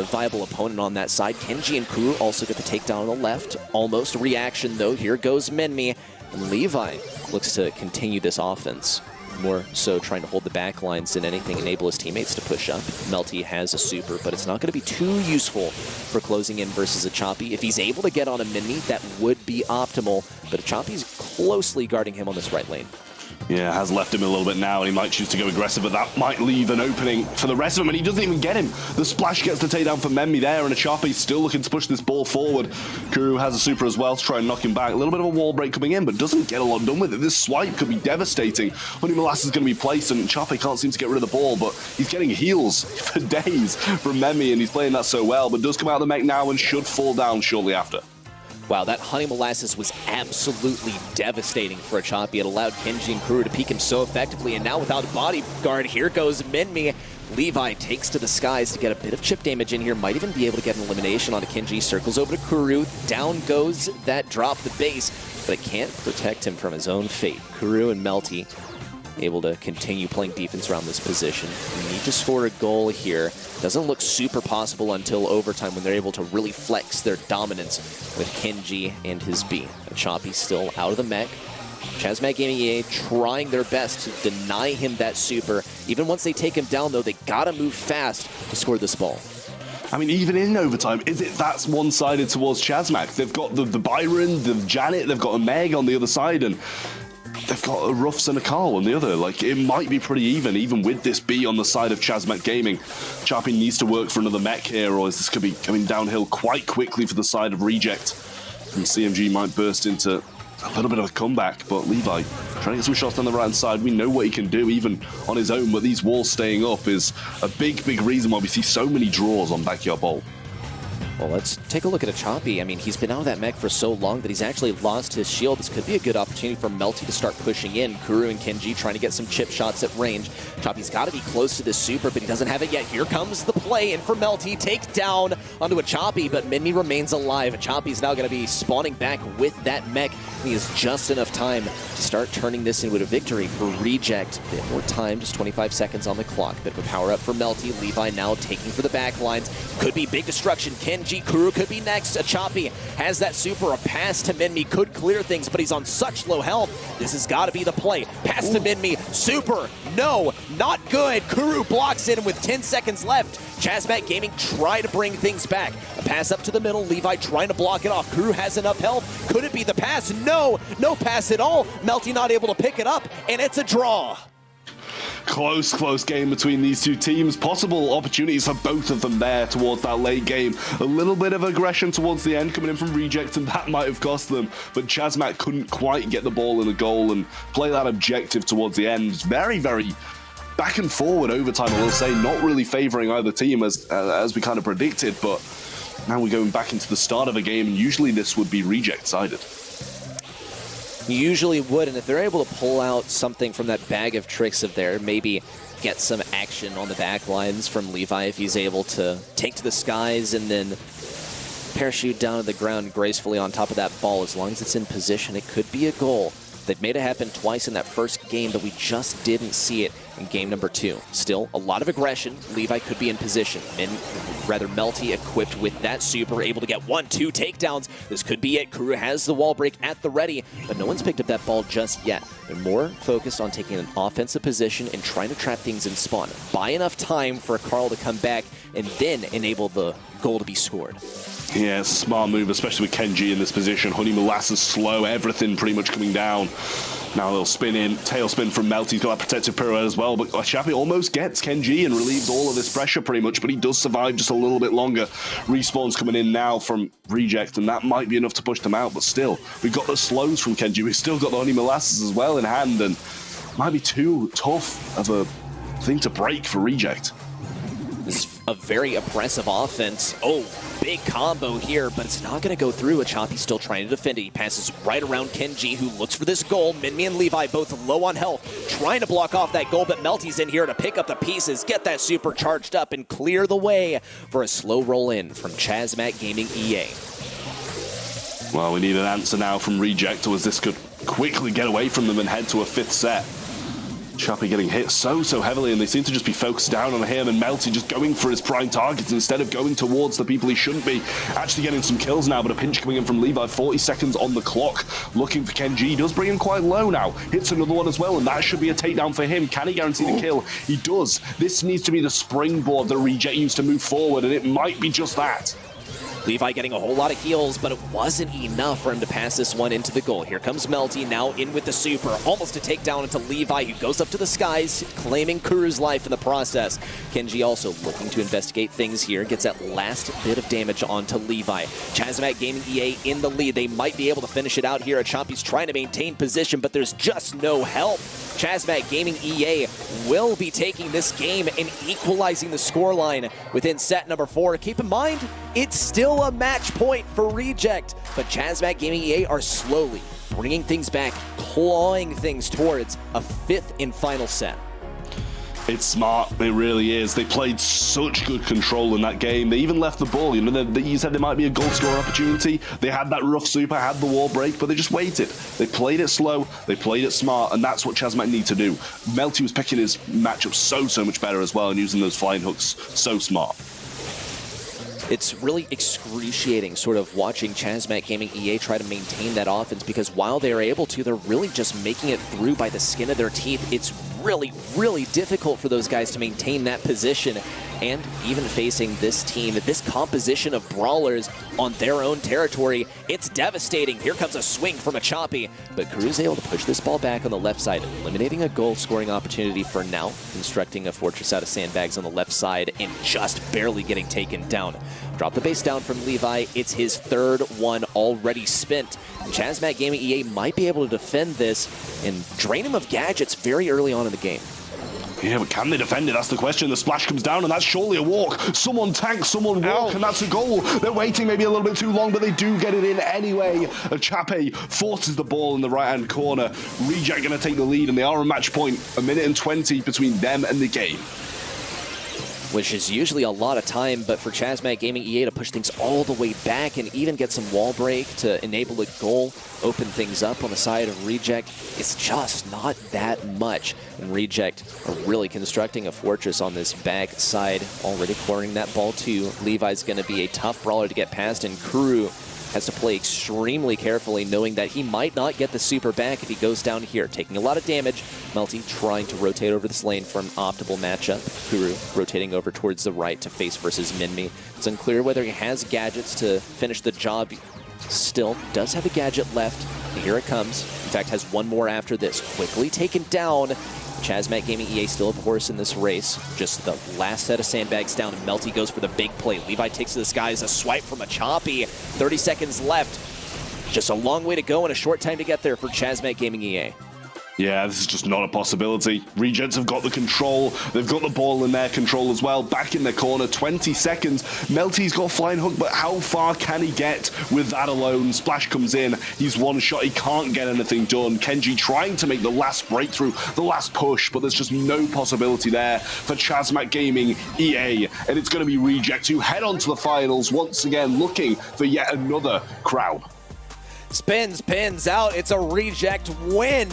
viable opponent on that side. Kenji and Kuru also get the takedown on the left. Almost reaction, though. Here goes Minmi. And Levi looks to continue this offense. More so trying to hold the back lines than anything, enable his teammates to push up. Melty has a super, but it's not going to be too useful for closing in versus Achapi. If he's able to get on a Minmi, that would be optimal, but Achapi's closely guarding him on this right lane. Yeah, has left him a little bit now, and he might choose to go aggressive, but that might leave an opening for the rest of them, and he doesn't even get him. The splash gets the takedown for Minmi there, and Achapi's still looking to push this ball forward. Kuru has a super as well to try and knock him back. A little bit of a wall break coming in, but doesn't get a lot done with it. This swipe could be devastating. Honey Molasses is going to be placed, and Achapi can't seem to get rid of the ball, but he's getting heals for days from Minmi, and he's playing that so well, but does come out of the mech now and should fall down shortly after. Wow, that Honey Molasses was absolutely devastating for Achapi. It allowed Kenji and Kuru to peek him so effectively, and now without a bodyguard, here goes Minmi. Levi takes to the skies to get a bit of chip damage in here, might even be able to get an elimination onto Kenji, circles over to Kuru, down goes that drop the base, but it can't protect him from his own fate. Kuru and Melty able to continue playing defense around this position. We need to score a goal here. Doesn't look super possible until overtime when they're able to really flex their dominance with Kenji and his B. Achapi still out of the mech. Chasmac Gaming EA trying their best to deny him that super. Even once they take him down, though, they gotta move fast to score this ball. I mean, even in overtime, is it that's one-sided towards Chasmac? They've got the Byron, the Janet, they've got a Meg on the other side, and they've got a Ruffs and a Carl on the other. Like, it might be pretty even with this B on the side of Chasmac Gaming. Chappie needs to work for another mech here, or this could be coming downhill quite quickly for the side of Reject. And CMG might burst into a little bit of a comeback, but Levi trying to get some shots on the right-hand side. We know what he can do, even on his own, but these walls staying up is a big reason why we see so many draws on Backyard Bowl. Well, let's take a look at Achapi. I mean, he's been out of that mech for so long that he's actually lost his shield. This could be a good opportunity for Melty to start pushing in. Kuru and Kenji trying to get some chip shots at range. Achapi's got to be close to this super, but he doesn't have it yet. Here comes the play in for Melty. Take down onto Achapi, but Minmi remains alive. Achapi's now going to be spawning back with that mech. He has just enough time to start turning this into a victory for Reject. A bit more time, just 25 seconds on the clock. Bit of a power up for Melty. Levi now taking for the back lines. Could be big destruction. Kenji, Kuru could be next. Achapi has that super. A pass to Minmi could clear things, but he's on such low health. This has got to be the play. Pass to Minmi. Super. No, not good. Kuru blocks it, and with 10 seconds left, Chasmac Gaming try to bring things back. A pass up to the middle. Levi trying to block it off. Kuru has enough health. Could it be the pass? No, no pass at all. Melty not able to pick it up, and it's a draw. Close game between these two teams. Possible opportunities for both of them there towards that late game. A little bit of aggression towards the end coming in from Reject, and that might have cost them. But Chasmac couldn't quite get the ball in the goal and play that objective towards the end. Very, very back and forward overtime, I will say. Not really favouring either team as we kind of predicted, but now we're going back into the start of a game, and usually this would be Reject-sided. You usually would, and if they're able to pull out something from that bag of tricks of there, maybe get some action on the back lines from Levi if he's able to take to the skies and then parachute down to the ground gracefully on top of that ball. As long as it's in position, it could be a goal. They've made it happen twice in that first game, but we just didn't see it in game number 2. Still, a lot of aggression. Levi could be in position. Melty equipped with that super, able to get 1-2 takedowns. This could be it. Kuru has the wall break at the ready, but no one's picked up that ball just yet. They're more focused on taking an offensive position and trying to trap things in spawn. Buy enough time for Carl to come back and then enable the goal to be scored. Yeah, it's a smart move, especially with Kenji in this position. Honey Molasses slow, everything pretty much coming down. Now they'll spin in, tailspin from Melty. He's got that protective pirouette as well, but Chappie almost gets Kenji and relieves all of this pressure pretty much, but he does survive just a little bit longer. Respawn's coming in now from Reject, and that might be enough to push them out, but still, we've got the slows from Kenji. We've still got the Honey Molasses as well in hand, and might be too tough of a thing to break for Reject. This is a very oppressive offense. Oh, big combo here, but it's not going to go through. Achapi's still trying to defend it. He passes right around Kenji, who looks for this goal. Minmi and Levi both low on health, trying to block off that goal, but Melty's in here to pick up the pieces, get that super charged up, and clear the way for a slow roll in from Chasmac Gaming EA. Well, we need an answer now from Reject, or as this could quickly get away from them and head to a 5th set. Chappie getting hit so heavily, and they seem to just be focused down on him, and Melty just going for his prime targets instead of going towards the people he shouldn't be. Actually getting some kills now, but a pinch coming in from Levi. 40 seconds on the clock. Looking for Kenji. He does bring him quite low now. Hits another one as well, and that should be a takedown for him. Can he guarantee the kill? He does. This needs to be the springboard that Reject used to move forward, and it might be just that. Levi getting a whole lot of heals, but it wasn't enough for him to pass this one into the goal. Here comes Melty, now in with the super, almost a takedown into Levi, who goes up to the skies, claiming Kuru's life in the process. Kenji also looking to investigate things here, gets that last bit of damage onto Levi. Chasmac Gaming EA in the lead. They might be able to finish it out here. Achapi's trying to maintain position, but there's just no help. Chasmac Gaming EA will be taking this game and equalizing the scoreline within set number 4. Keep in mind, it's still a match point for Reject, but Chasmac Gaming EA are slowly bringing things back, clawing things towards a 5th and final set. It's smart, it really is. They played such good control in that game. They even left the ball. You know, you said there might be a goal score opportunity. They had that rough super, had the wall break, but they just waited. They played it slow, they played it smart, and that's what Chasmac need to do. Melty was picking his matchup so much better as well, and using those flying hooks so smart. It's really excruciating sort of watching Chasmac Gaming EA try to maintain that offense, because while they're able to, they're really just making it through by the skin of their teeth. It's really difficult for those guys to maintain that position, and even facing this team, this composition of brawlers on their own territory, it's devastating. Here comes a swing from Achapi, but Kuru's able to push this ball back on the left side, eliminating a goal-scoring opportunity for now, constructing a fortress out of sandbags on the left side, and just barely getting taken down. Drop the base down from Levi. It's his 3rd one already spent. Chasmac Gaming EA might be able to defend this and drain him of gadgets very early on in the game. Yeah, but can they defend it? That's the question. The splash comes down, and that's surely a walk. Someone tanks, someone walk, and that's a goal. They're waiting maybe a little bit too long, but they do get it in anyway. Achape forces the ball in the right-hand corner. Reject going to take the lead, and they are a match point. 1:20 between them and the game. Which is usually a lot of time, but for Chasmac Gaming EA to push things all the way back and even get some wall break to enable a goal, open things up on the side of Reject, it's just not that much. And Reject are really constructing a fortress on this back side, already cornering that ball too. Levi's going to be a tough brawler to get past, and Kuru has to play extremely carefully, knowing that he might not get the super back if he goes down here, taking a lot of damage. Melty trying to rotate over this lane for an optimal matchup. Kuru rotating over towards the right to face versus Minmi. It's unclear whether he has gadgets to finish the job. Still does have a gadget left, and here it comes. In fact, has one more after this. Quickly taken down, Chasmac Gaming EA still, of course, in this race. Just the last set of sandbags down. Melty goes for the big play. Levi takes to the skies. A swipe from a Choppy. 30 seconds left. Just a long way to go and a short time to get there for Chasmac Gaming EA. Yeah, this is just not a possibility. Rejects have got the control. They've got the ball in their control as well. Back in their corner, 20 seconds. Melty's got Flying Hook, but how far can he get with that alone? Splash comes in. He's one shot. He can't get anything done. Kenji trying to make the last breakthrough, the last push, but there's just no possibility there for Chasmac Gaming EA. And it's going to be Reject who head on to the finals once again, looking for yet another crown. Spins, pins out. It's a Reject win.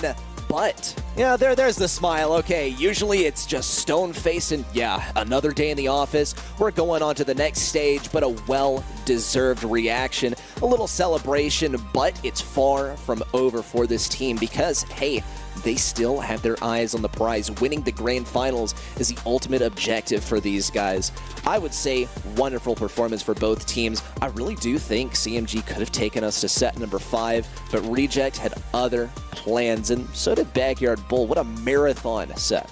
But, yeah, there's the smile. Okay, usually it's just stone-faced and, yeah, another day in the office. We're going on to the next stage, but a well-deserved reaction. A little celebration, but it's far from over for this team because, hey, they still have their eyes on the prize. Winning the grand finals is the ultimate objective for these guys. I would say wonderful performance for both teams. I really do think CMG could have taken us to set number 5, but Reject had other plans, and so did Backyard Bull. What a marathon set.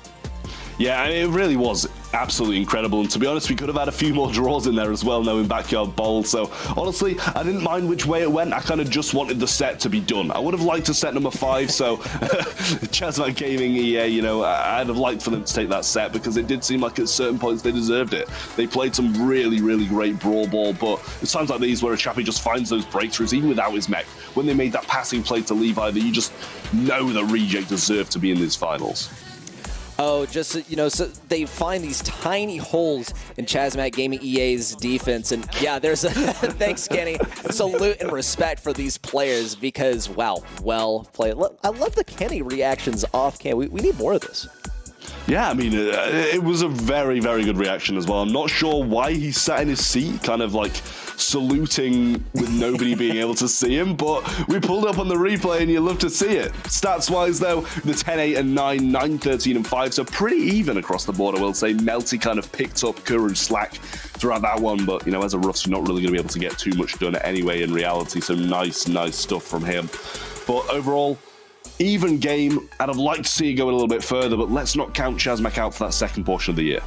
Yeah, it really was absolutely incredible. And to be honest, we could have had a few more draws in there as well, knowing Backyard Bowl. So honestly, I didn't mind which way it went. I kind of just wanted the set to be done. I would have liked to set number 5. So Chasmac Gaming EA, you know, I'd have liked for them to take that set because it did seem like at certain points they deserved it. They played some really, really great Brawl ball, but it's times like these where a Chappie just finds those breakthroughs, even without his mech. When they made that passing play to Levi, that you just know that Reject deserved to be in these finals. Oh, just, you know, so they find these tiny holes in Chasmac Gaming EA's defense. And yeah, there's a thanks, Kenny. Salute and respect for these players because, wow, well played. I love the Kenny reactions off cam. We need more of this. Yeah, I mean, it was a very, very good reaction as well. I'm not sure why he sat in his seat, kind of like saluting with nobody being able to see him, but we pulled up on the replay and you love to see it. Stats-wise, though, the 10, 8, and 9, 9, 13, and 5, so pretty even across the board, I will say. Melty kind of picked up Kuru's slack throughout that one, but, you know, as a Ruffs, you're not really going to be able to get too much done anyway in reality, so nice stuff from him. But overall, even game. I'd have liked to see it go a little bit further, but let's not count Chasmac out for that second portion of the year.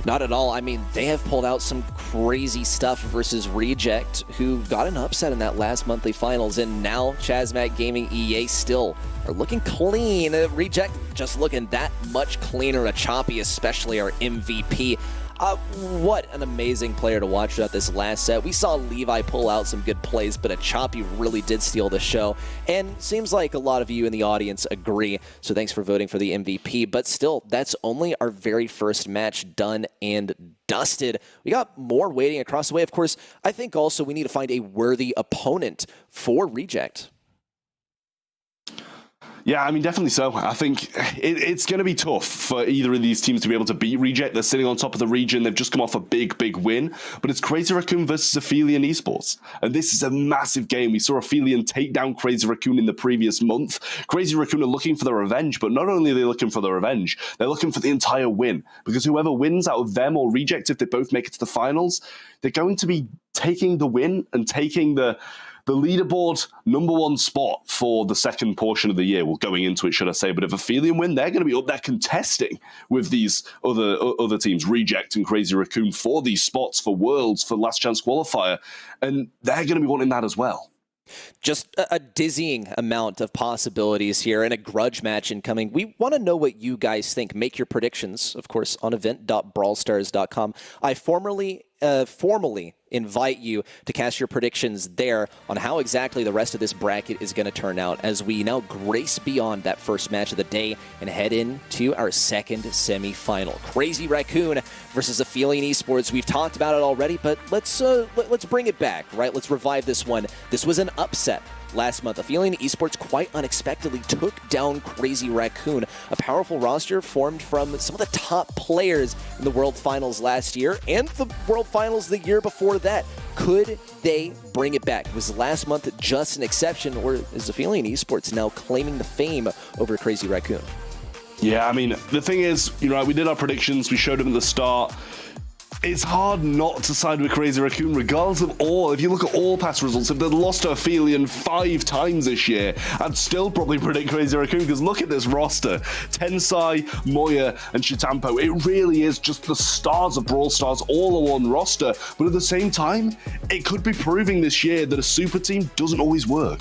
Not at all. I mean, they have pulled out some crazy stuff versus Reject, who got an upset in that last monthly finals, and now Chasmac Gaming EA still are looking clean. Reject just looking that much cleaner. A Choppy, especially our MVP. What an amazing player to watch throughout this last set. We saw Levi pull out some good plays, but a Choppy really did steal the show. And seems like a lot of you in the audience agree, so thanks for voting for the MVP. But still, that's only our very first match done and dusted. We got more waiting across the way. Of course, I think also we need to find a worthy opponent for Reject. Yeah, I mean, definitely so. I think it's going to be tough for either of these teams to be able to beat Reject. They're sitting on top of the region. They've just come off a big win. But it's Crazy Raccoon versus Aphelion Esports. And this is a massive game. We saw Aphelion take down Crazy Raccoon in the previous month. Crazy Raccoon are looking for the revenge, but not only are they looking for the revenge, they're looking for the entire win. Because whoever wins out of them or Reject, if they both make it to the finals, they're going to be taking the win and taking the leaderboard #1 spot for the second portion of the year. Well, going into it, should I say. But if Aphelion win, they're going to be up there contesting with these other teams, Reject and Crazy Raccoon, for these spots, for Worlds, for Last Chance Qualifier. And they're going to be wanting that as well. Just a dizzying amount of possibilities here and a grudge match incoming. We want to know what you guys think. Make your predictions, of course, on event.brawlstars.com. I formally invite you to cast your predictions there on how exactly the rest of this bracket is going to turn out as we now grace beyond that first match of the day and head into our second semi-final. Crazy Raccoon versus Aphelion Esports. We've talked about it already, but let's bring it back, right? Let's revive this one. This was an upset last month. Aphelion Esports quite unexpectedly took down Crazy Raccoon, a powerful roster formed from some of the top players in the World Finals last year and the World Finals the year before that. Could they bring it back? Was last month just an exception, or is Aphelion Esports now claiming the fame over Crazy Raccoon? Yeah, I mean, the thing is, you know, we did our predictions, we showed them at the start. it's hard not to side with Crazy Raccoon, regardless of all. If you look at all past results, if they'd lost to Aphelion 5 times this year, I'd still probably predict Crazy Raccoon, because look at this roster. Tensai, Moya, and Chitampo. It really is just the stars of Brawl Stars all on one roster. But at the same time, it could be proving this year that a super team doesn't always work.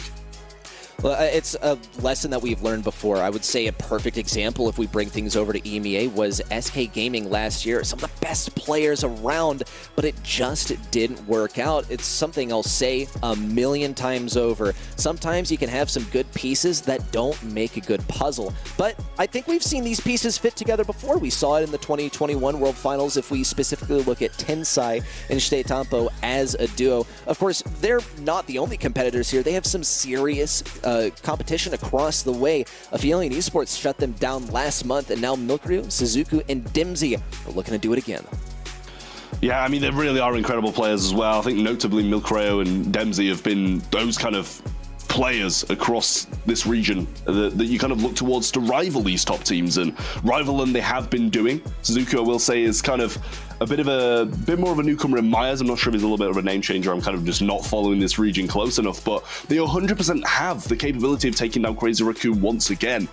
Well, it's a lesson that we've learned before. I would say a perfect example, if we bring things over to EMEA, was SK Gaming last year. Some of the best players around, but it just didn't work out. It's something I'll say a million times over. Sometimes you can have some good pieces that don't make a good puzzle, but I think we've seen these pieces fit together before. We saw it in the 2021 World Finals, if we specifically look at Tensai and Chitampo as a duo. Of course, they're not the only competitors here. They have some serious competition across the way. Aphelion Esports shut them down last month, and now Milkryu, Suzuku, and Dimsy are looking to do it again. Yeah, I mean, they really are incredible players as well. I think notably Milkryu and Dimsy have been those kind of players across this region that you kind of look towards to rival these top teams, and rival them they have been doing. Suzuki, I will say, is kind of a bit more of a newcomer in my eyes. I'm not sure if he's a little bit of a name changer. I'm kind of just not following this region close enough, but they 100% have the capability of taking down Crazy Raccoon once again.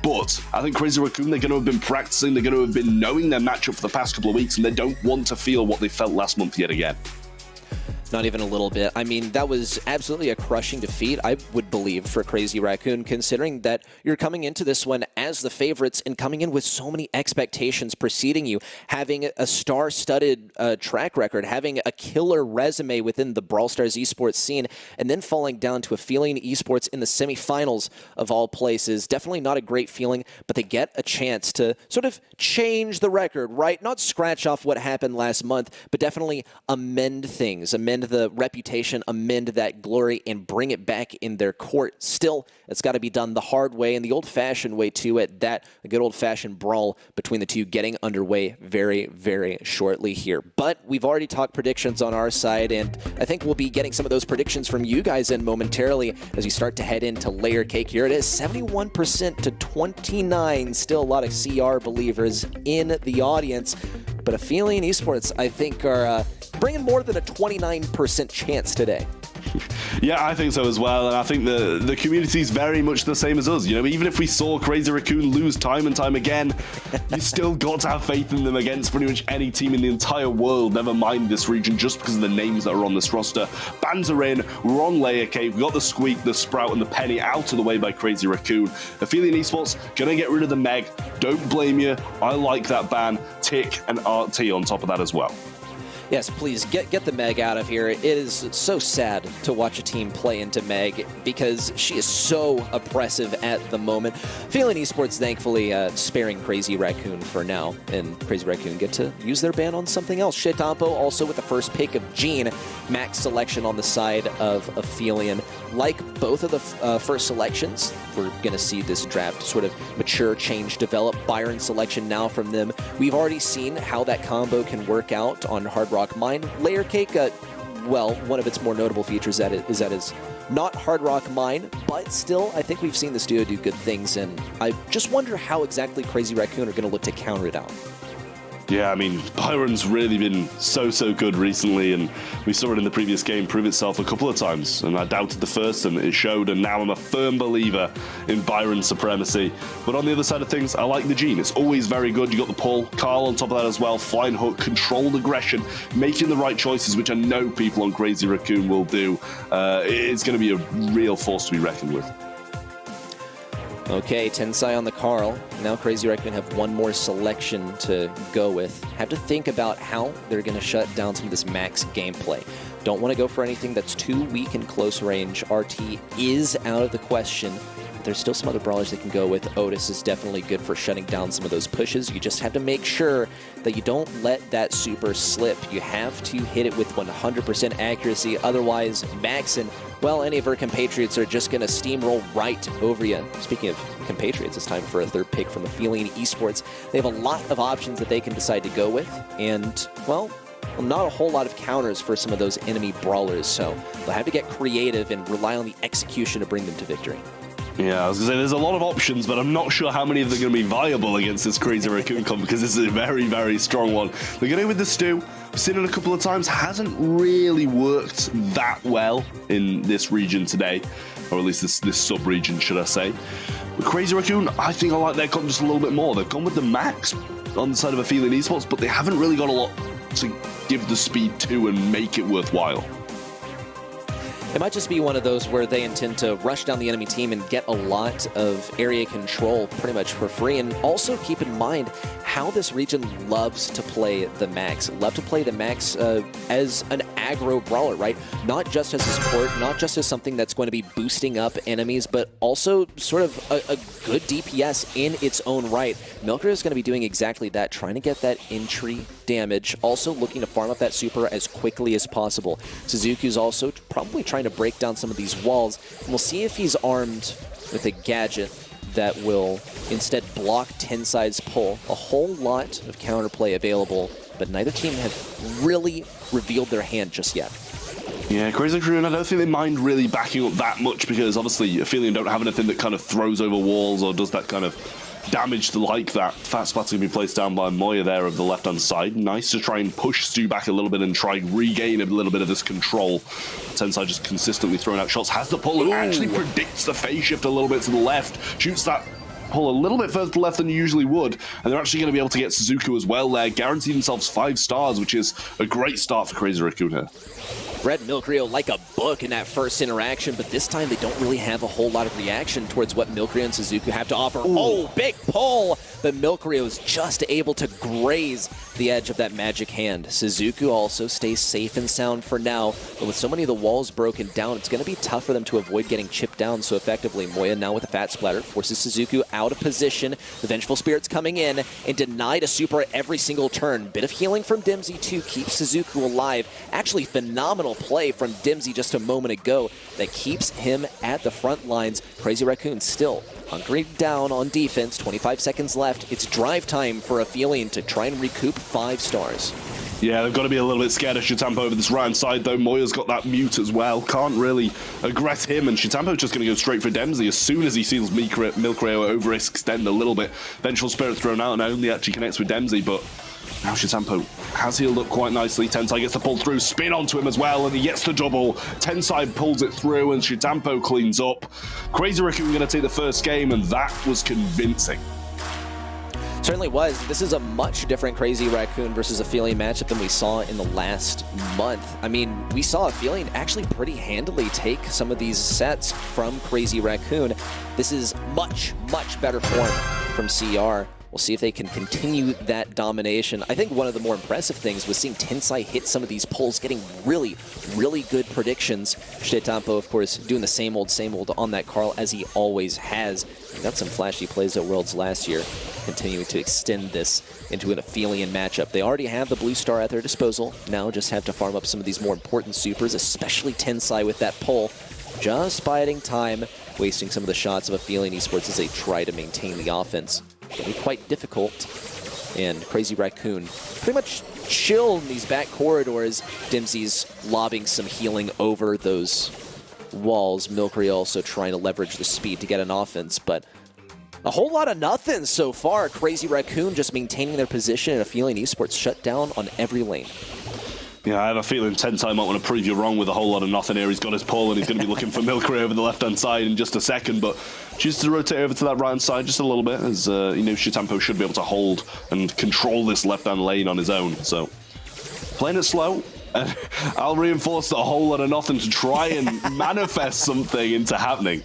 But I think Crazy Raccoon, they're going to have been practicing, they're going to have been knowing their matchup for the past couple of weeks, and they don't want to feel what they felt last month yet again. Not even a little bit. I mean, that was absolutely a crushing defeat, I would believe, for Crazy Raccoon, considering that you're coming into this one as the favorites and coming in with so many expectations preceding you, having a star-studded track record, having a killer resume within the Brawl Stars esports scene, and then falling down to Aphelion Esports in the semifinals of all places. Definitely not a great feeling, but they get a chance to sort of change the record, right? Not scratch off what happened last month, but definitely amend things, amend the reputation, amend that glory, and bring it back in their court. Still, it's got to be done the hard way and the old-fashioned way too, at that, a good old-fashioned brawl between the two getting underway very, very shortly here. But we've already talked predictions on our side, and I think we'll be getting some of those predictions from you guys in momentarily as we start to head into Layer Cake. Here it is, 71% to 29. Still a lot of CR believers in the audience, but Aphelion Esports, I think, are bringing more than a 29% chance today. Yeah, I think so as well, and I think the community is very much the same as us. You know, even if we saw Crazy Raccoon lose time and time again, you still got to have faith in them against pretty much any team in the entire world, never mind this region, just because of the names that are on this roster. Bans are in, we're on Layer Cave, we got the Squeak, the Sprout, and the Penny out of the way by Crazy Raccoon. Aphelion Esports gonna get rid of the Meg. Don't blame you. I like that ban. Tick and RT on top of that as well. Yes, please, get the Meg out of here. It is so sad to watch a team play into Meg because she is so oppressive at the moment. Aphelion Esports, thankfully, sparing Crazy Raccoon for now, and Crazy Raccoon get to use their ban on something else. Chitampo also with the first pick of Gene, max selection on the side of Aphelion. Like both of the first selections, we're going to see this draft sort of mature, change, develop. Byron selection now from them. We've already seen how that combo can work out on Hard Rock Mine. Layer Cake, well, one of its more notable features is that it's not Hard Rock Mine, but still, I think we've seen this duo do good things, and I just wonder how exactly Crazy Raccoon are going to look to counter it out. Yeah, I mean, Byron's really been so good recently, and we saw it in the previous game prove itself a couple of times, and I doubted the first, and it showed, and now I'm a firm believer in Byron's supremacy. But on the other side of things, I like the Gene. It's always very good. You got the pull, Carl on top of that as well, flying hook, controlled aggression, making the right choices, which I know people on Crazy Raccoon will do. It's going to be a real force to be reckoned with. Okay, Tensai on the Carl. Now Crazy Raccoon have one more selection to go with. Have to think about how they're going to shut down some of this max gameplay. Don't want to go for anything that's too weak in close range. RT is out of the question. There's still some other brawlers they can go with. Otis is definitely good for shutting down some of those pushes. You just have to make sure that you don't let that super slip. You have to hit it with 100% accuracy. Otherwise, Max and, well, any of our compatriots are just going to steamroll right over you. Speaking of compatriots, it's time for a third pick from Aphelion Esports. They have a lot of options that they can decide to go with. And, well, not a whole lot of counters for some of those enemy brawlers. So they'll have to get creative and rely on the execution to bring them to victory. Yeah, I was going to say, there's a lot of options, but I'm not sure how many of them are going to be viable against this Crazy Raccoon comp, because this is a very, very strong one. They're going to go with the Stew. We've seen it a couple of times. Hasn't really worked that well in this region today, or at least this sub-region, should I say. With Crazy Raccoon, I think I like their comp just a little bit more. They've gone with the Max on the side of Aphelion Esports, but they haven't really got a lot to give the speed to and make it worthwhile. It might just be one of those where they intend to rush down the enemy team and get a lot of area control pretty much for free. And also keep in mind how this region loves to play the Max. Love to play the Max as an aggro brawler, right? Not just as a support, not just as something that's going to be boosting up enemies, but also sort of a good DPS in its own right. Milkra is going to be doing exactly that, trying to get that entry damage, also looking to farm up that super as quickly as possible. Suzuki's also probably trying to break down some of these walls, and we'll see if he's armed with a gadget that will instead block Tenside's pull. A whole lot of counterplay available, but neither team have really revealed their hand just yet. Yeah, Crazy Raccoon, I don't think they mind really backing up that much, because obviously Aphelion don't have anything that kind of throws over walls or does that kind of damage like that. Fat Splat's going to be placed down by Moya there of the left-hand side. Nice to try and push Stu back a little bit and try and regain a little bit of this control. Tensai just consistently throwing out shots. Has the pull and actually predicts the phase shift a little bit to the left. Shoots that pull a little bit further to the left than you usually would. And they're actually going to be able to get Suzuki as well there. Guaranteed themselves 5 stars, which is a great start for Crazy Raccoon here. Read Milkrio like a book in that first interaction, but this time they don't really have a whole lot of reaction towards what Milkrio and Suzuki have to offer. Ooh. Oh, big pull! But Milkrio is just able to graze the edge of that magic hand. Suzuki also stays safe and sound for now, but with so many of the walls broken down, it's going to be tough for them to avoid getting chipped down so effectively. Moya now with a fat splatter forces Suzuki out of position. The Vengeful Spirit's coming in and denied a super at every single turn. Bit of healing from Dimsy to keep Suzuki alive. Actually phenomenal play from Dimsy just a moment ago that keeps him at the front lines. Crazy Raccoon still hunkering down on defense. 25 seconds left. It's drive time for Aphelion to try and recoup 5 stars. Yeah, they've got to be a little bit scared of Shitampo over this right-hand side, though. Moya's got that mute as well. Can't really aggress him, and Shitampo's just going to go straight for Dempsey as soon as he sees Milkrio overextend a little bit. Vengeful Spirit thrown out and only actually connects with Dempsey, but now Shitampo has healed up quite nicely. Tensai gets the pull through, spin onto him as well, and he gets the double. Tensai pulls it through, and Shitampo cleans up. Crazy Raccoon going to take the first game, and that was convincing. Certainly was. This is a much different Crazy Raccoon versus Aphelion matchup than we saw in the last month. I mean, we saw Aphelion actually pretty handily take some of these sets from Crazy Raccoon. This is much, much better form from CR. We'll see if they can continue that domination. I think one of the more impressive things was seeing Tensai hit some of these pulls, getting really, really good predictions. Shitampo, of course, doing the same old on that Carl as he always has. He got some flashy plays at Worlds last year, continuing to extend this into an Aphelion matchup. They already have the blue star at their disposal. Now just have to farm up some of these more important supers, especially Tensai with that pull. Just biding time, wasting some of the shots of Aphelion Esports as they try to maintain the offense. It'll be quite difficult, and Crazy Raccoon pretty much chill in these back corridors. Dimsy's lobbing some healing over those walls. Milkry also trying to leverage the speed to get an offense, but a whole lot of nothing so far. Crazy Raccoon just maintaining their position, and Aphelion Esports shut down on every lane. Yeah, I have a feeling Tensai might want to prove you wrong with a whole lot of nothing here. He's got his pull and he's going to be looking for Milkray over the left-hand side in just a second, but chooses to rotate over to that right-hand side just a little bit, as you know, Shitampo should be able to hold and control this left-hand lane on his own. So, playing it slow, and I'll reinforce a whole lot of nothing to try and manifest something into happening.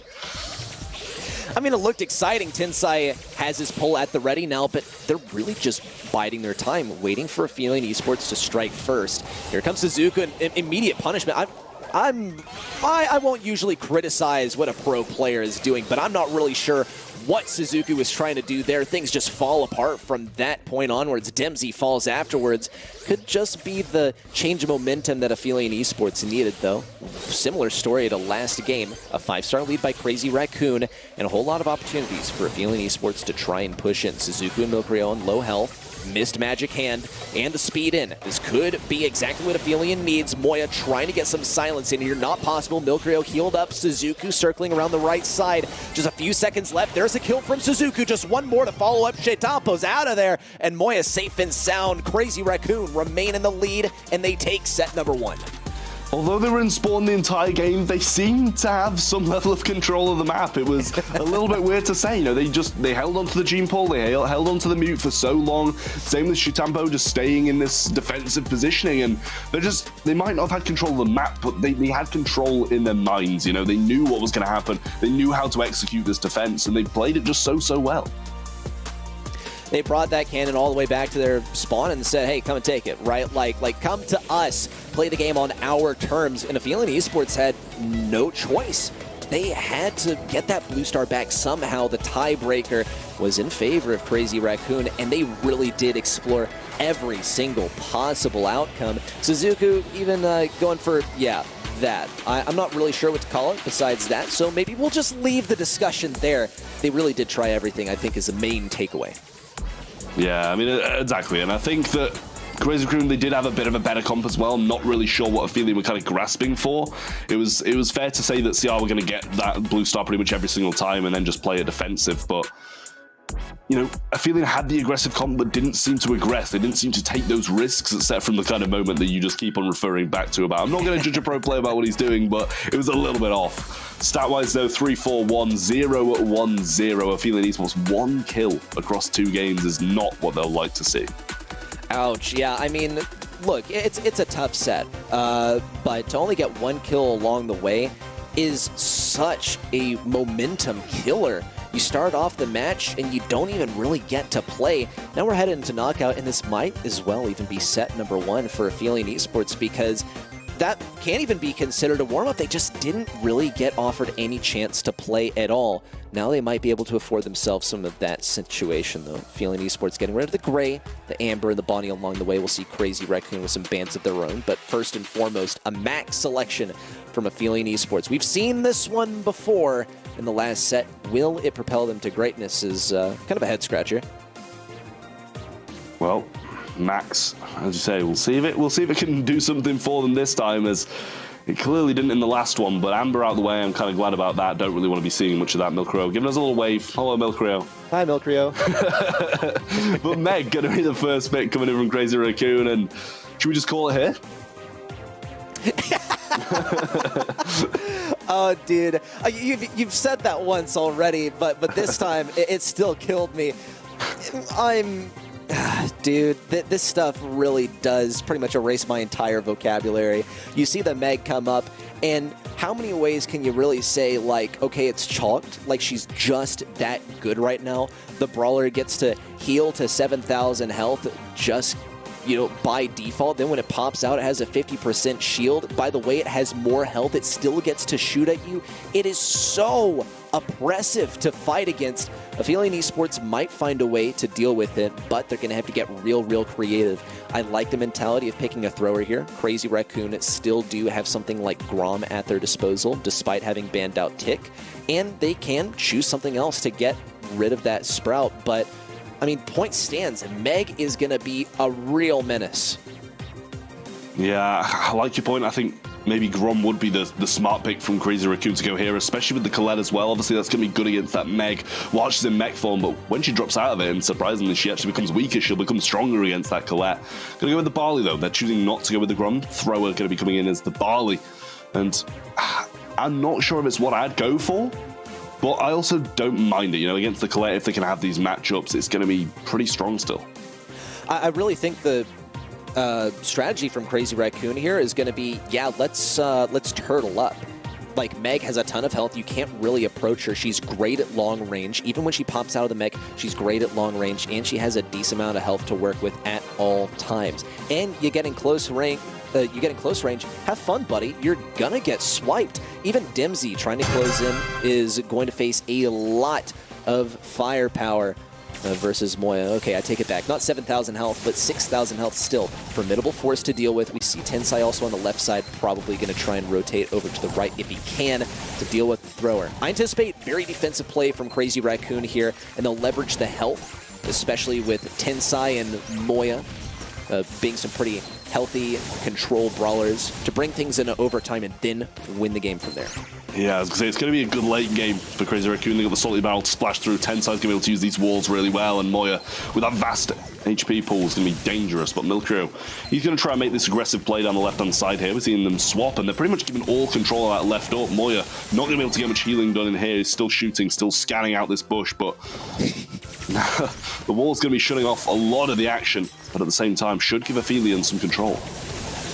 I mean, it looked exciting. Tensai has his pull at the ready now, but they're really just biding their time, waiting for Aphelion Esports to strike first. Here comes Suzuki, and immediate punishment. I won't usually criticize what a pro player is doing, but I'm not really sure what Suzuki was trying to do there. Things just fall apart from that point onwards. Dempsey falls afterwards. Could just be the change of momentum that Aphelion Esports needed, though. Similar story to last game. A 5-star lead by Crazy Raccoon, and a whole lot of opportunities for Aphelion Esports to try and push in. Suzuki and Milkrio on low health. missed Magic Hand, and the speed in. This could be exactly what Aphelion needs. Moya trying to get some silence in here. Not possible. Milcrio healed up. Suzuku circling around the right side. Just a few seconds left. There's a kill from Suzuku. Just one more to follow up. Shetampo's out of there, and Moya safe and sound. Crazy Raccoon remain in the lead, and they take set number 1. Although they were in spawn the entire game, they seemed to have some level of control of the map. It was a little bit weird to say, you know, they held onto the gene pole, they held onto the mute for so long. Same with Shetampo just staying in this defensive positioning, and they might not have had control of the map, but they had control in their minds, you know, they knew what was going to happen, they knew how to execute this defense, and they played it just so well. They brought that cannon all the way back to their spawn and said, hey, come and take it, right? Like come to us, play the game on our terms. And Aphelion Esports had no choice. They had to get that blue star back somehow. The tiebreaker was in favor of Crazy Raccoon, and they really did explore every single possible outcome. Suzuku even going for, that. I'm not really sure what to call it besides that, so maybe we'll just leave the discussion there. They really did try everything, I think, is the main takeaway. Yeah, I mean, exactly. And I think that Crazy Raccoon, they did have a bit of a better comp as well. I'm not really sure what Aphelion were kind of grasping for. It was fair to say that CR were going to get that blue star pretty much every single time and then just play a defensive. But, you know, Aphelion had the aggressive comp but didn't seem to aggress. They didn't seem to take those risks, except from the kind of moment that you just keep on referring back to about. I'm not going to judge a pro player about what he's doing, but it was a little bit off. Stat-wise, though, 3-4-1, 0-1-0. Aphelion Esports, 1 kill across 2 games is not what they'll like to see. Ouch. Yeah, I mean, look, it's a tough set, but to only get 1 kill along the way is such a momentum killer. You start off the match and you don't even really get to play. Now we're headed into knockout, and this might as well even be set number 1 for Aphelion Esports, because that can't even be considered a warm-up. They just didn't really get offered any chance to play at all. Now they might be able to afford themselves some of that situation, though. Aphelion Esports getting rid of the gray, the amber, and the bonnie along the way. We'll see Crazy Raccoon with some bands of their own, but first and foremost, a max selection from Aphelion Esports. We've seen this one before in the last set. Will it propel them to greatness is kind of a head-scratcher. Well, Max, as you say, we'll see if it can do something for them this time, as it clearly didn't in the last one. But Amber out the way, I'm kind of glad about that. Don't really want to be seeing much of that. Milcrio giving us a little wave. Hello, Milcrio. Hi, Milcrio. But Meg going to be the first pick coming in from Crazy Raccoon, and should we just call it here? Oh, dude, you've said that once already, but this time it still killed me. Dude, this stuff really does pretty much erase my entire vocabulary. You see the Meg come up, and how many ways can you really say, like, okay, it's chalked? Like, she's just that good right now. The Brawler gets to heal to 7,000 health just, you know, by default. Then when it pops out, it has a 50% shield. By the way, it has more health. It still gets to shoot at you. It is so oppressive to fight against. Aphelion Esports might find a way to deal with it, but they're going to have to get real creative. I like the mentality of picking a thrower here. Crazy Raccoon still do have something like Grom at their disposal, despite having banned out Tick, and they can choose something else to get rid of that Sprout, but I mean, point stands. Meg is going to be a real menace. Yeah, I like your point. I think maybe Grom would be the smart pick from Crazy Raccoon to go here, especially with the Colette as well. Obviously, that's going to be good against that Meg while she's in mech form, but when she drops out of it, and surprisingly, she actually becomes weaker, she'll become stronger against that Colette. Going to go with the Barley, though. They're choosing not to go with the Grom. Thrower going to be coming in as the Barley. And I'm not sure if it's what I'd go for, but I also don't mind it. You know, against the Colette, if they can have these matchups, it's going to be pretty strong still. I really think the strategy from Crazy Raccoon here is going to be, yeah, let's turtle up. Like, Meg has a ton of health. You can't really approach her. She's great at long range. Even when she pops out of the mech, she's great at long range, and she has a decent amount of health to work with at all times. And you get in close range. Have fun, buddy. You're gonna get swiped. Even Dimsy trying to close in is going to face a lot of firepower versus Moya. Okay, I take it back. Not 7,000 health, but 6,000 health still. Formidable force to deal with. We see Tensai also on the left side, probably going to try and rotate over to the right if he can to deal with the thrower. I anticipate very defensive play from Crazy Raccoon here, and they'll leverage the health especially with Tensai and Moya being some pretty healthy control brawlers to bring things into overtime and then win the game from there. Yeah, I was going to say, it's going to be a good late game for Crazy Raccoon. They got the salty barrel to splash through. Tensai's going to be able to use these walls really well, and Moya, with that vast HP pool, is going to be dangerous. But Milkrio, he's going to try and make this aggressive play down the left-hand side here. We're seeing them swap, and they're pretty much giving all control of that left up. Moya not going to be able to get much healing done in here. He's still shooting, still scanning out this bush, but the wall's going to be shutting off a lot of the action, but at the same time, should give Aphelion some control.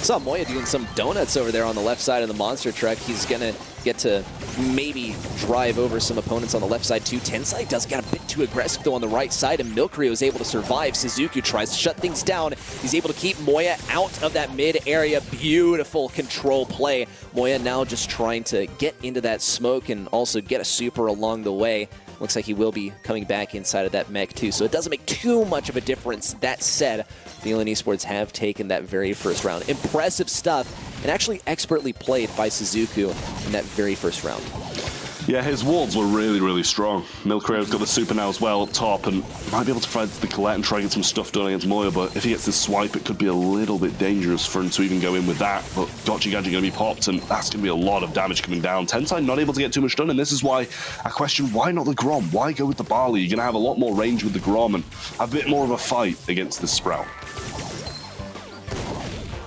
Saw Moya doing some donuts over there on the left side of the monster truck. He's gonna get to maybe drive over some opponents on the left side too. Tensai does get a bit too aggressive though on the right side, and Milkrio is able to survive. Suzuki tries to shut things down. He's able to keep Moya out of that mid area. Beautiful control play. Moya now just trying to get into that smoke and also get a super along the way. Looks like he will be coming back inside of that mech too, so it doesn't make too much of a difference. That said, Aphelion Esports have taken that very first round. Impressive stuff, and actually expertly played by Suzuki in that very first round. Yeah, his wards were really, really strong. Milkrio's got the super now as well up top, and might be able to fight the Colette and try and get some stuff done against Moya, but if he gets this swipe, it could be a little bit dangerous for him to even go in with that. But Gotcha Gadget going to be popped, and that's going to be a lot of damage coming down. Tensai not able to get too much done, and this is why I question, why not the Grom? Why go with the Barley? You're going to have a lot more range with the Grom and a bit more of a fight against this Sprout.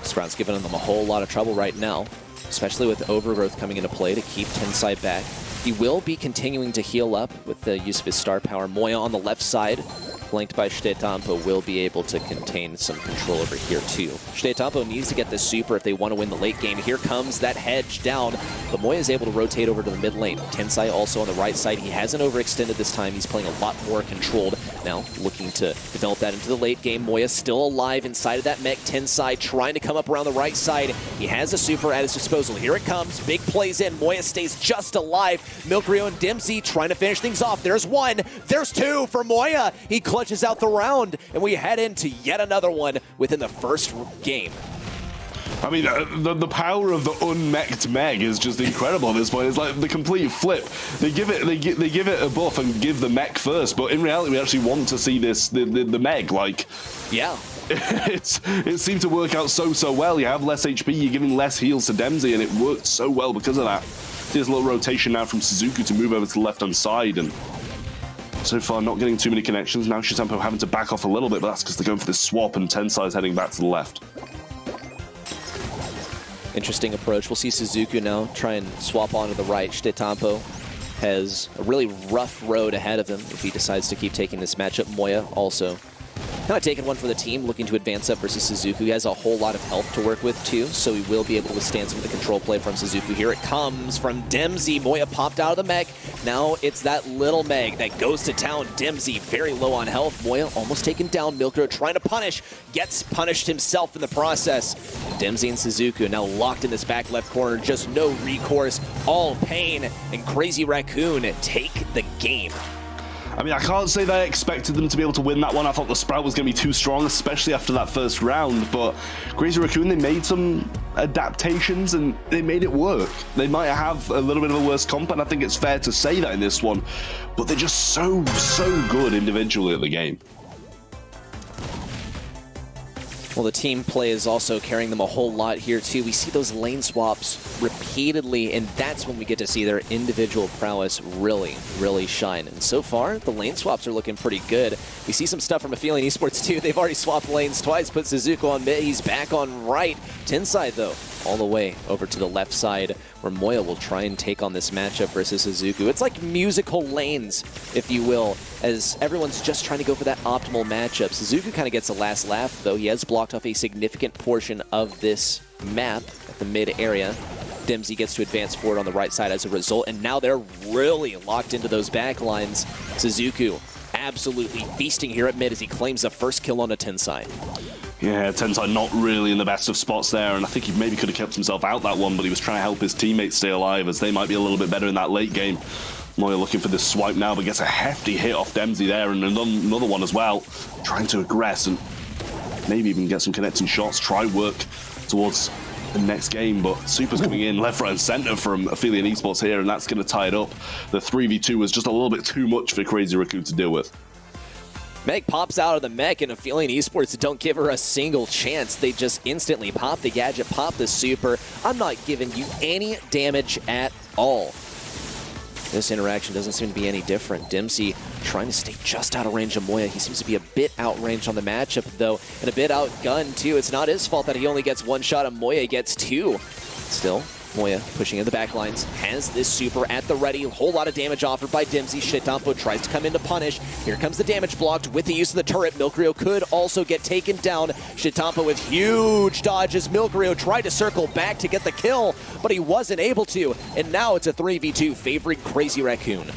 Sprout's giving them a whole lot of trouble right now, especially with Overgrowth coming into play to keep Tensai back. He will be continuing to heal up with the use of his star power. Moya on the left side, flanked by Shdetampo, will be able to contain some control over here too. Shdetampo needs to get the super if they want to win the late game. Here comes that hedge down, but Moya is able to rotate over to the mid lane. Tensai also on the right side. He hasn't overextended this time. He's playing a lot more controlled. Now looking to develop that into the late game. Moya still alive inside of that mech. Tensai trying to come up around the right side. He has a super at his disposal. Here it comes. Big plays in. Moya stays just alive. Milkrio and Dempsey trying to finish things off. There's one. There's two for Moya. He clutches out the round, and we head into yet another one within the first game. I mean, the power of the unmech'd Meg is just incredible at this point. It's like the complete flip. They give it a buff and give the mech first, but in reality, we actually want to see this the Meg. Like, yeah. It seemed to work out so well. You have less HP, you're giving less heals to Dempsey, and it worked so well because of that. There's a little rotation now from Suzuki to move over to the left-hand side, and so far not getting too many connections. Now Shdetampo having to back off a little bit, but that's because they're going for this swap, and Tensai's heading back to the left. Interesting approach. We'll see Suzuki now try and swap onto the right. Shdetampo has a really rough road ahead of him if he decides to keep taking this matchup. Moya also kind of taking one for the team, looking to advance up versus Suzuki. He has a whole lot of health to work with too, so he will be able to withstand some of the control play from Suzuki. Here it comes from Dempsey. Moya popped out of the mech. Now it's that little Meg that goes to town. Dempsey very low on health. Moya almost taken down. Milkrio trying to punish. Gets punished himself in the process. Dempsey and Suzuki now locked in this back left corner. Just no recourse. All pain. And Crazy Raccoon take the game. I mean, I can't say that I expected them to be able to win that one. I thought the Sprout was going to be too strong, especially after that first round. But Crazy Raccoon, they made some adaptations and they made it work. They might have a little bit of a worse comp, and I think it's fair to say that in this one. But they're just so good individually at the game. Well, the team play is also carrying them a whole lot here, too. We see those lane swaps repeatedly, and that's when we get to see their individual prowess really shine. And so far, the lane swaps are looking pretty good. We see some stuff from Aphelion Esports, too. They've already swapped lanes twice, put Suzuki on mid. He's back on right. Tensai, though, all the way over to the left side, where Moya will try and take on this matchup versus Suzuki. It's like musical lanes, if you will, as everyone's just trying to go for that optimal matchup. Suzuki kind of gets the last laugh, though. He has blocked off a significant portion of this map at the mid area. Dempsey gets to advance forward on the right side as a result, and now they're really locked into those back lines. Suzuki absolutely feasting here at mid as he claims the first kill on a Tensai. Yeah, Tensai not really in the best of spots there, and I think he maybe could have kept himself out that one, but he was trying to help his teammates stay alive as they might be a little bit better in that late game. Moya looking for this swipe now, but gets a hefty hit off Dempsey there, and another one as well. Trying to aggress and maybe even get some connecting shots, try work towards the next game, but Super's coming in left, right, and center from Aphelion Esports here, and that's going to tie it up. The 3v2 was just a little bit too much for Crazy Raccoon to deal with. Meg pops out of the mech, and Aphelion Esports don't give her a single chance. They just instantly pop the gadget, pop the super. I'm not giving you any damage at all. This interaction doesn't seem to be any different. Dempsey trying to stay just out of range of Moya. He seems to be a bit outranged on the matchup, though, and a bit outgunned, too. It's not his fault that he only gets one shot, and Moya gets two. Still, Moya pushing in the back lines, has this super at the ready. A whole lot of damage offered by Dempsey. Shitampo tries to come in to punish. Here comes the damage blocked with the use of the turret. Milkrio could also get taken down. Shitampo with huge dodges. Milkrio tried to circle back to get the kill, but he wasn't able to. And now it's a 3v2 favoring Crazy Raccoon.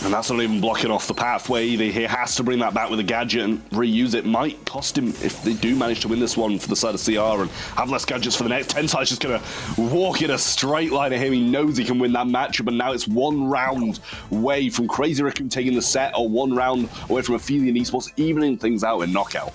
And that's not even blocking off the pathway either. He has to bring that back with a gadget and reuse it. Might cost him if they do manage to win this one for the side of CR and have less gadgets for the next. Tensai's just going to walk in a straight line at him. He knows he can win that matchup, and now it's 1 round away from Crazy Raccoon taking the set, or 1 round away from Aphelion Esports evening things out in knockout.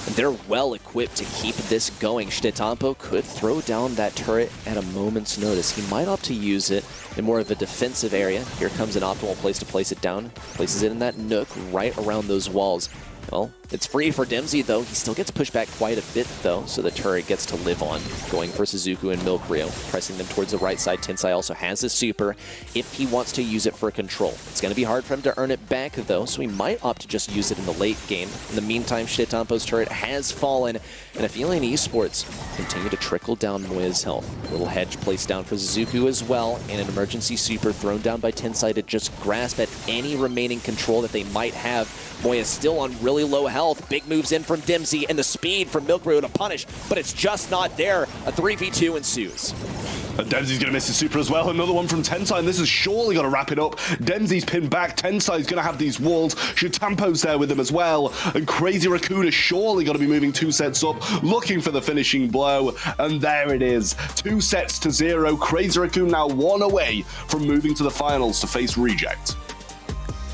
And they're well equipped to keep this going. Shitampo could throw down that turret at a moment's notice. He might opt to use it in more of a defensive area. Here comes an optimal place to place it down. Places it in that nook right around those walls. Well, it's free for Dempsey, though. He still gets pushed back quite a bit, though, so the turret gets to live on. Going for Suzuku and Milkrio, pressing them towards the right side. Tensai also has his super if he wants to use it for control. It's going to be hard for him to earn it back, though, so he might opt to just use it in the late game. In the meantime, Shitampo's turret has fallen, and Aphelion Esports continue to trickle down Moya's health. A little hedge placed down for Suzuku as well, and an emergency super thrown down by Tensai to just grasp at any remaining control that they might have. Moya's still on really low health. Big moves in from Dempsey, and the speed from Milkrio to punish, but it's just not there. A 3v2 ensues. And Dempsey's going to miss his super as well. Another one from Tensai, and this is surely going to wrap it up. Dempsey's pinned back. Tensai's going to have these walls. Shitampo's there with him as well. And Crazy Raccoon is surely going to be moving 2 sets up, looking for the finishing blow. And there it is. 2 sets to 0. Crazy Raccoon now 1 away from moving to the finals to face Reject.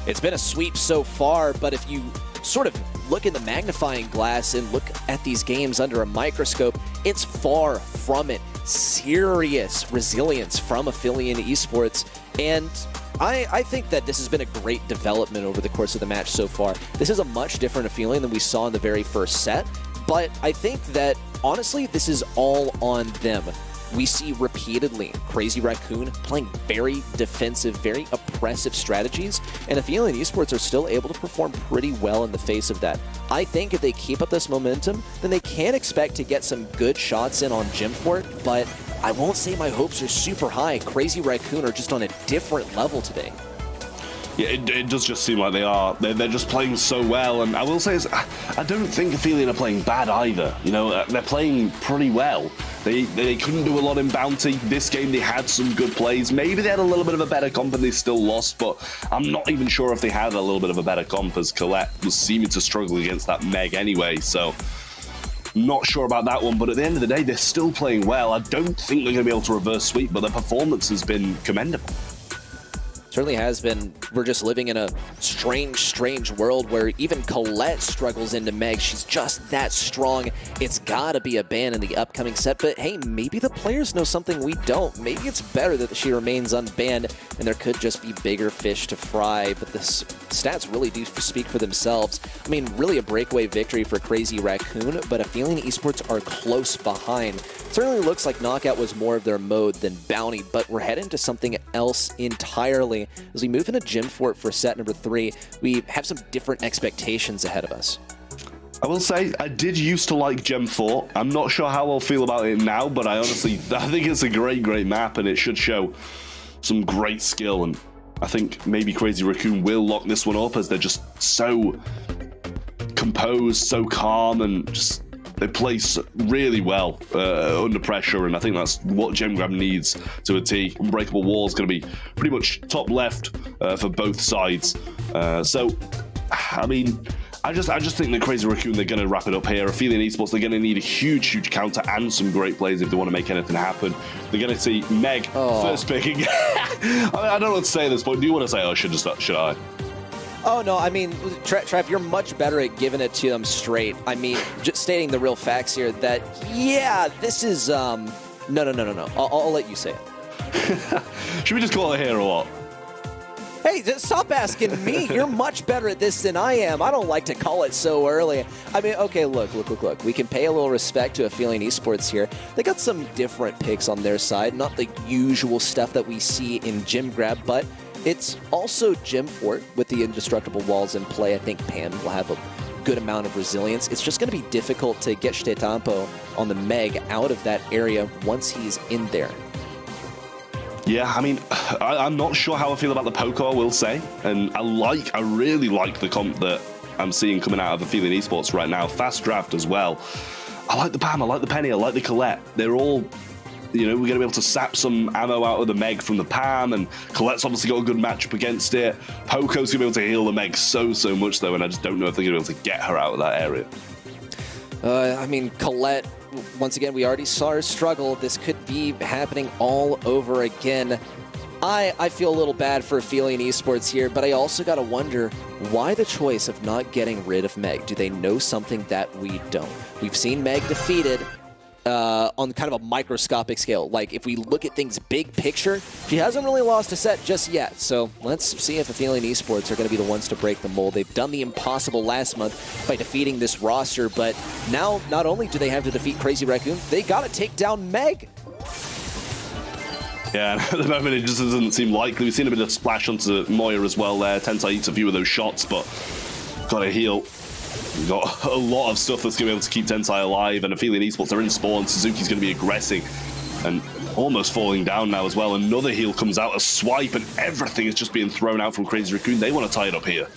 It's been a sweep so far, but if you sort of look in the magnifying glass and look at these games under a microscope, it's far from it. Serious resilience from Aphelion Esports, and I think that this has been a great development over the course of the match so far. This is a much different Aphelion than we saw in the very first set, but I think that, honestly, this is all on them. We see repeatedly Crazy Raccoon playing very defensive, very oppressive strategies, and Aphelion Esports are still able to perform pretty well in the face of that. I think if they keep up this momentum, then they can expect to get some good shots in on Gymfort, but I won't say my hopes are super high. Crazy Raccoon are just on a different level today. Yeah, it does just seem like they are. They're just playing so well, and I will say, I don't think Aphelion are playing bad either. You know, they're playing pretty well. They couldn't do a lot in Bounty. This game they had some good plays. Maybe they had a little bit of a better comp and they still lost, but I'm not even sure if they had a little bit of a better comp, as Colette was seeming to struggle against that Meg anyway, so not sure about that one. But at the end of the day, they're still playing well. I don't think they're going to be able to reverse sweep, but their performance has been commendable. Certainly has been. We're just living in a strange world where even Colette struggles into Meg. She's just that strong. It's gotta be a ban in the upcoming set, but hey, maybe the players know something we don't. Maybe it's better that she remains unbanned, and there could just be bigger fish to fry, but the stats really do speak for themselves. I mean, really a breakaway victory for Crazy Raccoon, but Aphelion Esports are close behind. It certainly looks like Knockout was more of their mode than Bounty, but we're heading to something else entirely. As we move into Gymfort for set number 3, we have some different expectations ahead of us. I will say, I did used to like Gem 4. I'm not sure how I'll feel about it now, but I think it's a great map, and it should show some great skill, and I think maybe Crazy Raccoon will lock this one up, as they're just so composed, so calm, and just they play really well under pressure, and I think that's what Gem Grab needs to a T. Unbreakable Wall is going to be pretty much top left for both sides. So, I mean, I just think that Crazy Raccoon, they're going to wrap it up here. Aphelion Esports, they're going to need a huge counter and some great plays if they want to make anything happen. They're going to see Meg first picking. I don't know what to say at this point. Do you want to say, oh, should I? Oh, no, I mean, Trav, you're much better at giving it to them straight. I mean, just stating the real facts here that, yeah, this is, no. I'll let you say it. Should we just call it here or what? Hey, stop asking me. You're much better at this than I am. I don't like to call it so early. I mean, okay, look. We can pay a little respect to Aphelion Esports here. They got some different picks on their side, not the usual stuff that we see in Gym Grab, but it's also Gym Fort with the indestructible walls in play. I think Pan will have a good amount of resilience. It's just going to be difficult to get Stetampo on the Meg out of that area once he's in there. Yeah, I mean, I'm not sure how I feel about the poker, I will say. And I really like the comp that I'm seeing coming out of Aphelion Esports right now. Fast draft as well. I like the Pam, I like the Penny, I like the Colette. They're all, you know, we're going to be able to sap some ammo out of the Meg from the Pam, and Colette's obviously got a good matchup against it. Poco's going to be able to heal the Meg so much, though, and I just don't know if they're going to be able to get her out of that area. I mean, Colette, once again, we already saw her struggle. This could be happening all over again. I feel a little bad for Aphelion Esports here, but I also got to wonder why the choice of not getting rid of Meg. Do they know something that we don't? We've seen Meg defeated on kind of a microscopic scale. Like, if we look at things big picture, she hasn't really lost a set just yet. So let's see if Aphelion Esports are going to be the ones to break the mold. They've done the impossible last month by defeating this roster, but now not only do they have to defeat Crazy Raccoon, they got to take down Meg. Yeah, at the moment it just doesn't seem likely. We've seen a bit of splash onto Moya as well there. Tensai eats a few of those shots, but got to heal. We've got a lot of stuff that's going to be able to keep Tensai alive, and Aphelion Esports are in spawn. Suzuki's going to be aggressing and almost falling down now as well. Another heal comes out, a swipe, and everything is just being thrown out from Crazy Raccoon. They want to tie it up here.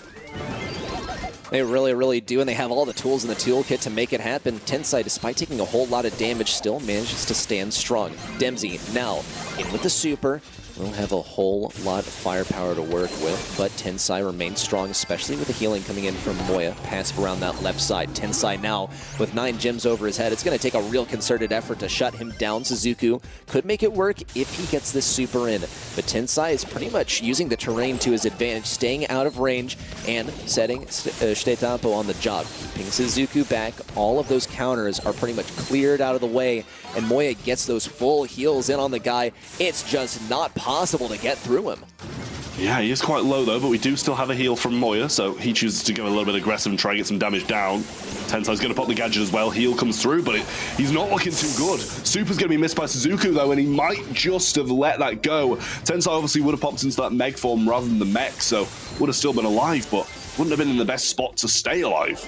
They really do, and they have all the tools in the toolkit to make it happen. Tensai, despite taking a whole lot of damage, still manages to stand strong. Dempsey now in with the super. Will have a whole lot of firepower to work with, but Tensai remains strong, especially with the healing coming in from Moya. Passive around that left side. Tensai now with 9 gems over his head. It's going to take a real concerted effort to shut him down. Suzuku could make it work if he gets this super in, but Tensai is pretty much using the terrain to his advantage, staying out of range and setting Stetampo on the job. Keeping Suzuku back, all of those counters are pretty much cleared out of the way, and Moya gets those full heals in on the guy. It's just not possible to get through him. Yeah, he is quite low though, but we do still have a heal from Moya, so he chooses to go a little bit aggressive and try and get some damage down. Tensai's going to pop the gadget as well. Heal comes through, but he's not looking too good. Super's going to be missed by Suzuku though, and he might just have let that go. Tensai obviously would have popped into that Meg form rather than the mech, so would have still been alive, but wouldn't have been in the best spot to stay alive.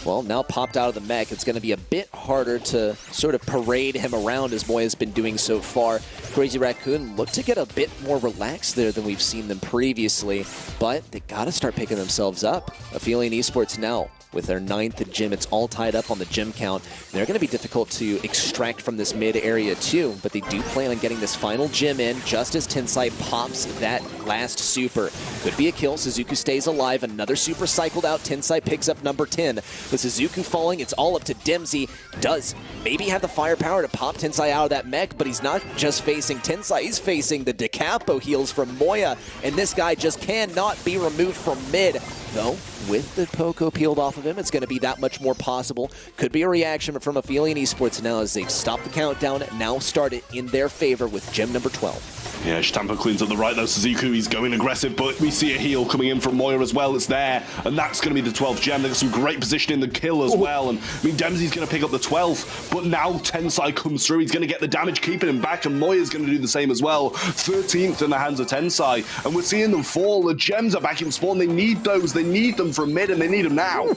Well, now popped out of the mech, it's going to be a bit harder to sort of parade him around as Moya's been doing so far. Crazy Raccoon looked to get a bit more relaxed there than we've seen them previously, but they got to start picking themselves up. Aphelion Esports now with their 9th gym. It's all tied up on the gym count. They're going to be difficult to extract from this mid area too, but they do plan on getting this final gym in just as Tensai pops that last super. Could be a kill. Suzuku stays alive. Another super cycled out. Tensai picks up number 10. With Suzuku falling, it's all up to Dempsey. Does maybe have the firepower to pop Tensai out of that mech, but he's not just facing Tensai. He's facing the Decapo heals from Moya, and this guy just cannot be removed from mid. Though, with the Poco peeled off of him, it's going to be that much more possible. Could be a reaction from Aphelion Esports now as they've stopped the countdown, now started in their favor with gem number 12. Yeah, Stetampo cleans up the right though. Suzuku, he's going aggressive, but we see a heal coming in from Moya as well. It's there, and that's going to be the 12th gem. They've got some great position in the kill as well, and I mean, Dempsey's going to pick up the 12th, but now Tensai comes through. He's going to get the damage, keeping him back, and Moya's going to do the same as well. 13th in the hands of Tensai, and we're seeing them fall. The gems are back in spawn. They need those. They need them from mid, and they need them now.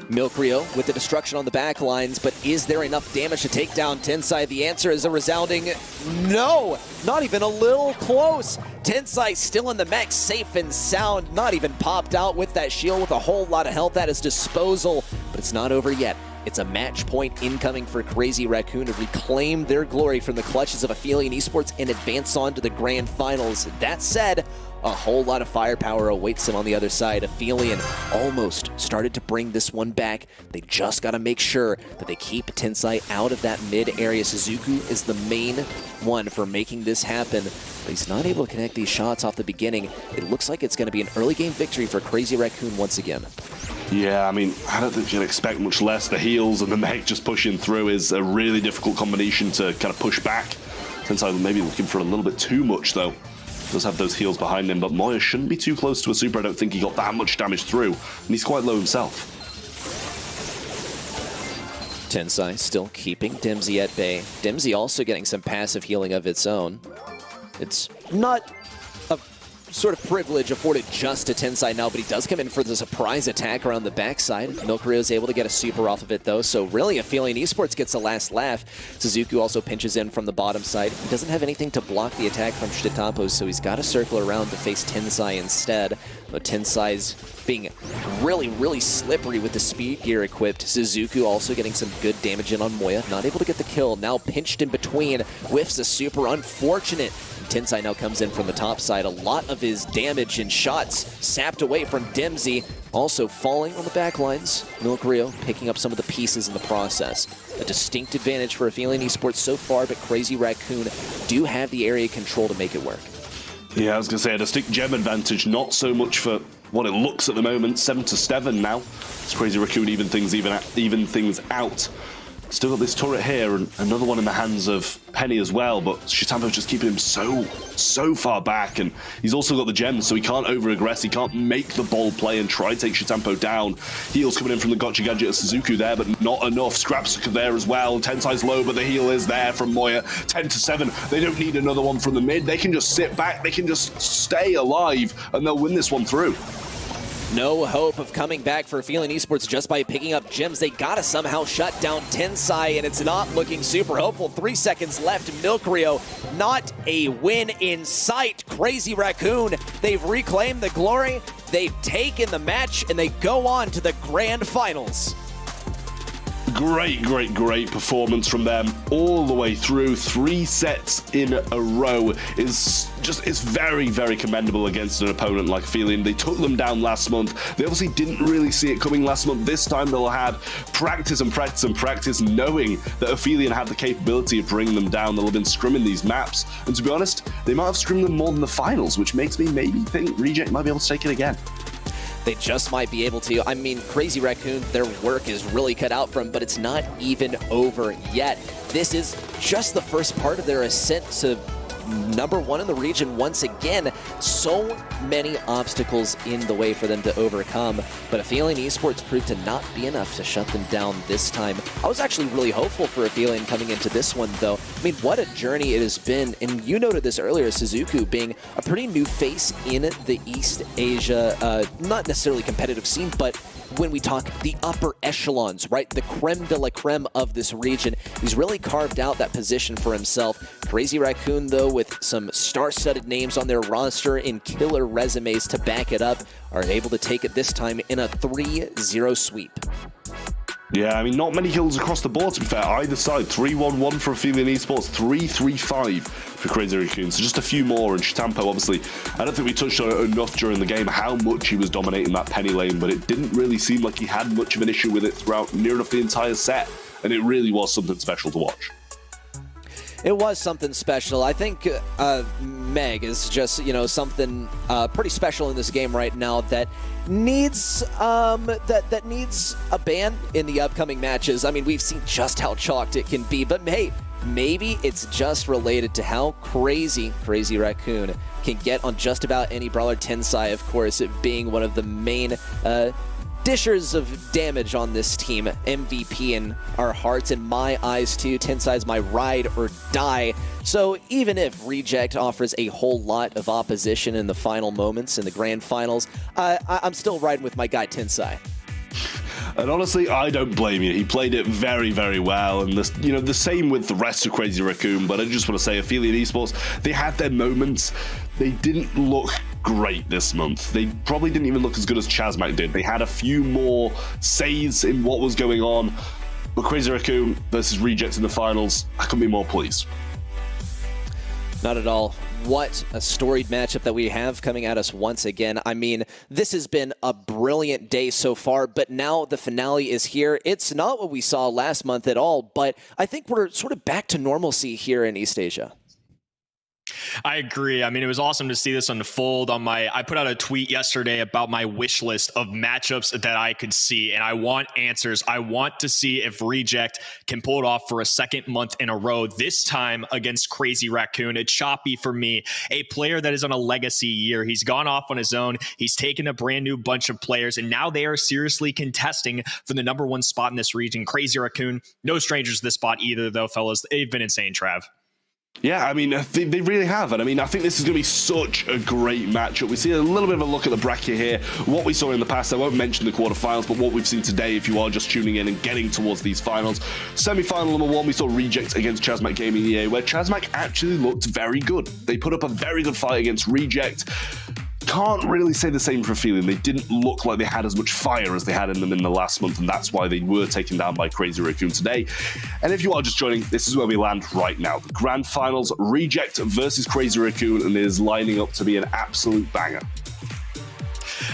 Milk Rio with the destruction on the back lines, but is there enough damage to take down Tensai? The answer is a resounding no, not even a little close. Tensai still in the mech, safe and sound, not even popped out with that shield with a whole lot of health at his disposal, but it's not over yet. It's a match point incoming for Crazy Raccoon to reclaim their glory from the clutches of Aphelion Esports and advance on to the grand finals. That said, a whole lot of firepower awaits them on the other side. Aphelion almost started to bring this one back. They just got to make sure that they keep Tensai out of that mid area. Suzuku is the main one for making this happen, but he's not able to connect these shots off the beginning. It looks like it's going to be an early game victory for Crazy Raccoon once again. Yeah, I mean, I don't think you can expect much less. The heals and the mech just pushing through is a really difficult combination to kind of push back. Tensai maybe looking for a little bit too much, though. Does have those heals behind him, but Moya shouldn't be too close to a super. I don't think he got that much damage through, and he's quite low himself. Tensai still keeping Dimsy at bay. Dimsy also getting some passive healing of its own. It's not a sort of privilege afforded just to Tensai now, but he does come in for the surprise attack around the backside. Milkrio is able to get a super off of it though, so really Aphelion Esports gets the last laugh. Suzuku also pinches in from the bottom side. He doesn't have anything to block the attack from Shitapos, so he's got to circle around to face Tensai instead. But Tensai's being really, really slippery with the speed gear equipped. Suzuku also getting some good damage in on Moya. Not able to get the kill. Now pinched in between. Whiffs a super. Unfortunate. Tensai now comes in from the top side. A lot of his damage and shots sapped away from Dimsy. Also falling on the back lines. Milkrio picking up some of the pieces in the process. A distinct advantage for Aphelion Esports so far, but Crazy Raccoon do have the area control to make it work. Yeah, I was going to say a distinct gem advantage, not so much for what it looks at the moment. 7-7 now. It's Crazy Raccoon even things out. Still got this turret here, and another one in the hands of Penny as well, but Shitampo's just keeping him so far back, and he's also got the gems, so he can't over-aggress, he can't make the bold play and try to take Shitampo down. Heals coming in from the Gotcha Gadget of Suzuku there, but not enough. Scraps there as well. Tensai's low, but the heal is there from Moya. 10-7. They don't need another one from the mid. They can just sit back, they can just stay alive, and they'll win this one through. No hope of coming back for Aphelion Esports just by picking up gems. They gotta somehow shut down Tensai, and it's not looking super hopeful. 3 seconds left. Milkrio, not a win in sight. Crazy Raccoon, they've reclaimed the glory, they've taken the match, and they go on to the grand finals. Great performance from them all the way through. 3 sets in a row is very commendable against an opponent like Aphelion. They took them down last month. They obviously didn't really see it coming last month. This time they'll have practice knowing that Aphelion had the capability of bringing them down. They'll have been scrimming these maps, and to be honest, they might have scrimmed them more than the finals, which makes me maybe think Reject might be able to take it again. They just might be able to. I mean, Crazy Raccoon, their work is really cut out from, but it's not even over yet. This is just the first part of their ascent to #1 in the region once again. So many obstacles in the way for them to overcome, but Aphelion Esports proved to not be enough to shut them down this time. I was actually really hopeful for Aphelion coming into this one, though. I mean, what a journey it has been, and you noted this earlier, Suzuku being a pretty new face in the East Asia, not necessarily competitive scene, but when we talk the upper echelons, right? The creme de la creme of this region. He's really carved out that position for himself. Crazy Raccoon, though, with some star-studded names on their roster and killer resumes to back it up, are able to take it this time in a 3-0 sweep. Yeah, I mean, not many kills across the board, to be fair. Either side, 3-1-1 for Aphelion Esports, 3-3-5 for Crazy Raccoon. So just a few more, and Shitampo, obviously, I don't think we touched on it enough during the game, how much he was dominating that Penny lane, but it didn't really seem like he had much of an issue with it throughout near enough the entire set, and it really was something special to watch. It was something special. I think Meg is just, you know, something pretty special in this game right now that needs that needs a ban in the upcoming matches. I mean, we've seen just how chalked it can be, but hey, maybe it's just related to how Crazy Raccoon can get on just about any brawler. Tensai, of course, it being one of the main dishers of damage on this team. MVP in our hearts and my eyes too. Tensai's my ride or die. So even if Reject offers a whole lot of opposition in the final moments in the grand finals, I'm still riding with my guy Tensai. And honestly, I don't blame you. He played it very well, and this, you know, the same with the rest of Crazy Raccoon. But I just want to say, Aphelion Esports, they had their moments. They didn't look great this month. They probably didn't even look as good as Chasmac did. They had a few more saves in what was going on. But Crazy Raccoon versus Reject in the finals, I couldn't be more pleased. Not at all. What a storied matchup that we have coming at us once again. I mean, this has been a brilliant day so far, but now the finale is here. It's not what we saw last month at all, but I think we're sort of back to normalcy here in East Asia. I agree. I mean, it was awesome to see this unfold. I put out a tweet yesterday about my wish list of matchups that I could see, and I want answers. I want to see if Reject can pull it off for a second month in a row, this time against Crazy Raccoon. It's choppy for me, a player that is on a legacy year. He's gone off on his own. He's taken a brand new bunch of players, and now they are seriously contesting for the #1 spot in this region. Crazy Raccoon, no strangers to this spot either, though, fellas. They've been insane, Trav. Yeah, I mean, they really have. And I mean, I think this is going to be such a great matchup. We see a little bit of a look at the bracket here. What we saw in the past, I won't mention the quarterfinals, but what we've seen today, if you are just tuning in and getting towards these finals. Semi-final #1, we saw Reject against Chasmac Gaming EA, where Chasmac actually looked very good. They put up a very good fight against Reject. Can't really say the same for Aphelion. They didn't look like they had as much fire as they had in them in the last month, and that's why they were taken down by Crazy Raccoon today. And if you are just joining, this is where we land right now. The grand finals, Reject versus Crazy Raccoon, and it is lining up to be an absolute banger.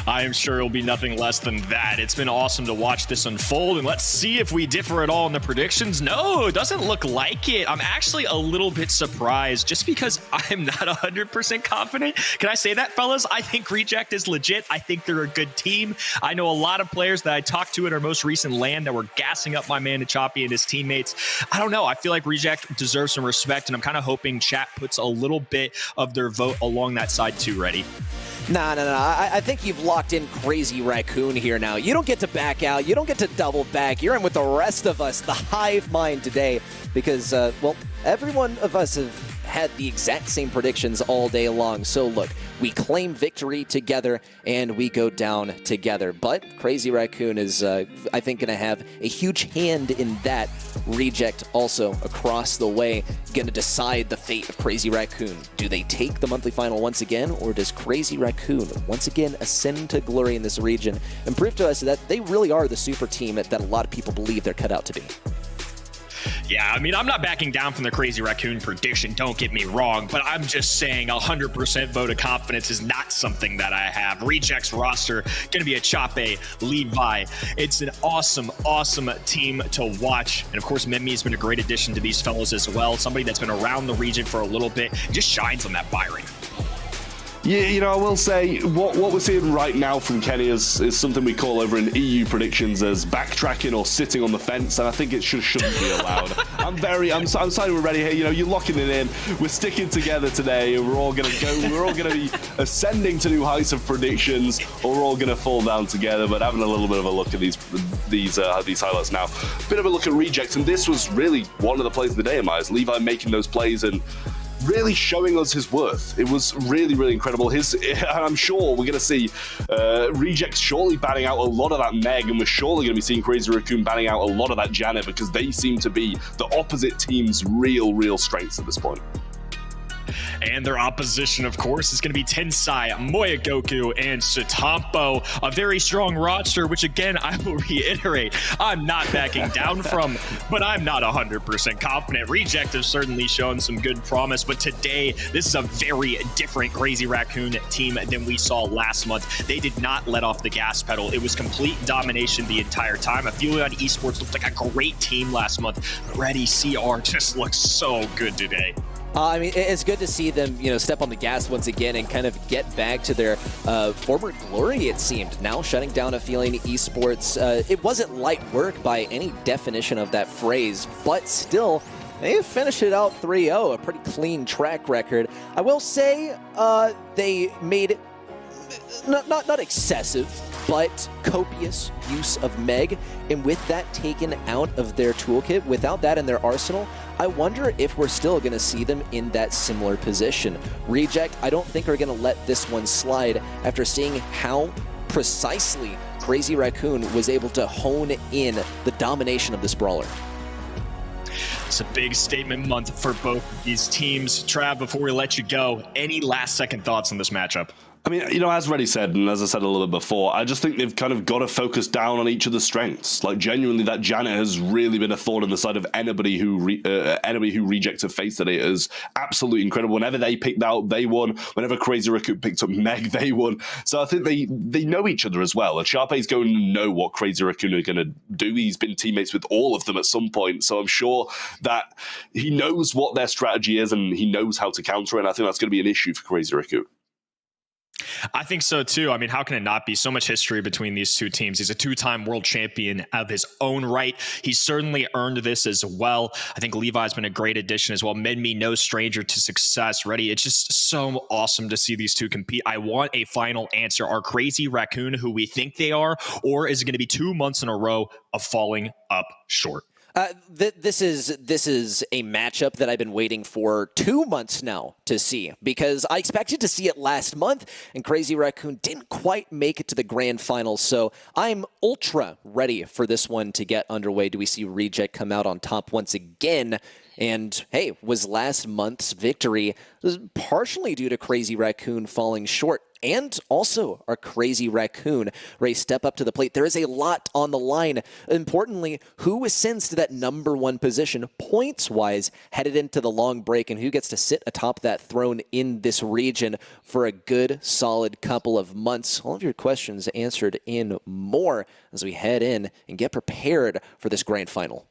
I am sure it'll be nothing less than that. It's been awesome to watch this unfold, and let's see if we differ at all in the predictions. No, it doesn't look like it. I'm actually a little bit surprised just because I'm not 100% confident. Can I say that, fellas? I think Reject is legit. I think they're a good team. I know a lot of players that I talked to in our most recent LAN that were gassing up my man Choppy and his teammates. I don't know. I feel like Reject deserves some respect, and I'm kind of hoping chat puts a little bit of their vote along that side too. Ready? No. I think you've locked in Crazy Raccoon here now. You don't get to back out. You don't get to double back. You're in with the rest of us, the hive mind today, because, well, every one of us have had the exact same predictions all day long. So look, we claim victory together and we go down together. But Crazy Raccoon is, I think, going to have a huge hand in that. Reject also across the way going to decide the fate of Crazy Raccoon. Do they take the monthly final once again, or does Crazy Raccoon once again ascend to glory in this region and prove to us that they really are the super team that a lot of people believe they're cut out to be? Yeah, I mean, I'm not backing down from the Crazy Raccoon prediction, don't get me wrong, but I'm just saying 100% vote of confidence is not something that I have. Reject's roster going to be a Chape, Levi. It's an awesome, awesome team to watch. And of course, Memmi's been a great addition to these fellows as well. Somebody that's been around the region for a little bit, just shines on that buy rate. Yeah, you know, I will say what we're seeing right now from Kenny is something we call over in EU predictions as backtracking or sitting on the fence, and I think it shouldn't be allowed. I'm sorry we're ready here. You know, you're locking it in. We're sticking together today, and we're all gonna be ascending to new heights of predictions, or we're all gonna fall down together. But having a little bit of a look at these highlights now, bit of a look at Rejects, and this was really one of the plays of the day in my eyes. Levi making those plays and really showing us his worth. It was really, really incredible. I'm sure we're going to see Rejects surely banning out a lot of that Meg, and we're surely going to be seeing Crazy Raccoon banning out a lot of that Janet, because they seem to be the opposite team's real strengths at this point. And their opposition, of course, is going to be Tensai, Moyagoku, and Satampo. A very strong roster, which, again, I will reiterate, I'm not backing down from, but I'm not 100% confident. Reject has certainly shown some good promise, but today, this is a very different Crazy Raccoon team than we saw last month. They did not let off the gas pedal. It was complete domination the entire time. Aphelion Esports looked like a great team last month. Ready CR just looks so good today. I mean, it's good to see them, you know, step on the gas once again and kind of get back to their former glory, it seemed. Now shutting down Aphelion Esports. It wasn't light work by any definition of that phrase, but still, they finished it out 3-0, a pretty clean track record. I will say they made not excessive, but copious use of Meg, and with that taken out of their toolkit, without that in their arsenal, I wonder if we're still going to see them in that similar position. Reject, I don't think are going to let this one slide after seeing how precisely Crazy Raccoon was able to hone in the domination of this brawler. It's a big statement month for both of these teams. Trav, before we let you go, any last second thoughts on this matchup? I mean, you know, as Reddy said, and as I said a little bit before, I just think they've kind of got to focus down on each of the strengths. Like, genuinely, that Janet has really been a thorn in the side of anybody who Reject have faced today. It is absolutely incredible. Whenever they picked out, they won. Whenever Crazy Raccoon picked up Meg, they won. So I think they know each other as well. And Sharpay's going to know what Crazy Raccoon are going to do. He's been teammates with all of them at some point. So I'm sure that he knows what their strategy is and he knows how to counter it. And I think that's going to be an issue for Crazy Raccoon. I think so too. I mean, how can it not be? So much history between these two teams. He's a two-time world champion of his own right. He's certainly earned this as well. I think Levi's been a great addition as well. Medmi, no stranger to success. Ready? It's just so awesome to see these two compete. I want a final answer. Are Crazy Raccoon who we think they are, or is it going to be 2 months in a row of falling up short? This is a matchup that I've been waiting for 2 months now to see, because I expected to see it last month, and Crazy Raccoon didn't quite make it to the grand finals. So I'm ultra ready for this one to get underway. Do we see Reject come out on top once again? And hey, was last month's victory partially due to Crazy Raccoon falling short? And also our Crazy Raccoon ready to step up to the plate. There is a lot on the line. Importantly, who ascends to that #1 position points-wise headed into the long break, and who gets to sit atop that throne in this region for a good, solid couple of months? All of your questions answered in more as we head in and get prepared for this grand final.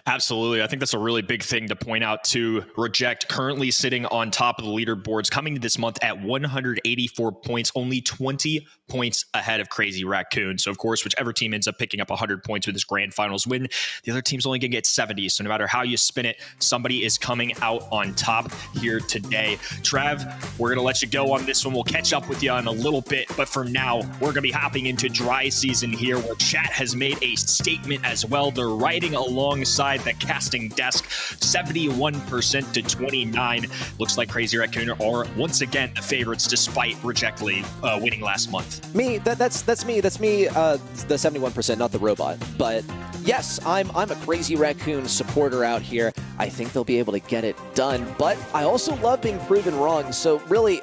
Absolutely. I think that's a really big thing to point out too. Reject currently sitting on top of the leaderboards coming to this month at 184 points, only 20 points ahead of Crazy Raccoon. So of course, whichever team ends up picking up 100 points with this grand finals win, the other team's only going to get 70. So no matter how you spin it, somebody is coming out on top here today. Trav, we're going to let you go on this one. We'll catch up with you in a little bit. But for now, we're going to be hopping into dry season here, where chat has made a statement as well. They're riding alongside the casting desk, 71% to 29. Looks like Crazy Raccoon are once again the favorites, despite Reject winning last month. Me, that's me. That's me. The 71%, not the robot. But yes, I'm a Crazy Raccoon supporter out here. I think they'll be able to get it done. But I also love being proven wrong. So really,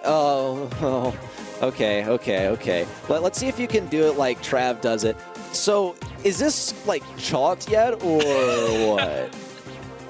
okay. But let's see if you can do it like Trav does it. So is this like chalked yet, or what?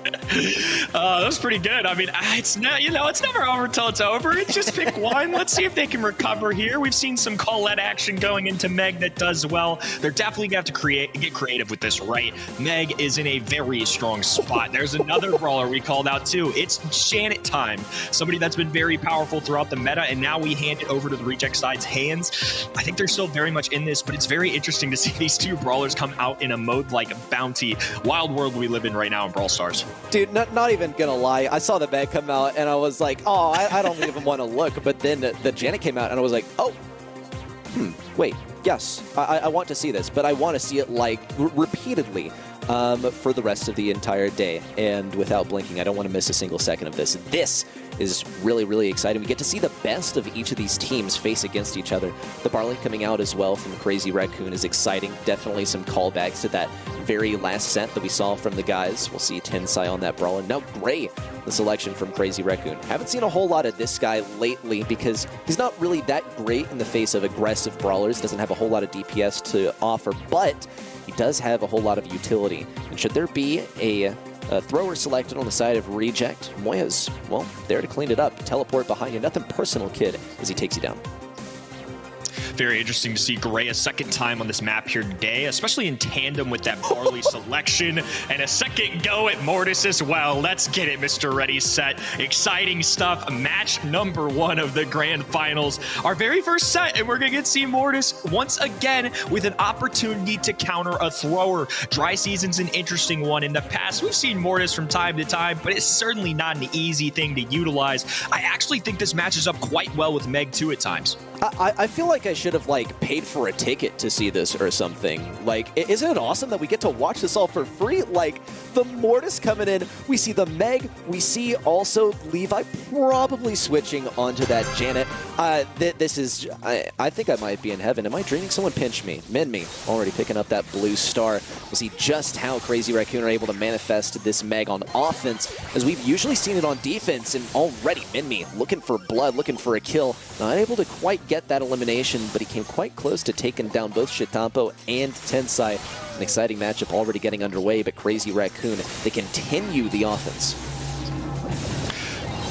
That was pretty good. I mean, it's not, it's never over till it's over. It's just pick one. Let's see if they can recover here. We've seen some Colette action going into Meg that does well. They're definitely going to have to get creative with this, right? Meg is in a very strong spot. There's another brawler we called out too. It's Janet time. Somebody that's been very powerful throughout the meta, and now we hand it over to the Reject side's hands. I think they're still very much in this, but it's very interesting to see these two brawlers come out in a mode like Bounty. Wild world we live in right now in Brawl Stars. Dude, not even gonna lie. I saw the Meg come out and I was like, oh, I don't even want to look. But then the Janet came out and I was like, oh, wait, yes, I want to see this, but I want to see it like repeatedly for the rest of the entire day and without blinking. I don't want to miss a single second of this. This is really, really exciting. We get to see the best of each of these teams face against each other. The Barley coming out as well from Crazy Raccoon is exciting. Definitely some callbacks to that very last set that we saw from the guys. We'll see Tensai on that Brawler. Now Gray, the selection from Crazy Raccoon. Haven't seen a whole lot of this guy lately because he's not really that great in the face of aggressive brawlers. Doesn't have a whole lot of DPS to offer, but he does have a whole lot of utility. And should there be a thrower selected on the side of Reject, Moya's, well, there to clean it up. Teleport behind you. Nothing personal, kid, as he takes you down. Very interesting to see Gray a second time on this map here today, especially in tandem with that Barley selection, and a second go at Mortis as well. Let's get it, Mr. Ready, Set. Exciting stuff. Match #1 of the grand finals. Our very first set, and we're going to get to see Mortis once again with an opportunity to counter a thrower. Dry season's an interesting one. In the past, we've seen Mortis from time to time, but it's certainly not an easy thing to utilize. I actually think this matches up quite well with Meg too at times. I feel like I should have like paid for a ticket to see this or something. Like, isn't it awesome that we get to watch this all for free? Like, the Mortis coming in, we see the Meg, we see also Levi probably switching onto that Janet. This is, I think I might be in heaven. Am I dreaming? Someone pinch me. Min me. Already picking up that blue star. We'll see just how Crazy Raccoon are able to manifest this Meg on offense, as we've usually seen it on defense, and already Min me looking for blood, looking for a kill. Not able to quite get that elimination, but he came quite close to taking down both Shitampo and Tensai. An exciting matchup already getting underway, but Crazy Raccoon, they continue the offense.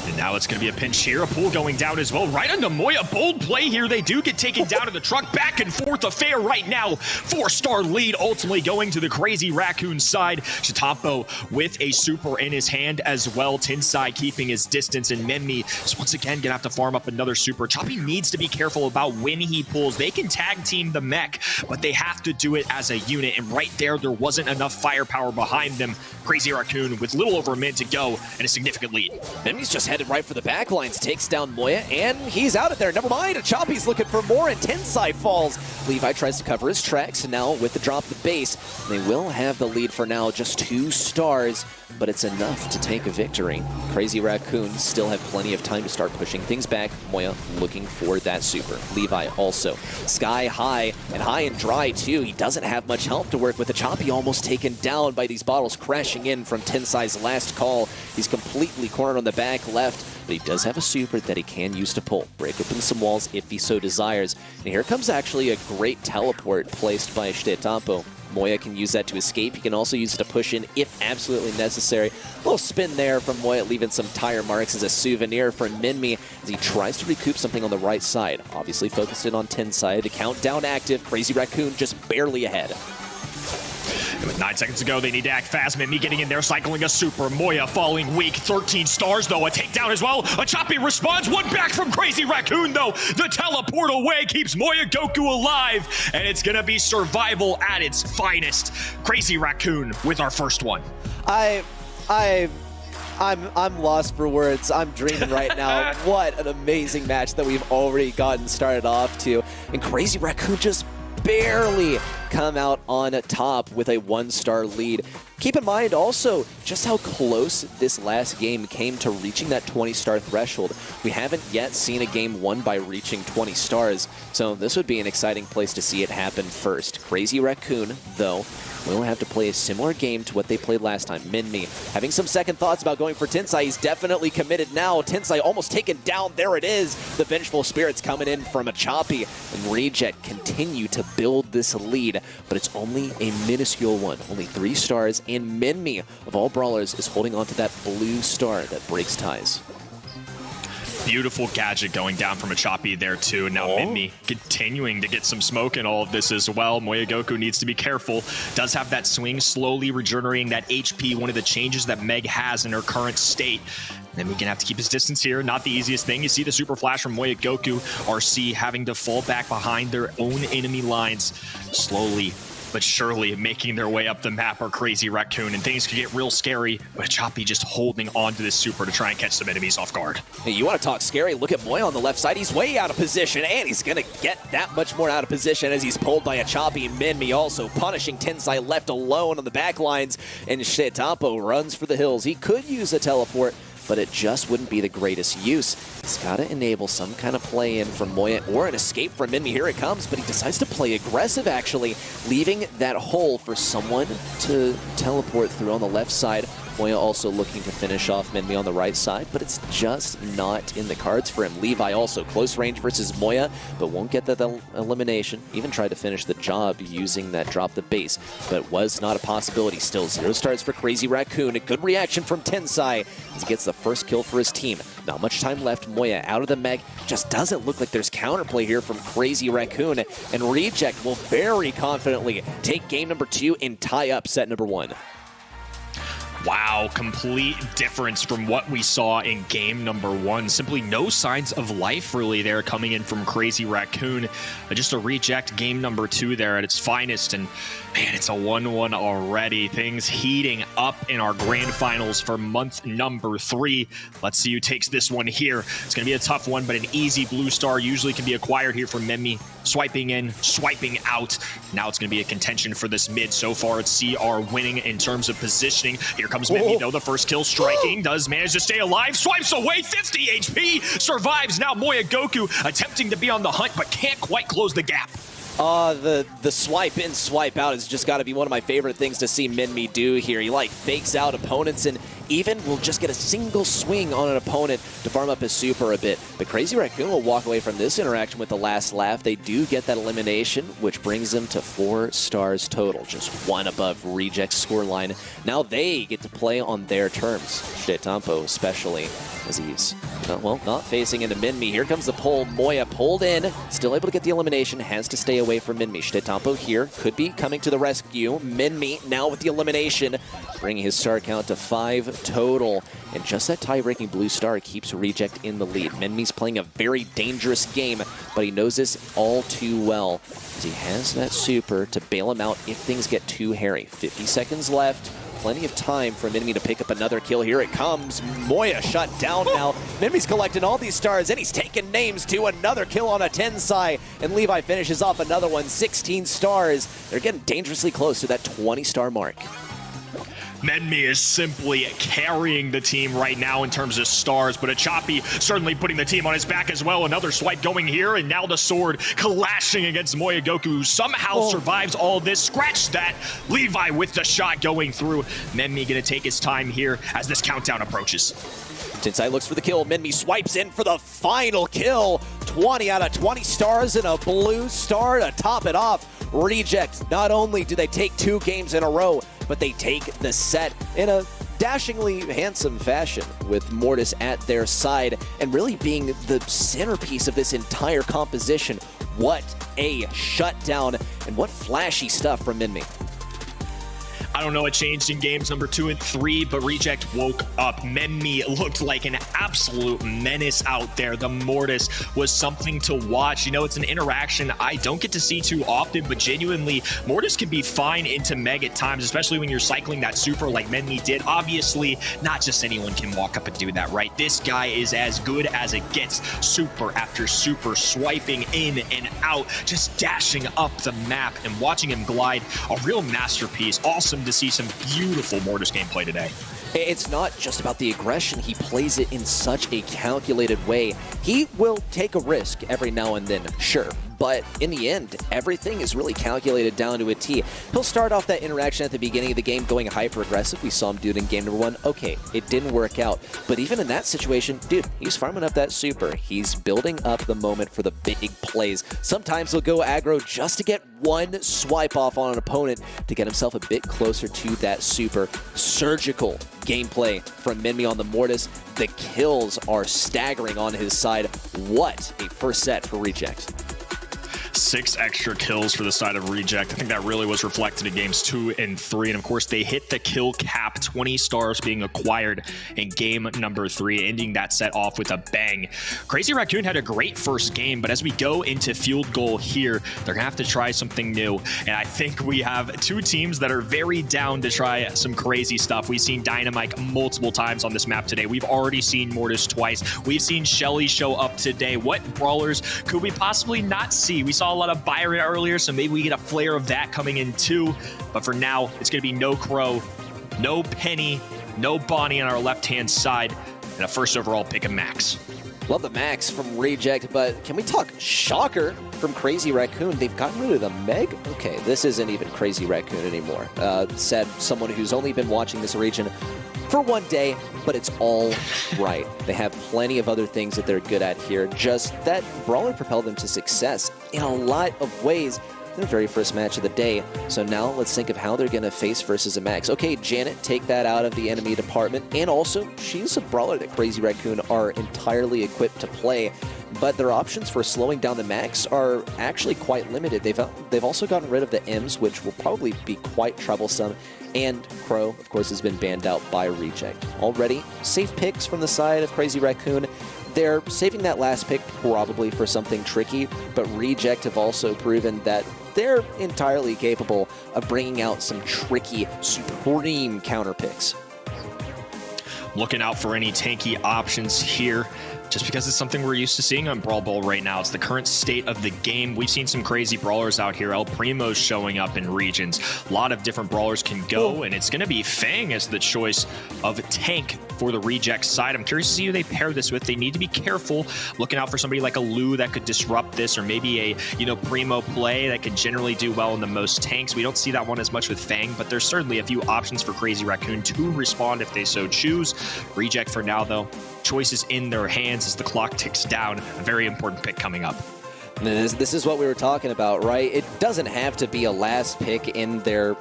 And now it's going to be a pinch here. A pool going down as well. Right onto Moya. Bold play here. They do get taken down in the truck. Back and forth affair right now. 4-star lead ultimately going to the Crazy Raccoon side. Shitampo with a super in his hand as well. Tensai keeping his distance. And Memmi is once again going to have to farm up another super. Choppy needs to be careful about when he pulls. They can tag team the mech, but they have to do it as a unit. And right there wasn't enough firepower behind them. Crazy Raccoon with little over a minute to go and a significant lead. Memmi's just headed right for the backlines, takes down Moya, and he's out of there. Never mind, Choppy's looking for more, and Tensai falls. Levi tries to cover his tracks, and now with the drop the base, they will have the lead for now, just 2 stars, but it's enough to take a victory. Crazy Raccoon still have plenty of time to start pushing things back. Moya looking for that super. Levi also sky high, and high and dry too. He doesn't have much help to work with. The Choppy almost taken down by these bottles crashing in from Tensai's last call. He's completely cornered on the back left, but he does have a super that he can use to pull. Break open some walls if he so desires. And here comes actually a great teleport placed by Shitampo. Moya can use that to escape. He can also use it to push in if absolutely necessary. A little spin there from Moya, leaving some tire marks as a souvenir for Minmi as he tries to recoup something on the right side. Obviously focused in on Tensai. The countdown active. Crazy Raccoon just barely ahead. And with 9 seconds to go, they need to act fast. Mimi getting in there, cycling a super. Moya falling weak. 13 stars, though. A takedown as well. A Choppy responds. One back from Crazy Raccoon, though. The teleport away keeps Moya Goku alive. And it's going to be survival at its finest. Crazy Raccoon with our first one. I'm lost for words. I'm dreaming right now. What an amazing match that we've already gotten started off to. And Crazy Raccoon just barely come out on top with a 1-star lead. Keep in mind also just how close this last game came to reaching that 20-star threshold. We haven't yet seen a game won by reaching 20 stars, so this would be an exciting place to see it happen first. Crazy Raccoon, though, will have to play a similar game to what they played last time. Minmi having some second thoughts about going for Tensai. He's definitely committed now. Tensai almost taken down. There it is. The Vengeful Spirits coming in from a Choppy. And Reject continue to build this lead, but it's only a minuscule one. Only 3 stars, and Minmi, of all brawlers, is holding on to that blue star that breaks ties. Beautiful gadget going down from a Choppy there too. Now Minmi continuing to get some smoke in all of this as well. Moya Goku needs to be careful. Does have that swing, slowly regenerating that HP, one of the changes that Meg has in her current state. Then we can have to keep his distance here. Not the easiest thing. You see the super flash from Moya Goku. RC having to fall back behind their own enemy lines. Slowly but surely making their way up the map are Crazy Raccoon, and things could get real scary, but Choppy just holding on to this super to try and catch some enemies off guard. Hey, you want to talk scary? Look at Moya on the left side. He's way out of position, and he's going to get that much more out of position as he's pulled by a Choppy. Minmi also punishing Tensai left alone on the back lines, and Shitampo runs for the hills. He could use a teleport, but it just wouldn't be the greatest use. He's got to enable some kind of play in from Moya or an escape from Minmi. Here it comes, but he decides to play aggressive, actually, leaving that hole for someone to teleport through on the left side. Moya also looking to finish off Minmi on the right side, but it's just not in the cards for him. Levi also close range versus Moya, but won't get that elimination. Even tried to finish the job using that drop the base, but was not a possibility. Still 0 stars for Crazy Raccoon. A good reaction from Tensai as he gets the first kill for his team. Not much time left. Moya out of the Meg. Just doesn't look like there's counterplay here from Crazy Raccoon, and Reject will very confidently take game number 2 and tie up set number 1. Wow, complete difference from what we saw in game number 1. Simply no signs of life really there coming in from Crazy Raccoon. Just a reject game number 2 there at its finest. And man, it's a 1-1 already. Things heating up in our grand finals for month number 3. Let's see who takes this one here. It's going to be a tough one, but an easy blue star usually can be acquired here from Memmi. Swiping in, swiping out. Now it's going to be a contention for this mid. So far, it's CR winning in terms of positioning. Here comes Memmi, though, the first kill striking. Does manage to stay alive. Swipes away, 50 HP. Survives. Now Moya Goku attempting to be on the hunt, but can't quite close the gap. The swipe in, swipe out has just got to be one of my favorite things to see Minmi do here. He like fakes out opponents and even will just get a single swing on an opponent to farm up his super a bit. But Crazy Raccoon will walk away from this interaction with the last laugh. They do get that elimination, which brings them to 4 stars total, just 1 above Reject's scoreline. Now they get to play on their terms. Shetampo especially, as he's, well, not facing into Minmi. Here comes the pull. Moya pulled in, still able to get the elimination, has to stay away from Minmi. Shetampo here could be coming to the rescue. Minmi now with the elimination, bringing his star count to 5 total. And just that tie-breaking blue star keeps Reject in the lead. Minmi's playing a very dangerous game, but he knows this all too well, as he has that super to bail him out if things get too hairy. 50 seconds left. Plenty of time for Minmi to pick up another kill. Here it comes. Moya shut down now. Minmi's collecting all these stars, and he's taking names to another kill on a Tensai. And Levi finishes off another one, 16 stars. They're getting dangerously close to that 20-star mark. Menmi is simply carrying the team right now in terms of stars, but Achapi certainly putting the team on his back as well. Another swipe going here, and now the sword clashing against Moya Goku, who somehow survives all this. Scratch that. Levi with the shot going through. Menmi gonna take his time here as this countdown approaches. Tensai looks for the kill. Minmi swipes in for the final kill. 20 out of 20 stars and a blue star to top it off. Reject, not only do they take 2 games in a row, but they take the set in a dashingly handsome fashion, with Mortis at their side and really being the centerpiece of this entire composition. What a shutdown, and what flashy stuff from Minmi. I don't know, it changed in games number 2 and 3, but Reject woke up. Menmi looked like an absolute menace out there. The Mortis was something to watch. You know, it's an interaction I don't get to see too often, but genuinely, Mortis can be fine into Meg at times, especially when you're cycling that super like Menmi did. Obviously, not just anyone can walk up and do that, right? This guy is as good as it gets. Super after super, swiping in and out, just dashing up the map and watching him glide. A real masterpiece. Awesome to see some beautiful Mortis gameplay today. It's not just about the aggression. He plays it in such a calculated way. He will take a risk every now and then, sure. But in the end, everything is really calculated down to a T. He'll start off that interaction at the beginning of the game going hyper-aggressive. We saw him do it in game number 1. Okay, it didn't work out. But even in that situation, dude, he's farming up that super. He's building up the moment for the big plays. Sometimes he'll go aggro just to get one swipe off on an opponent to get himself a bit closer to that super. Surgical gameplay from Minmi on the Mortis. The kills are staggering on his side. What a first set for Reject. 6 extra kills for the side of Reject. I think that really was reflected in games 2 and 3. And of course, they hit the kill cap, 20 stars being acquired in game number 3, ending that set off with a bang. Crazy Raccoon had a great first game, but as we go into field goal here, they're gonna have to try something new. And I think we have 2 teams that are very down to try some crazy stuff. We've seen Dynamite multiple times on this map today. We've already seen Mortis twice. We've seen Shelly show up today. What brawlers could we possibly not see? We saw a lot of Byron earlier, so maybe we get a flare of that coming in too. But for now, it's going to be no Crow, no Penny, no Bonnie on our left-hand side, and a first overall pick of Max. Love the Max from Reject, but can we talk Shocker from Crazy Raccoon? They've gotten rid of the Meg? Okay, this isn't even Crazy Raccoon anymore. Said someone who's only been watching this region for 1 day, but it's all right. They have plenty of other things that they're good at here. Just that Brawler propelled them to success in a lot of ways. Their very first match of the day. So now let's think of how they're going to face versus a Max. Okay, Janet, take that out of the enemy department. And also, she's a Brawler that Crazy Raccoon are entirely equipped to play. But their options for slowing down the Max are actually quite limited. They've also gotten rid of the M's, which will probably be quite troublesome. And Crow, of course, has been banned out by Reject. Already, safe picks from the side of Crazy Raccoon. They're saving that last pick probably for something tricky, but Reject have also proven that they're entirely capable of bringing out some tricky, supreme counter picks. Looking out for any tanky options here, just because it's something we're used to seeing on Brawl Ball right now. It's the current state of the game. We've seen some crazy brawlers out here. El Primo's showing up in regions. A lot of different brawlers can go, and it's going to be Fang as the choice of tank for the Reject side. I'm curious to see who they pair this with. They need to be careful, looking out for somebody like a Lou that could disrupt this, or maybe a Primo play that could generally do well in the most tanks. We don't see that one as much with Fang, but there's certainly a few options for Crazy Raccoon to respond if they so choose. Reject for now, though, choices in their hands as the clock ticks down. A very important pick coming up. This is what we were talking about, right? It doesn't have to be a last pick in their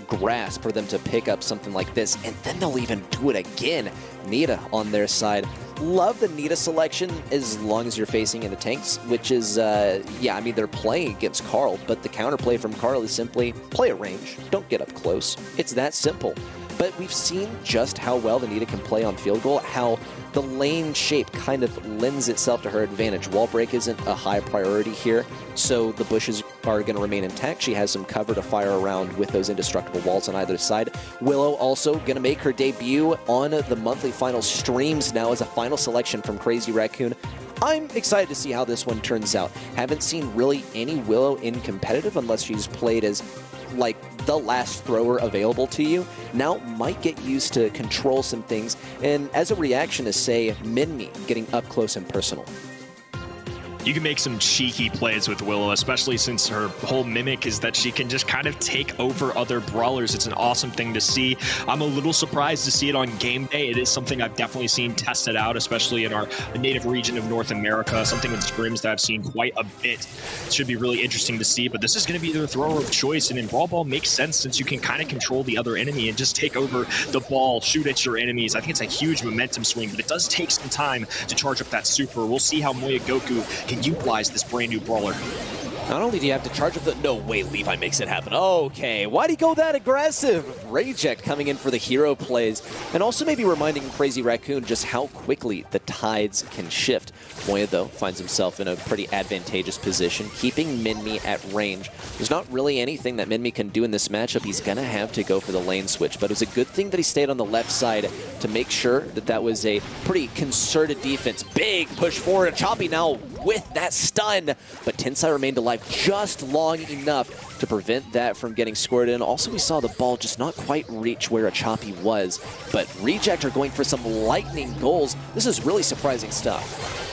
grasp for them to pick up something like this, and then they'll even do it again. Nita on their side. Love the Nita selection as long as you're facing into tanks, which is, yeah, I mean, they're playing against Carl, but the counterplay from Carl is simply play at range, don't get up close. It's that simple. But we've seen just how well the Nita can play on field goal, how the lane shape kind of lends itself to her advantage. Wall break isn't a high priority here, so the bushes are going to remain intact. She has some cover to fire around with those indestructible walls on either side. Willow also going to make her debut on the monthly final streams now as a final selection from Crazy Raccoon. I'm excited to see how this one turns out. Haven't seen really any Willow in competitive unless she's played as like the last thrower available to you. Now might get used to control some things, and as a reaction to, say, Minmi getting up close and personal. You can make some cheeky plays with Willow, especially since her whole mimic is that she can just kind of take over other brawlers. It's an awesome thing to see. I'm a little surprised to see it on game day. It is something I've definitely seen tested out, especially in our native region of North America, something in scrims that I've seen quite a bit. It should be really interesting to see, but this is going to be their thrower of choice, and in Brawl Ball makes sense since you can kind of control the other enemy and just take over the ball, shoot at your enemies. I think it's a huge momentum swing, but it does take some time to charge up that super. We'll see how Moya Goku can utilize this brand new brawler. Not only do you have to charge up the... No way, Levi makes it happen. Okay, why'd he go that aggressive? Reject coming in for the hero plays, and also maybe reminding Crazy Raccoon just how quickly the tides can shift. Moya, though, finds himself in a pretty advantageous position, keeping Minmi at range. There's not really anything that Minmi can do in this matchup. He's going to have to go for the lane switch, but it was a good thing that he stayed on the left side to make sure that that was a pretty concerted defense. Big push forward. Choppy now with that stun, but Tensai remained alive just long enough to prevent that from getting scored in. Also, we saw the ball just not quite reach where a Choppy was, but Reject are going for some lightning goals. This is really surprising stuff.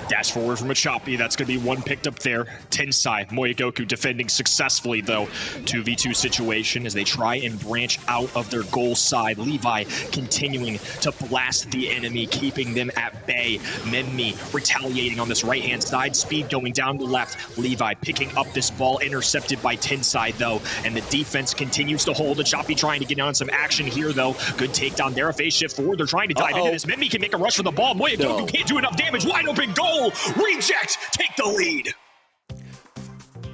Dash forward from a Choppy. That's going to be one picked up there. Tensai, Moya Goku defending successfully, though. 2v2 situation as they try and branch out of their goal side. Levi continuing to blast the enemy, keeping them at bay. Minmi retaliating on this right-hand side. Speed going down the left. Levi picking up this ball, intercepted by Tensai, though. And the defense continues to hold. The Choppy trying to get on some action here, though. Good takedown there. A phase shift forward. They're trying to dive into this. Minmi can make a rush for the ball. Moya Goku can't do enough damage. Wide open goal. Reject take the lead.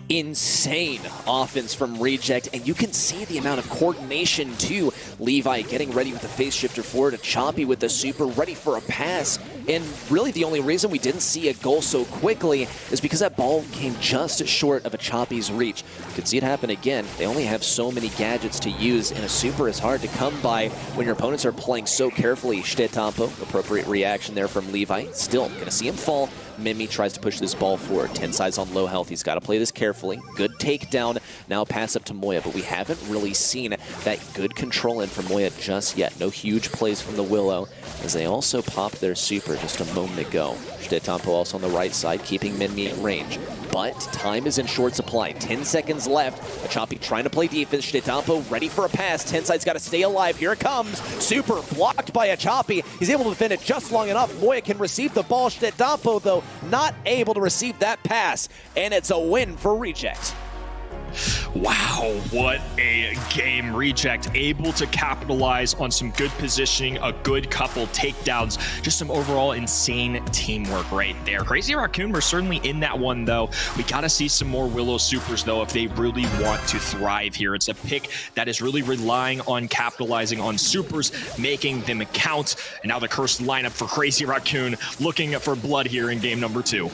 Insane offense from Reject, and you can see the amount of coordination too. Levi getting ready with the phase shifter forward, a Choppy with the super ready for a pass, and really the only reason we didn't see a goal so quickly is because that ball came just short of a Choppy's reach. You could see it happen again. They only have so many gadgets to use, and a super is hard to come by when your opponents are playing so carefully. Shitetampo, appropriate reaction there from Levi. Still gonna see him fall. Minmi tries to push this ball forward. Tensai's on low health. He's got to play this carefully. Good takedown. Now pass up to Moya, but we haven't really seen that good control in from Moya just yet. No huge plays from the Willow, as they also popped their super just a moment ago. Shitetampo also on the right side, keeping Minmi at range. But time is in short supply. 10 seconds left. A Choppy trying to play defense. Shitetampo ready for a pass. Tensai's got to stay alive. Here it comes. Super blocked by a Choppy. He's able to defend it just long enough. Moya can receive the ball. Shitetampo, though, not able to receive that pass. And it's a win for Reject. Wow, what a game. Reject able to capitalize on some good positioning, a good couple takedowns, just some overall insane teamwork right there. Crazy Raccoon were certainly in that one, though. We got to see some more Willow Supers, though, if they really want to thrive here. It's a pick that is really relying on capitalizing on Supers, making them count. And now the cursed lineup for Crazy Raccoon looking for blood here in game number 2.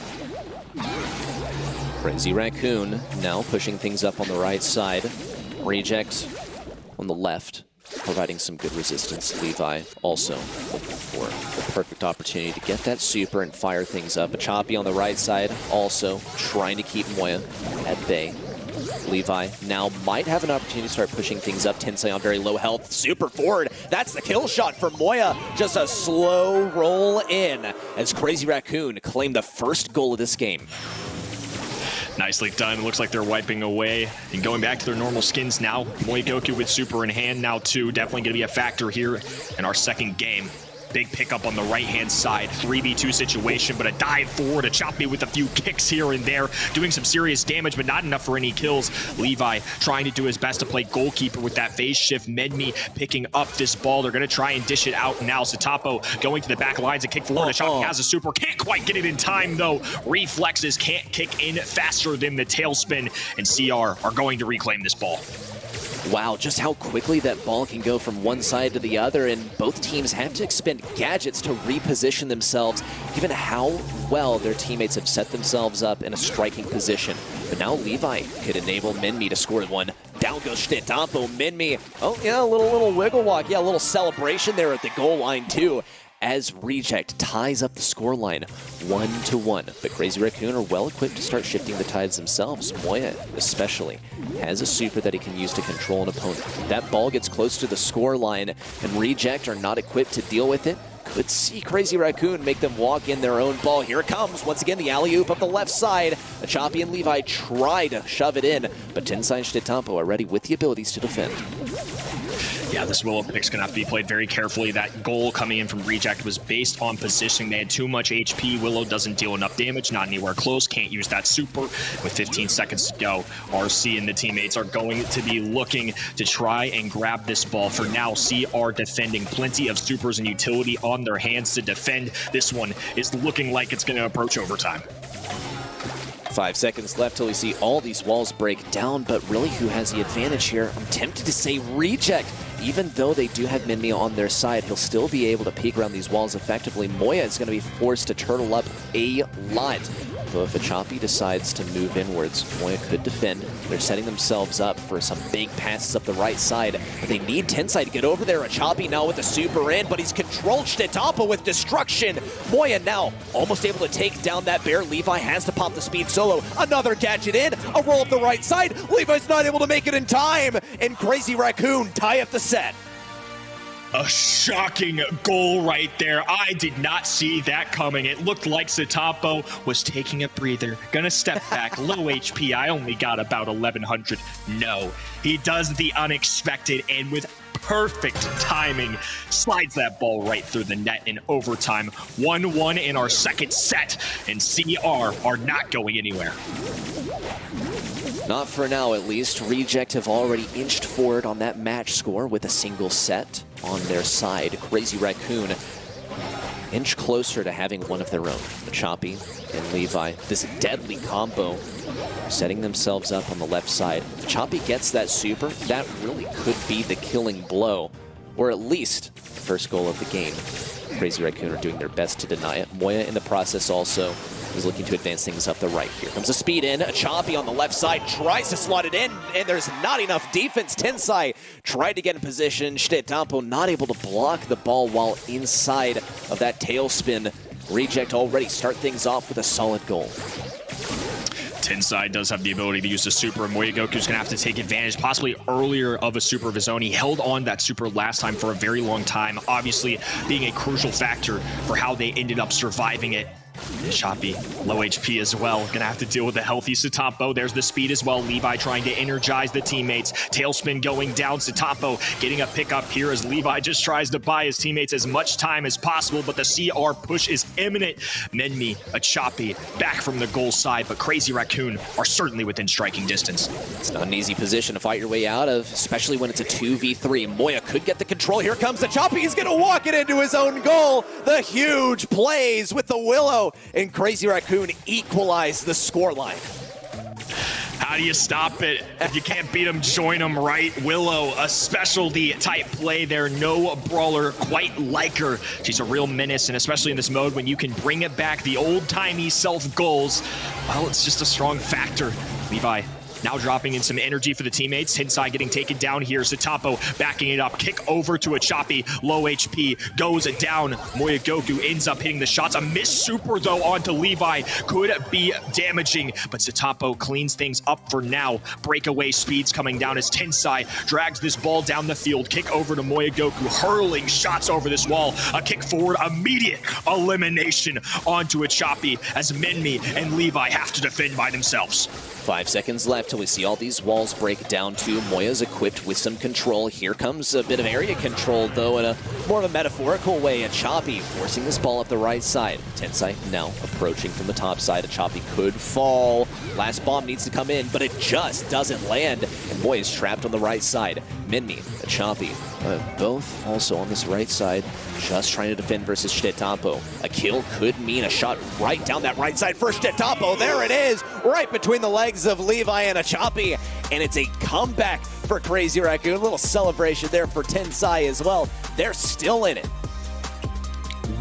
Crazy Raccoon now pushing things up on the right side. Reject on the left, providing some good resistance. Levi also looking for the perfect opportunity to get that super and fire things up. A Choppy on the right side, also trying to keep Moya at bay. Levi now might have an opportunity to start pushing things up. Tensai on very low health. Super forward. That's the kill shot for Moya. Just a slow roll in as Crazy Raccoon claimed the first goal of this game. Nicely done. Looks like they're wiping away and going back to their normal skins now. Moegoku with super in hand now too. Definitely going to be a factor here in our second game. Big pickup on the right-hand side. 3v2 situation, but a dive forward. A Choppy with a few kicks here and there. Doing some serious damage, but not enough for any kills. Levi trying to do his best to play goalkeeper with that phase shift. Medmi picking up this ball. They're going to try and dish it out now. Satapo going to the back lines and kick forward. A Choppy has a super. Can't quite get it in time, though. Reflexes can't kick in faster than the tailspin. And CR are going to reclaim this ball. Wow, just how quickly that ball can go from one side to the other, and both teams have to expend gadgets to reposition themselves, given how well their teammates have set themselves up in a striking position. But now Levi could enable Minmi to score one. Down goes Shtedampo. Minmi, oh yeah, a little wiggle walk. Yeah, a little celebration there at the goal line too, as Reject ties up the scoreline 1-1. But Crazy Raccoon are well equipped to start shifting the tides themselves. Moya especially has a super that he can use to control an opponent. That ball gets close to the scoreline and Reject are not equipped to deal with it. Could see Crazy Raccoon make them walk in their own ball. Here it comes. Once again, the alley-oop up the left side. A Choppy and Levi try to shove it in, but Tensai and Shtedampo are ready with the abilities to defend. Yeah, this Willow pick's going to have to be played very carefully. That goal coming in from Reject was based on positioning. They had too much HP. Willow doesn't deal enough damage, not anywhere close. Can't use that super. With 15 seconds to go, RC and the teammates are going to be looking to try and grab this ball. For now, CR defending. Plenty of supers and utility on their hands to defend. This one is looking like it's going to approach overtime. 5 seconds left till we see all these walls break down, but really who has the advantage here? I'm tempted to say Reject. Even though they do have Minmi on their side, he'll still be able to peek around these walls effectively. Moya is going to be forced to turtle up a lot. So if a Choppy decides to move inwards, Moya could defend. They're setting themselves up for some big passes up the right side. But they need Tensai to get over there. A Choppy now with the super in, but he's controlled Shtedampo with destruction. Moya now almost able to take down that bear. Levi has to pop the speed solo. Another gadget in, a roll up the right side. Levi's not able to make it in time. And Crazy Raccoon tie up the set. A shocking goal right there. I did not see that coming. It looked like Satapo was taking a breather. Gonna step back, low HP. I only got about 1100. No, he does the unexpected and with perfect timing slides that ball right through the net in overtime. 1-1 in our second set, and CR are not going anywhere. Not for now, at least. Reject have already inched forward on that match score with a single set on their side. Crazy Raccoon inch closer to having one of their own. Choppy and Levi, this deadly combo, setting themselves up on the left side. If Choppy gets that super, that really could be the killing blow, or at least the first goal of the game. Crazy Raccoon are doing their best to deny it. Moya in the process also is looking to advance things up the right. Here comes a speed in. A Choppy on the left side tries to slot it in, and there's not enough defense. Tensai tried to get in position. Shtedampo not able to block the ball while inside of that tailspin. Reject already start things off with a solid goal. Tensai does have the ability to use the super, and Moegoku's going to have to take advantage, possibly earlier, of a super of his own. He held on that super last time for a very long time, obviously being a crucial factor for how they ended up surviving it. Choppy, low HP as well. Gonna have to deal with the healthy Satapo. There's the speed as well. Levi trying to energize the teammates. Tailspin going down. Satapo getting a pickup here as Levi just tries to buy his teammates as much time as possible, but the CR push is imminent. Menmi, a Choppy, back from the goal side, but Crazy Raccoon are certainly within striking distance. It's not an easy position to fight your way out of, especially when it's a 2v3. Moya could get the control. Here comes the Choppy. He's gonna walk it into his own goal. The huge plays with the Willow, and Crazy Raccoon equalize the scoreline. How do you stop it? If you can't beat them, join them, right? Willow, a specialty type play there. No brawler quite like her. She's a real menace, and especially in this mode when you can bring it back, the old-timey self-goals, well, it's just a strong factor. Levi now dropping in some energy for the teammates. Hinside getting taken down here. Satapo backing it up. Kick over to a Choppy. Low HP. Goes down. Moya Goku ends up hitting the shots. A missed super, though, onto Levi. Could be damaging, but Satapo cleans things up for now. Breakaway speeds coming down as Tensai drags this ball down the field. Kick over to Moya Goku. Hurling shots over this wall. A kick forward. Immediate elimination onto a Choppy as Menmi and Levi have to defend by themselves. 5 seconds left till we see all these walls break down too. Moya's equipped with some control. Here comes a bit of area control, though, in a more of a metaphorical way. A Choppy forcing this ball up the right side. Tensai now approaching from the top side. A Choppy could fall. Last bomb needs to come in, but it just doesn't land. And Moya's trapped on the right side. Menmi, a Choppy, both also on this right side, just trying to defend versus Shtetapo. A kill could mean a shot right down that right side for Shtetapo. There it is, right between the legs of Levi and a Choppy. And it's a comeback for Crazy Raccoon. A little celebration there for Tensai as well. They're still in it.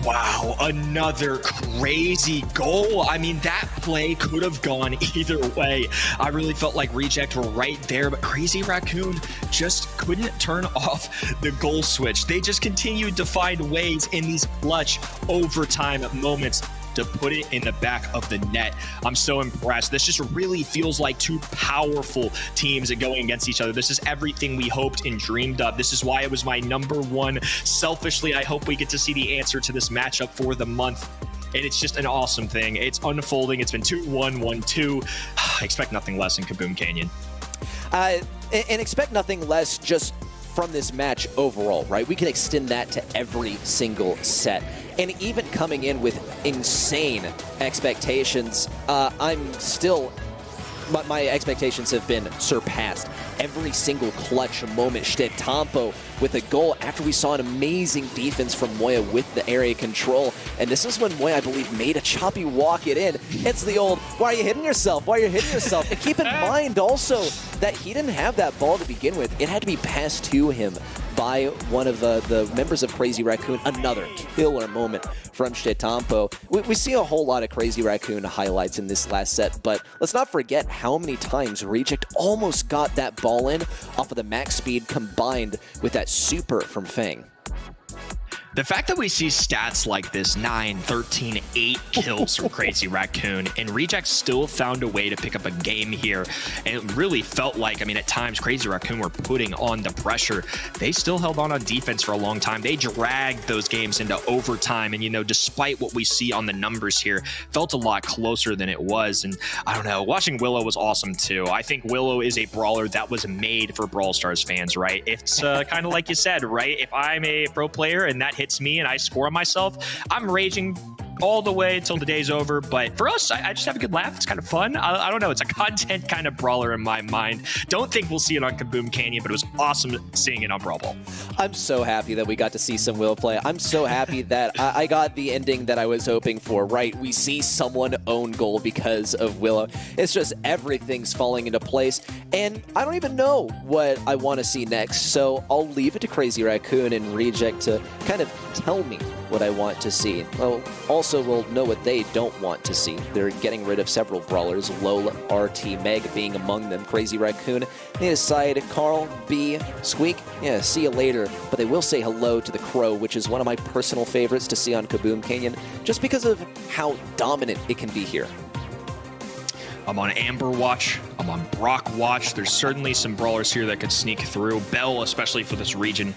Wow, another crazy goal. I mean, that play could have gone either way. I really felt like Reject were right there, but Crazy Raccoon just couldn't turn off the goal switch. They just continued to find ways in these clutch overtime moments to put it in the back of the net. I'm so impressed. This just really feels like two powerful teams going against each other. This is everything we hoped and dreamed of. This is why it was my #1. Selfishly, I hope we get to see the answer to this matchup for the month. And it's just an awesome thing. It's unfolding. It's been 2-1, 1-2. I expect nothing less in Kaboom Canyon. And expect nothing less just from this match overall, right? We can extend that to every single set. And even coming in with insane expectations, my expectations have been surpassed. Every single clutch moment, Shtetapo with a goal after we saw an amazing defense from Moya with the area control. And this is when Moya, I believe, made a Choppy walk it in. It's the old, why are you hitting yourself? Why are you hitting yourself? And keep in mind also that he didn't have that ball to begin with. It had to be passed to him by one of the members of Crazy Raccoon. Another killer moment from Shtetapo. We see a whole lot of Crazy Raccoon highlights in this last set, but let's not forget how many times Reject almost got that ball in off of the max speed combined with that super from Fang. The fact that we see stats like this, 9, 13, 8 kills from Crazy Raccoon, and Reject still found a way to pick up a game here, and it really felt like, I mean, at times, Crazy Raccoon were putting on the pressure. They still held on defense for a long time. They dragged those games into overtime, and, you know, despite what we see on the numbers here, felt a lot closer than it was, and I don't know, watching Willow was awesome, too. I think Willow is a brawler that was made for Brawl Stars fans, right? It's kind of like you said, right? If I'm a pro player and that hits me and I score on myself, I'm raging all the way until the day's over. But for us, I just have a good laugh. It's kind of fun. I don't know. It's a content kind of brawler in my mind. Don't think we'll see it on Kaboom Canyon, but it was awesome seeing it on Brawl Ball. I'm so happy that we got to see some Will play. I'm so happy that I got the ending that I was hoping for, right? We see someone own goal because of Willow. It's just everything's falling into place, and I don't even know what I want to see next, so I'll leave it to Crazy Raccoon and Reject to kind of tell me what I want to see. Well, also we'll know what they don't want to see. They're getting rid of several brawlers, Lola, RT, Meg being among them. Crazy Raccoon, they decide Carl, B, Squeak, yeah, see you later. But they will say hello to the Crow, which is one of my personal favorites to see on Kaboom Canyon, just because of how dominant it can be here. I'm on Amber watch. I'm on Brock watch. There's certainly some brawlers here that could sneak through. Bell, especially for this region,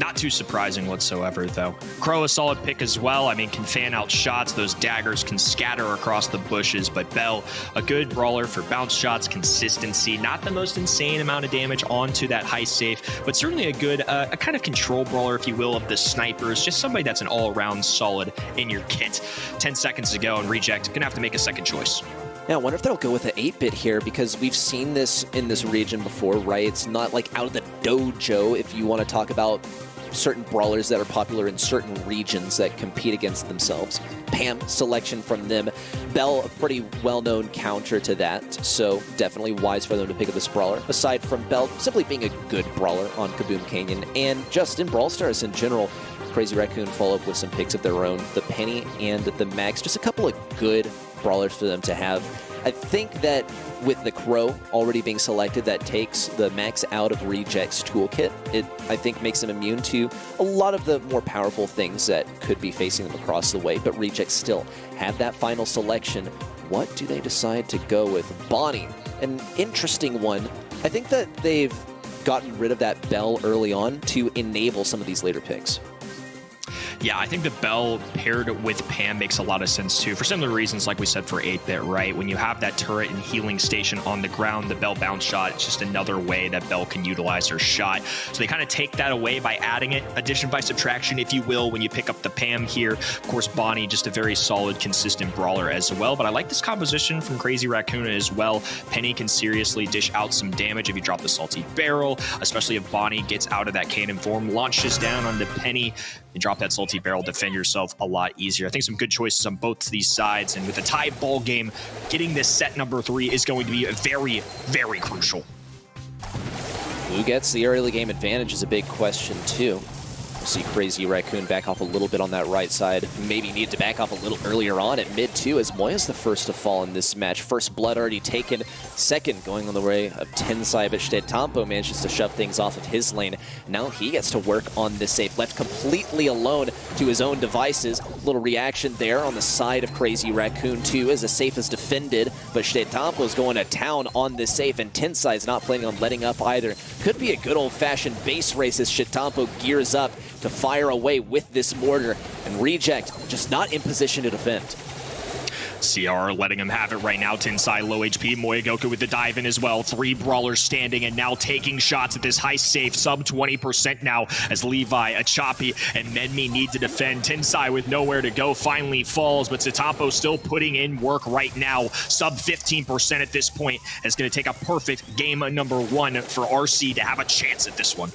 Not too surprising whatsoever, though. Crow, a solid pick as well. I mean, can fan out shots. Those daggers can scatter across the bushes. But Bell, a good brawler for bounce shots, consistency. Not the most insane amount of damage onto that high safe, but certainly a good, a kind of control brawler, if you will, of the snipers. Just somebody that's an all-around solid in your kit. 10 seconds to go, and Reject gonna have to make a second choice. Yeah, I wonder if they'll go with the 8-bit here, because we've seen this in this region before, right? It's not like out of the dojo if you want to talk about certain brawlers that are popular in certain regions that compete against themselves. Pam, selection from them. Bell, a pretty well-known counter to that, so definitely wise for them to pick up this brawler. Aside from Bell simply being a good brawler on Kaboom Canyon, and just in Brawl Stars in general, Crazy Raccoon follow up with some picks of their own. The Penny and the Max, just a couple of good brawlers for them to have. I think that with the Crow already being selected, that takes the Max out of Reject's toolkit. It, I think, makes them immune to a lot of the more powerful things that could be facing them across the way, but Reject still have that final selection. What do they decide to go with? Bonnie, an interesting one. I think that they've gotten rid of that Bell early on to enable some of these later picks. Yeah, I think the Bell paired with Pam makes a lot of sense too, for similar reasons like we said for 8-bit, right? When you have that turret and healing station on the ground, the Bell bounce shot, it's just another way that Bell can utilize her shot. So they kind of take that away by adding it, addition by subtraction, if you will, when you pick up the Pam here. Of course, Bonnie, just a very solid, consistent brawler as well. But I like this composition from Crazy Raccoon as well. Penny can seriously dish out some damage if you drop the Salty Barrel, especially if Bonnie gets out of that cannon form, launches down onto Penny, and drop that Salty Barrel, defend yourself a lot easier. I think some good choices on both these sides, and with a tie ball game, getting this set number 3 is going to be very, very crucial. Who gets the early game advantage is a big question too. We'll see Crazy Raccoon back off a little bit on that right side. Maybe need to back off a little earlier on at mid too, as Moya's the first to fall in this match. First blood already taken. Second going on the way of Tensai, but Shdetampo manages to shove things off of his lane. Now he gets to work on this safe. Left completely alone to his own devices. Little reaction there on the side of Crazy Raccoon too, as the safe is defended, but Shdetampo's going to town on this safe, and Tensai's not planning on letting up either. Could be a good old-fashioned base race as Shdetampo gears up to fire away with this mortar, and Reject just not in position to defend. CR letting him have it right now. Tensai low HP. Moyagoku with the dive in as well. 3 brawlers standing and now taking shots at this high safe. Sub 20% now as Levi, Achapi, and Menmi need to defend. Tensai with nowhere to go finally falls, but Satampo still putting in work right now. Sub 15% at this point. It's going to take a perfect game number 1 for RC to have a chance at this one.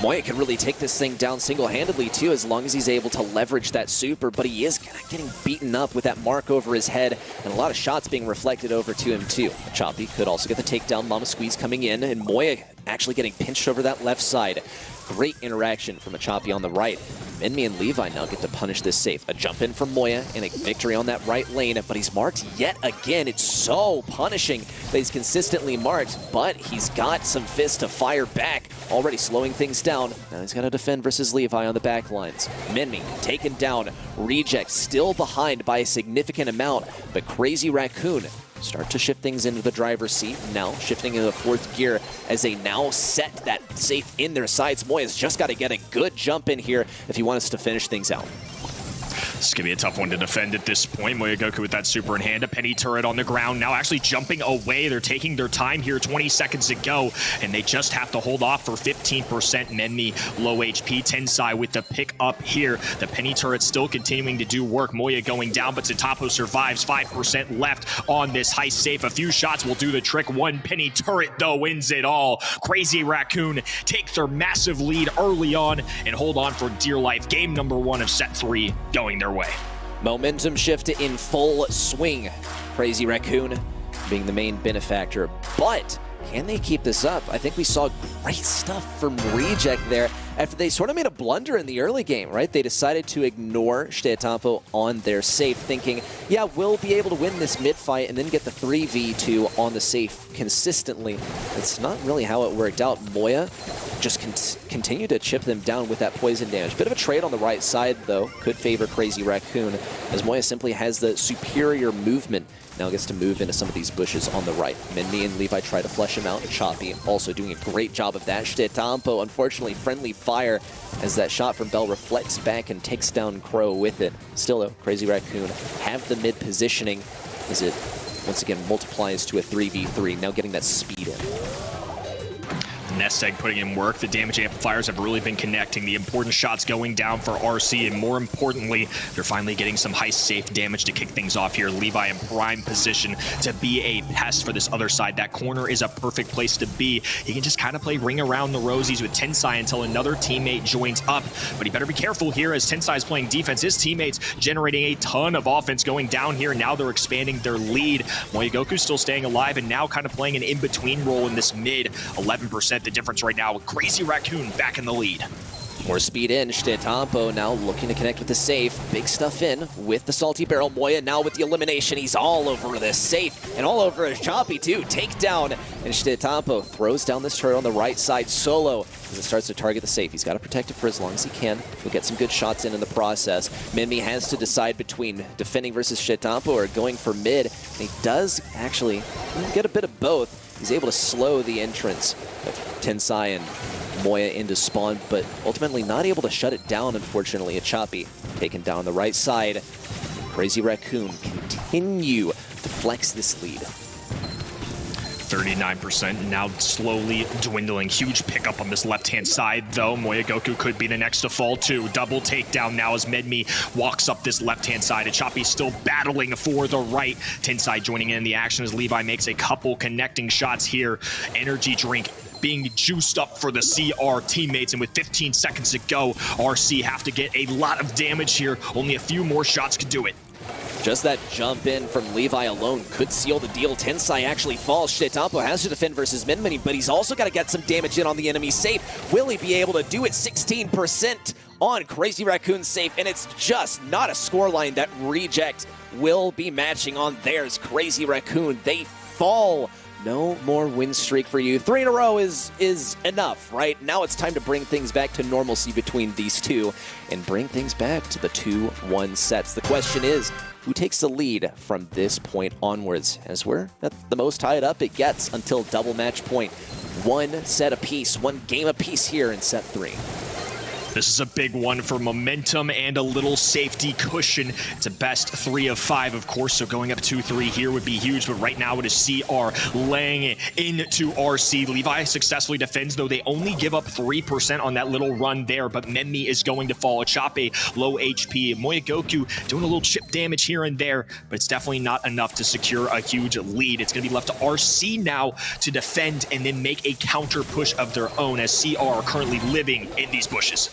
Moya can really take this thing down single-handedly too, as long as he's able to leverage that super, but he is kind of getting beaten up with that mark over his head, and a lot of shots being reflected over to him too. Choppy could also get the takedown. Mama Squeeze coming in, and Moya actually getting pinched over that left side. Great interaction from Achapi on the right. Menmi and Levi now get to punish this safe. A jump in from Moya and a victory on that right lane, but he's marked yet again. It's so punishing that he's consistently marked, but he's got some fists to fire back, already slowing things down. Now he's got to defend versus Levi on the back lines. Menmi taken down. Reject still behind by a significant amount, but Crazy Raccoon start to shift things into the driver's seat. Now shifting into the 4th gear as they now set that safe in their sights. Moya's just got to get a good jump in here if he wants to finish things out. This is going to be a tough one to defend at this point. Moyagoku with that super in hand. A Penny turret on the ground. Now actually jumping away. They're taking their time here. 20 seconds to go. And they just have to hold off for 15%. Menmi low HP. Tensai with the pick up here. The Penny turret still continuing to do work. Moya going down, but Tatapo survives. 5% left on this high safe. A few shots will do the trick. 1 Penny turret, though, wins it all. Crazy Raccoon take their massive lead early on and hold on for dear life. Game number 1 of set 3 going their way. Momentum shift in full swing. Crazy Raccoon being the main benefactor, but can they keep this up? I think we saw great stuff from Reject there after they sort of made a blunder in the early game, right? They decided to ignore Shdetampo on their safe, thinking, yeah, we'll be able to win this mid-fight and then get the 3v2 on the safe consistently. That's not really how it worked out. Moya just continued to chip them down with that poison damage. Bit of a trade on the right side, though. Could favor Crazy Raccoon, as Moya simply has the superior movement now gets to move into some of these bushes on the right. Minmi and Levi try to flesh him out. Choppy also doing a great job of that. Shtitampo, unfortunately, friendly fire as that shot from Bell reflects back and takes down Crow with it. Still though, Crazy Raccoon have the mid positioning as it once again multiplies to a 3v3, now getting that speed in. Nest Egg putting in work. The damage amplifiers have really been connecting. The important shots going down for RC, and more importantly, they're finally getting some high safe damage to kick things off here. Levi in prime position to be a pest for this other side. That corner is a perfect place to be. He can just kind of play ring around the rosies with Tensai until another teammate joins up. But he better be careful here as Tensai is playing defense. His teammates generating a ton of offense going down here. Now they're expanding their lead. Moyagoku's still staying alive and now kind of playing an in-between role in this mid. 11% the difference right now with Crazy Raccoon back in the lead. More speed in. Shtitampo now looking to connect with the safe. Big stuff in with the Salty Barrel. Moya now with the elimination. He's all over the safe and all over his Choppy too. Takedown. And Shtitampo throws down this turret on the right side solo as it starts to target the safe. He's got to protect it for as long as he can. He'll get some good shots in the process. Minmi has to decide between defending versus Shtitampo or going for mid. And he does actually get a bit of both. He's able to slow the entrance of Tensai and Moya into spawn, but ultimately not able to shut it down, unfortunately. A Choppy taken down the right side. Crazy Raccoon continue to flex this lead. 39% now slowly dwindling. Huge pickup on this left-hand side, though. Moyagoku could be the next to fall, too. Double takedown now as Minmi walks up this left-hand side. And Choppy still battling for the right. Tensai joining in the action as Levi makes a couple connecting shots here. Energy drink being juiced up for the CR teammates, and with 15 seconds to go, RC have to get a lot of damage here. Only a few more shots could do it. Just that jump in from Levi alone could seal the deal. Tensai actually falls. Shtitampo has to defend versus Minmi, but he's also got to get some damage in on the enemy safe. Will he be able to do it? 16% on Crazy Raccoon's safe, and it's just not a scoreline that Reject will be matching on theirs. Crazy Raccoon, they fall. No more win streak for you. 3 in a row is enough, right? Now it's time to bring things back to normalcy between these two and bring things back to the 2-1 sets. The question is, who takes the lead from this point onwards? As we're at the most tied up it gets until double match point. One set apiece, one game apiece here in set 3. This is a big one for momentum and a little safety cushion. It's a best 3 of 5, of course, so going up 2-3 here would be huge, but right now it is CR laying it into RC. Levi successfully defends, though they only give up 3% on that little run there, but Minmi is going to fall. Chape, low HP. Moyagoku doing a little chip damage here and there, but it's definitely not enough to secure a huge lead. It's going to be left to RC now to defend and then make a counter push of their own, as CR are currently living in these bushes.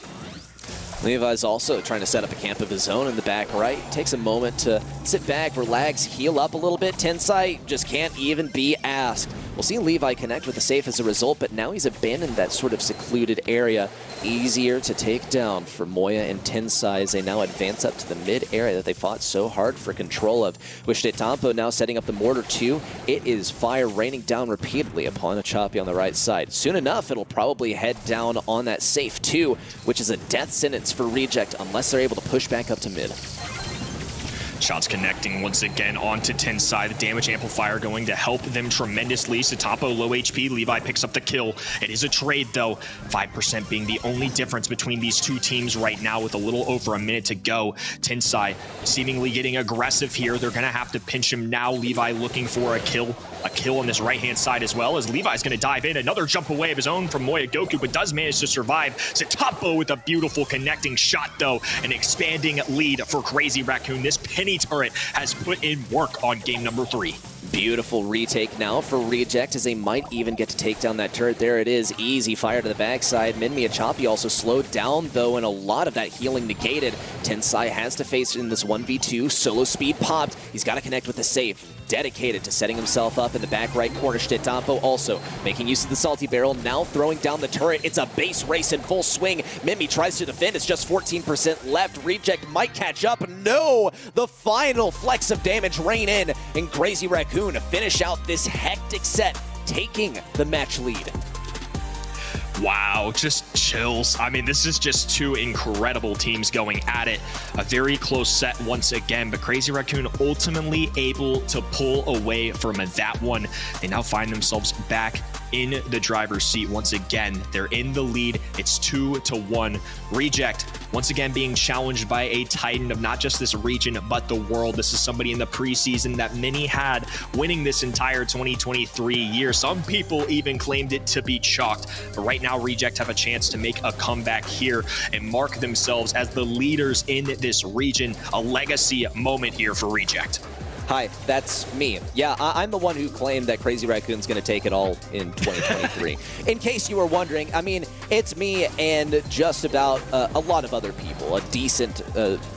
Levi's also trying to set up a camp of his own in the back right. Takes a moment to sit back, relax, heal up a little bit. Tensai just can't even be asked. We'll see Levi connect with the safe as a result, but now he's abandoned that sort of secluded area. Easier to take down for Moya and Tensai as they now advance up to the mid area that they fought so hard for control of. With Shtitampo now setting up the mortar too, it is fire raining down repeatedly upon a Choppy on the right side. Soon enough, it'll probably head down on that safe too, which is a death sentence for Reject unless they're able to push back up to mid. Shots connecting once again onto Tensai. The damage amplifier going to help them tremendously. Shtitampo low HP. Levi picks up the kill. It is a trade though. 5% being the only difference between these two teams right now with a little over a minute to go. Tensai seemingly getting aggressive here. They're going to have to pinch him now. Levi looking for a kill on this right-hand side as well, as Levi's going to dive in. Another jump away of his own from Moyagoku, but does manage to survive. Shtitampo with a beautiful connecting shot though. An expanding lead for Crazy Raccoon. This penny turret has put in work on game number 3. Beautiful retake now for Reject as they might even get to take down that turret. There it is. Easy fire to the backside. Minmi and Choppy also slowed down though, and a lot of that healing negated. Tensai has to face in this 1v2. Solo speed popped. He's got to connect with the safe. Dedicated to setting himself up in the back right corner. Shtitampo also making use of the Salty Barrel, now throwing down the turret. It's a base race in full swing. Minmi tries to defend. It's just 14% left. Reject might catch up. No! The final flex of damage rain in, and Crazy Raccoon finish out this hectic set, taking the match lead. Wow, just chills. I mean, this is just two incredible teams going at it. A very close set once again, but Crazy Raccoon ultimately able to pull away from that one. They now find themselves back in the driver's seat once again. They're in the lead. It's 2-1. Reject once again being challenged by a titan of not just this region, but the world. This is somebody in the preseason that many had winning this entire 2023 year. Some people even claimed it to be chalked. But right now, Reject have a chance to make a comeback here and mark themselves as the leaders in this region. A legacy moment here for Reject. Hi, that's me. Yeah, I'm the one who claimed that Crazy Raccoon's going to take it all in 2023. In case you were wondering, I mean, it's me and just about a lot of other people. A decent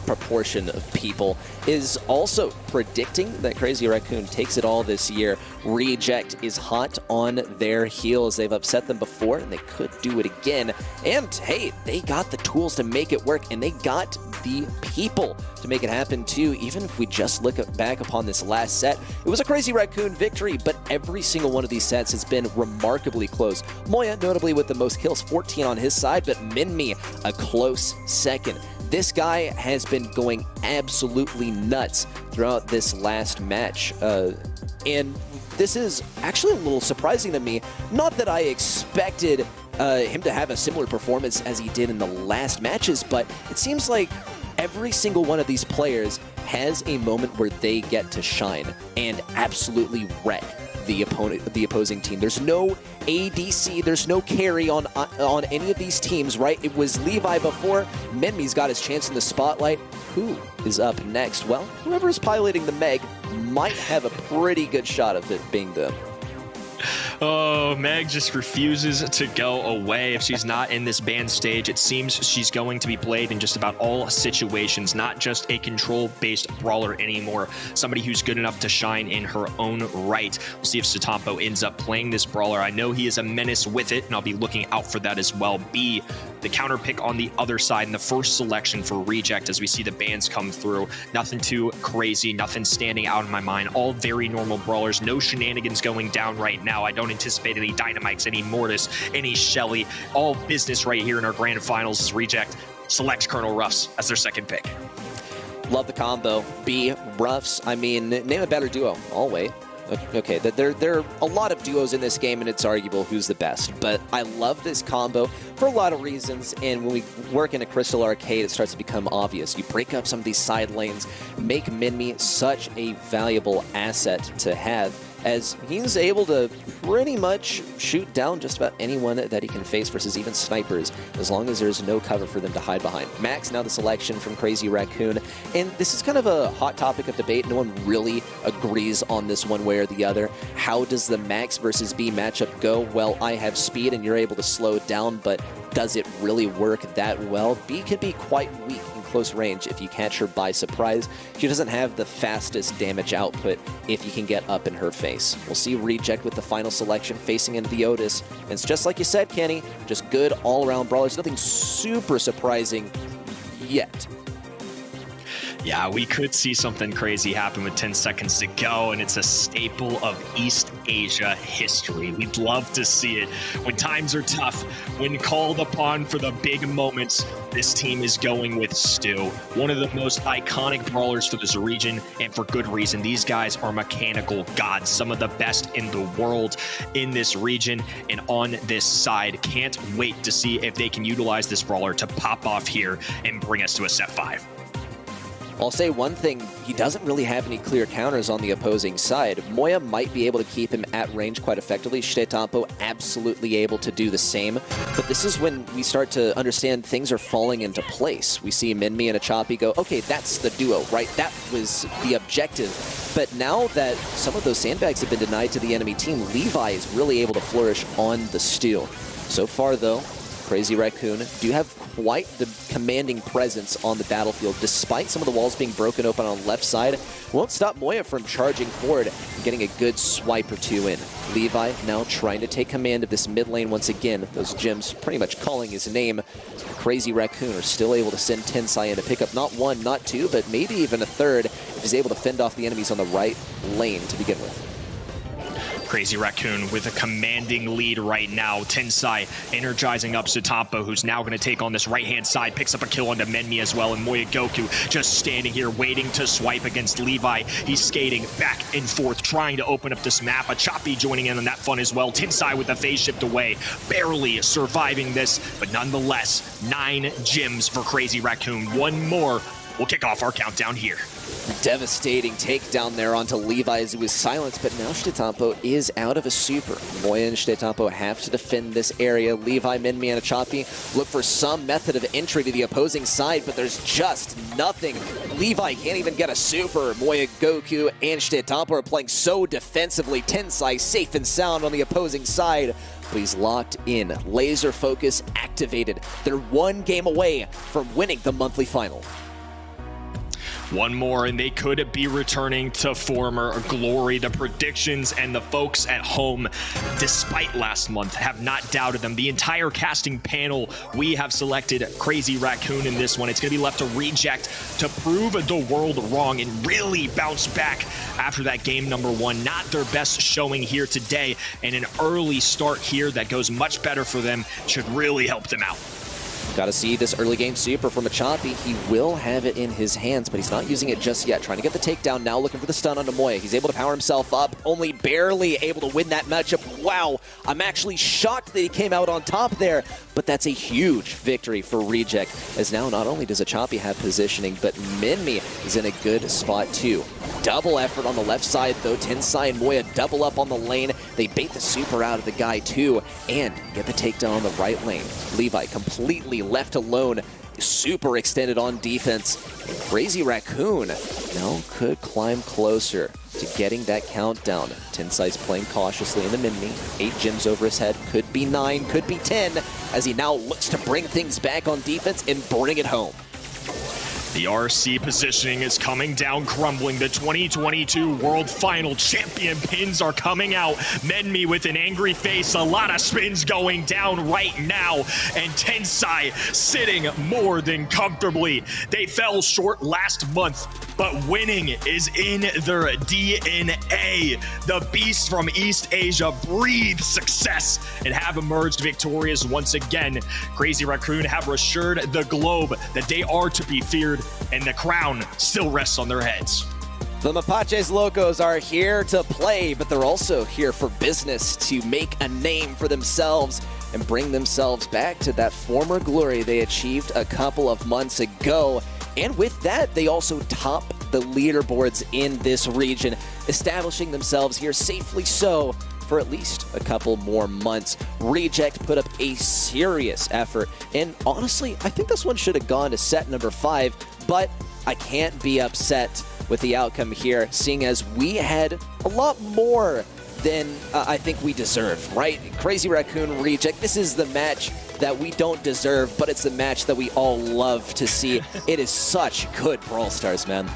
proportion of people is also predicting that Crazy Raccoon takes it all this year. Reject is hot on their heels. They've upset them before, and they could do it again. And hey, they got the tools to make it work, and they got the people to make it happen too. Even if we just look back upon this last set, it was a Crazy Raccoon victory, but every single one of these sets has been remarkably close. Moya notably with the most kills, 14 on his side, but Minmi a close second. This guy has been going absolutely nuts throughout this last match. And this is actually a little surprising to me. Not that I expected him to have a similar performance as he did in the last matches, but it seems like every single one of these players has a moment where they get to shine and absolutely wreck the opposing team. There's no ADC, there's no carry on any of these teams, right? It was Levi before. Minmi's got his chance in the spotlight. Who is up next? Well, whoever is piloting the Meg might have a pretty good shot of it being them. Oh, Meg just refuses to go away. If she's not in this band stage, it seems she's going to be played in just about all situations, not just a control-based brawler anymore. Somebody who's good enough to shine in her own right. We'll see if Satampo ends up playing this brawler. I know he is a menace with it, and I'll be looking out for that as well. B, the counter pick on the other side, and the first selection for Reject as we see the bans come through. Nothing too crazy, nothing standing out in my mind. All very normal brawlers, no shenanigans going down right now. I don't anticipate any Dynamites, any Mortis, any Shelly. All business right here in our grand finals as Reject selects Colonel Ruffs as their second pick. Love the combo. B, Ruffs. I mean, name a better duo. I'll wait. Okay, there are a lot of duos in this game, and it's arguable who's the best. But I love this combo for a lot of reasons, and when we work in a Crystal Arcade, it starts to become obvious. You break up some of these side lanes, make Minmi such a valuable asset to have, as he's able to pretty much shoot down just about anyone that he can face versus even snipers, as long as there's no cover for them to hide behind. Max now the selection from Crazy Raccoon, and this is kind of a hot topic of debate. No one really agrees on this one way or the other. How does the Max versus B matchup go? Well, I have speed and you're able to slow down, but does it really work that well? B can be quite weak in close range if you catch her by surprise. She doesn't have the fastest damage output if you can get up in her face. We'll see Reject with the final selection facing into the Otis. And it's just like you said, Kenny, just good all-around brawlers. Nothing super surprising yet. Yeah, we could see something crazy happen with 10 seconds to go, and it's a staple of East Asia history. We'd love to see it. When times are tough, when called upon for the big moments, this team is going with Stu, one of the most iconic brawlers for this region, and for good reason. These guys are mechanical gods, some of the best in the world in this region and on this side. Can't wait to see if they can utilize this brawler to pop off here and bring us to a set 5. I'll say one thing, he doesn't really have any clear counters on the opposing side. Moya might be able to keep him at range quite effectively. Shitetampo absolutely able to do the same. But this is when we start to understand things are falling into place. We see Minmi and Achapi go, okay, that's the duo, right? That was the objective. But now that some of those sandbags have been denied to the enemy team, Levi is really able to flourish on the steal. So far, though, Crazy Raccoon do have quite the commanding presence on the battlefield, despite some of the walls being broken open on the left side. Won't stop Moya from charging forward and getting a good swipe or two in. Levi now trying to take command of this mid lane once again. Those gems pretty much calling his name. Crazy Raccoon are still able to send Tensai in to pick up not one, not two, but maybe even a third if he's able to fend off the enemies on the right lane to begin with. Crazy Raccoon with a commanding lead right now. Tensai energizing up Sutampo, who's now going to take on this right-hand side, picks up a kill onto Menmi as well, and Moya Goku just standing here waiting to swipe against Levi. He's skating back and forth, trying to open up this map. A Choppy joining in on that fun as well. Tensai with the phase shift away, barely surviving this, but nonetheless, 9 gems for Crazy Raccoon. One more. We'll kick off our countdown here. Devastating takedown there onto Levi as he was silenced, but now Stetampo is out of a super. Moya and Stetampo have to defend this area. Levi, Minmi, and Achapi look for some method of entry to the opposing side, but there's just nothing. Levi can't even get a super. Moya, Goku, and Stetampo are playing so defensively. Tensai safe and sound on the opposing side, but he's locked in. Laser focus activated. They're one game away from winning the monthly final. One more, and they could be returning to former glory. The predictions and the folks at home, despite last month, have not doubted them. The entire casting panel, we have selected Crazy Raccoon in this one. It's going to be left to Reject to prove the world wrong and really bounce back after that game number 1. Not their best showing here today, and an early start here that goes much better for them should really help them out. Got to see this early game super from Achapi. He will have it in his hands, but he's not using it just yet. Trying to get the takedown now, looking for the stun onto Moya. He's able to power himself up, only barely able to win that matchup. Wow, I'm actually shocked that he came out on top there, but that's a huge victory for Reject, as now not only does Achapi have positioning, but Minmi is in a good spot too. Double effort on the left side though. Tensai and Moya double up on the lane. They bait the super out of the guy too, and get the takedown on the right lane. Levi completely left alone, super extended on defense. Crazy Raccoon now could climb closer to getting that countdown. Tensai's playing cautiously in the Minmi. 8 gems over his head, could be 9, could be 10, as he now looks to bring things back on defense and bring it home. The RC positioning is coming down, crumbling. The 2022 World Final champion pins are coming out. Menmi with an angry face, a lot of spins going down right now, and Tensai sitting more than comfortably. They fell short last month, but winning is in their DNA. The beasts from East Asia breathe success and have emerged victorious once again. Crazy Raccoon have assured the globe that they are to be feared, and the crown still rests on their heads. The Mapaches Locos are here to play, but they're also here for business, to make a name for themselves and bring themselves back to that former glory they achieved a couple of months ago. And with that, they also top the leaderboards in this region, establishing themselves here safely so for at least a couple more months. Reject put up a serious effort, and honestly, I think this one should have gone to set number 5, but I can't be upset with the outcome here, seeing as we had a lot more than I think we deserve, right? Crazy Raccoon Reject, this is the match that we don't deserve, but it's the match that we all love to see. It is such good Brawl Stars, man.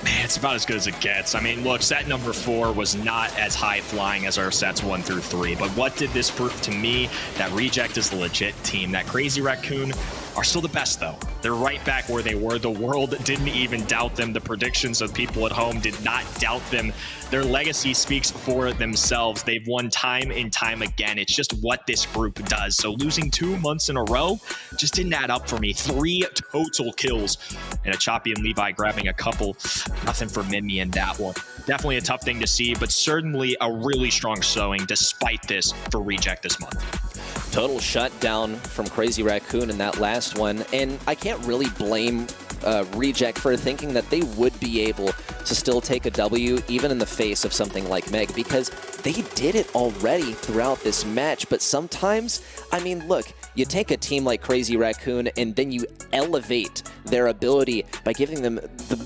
Man, it's about as good as it gets. I mean, look, set number 4 was not as high-flying as our sets 1 through 3, but what did this prove to me? That Reject is the legit team. That Crazy Raccoon are still the best, though. They're right back where they were. The world didn't even doubt them. The predictions of people at home did not doubt them. Their legacy speaks for themselves. They've won time and time again. It's just what this group does. So losing 2 months in a row just didn't add up for me. 3 total kills, and Achapi and Levi grabbing a couple. Nothing for Mimi in that one. Definitely a tough thing to see, but certainly a really strong showing despite this for Reject this month. Total shutdown from Crazy Raccoon in that last one, and I can't really blame Reject for thinking that they would be able to still take a W even in the face of something like Meg, because they did it already throughout this match. But sometimes, I mean, look, you take a team like Crazy Raccoon and then you elevate their ability by giving them the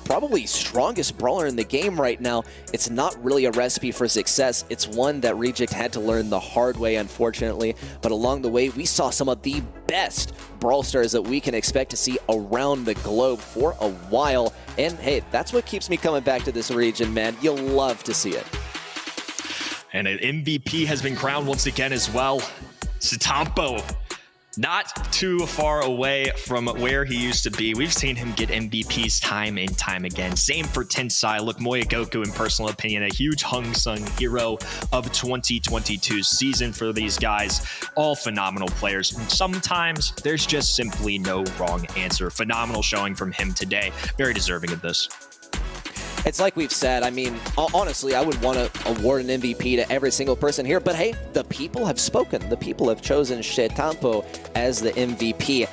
probably strongest brawler in the game right now. It's not really a recipe for success. It's one that Reject had to learn the hard way, unfortunately. But along the way, we saw some of the best Brawl Stars that we can expect to see around the globe for a while. And hey, that's what keeps me coming back to this region, man. You'll love to see it. And an MVP has been crowned once again as well. Sutampo Not too far away from where he used to be. We've seen him get MVPs time and time again. Same for Tensai. Look, Moya Goku, in personal opinion, a huge Hung-Sung hero of 2022's season for these guys. All phenomenal players. And sometimes there's just simply no wrong answer. Phenomenal showing from him today. Very deserving of this. It's like we've said, I mean, honestly, I would want to award an MVP to every single person here, but hey, the people have spoken. The people have chosen Shetampo as the MVP.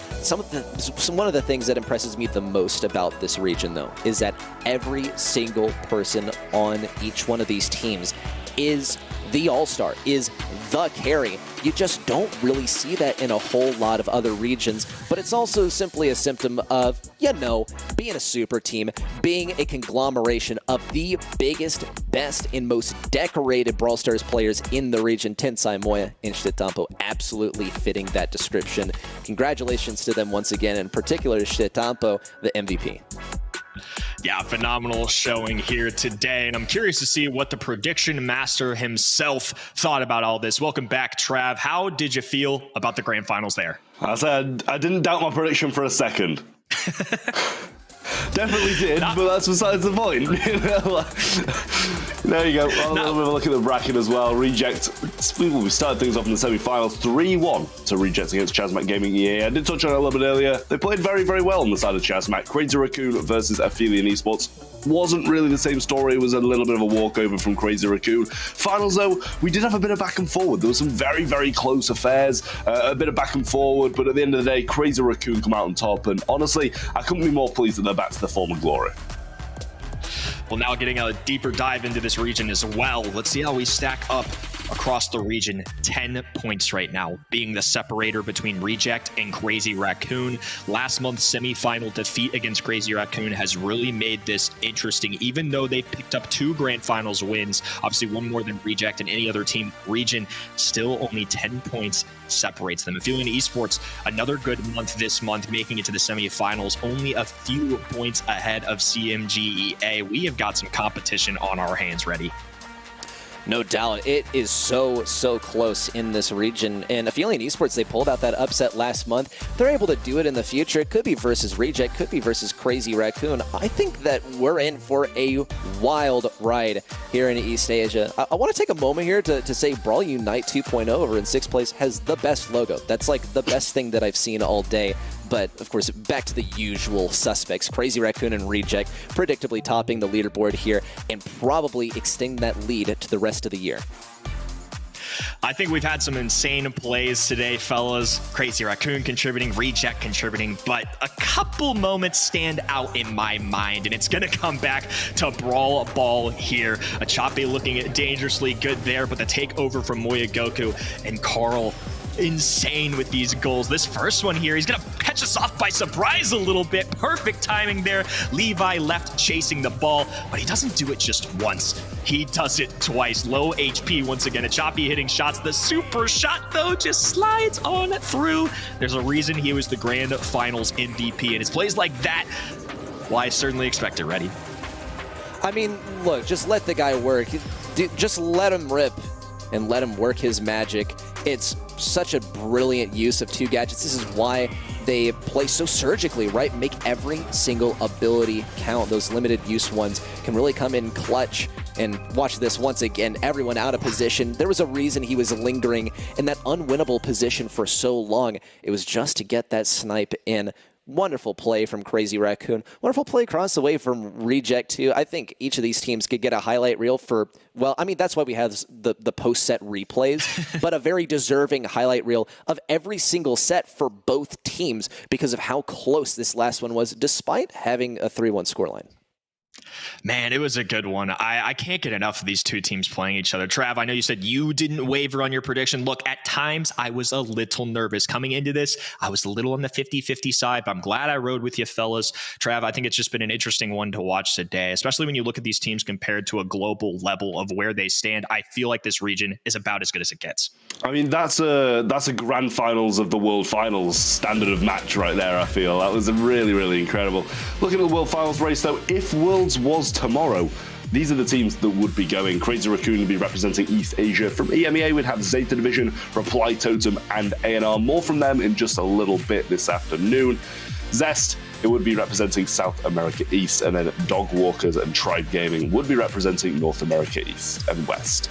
One of the things that impresses me the most about this region, though, is that every single person on each one of these teams is the all-star, is the carry. You just don't really see that in a whole lot of other regions, but it's also simply a symptom of, being a super team, being a conglomeration of the biggest, best, and most decorated Brawl Stars players in the region. Tensai, Moya, and Shetampo absolutely fitting that description. Congratulations to them once again, in particular to Shetampo, the MVP. Yeah, phenomenal showing here today, and I'm curious to see what the prediction master himself thought about all this. Welcome back, Trav. How did you feel about the grand finals there? I said I didn't doubt my prediction for a second. Definitely did, but that's besides the point. There you go. I'll have a look at the bracket as well. Reject. We started things off in the semi-finals, 3-1 to Reject against Chasmac Gaming EA. I did touch on it a little bit earlier. They played very, very well on the side of Chasmac. Crazy Raccoon versus Aphelion Esports. Wasn't really the same story. It was a little bit of a walkover from Crazy Raccoon. Finals, though, we did have a bit of back and forward. There was some very, very close affairs, a bit of back and forward, but at the end of the day, Crazy Raccoon come out on top, and honestly, I couldn't be more pleased that they're back to their former glory. Well, now getting a deeper dive into this region as well. Let's see how we stack up across the region. 10 points right now, being the separator between Reject and Crazy Raccoon. Last month's semi-final defeat against Crazy Raccoon has really made this interesting, even though they picked up 2 grand finals wins, obviously one more than Reject and any other team region. Still only 10 points separates them. Aphelion Esports, another good month this month, making it to the semi-finals, only a few points ahead of CMGEA. We have got some competition on our hands ready. No doubt. It is so close in this region. And Aphelion Esports, they pulled out that upset last month. They're able to do it in the future. It could be versus Reject, could be versus Crazy Raccoon. I think that we're in for a wild ride here in East Asia. I want to take a moment here to say Brawl Unite 2.0 over in 6th place has the best logo. That's like the best thing that I've seen all day. But, of course, back to the usual suspects. Crazy Raccoon and Reject predictably topping the leaderboard here and probably extending that lead to the rest of the year. I think we've had some insane plays today, fellas. Crazy Raccoon contributing, Reject contributing, but a couple moments stand out in my mind, and it's going to come back to Brawl Ball here. Achape looking dangerously good there, but the takeover from Moya Goku and Carl insane with these goals. This first one here, he's gonna catch us off by surprise a little bit. Perfect timing there. Levi left chasing the ball, but he doesn't do it just once. He does it twice. Low HP once again. Achape hitting shots. The super shot, though, just slides on through. There's a reason he was the grand finals MVP, and it's plays like that, well, I certainly expect it, ready. I mean, look, just let the guy work. Just let him rip and let him work his magic. It's such a brilliant use of 2 gadgets. This is why they play so surgically, right? Make every single ability count. Those limited use ones can really come in clutch. And watch this once again, everyone out of position. There was a reason he was lingering in that unwinnable position for so long. It was just to get that snipe in. Wonderful play from Crazy Raccoon. Wonderful play across the way from Reject, too. I think each of these teams could get a highlight reel for, well, I mean, that's why we have the post-set replays, but a very deserving highlight reel of every single set for both teams because of how close this last one was, despite having a 3-1 scoreline. Man, it was a good one. I can't get enough of these two teams playing each other. Trav, I know you said you didn't waver on your prediction. Look, at times I was a little nervous. Coming into this, I was a little on the 50-50 side, but I'm glad I rode with you fellas. Trav, I think it's just been an interesting one to watch today, especially when you look at these teams compared to a global level of where they stand. I feel like this region is about as good as it gets. I mean, that's a grand finals of the world finals standard of match right there, I feel. That was really, really incredible. Looking at the world finals race, though, if Worlds was tomorrow, these are the teams that would be going. Crazy Raccoon would be representing East Asia. From EMEA, we'd have Zeta Division, Reply Totem, and A&R. More from them in just a little bit this afternoon. Zest, it would be representing South America East, and then Dog Walkers and Tribe Gaming would be representing North America East and West.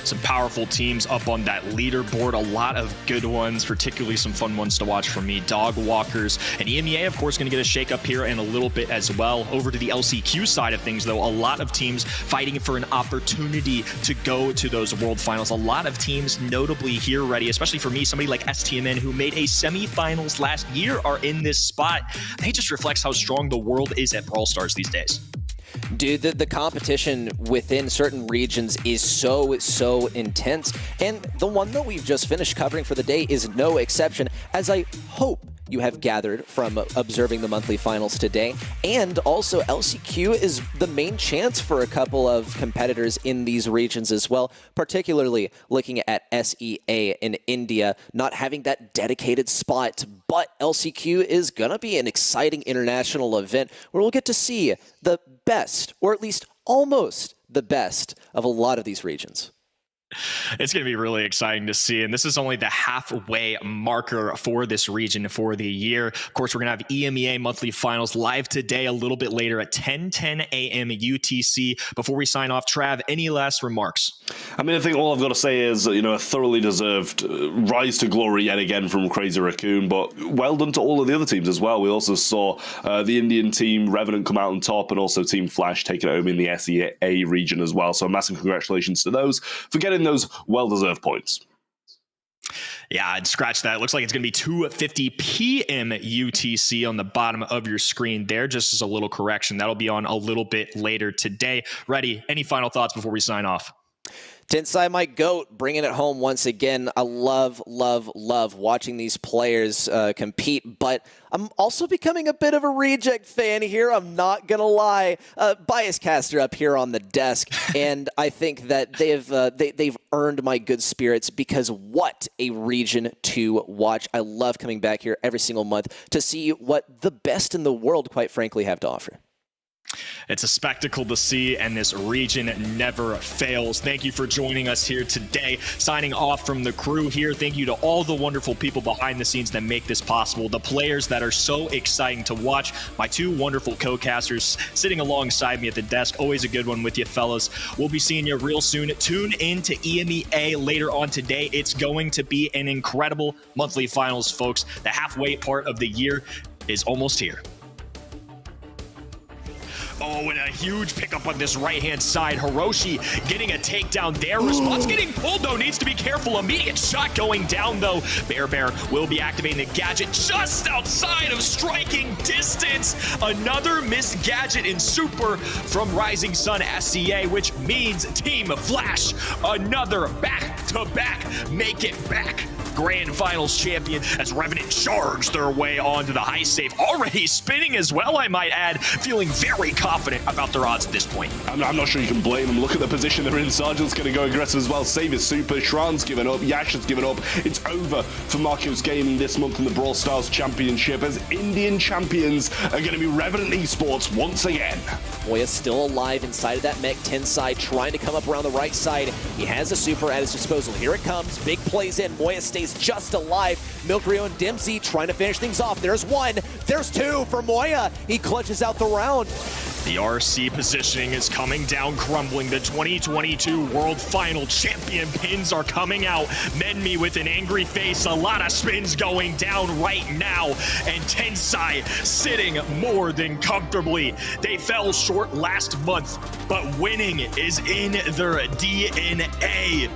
Some powerful teams up on that leaderboard. A lot of good ones, particularly some fun ones to watch for me. Dog Walkers and EMEA, of course, going to get a shake up here in a little bit as well. Over to the LCQ side of things, though, a lot of teams fighting for an opportunity to go to those World Finals. A lot of teams notably here ready, especially for me, somebody like STMN who made a semifinals last year are in this spot. It just reflects how strong the world is at Brawl Stars these days. Dude, the competition within certain regions is so intense. And the one that we've just finished covering for the day is no exception, as I hope you have gathered from observing the monthly finals today. And also LCQ is the main chance for a couple of competitors in these regions as well, particularly looking at SEA in India, not having that dedicated spot. But LCQ is going to be an exciting international event where we'll get to see the best, or at least almost the best, of a lot of these regions. It's going to be really exciting to see. And this is only the halfway marker for this region for the year. Of course, we're going to have EMEA monthly finals live today, a little bit later at 10:10 a.m. UTC. Before we sign off, Trav, any last remarks? I mean, I think all I've got to say is, a thoroughly deserved rise to glory yet again from Crazy Raccoon, but well done to all of the other teams as well. We also saw the Indian team, Revenant, come out on top, and also Team Flash taking it home in the SEA region as well. So massive congratulations to those for getting those well-deserved points. Yeah, I'd scratch that. It looks like it's going to be 2:50 p.m. UTC on the bottom of your screen there. Just as a little correction, that'll be on a little bit later today. Ready? Any final thoughts before we sign off? Tensai, my GOAT, bringing it home once again. I love watching these players compete, but I'm also becoming a bit of a Reject fan here. I'm not going to lie. Bias caster up here on the desk, and I think that they've earned my good spirits, because what a region to watch. I love coming back here every single month to see what the best in the world, quite frankly, have to offer. It's a spectacle to see, and this region never fails. Thank you for joining us here today. Signing off from the crew here. Thank you to all the wonderful people behind the scenes that make this possible. The players that are so exciting to watch. My two wonderful co-casters sitting alongside me at the desk. Always a good one with you, fellas. We'll be seeing you real soon. Tune in to EMEA later on today. It's going to be an incredible monthly finals, folks. The halfway part of the year is almost here. Oh, and a huge pickup on this right-hand side. Hiroshi getting a takedown there. Response getting pulled, though. Needs to be careful. Immediate shot going down, though. Bear will be activating the gadget just outside of striking distance. Another missed gadget in Super from Rising Sun SCA, which means Team Flash, another back-to-back make it back Grand Finals champion, as Revenant charge their way onto the high safe. Already spinning as well, I might add. Feeling very confident about their odds at this point. I'm not sure you can blame them. Look at the position they're in. Sergeant's going to go aggressive as well. Save is Super. Shran's given up. Yash has given up. It's over for Marcos Gaming this month in the Brawl Stars Championship, as Indian champions are going to be Revenant Esports once again. Moya still alive inside of that mech. Tensai trying to come up around the right side. He has a Super at his disposal. Here it comes. Big plays in. Moya stays just alive. Milkrio and Dempsey trying to finish things off. There's one. There's two for Moya. He clutches out the round. The RC positioning is coming down, crumbling. The 2022 World Final Champion pins are coming out. Menmi with an angry face. A lot of spins going down right now. And Tensai sitting more than comfortably. They fell short last month, but winning is in their DNA.